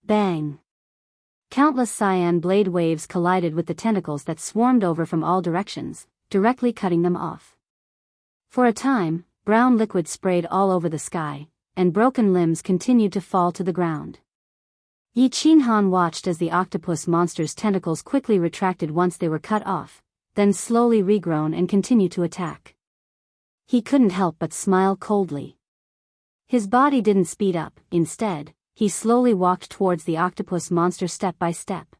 Bang! Countless cyan blade waves collided with the tentacles that swarmed over from all directions, directly cutting them off. For a time, brown liquid sprayed all over the sky, and broken limbs continued to fall to the ground. Yi Qinghan watched as the octopus monster's tentacles quickly retracted once they were cut off, then slowly regrown and continued to attack. He couldn't help but smile coldly. His body didn't speed up, instead, he slowly walked towards the octopus monster step by step.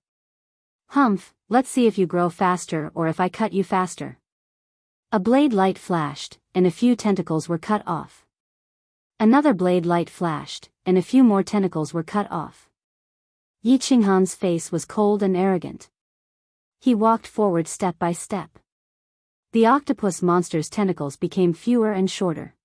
Humph, let's see if you grow faster or if I cut you faster. A blade light flashed, and a few tentacles were cut off. Another blade light flashed, and a few more tentacles were cut off. Yi Qinghan's face was cold and arrogant. He walked forward step by step. The octopus monster's tentacles became fewer and shorter.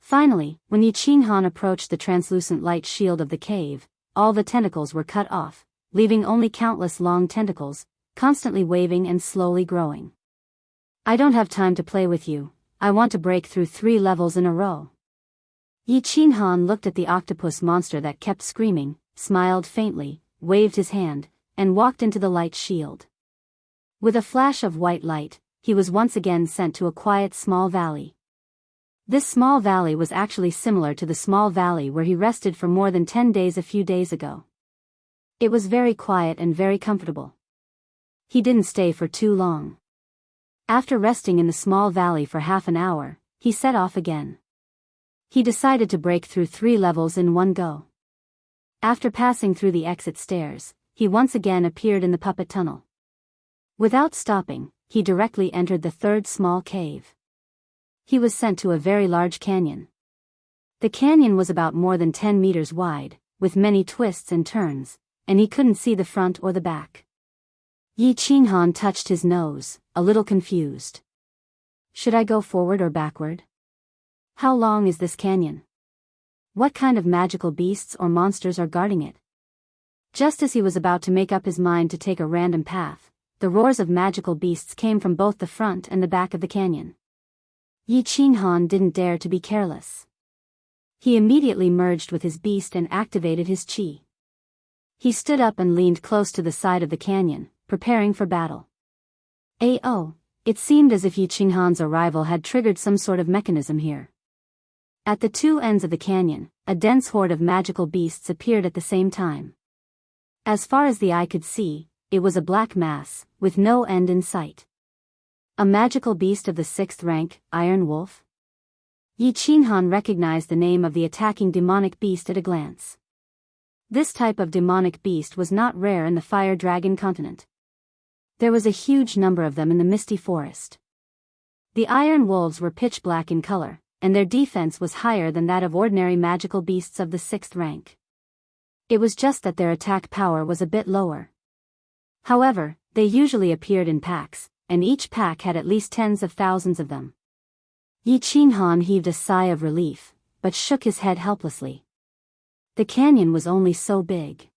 Finally, when Yi Qinghan approached the translucent light shield of the cave, all the tentacles were cut off, leaving only countless long tentacles, constantly waving and slowly growing. I don't have time to play with you, I want to break through 3 levels in a row. Yi Qinghan looked at the octopus monster that kept screaming, smiled faintly, waved his hand, and walked into the light shield. With a flash of white light, he was once again sent to a quiet small valley. This small valley was actually similar to the small valley where he rested for more than 10 days a few days ago. It was very quiet and very comfortable. He didn't stay for too long. After resting in the small valley for half an hour, he set off again. He decided to break through 3 levels in one go. After passing through the exit stairs, he once again appeared in the puppet tunnel. Without stopping, he directly entered the 3rd small cave. He was sent to a very large canyon. The canyon was about more than 10 meters wide, with many twists and turns, and he couldn't see the front or the back. Yi Qinghan touched his nose, a little confused. Should I go forward or backward? How long is this canyon? What kind of magical beasts or monsters are guarding it? Just as he was about to make up his mind to take a random path, the roars of magical beasts came from both the front and the back of the canyon. Yi Qinghan didn't dare to be careless. He immediately merged with his beast and activated his qi. He stood up and leaned close to the side of the canyon, preparing for battle. It seemed as if Yi Qinghan's arrival had triggered some sort of mechanism here. At the 2 ends of the canyon, a dense horde of magical beasts appeared at the same time. As far as the eye could see, it was a black mass, with no end in sight. A magical beast of the 6th rank, Iron Wolf? Yi Qinghan recognized the name of the attacking demonic beast at a glance. This type of demonic beast was not rare in the Fire Dragon continent. There was a huge number of them in the misty forest. The iron wolves were pitch black in color, and their defense was higher than that of ordinary magical beasts of the 6th rank. It was just that their attack power was a bit lower. However, they usually appeared in packs, and each pack had at least tens of thousands of them. Yi Qinghan heaved a sigh of relief, but shook his head helplessly. The canyon was only so big.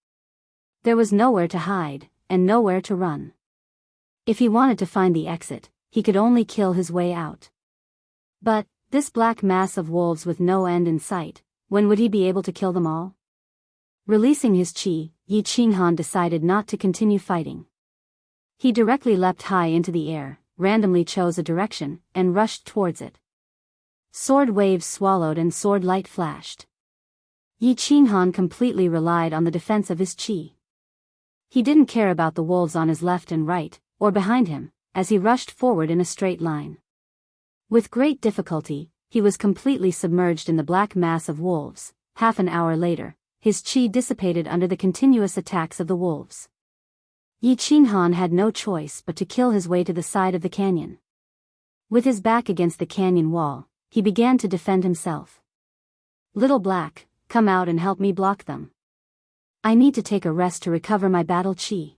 There was nowhere to hide, and nowhere to run. If he wanted to find the exit, he could only kill his way out. But, this black mass of wolves with no end in sight, when would he be able to kill them all? Releasing his chi, Yi Qinghan decided not to continue fighting. He directly leapt high into the air, randomly chose a direction, and rushed towards it. Sword waves swallowed and sword light flashed. Yi Qinghan completely relied on the defense of his chi. He didn't care about the wolves on his left and right, or behind him, as he rushed forward in a straight line. With great difficulty, he was completely submerged in the black mass of wolves. Half an hour later, his chi dissipated under the continuous attacks of the wolves. Yi Qinghan had no choice but to kill his way to the side of the canyon. With his back against the canyon wall, he began to defend himself. "Little Black, come out and help me block them. I need to take a rest to recover my battle chi.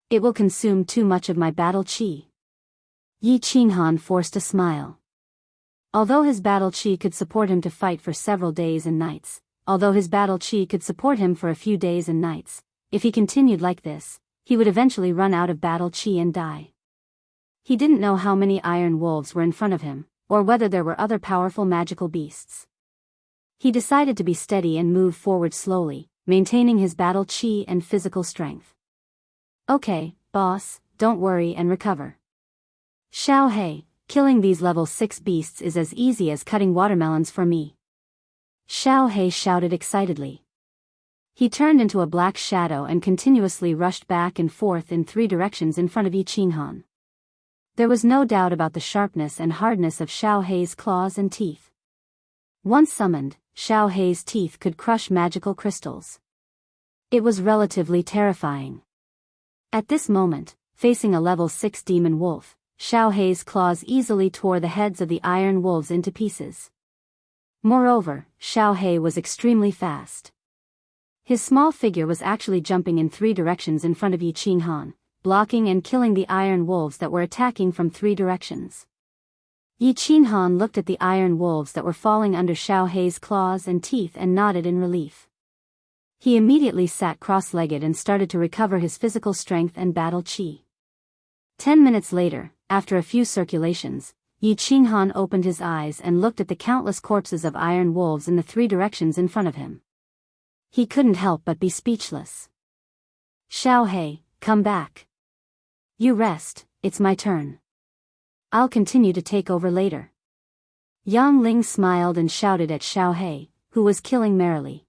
It will consume too much of my battle chi." Yi Qinghan forced a smile. Although his battle chi could support him to fight for several days and nights, if he continued like this, he would eventually run out of battle chi and die. He didn't know how many iron wolves were in front of him, or whether there were other powerful magical beasts. He decided to be steady and move forward slowly, maintaining his battle chi and physical strength. "Okay, boss, don't worry and recover. Xiao He, killing these level 6 beasts is as easy as cutting watermelons for me." Xiao He shouted excitedly. He turned into a black shadow and continuously rushed back and forth in 3 directions in front of Yi Qinghan. There was no doubt about the sharpness and hardness of Xiao He's claws and teeth. Once summoned, Xiao He's teeth could crush magical crystals. It was relatively terrifying. At this moment, facing a level 6 demon wolf, Xiao He's claws easily tore the heads of the iron wolves into pieces. Moreover, Xiao He was extremely fast. His small figure was actually jumping in 3 directions in front of Yi Qinghan, blocking and killing the iron wolves that were attacking from 3 directions. Yi Qinghan looked at the iron wolves that were falling under Xiao He's claws and teeth and nodded in relief. He immediately sat cross-legged and started to recover his physical strength and battle chi. 10 minutes later, after a few circulations, Yi Qinghan opened his eyes and looked at the countless corpses of iron wolves in the 3 directions in front of him. He couldn't help but be speechless. "Xiao He, come back. You rest, it's my turn. I'll continue to take over later." Yang Ling smiled and shouted at Xiao He, who was killing merrily.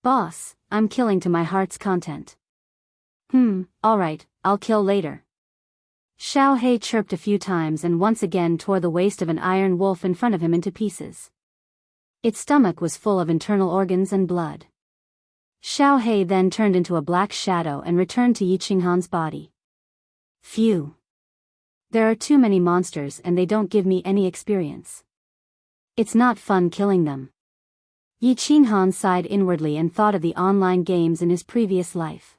Boss, I'm killing to my heart's content." Alright, I'll kill later." Xiao He chirped a few times and once again tore the waist of an iron wolf in front of him into pieces. Its stomach was full of internal organs and blood. Xiao He then turned into a black shadow and returned to Yi Qinghan's body. "Phew. There are too many monsters and they don't give me any experience. It's not fun killing them." Yi Qinghan sighed inwardly and thought of the online games in his previous life.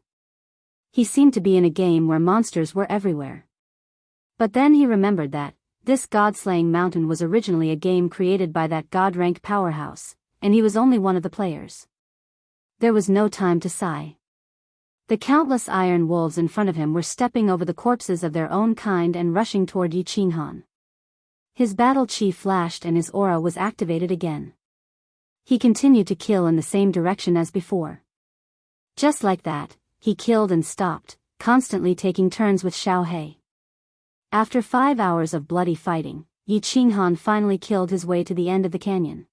He seemed to be in a game where monsters were everywhere. But then he remembered that this God-slaying mountain was originally a game created by that God-rank powerhouse, and he was only one of the players. There was no time to sigh. The countless iron wolves in front of him were stepping over the corpses of their own kind and rushing toward Yi Qinghan. His battle chi flashed and his aura was activated again. He continued to kill in the same direction as before. Just like that, he killed and stopped, constantly taking turns with Xiao He. After 5 hours of bloody fighting, Yi Qinghan finally killed his way to the end of the canyon.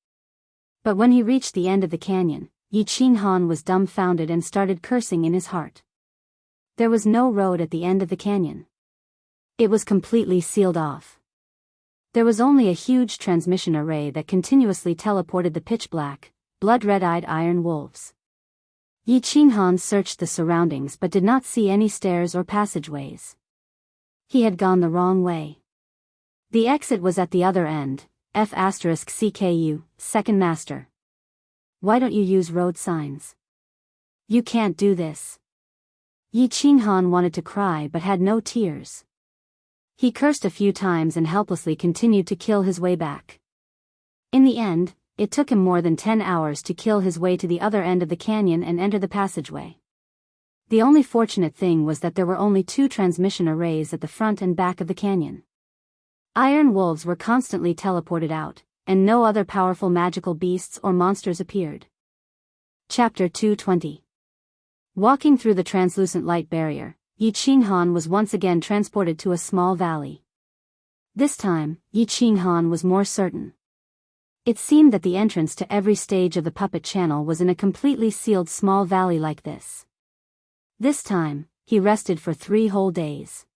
But when he reached the end of the canyon, Yi Qinghan was dumbfounded and started cursing in his heart. There was no road at the end of the canyon. It was completely sealed off. There was only a huge transmission array that continuously teleported the pitch-black, blood-red-eyed iron wolves. Yi Qinghan searched the surroundings but did not see any stairs or passageways. He had gone the wrong way. The exit was at the other end. F***CKU, Second Master. Why don't you use road signs? You can't do this. Yi Qinghan wanted to cry but had no tears. He cursed a few times and helplessly continued to kill his way back. In the end, it took him more than 10 hours to kill his way to the other end of the canyon and enter the passageway. The only fortunate thing was that there were only 2 transmission arrays at the front and back of the canyon. Iron wolves were constantly teleported out, and no other powerful magical beasts or monsters appeared. Chapter 220. Walking through the translucent light barrier, Yi Qinghan was once again transported to a small valley. This time, Yi Qinghan was more certain. It seemed that the entrance to every stage of the puppet channel was in a completely sealed small valley like this. This time, he rested for 3 whole days.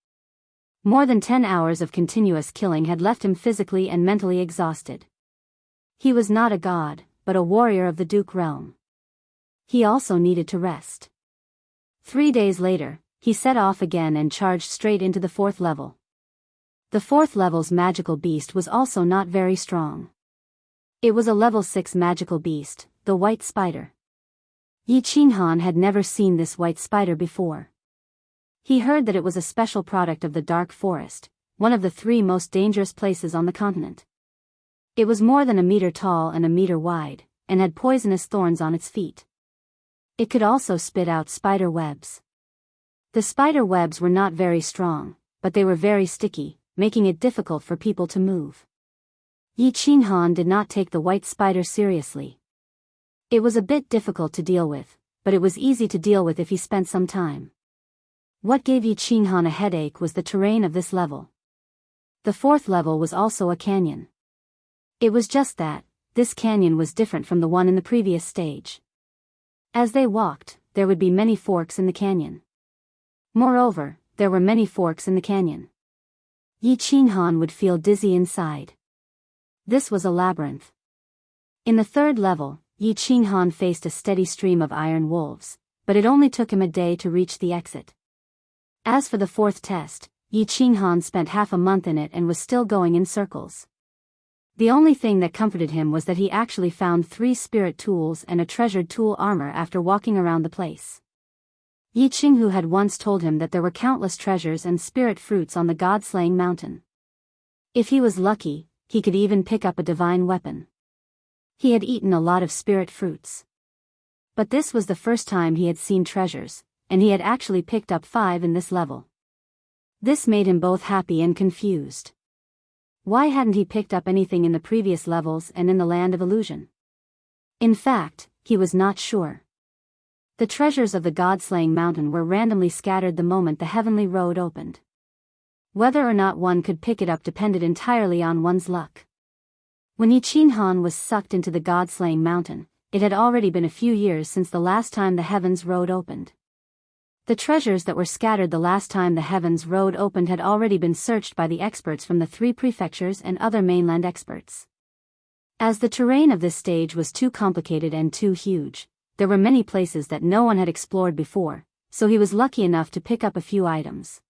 More than 10 hours of continuous killing had left him physically and mentally exhausted. He was not a god, but a warrior of the Duke realm. He also needed to rest. 3 days later, he set off again and charged straight into the 4th level. The 4th level's magical beast was also not very strong. It was a level 6 magical beast, the white spider. Yi Qinghan had never seen this white spider before. He heard that it was a special product of the dark forest, one of the 3 most dangerous places on the continent. It was more than a meter tall and a meter wide, and had poisonous thorns on its feet. It could also spit out spider webs. The spider webs were not very strong, but they were very sticky, making it difficult for people to move. Yi Qinghan did not take the white spider seriously. It was a bit difficult to deal with, but it was easy to deal with if he spent some time. What gave Yi Qinghan a headache was the terrain of this level. The 4th level was also a canyon. It was just that, this canyon was different from the one in the previous stage. As they walked, there would be many forks in the canyon. Moreover, there were many forks in the canyon. Yi Qinghan would feel dizzy inside. This was a labyrinth. In the 3rd level, Yi Qinghan faced a steady stream of iron wolves, but it only took him a day to reach the exit. As for the 4th test, Yi Qinghan spent half a month in it and was still going in circles. The only thing that comforted him was that he actually found 3 spirit tools and a treasured tool armor after walking around the place. Yi Qinghu had once told him that there were countless treasures and spirit fruits on the god-slaying mountain. If he was lucky, he could even pick up a divine weapon. He had eaten a lot of spirit fruits. But this was the first time he had seen treasures, and he had actually picked up 5 in this level. This made him both happy and confused. Why hadn't he picked up anything in the previous levels and in the Land of Illusion? In fact, he was not sure. The treasures of the god-slaying mountain were randomly scattered the moment the heavenly road opened. Whether or not one could pick it up depended entirely on one's luck. When Yi Qinghan was sucked into the god-slaying mountain, it had already been a few years since the last time the heavens road opened. The treasures that were scattered the last time the heavens road opened had already been searched by the experts from the 3 prefectures and other mainland experts. As the terrain of this stage was too complicated and too huge, there were many places that no one had explored before, so he was lucky enough to pick up a few items.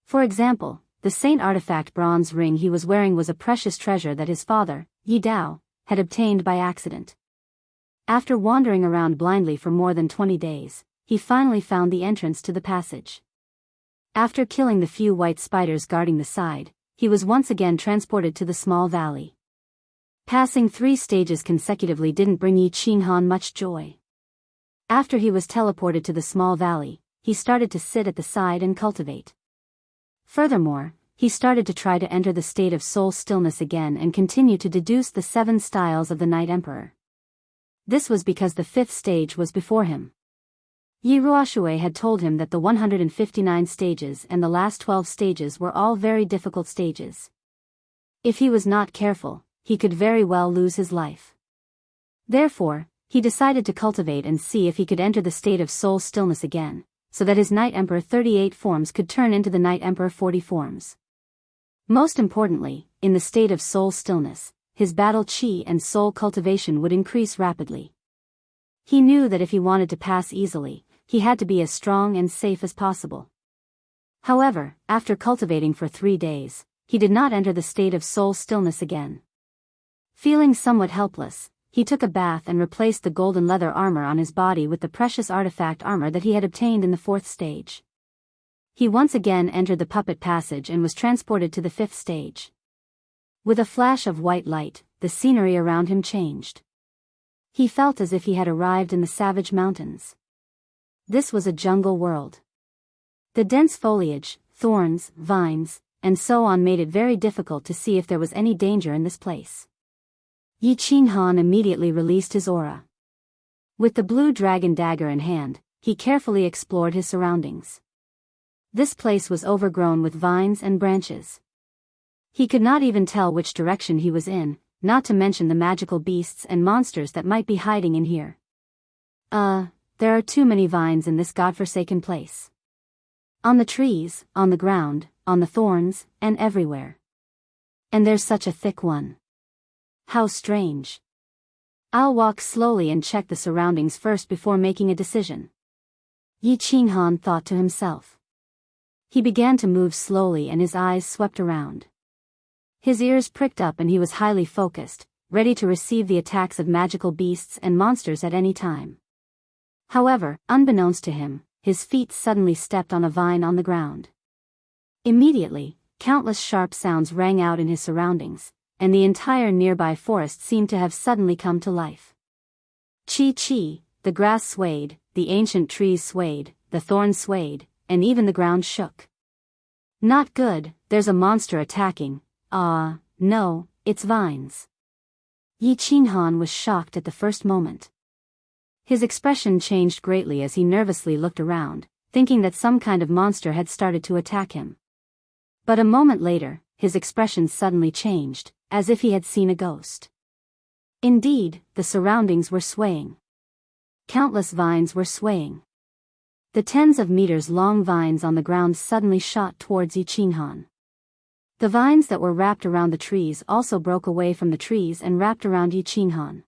For example, the Saint artifact bronze ring he was wearing was a precious treasure that his father, Yi Dao, had obtained by accident. After wandering around blindly for more than 20 days, he finally found the entrance to the passage. After killing the few white spiders guarding the side, he was once again transported to the small valley. Passing 3 stages consecutively didn't bring Yi Qinghan much joy. After he was teleported to the small valley, he started to sit at the side and cultivate. Furthermore, he started to try to enter the state of soul stillness again and continue to deduce the 7 styles of the Night Emperor. This was because the 5th stage was before him. Yi Ruoxue had told him that the 159 stages and the last 12 stages were all very difficult stages. If he was not careful, he could very well lose his life. Therefore, he decided to cultivate and see if he could enter the state of soul stillness again, so that his Night Emperor 38 forms could turn into the Night Emperor 40 forms. Most importantly, in the state of soul stillness, his battle chi and soul cultivation would increase rapidly. He knew that if he wanted to pass easily, he had to be as strong and safe as possible. However, after cultivating for 3 days, he did not enter the state of soul stillness again. Feeling somewhat helpless, he took a bath and replaced the golden leather armor on his body with the precious artifact armor that he had obtained in the 4th stage. He once again entered the puppet passage and was transported to the 5th stage. With a flash of white light, the scenery around him changed. He felt as if he had arrived in the savage mountains. This was a jungle world. The dense foliage, thorns, vines, and so on made it very difficult to see if there was any danger in this place. Yi Qinghan immediately released his aura. With the blue dragon dagger in hand, he carefully explored his surroundings. This place was overgrown with vines and branches. He could not even tell which direction he was in, not to mention the magical beasts and monsters that might be hiding in here. There are too many vines in this godforsaken place. On the trees, on the ground, on the thorns, and everywhere. And there's such a thick one. How strange. I'll walk slowly and check the surroundings first before making a decision. Yi Qinghan thought to himself. He began to move slowly and his eyes swept around. His ears pricked up and he was highly focused, ready to receive the attacks of magical beasts and monsters at any time. However, unbeknownst to him, his feet suddenly stepped on a vine on the ground. Immediately, countless sharp sounds rang out in his surroundings, and the entire nearby forest seemed to have suddenly come to life. Chi-chi, the grass swayed, the ancient trees swayed, the thorns swayed, and even the ground shook. Not good, there's a monster attacking. No, it's vines. Yi Qinghan was shocked at the first moment. His expression changed greatly as he nervously looked around, thinking that some kind of monster had started to attack him. But a moment later, his expression suddenly changed, as if he had seen a ghost. Indeed, the surroundings were swaying. Countless vines were swaying. The tens of meters long vines on the ground suddenly shot towards Yi Qinghan. The vines that were wrapped around the trees also broke away from the trees and wrapped around Yi Qinghan.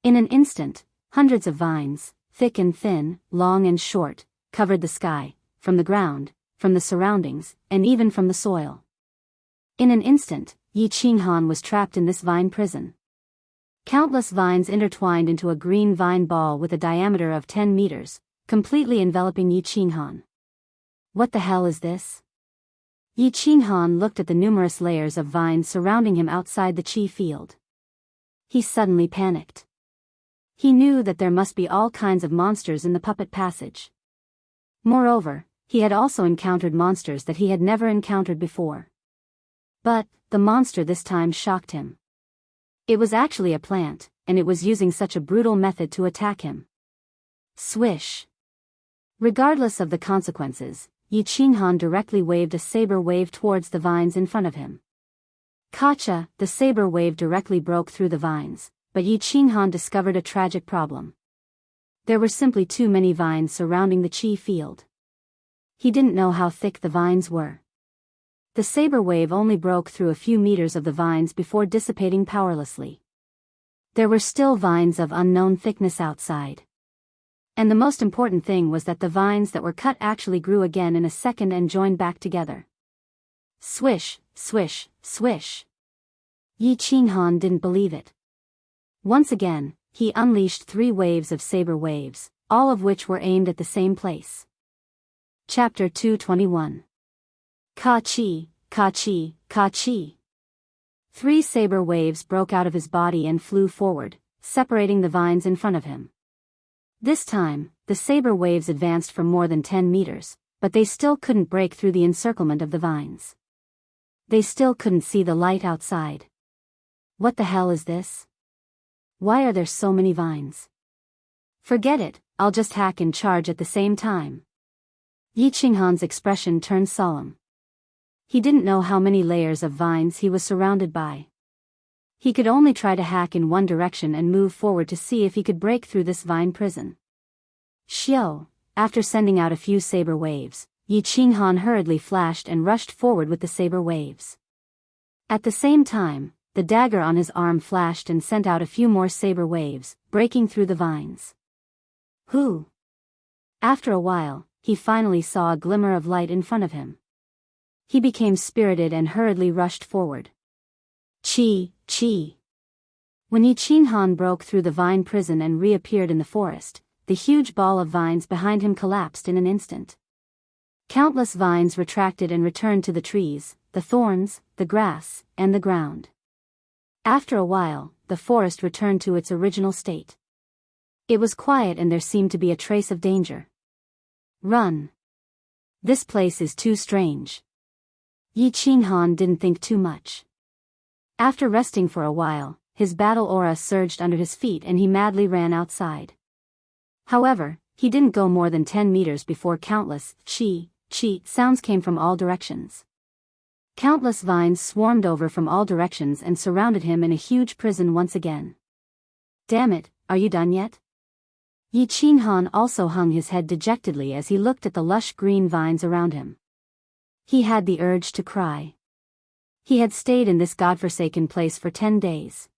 In an instant, hundreds of vines, thick and thin, long and short, covered the sky, from the ground, from the surroundings, and even from the soil. In an instant, Yi Qinghan was trapped in this vine prison. Countless vines intertwined into a green vine ball with a diameter of 10 meters, completely enveloping Yi Qinghan. What the hell is this? Yi Qinghan looked at the numerous layers of vines surrounding him outside the chi field. He suddenly panicked. He knew that there must be all kinds of monsters in the puppet passage. Moreover, he had also encountered monsters that he had never encountered before. But, the monster this time shocked him. It was actually a plant, and it was using such a brutal method to attack him. Swish! Regardless of the consequences, Yi Qinghan directly waved a saber wave towards the vines in front of him. Kacha, the saber wave directly broke through the vines, but Yi Qinghan discovered a tragic problem. There were simply too many vines surrounding the chi field. He didn't know how thick the vines were. The saber wave only broke through a few meters of the vines before dissipating powerlessly. There were still vines of unknown thickness outside. And the most important thing was that the vines that were cut actually grew again in a second and joined back together. Swish, swish, swish. Yi Qinghan didn't believe it. Once again, he unleashed 3 waves of saber waves, all of which were aimed at the same place. Chapter 221. Ka-chi, ka-chi, ka-chi. 3 saber waves broke out of his body and flew forward, separating the vines in front of him. This time, the saber waves advanced for more than 10 meters, but they still couldn't break through the encirclement of the vines. They still couldn't see the light outside. What the hell is this? Why are there so many vines? Forget it, I'll just hack and charge at the same time. Yi Qinghan's expression turned solemn. He didn't know how many layers of vines he was surrounded by. He could only try to hack in one direction and move forward to see if he could break through this vine prison. Xiao, after sending out a few saber waves, Yi Qinghan hurriedly flashed and rushed forward with the saber waves. At the same time, the dagger on his arm flashed and sent out a few more saber waves, breaking through the vines. Who? After a while, he finally saw a glimmer of light in front of him. He became spirited and hurriedly rushed forward. Chi, Chi. When Yi Qinghan broke through the vine prison and reappeared in the forest, the huge ball of vines behind him collapsed in an instant. Countless vines retracted and returned to the trees, the thorns, the grass, and the ground. After a while, the forest returned to its original state. It was quiet and there seemed to be a trace of danger. Run. This place is too strange. Yi Qinghan didn't think too much. After resting for a while, his battle aura surged under his feet and he madly ran outside. However, he didn't go more than 10 meters before countless chi sounds came from all directions. Countless vines swarmed over from all directions and surrounded him in a huge prison once again. Damn it, are you done yet? Yi Qinghan also hung his head dejectedly as he looked at the lush green vines around him. He had the urge to cry. He had stayed in this godforsaken place for 10 days.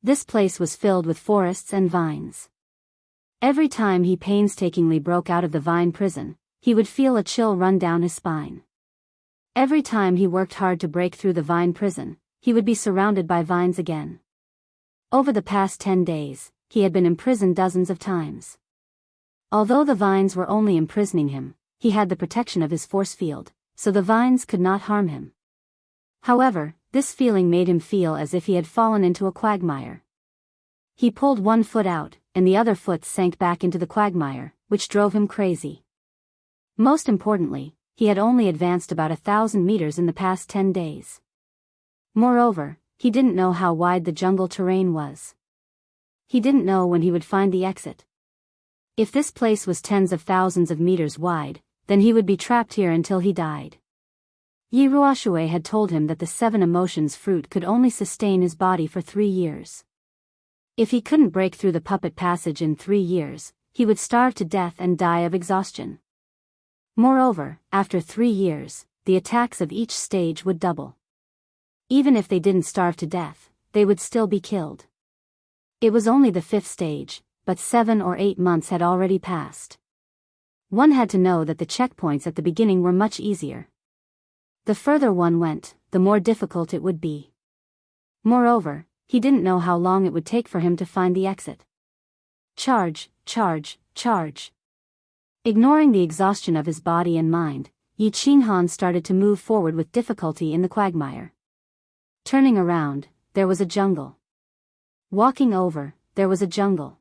This place was filled with forests and vines. Every time he painstakingly broke out of the vine prison, he would feel a chill run down his spine. Every time he worked hard to break through the vine prison, he would be surrounded by vines again. Over the past 10 days, he had been imprisoned dozens of times. Although the vines were only imprisoning him, he had the protection of his force field, so the vines could not harm him. However, this feeling made him feel as if he had fallen into a quagmire. He pulled one foot out, and the other foot sank back into the quagmire, which drove him crazy. Most importantly, he had only advanced about 1,000 meters in the past 10 days. Moreover, he didn't know how wide the jungle terrain was. He didn't know when he would find the exit. If this place was tens of thousands of meters wide, then he would be trapped here until he died. Yi Ruoxue had told him that the 7 emotions fruit could only sustain his body for 3 years. If he couldn't break through the puppet passage in 3 years, he would starve to death and die of exhaustion. Moreover, after 3 years, the attacks of each stage would double. Even if they didn't starve to death, they would still be killed. It was only the 5th stage, but 7 or 8 months had already passed. One had to know that the checkpoints at the beginning were much easier. The further one went, the more difficult it would be. Moreover, he didn't know how long it would take for him to find the exit. Charge, charge, charge. Ignoring the exhaustion of his body and mind, Yi Qinghan started to move forward with difficulty in the quagmire. Turning around, there was a jungle. Walking over, there was a jungle.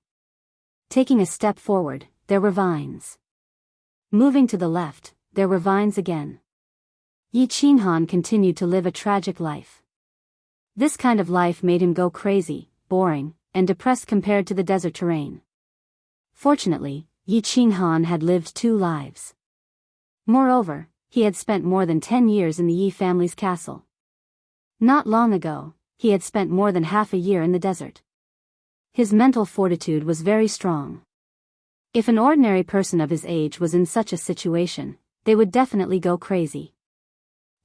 Taking a step forward, there were vines. Moving to the left, there were vines again. Yi Qinghan continued to live a tragic life. This kind of life made him go crazy, boring, and depressed compared to the desert terrain. Fortunately, Yi Qinghan had lived 2 lives. Moreover, he had spent more than 10 years in the Yi family's castle. Not long ago, he had spent more than half a year in the desert. His mental fortitude was very strong. If an ordinary person of his age was in such a situation, they would definitely go crazy.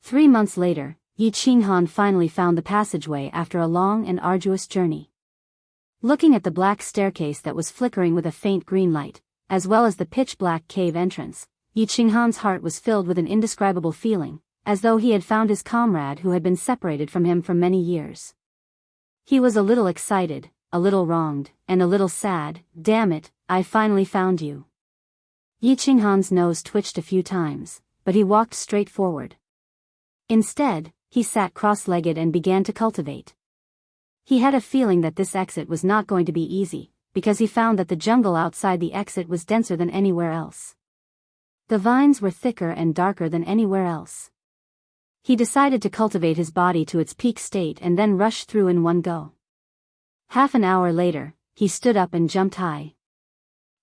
3 months later, Yi Qinghan finally found the passageway after a long and arduous journey. Looking at the black staircase that was flickering with a faint green light, as well as the pitch-black cave entrance, Yi Qinghan's heart was filled with an indescribable feeling, as though he had found his comrade who had been separated from him for many years. He was a little excited, a little wronged, and a little sad. Damn it, I finally found you. Yi Qinghan's nose twitched a few times, but he walked straight forward. Instead, he sat cross-legged and began to cultivate. He had a feeling that this exit was not going to be easy, because he found that the jungle outside the exit was denser than anywhere else. The vines were thicker and darker than anywhere else. He decided to cultivate his body to its peak state and then rush through in one go. Half an hour later, he stood up and jumped high.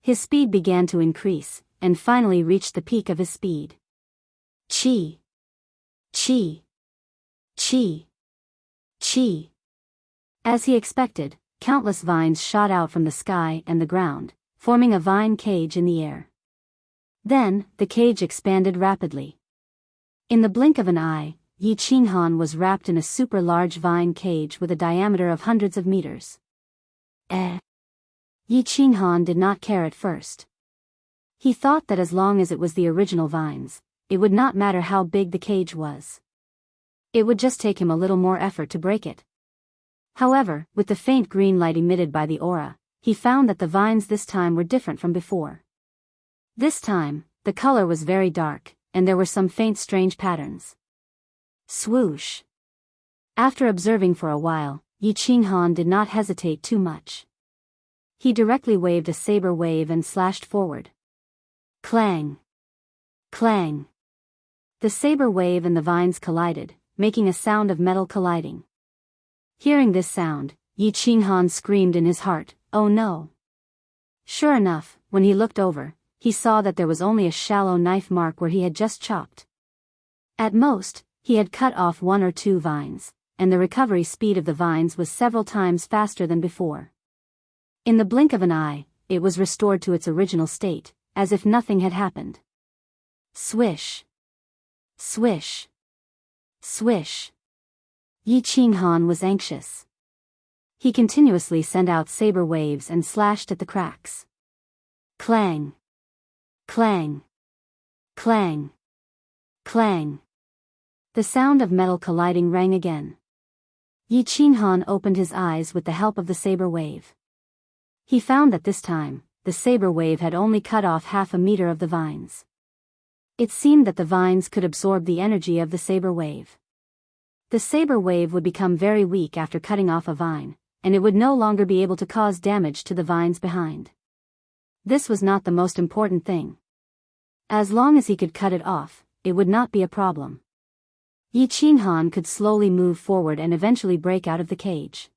His speed began to increase, and finally reached the peak of his speed. Chi! Chi! Chi! Chi! As he expected, countless vines shot out from the sky and the ground, forming a vine cage in the air. Then, the cage expanded rapidly. In the blink of an eye, Yi Qinghan was wrapped in a super-large vine cage with a diameter of hundreds of meters. Yi Qinghan did not care at first. He thought that as long as it was the original vines, it would not matter how big the cage was. It would just take him a little more effort to break it. However, with the faint green light emitted by the aura, he found that the vines this time were different from before. This time, the color was very dark, and there were some faint strange patterns. Swoosh. After observing for a while, Yi Qinghan did not hesitate too much. He directly waved a saber wave and slashed forward. Clang! Clang! The saber wave and the vines collided, making a sound of metal colliding. Hearing this sound, Yi Qinghan screamed in his heart, "Oh no!" Sure enough, when he looked over, he saw that there was only a shallow knife mark where he had just chopped. At most, he had cut off 1 or 2 vines, and the recovery speed of the vines was several times faster than before. In the blink of an eye, it was restored to its original state, as if nothing had happened. Swish! Swish! Swish! Yi Qinghan was anxious. He continuously sent out saber waves and slashed at the cracks. Clang! Clang! Clang! Clang! The sound of metal colliding rang again. Yi Qinghan opened his eyes with the help of the saber wave. He found that this time, the saber wave had only cut off half a meter of the vines. It seemed that the vines could absorb the energy of the saber wave. The saber wave would become very weak after cutting off a vine, and it would no longer be able to cause damage to the vines behind. This was not the most important thing. As long as he could cut it off, it would not be a problem. Yi Qinghan could slowly move forward and eventually break out of the cage.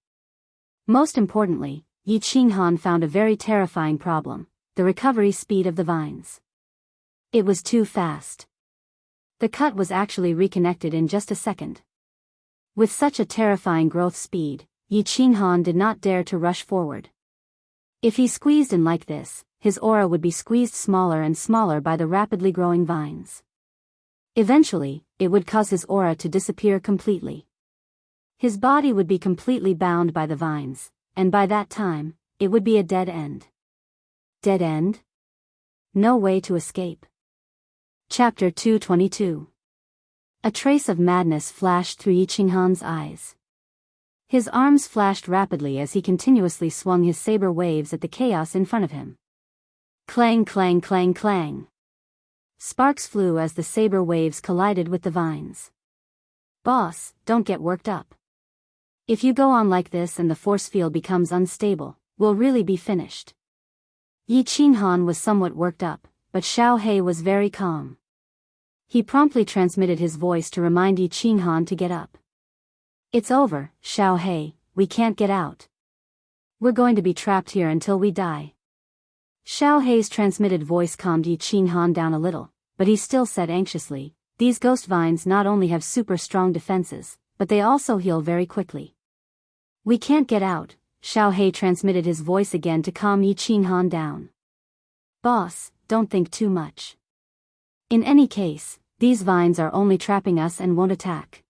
Most importantly, Yi Qinghan found a very terrifying problem: the recovery speed of the vines. It was too fast. The cut was actually reconnected in just a second. With such a terrifying growth speed, Yi Qinghan did not dare to rush forward. If he squeezed in like this, his aura would be squeezed smaller and smaller by the rapidly growing vines. Eventually, it would cause his aura to disappear completely. His body would be completely bound by the vines, and by that time, it would be a dead end. Dead end? No way to escape. Chapter 222. A trace of madness flashed through Yi Qinghan's eyes. His arms flashed rapidly as he continuously swung his saber waves at the chaos in front of him. Clang, clang, clang, clang. Sparks flew as the saber waves collided with the vines. Boss, don't get worked up. If you go on like this and the force field becomes unstable, we'll really be finished. Yi Qinghan was somewhat worked up, but Xiao He was very calm. He promptly transmitted his voice to remind Yi Qinghan to get up. It's over, Xiao He, we can't get out. We're going to be trapped here until we die. Xiao He's transmitted voice calmed Yi Qinghan down a little, but he still said anxiously, "These ghost vines not only have super strong defenses, but they also heal very quickly." We can't get out, Xiao He transmitted his voice again to calm Yi Qinghan down. Boss, don't think too much. In any case, these vines are only trapping us and won't attack.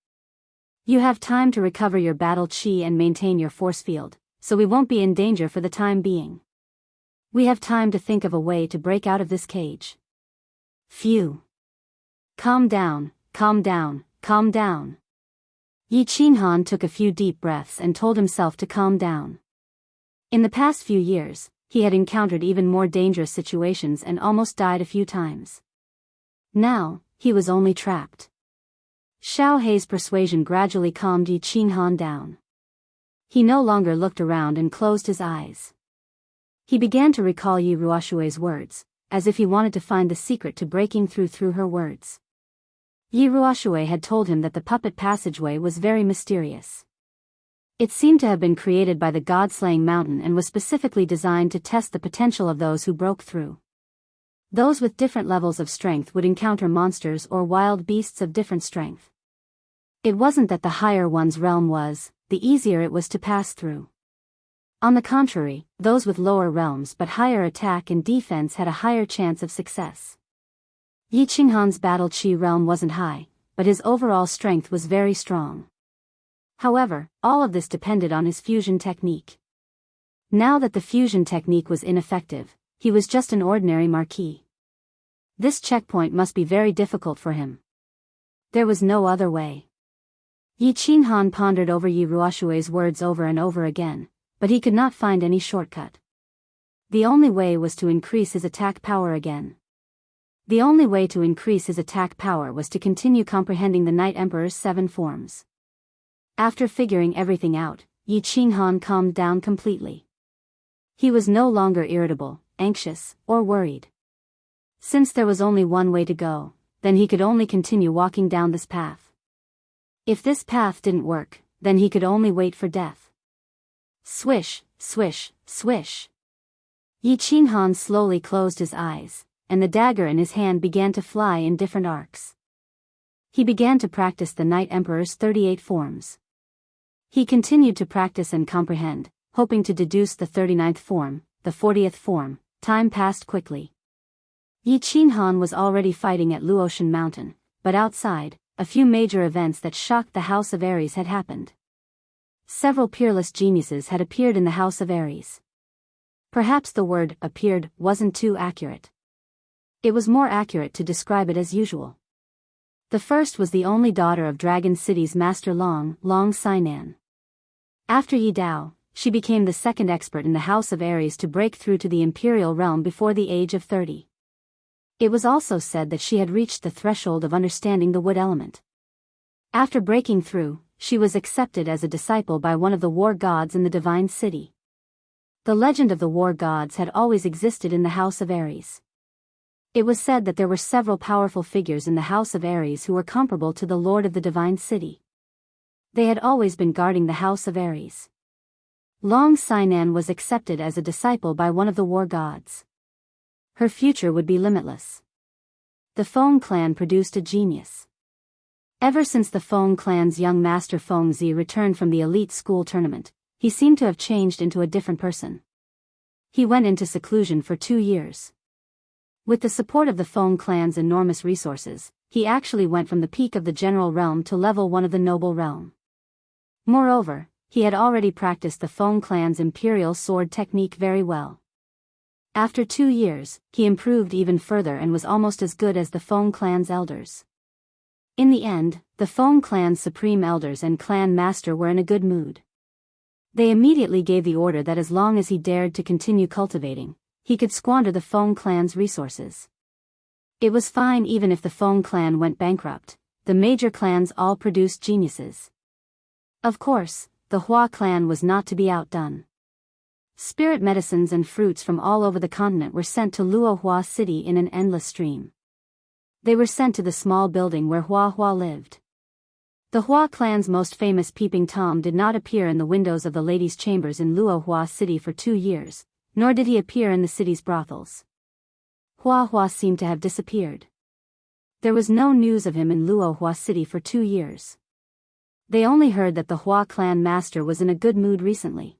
You have time to recover your battle chi and maintain your force field, so we won't be in danger for the time being. We have time to think of a way to break out of this cage. Phew. Calm down, calm down, calm down. Yi Qinghan took a few deep breaths and told himself to calm down. In the past few years, he had encountered even more dangerous situations and almost died a few times. Now, he was only trapped. Xiao He's persuasion gradually calmed Yi Qinghan down. He no longer looked around and closed his eyes. He began to recall Yi Ruoshui's words, as if he wanted to find the secret to breaking through her words. Yi Ruoshui had told him that the puppet passageway was very mysterious. It seemed to have been created by the god-slaying mountain and was specifically designed to test the potential of those who broke through. Those with different levels of strength would encounter monsters or wild beasts of different strength. It wasn't that the higher one's realm was, the easier it was to pass through. On the contrary, those with lower realms but higher attack and defense had a higher chance of success. Yi Qinghan's battle chi realm wasn't high, but his overall strength was very strong. However, all of this depended on his fusion technique. Now that the fusion technique was ineffective, he was just an ordinary marquis. This checkpoint must be very difficult for him. There was no other way. Yi Qinghan pondered over Yi Ruoshui's words over and over again, but he could not find any shortcut. The only way was to increase his attack power again. The only way to increase his attack power was to continue comprehending the Night Emperor's 7 forms. After figuring everything out, Yi Qinghan calmed down completely. He was no longer irritable, anxious, or worried. Since there was only one way to go, then he could only continue walking down this path. If this path didn't work, then he could only wait for death. Swish, swish, swish. Yi Qinghan slowly closed his eyes, and the dagger in his hand began to fly in different arcs. He began to practice the Night Emperor's 38 forms. He continued to practice and comprehend, hoping to deduce the 39th form, the 40th form. Time passed quickly. Yi Qinghan was already fighting at Luotian Mountain, but outside, a few major events that shocked the House of Aries had happened. Several peerless geniuses had appeared in the House of Aries. Perhaps the word appeared wasn't too accurate. It was more accurate to describe it as usual. The first was the only daughter of Dragon City's Master Long Sinan. After Yi Dao, she became the second expert in the House of Aries to break through to the Imperial realm before the age of 30. It was also said that she had reached the threshold of understanding the wood element. After breaking through, she was accepted as a disciple by one of the war gods in the Divine City. The legend of the war gods had always existed in the House of Aries. It was said that there were several powerful figures in the House of Aries who were comparable to the Lord of the Divine City. They had always been guarding the House of Aries. Long Sinan was accepted as a disciple by one of the war gods. Her future would be limitless. The Feng clan produced a genius. Ever since the Feng clan's young master Feng Zi returned from the elite school tournament, he seemed to have changed into a different person. He went into seclusion for 2 years. With the support of the Feng clan's enormous resources, he actually went from the peak of the general realm to level 1 of the noble realm. Moreover, he had already practiced the Feng clan's imperial sword technique very well. After 2 years, he improved even further and was almost as good as the Feng clan's elders. In the end, the Feng clan's supreme elders and clan master were in a good mood. They immediately gave the order that as long as he dared to continue cultivating, he could squander the Feng clan's resources. It was fine even if the Feng clan went bankrupt. The major clans all produced geniuses. Of course, the Hua clan was not to be outdone. Spirit medicines and fruits from all over the continent were sent to Luohua City in an endless stream. They were sent to the small building where Hua lived. The Hua clan's most famous Peeping Tom did not appear in the windows of the ladies' chambers in Luohua City for 2 years, nor did he appear in the city's brothels. Hua seemed to have disappeared. There was no news of him in Luohua City for 2 years. They only heard that the Hua clan master was in a good mood recently.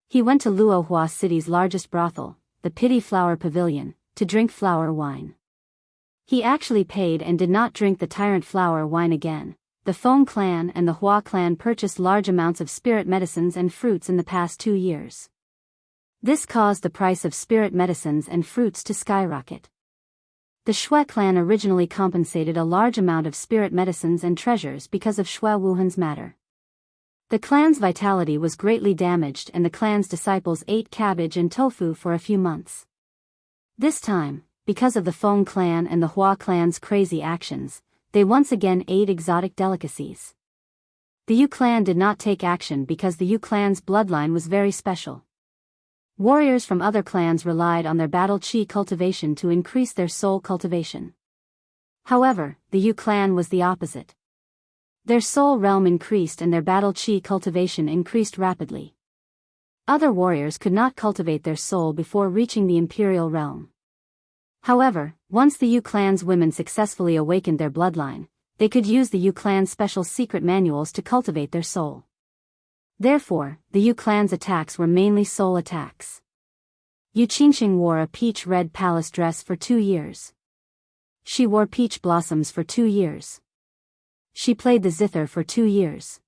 He went to Luohua City's largest brothel, the Pity Flower Pavilion, to drink flower wine. He actually paid and did not drink the tyrant flower wine again. The Feng clan and the Hua clan purchased large amounts of spirit medicines and fruits in the past 2 years. This caused the price of spirit medicines and fruits to skyrocket. The Shui clan originally compensated a large amount of spirit medicines and treasures because of Shui Wuhan's matter. The clan's vitality was greatly damaged and the clan's disciples ate cabbage and tofu for a few months. This time, because of the Feng clan and the Hua clan's crazy actions, they once again ate exotic delicacies. The Yu clan did not take action because the Yu clan's bloodline was very special. Warriors from other clans relied on their battle chi cultivation to increase their soul cultivation. However, the Yu clan was the opposite. Their soul realm increased and their battle chi cultivation increased rapidly. Other warriors could not cultivate their soul before reaching the imperial realm. However, once the Yu clan's women successfully awakened their bloodline, they could use the Yu clan's special secret manuals to cultivate their soul. Therefore, the Yu clan's attacks were mainly soul attacks. Yu Qingxing wore a peach-red palace dress for 2 years. She wore peach blossoms for 2 years. She played the zither for 2 years.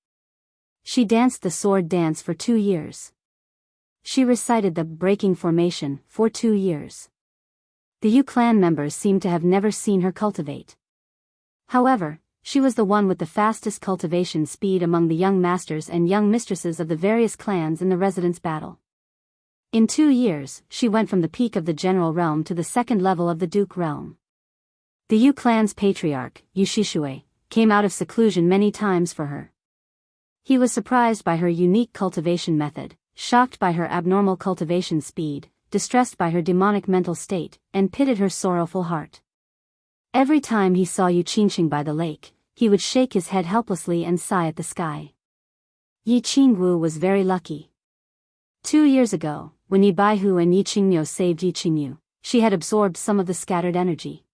She danced the sword dance for 2 years. She recited the breaking formation for 2 years. The Yu clan members seemed to have never seen her cultivate. However, she was the one with the fastest cultivation speed among the young masters and young mistresses of the various clans in the residence battle. In 2 years, she went from the peak of the general realm to the second level of the duke realm. The Yu clan's patriarch, Yu Shishue, came out of seclusion many times for her. He was surprised by her unique cultivation method, shocked by her abnormal cultivation speed, distressed by her demonic mental state, and pitied her sorrowful heart. Every time he saw Yu Qingqing by the lake, he would shake his head helplessly and sigh at the sky. Yi Qingwu was very lucky. 2 years ago, when Yi Baihu and Yi Qingyu saved Yi Qingyu, she had absorbed some of the scattered energy.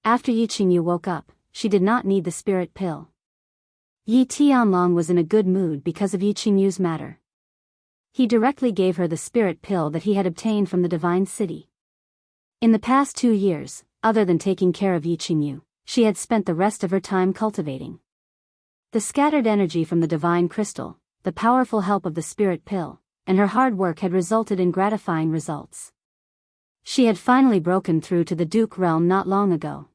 After Yi Qingyu woke up, she did not need the spirit pill. Yi Tianlong was in a good mood because of Yi Qingyu's matter. He directly gave her the spirit pill that he had obtained from the divine city. In the past 2 years, other than taking care of Yi Qingyu, she had spent the rest of her time cultivating. The scattered energy from the divine crystal, the powerful help of the spirit pill, and her hard work had resulted in gratifying results. She had finally broken through to the Duke realm not long ago.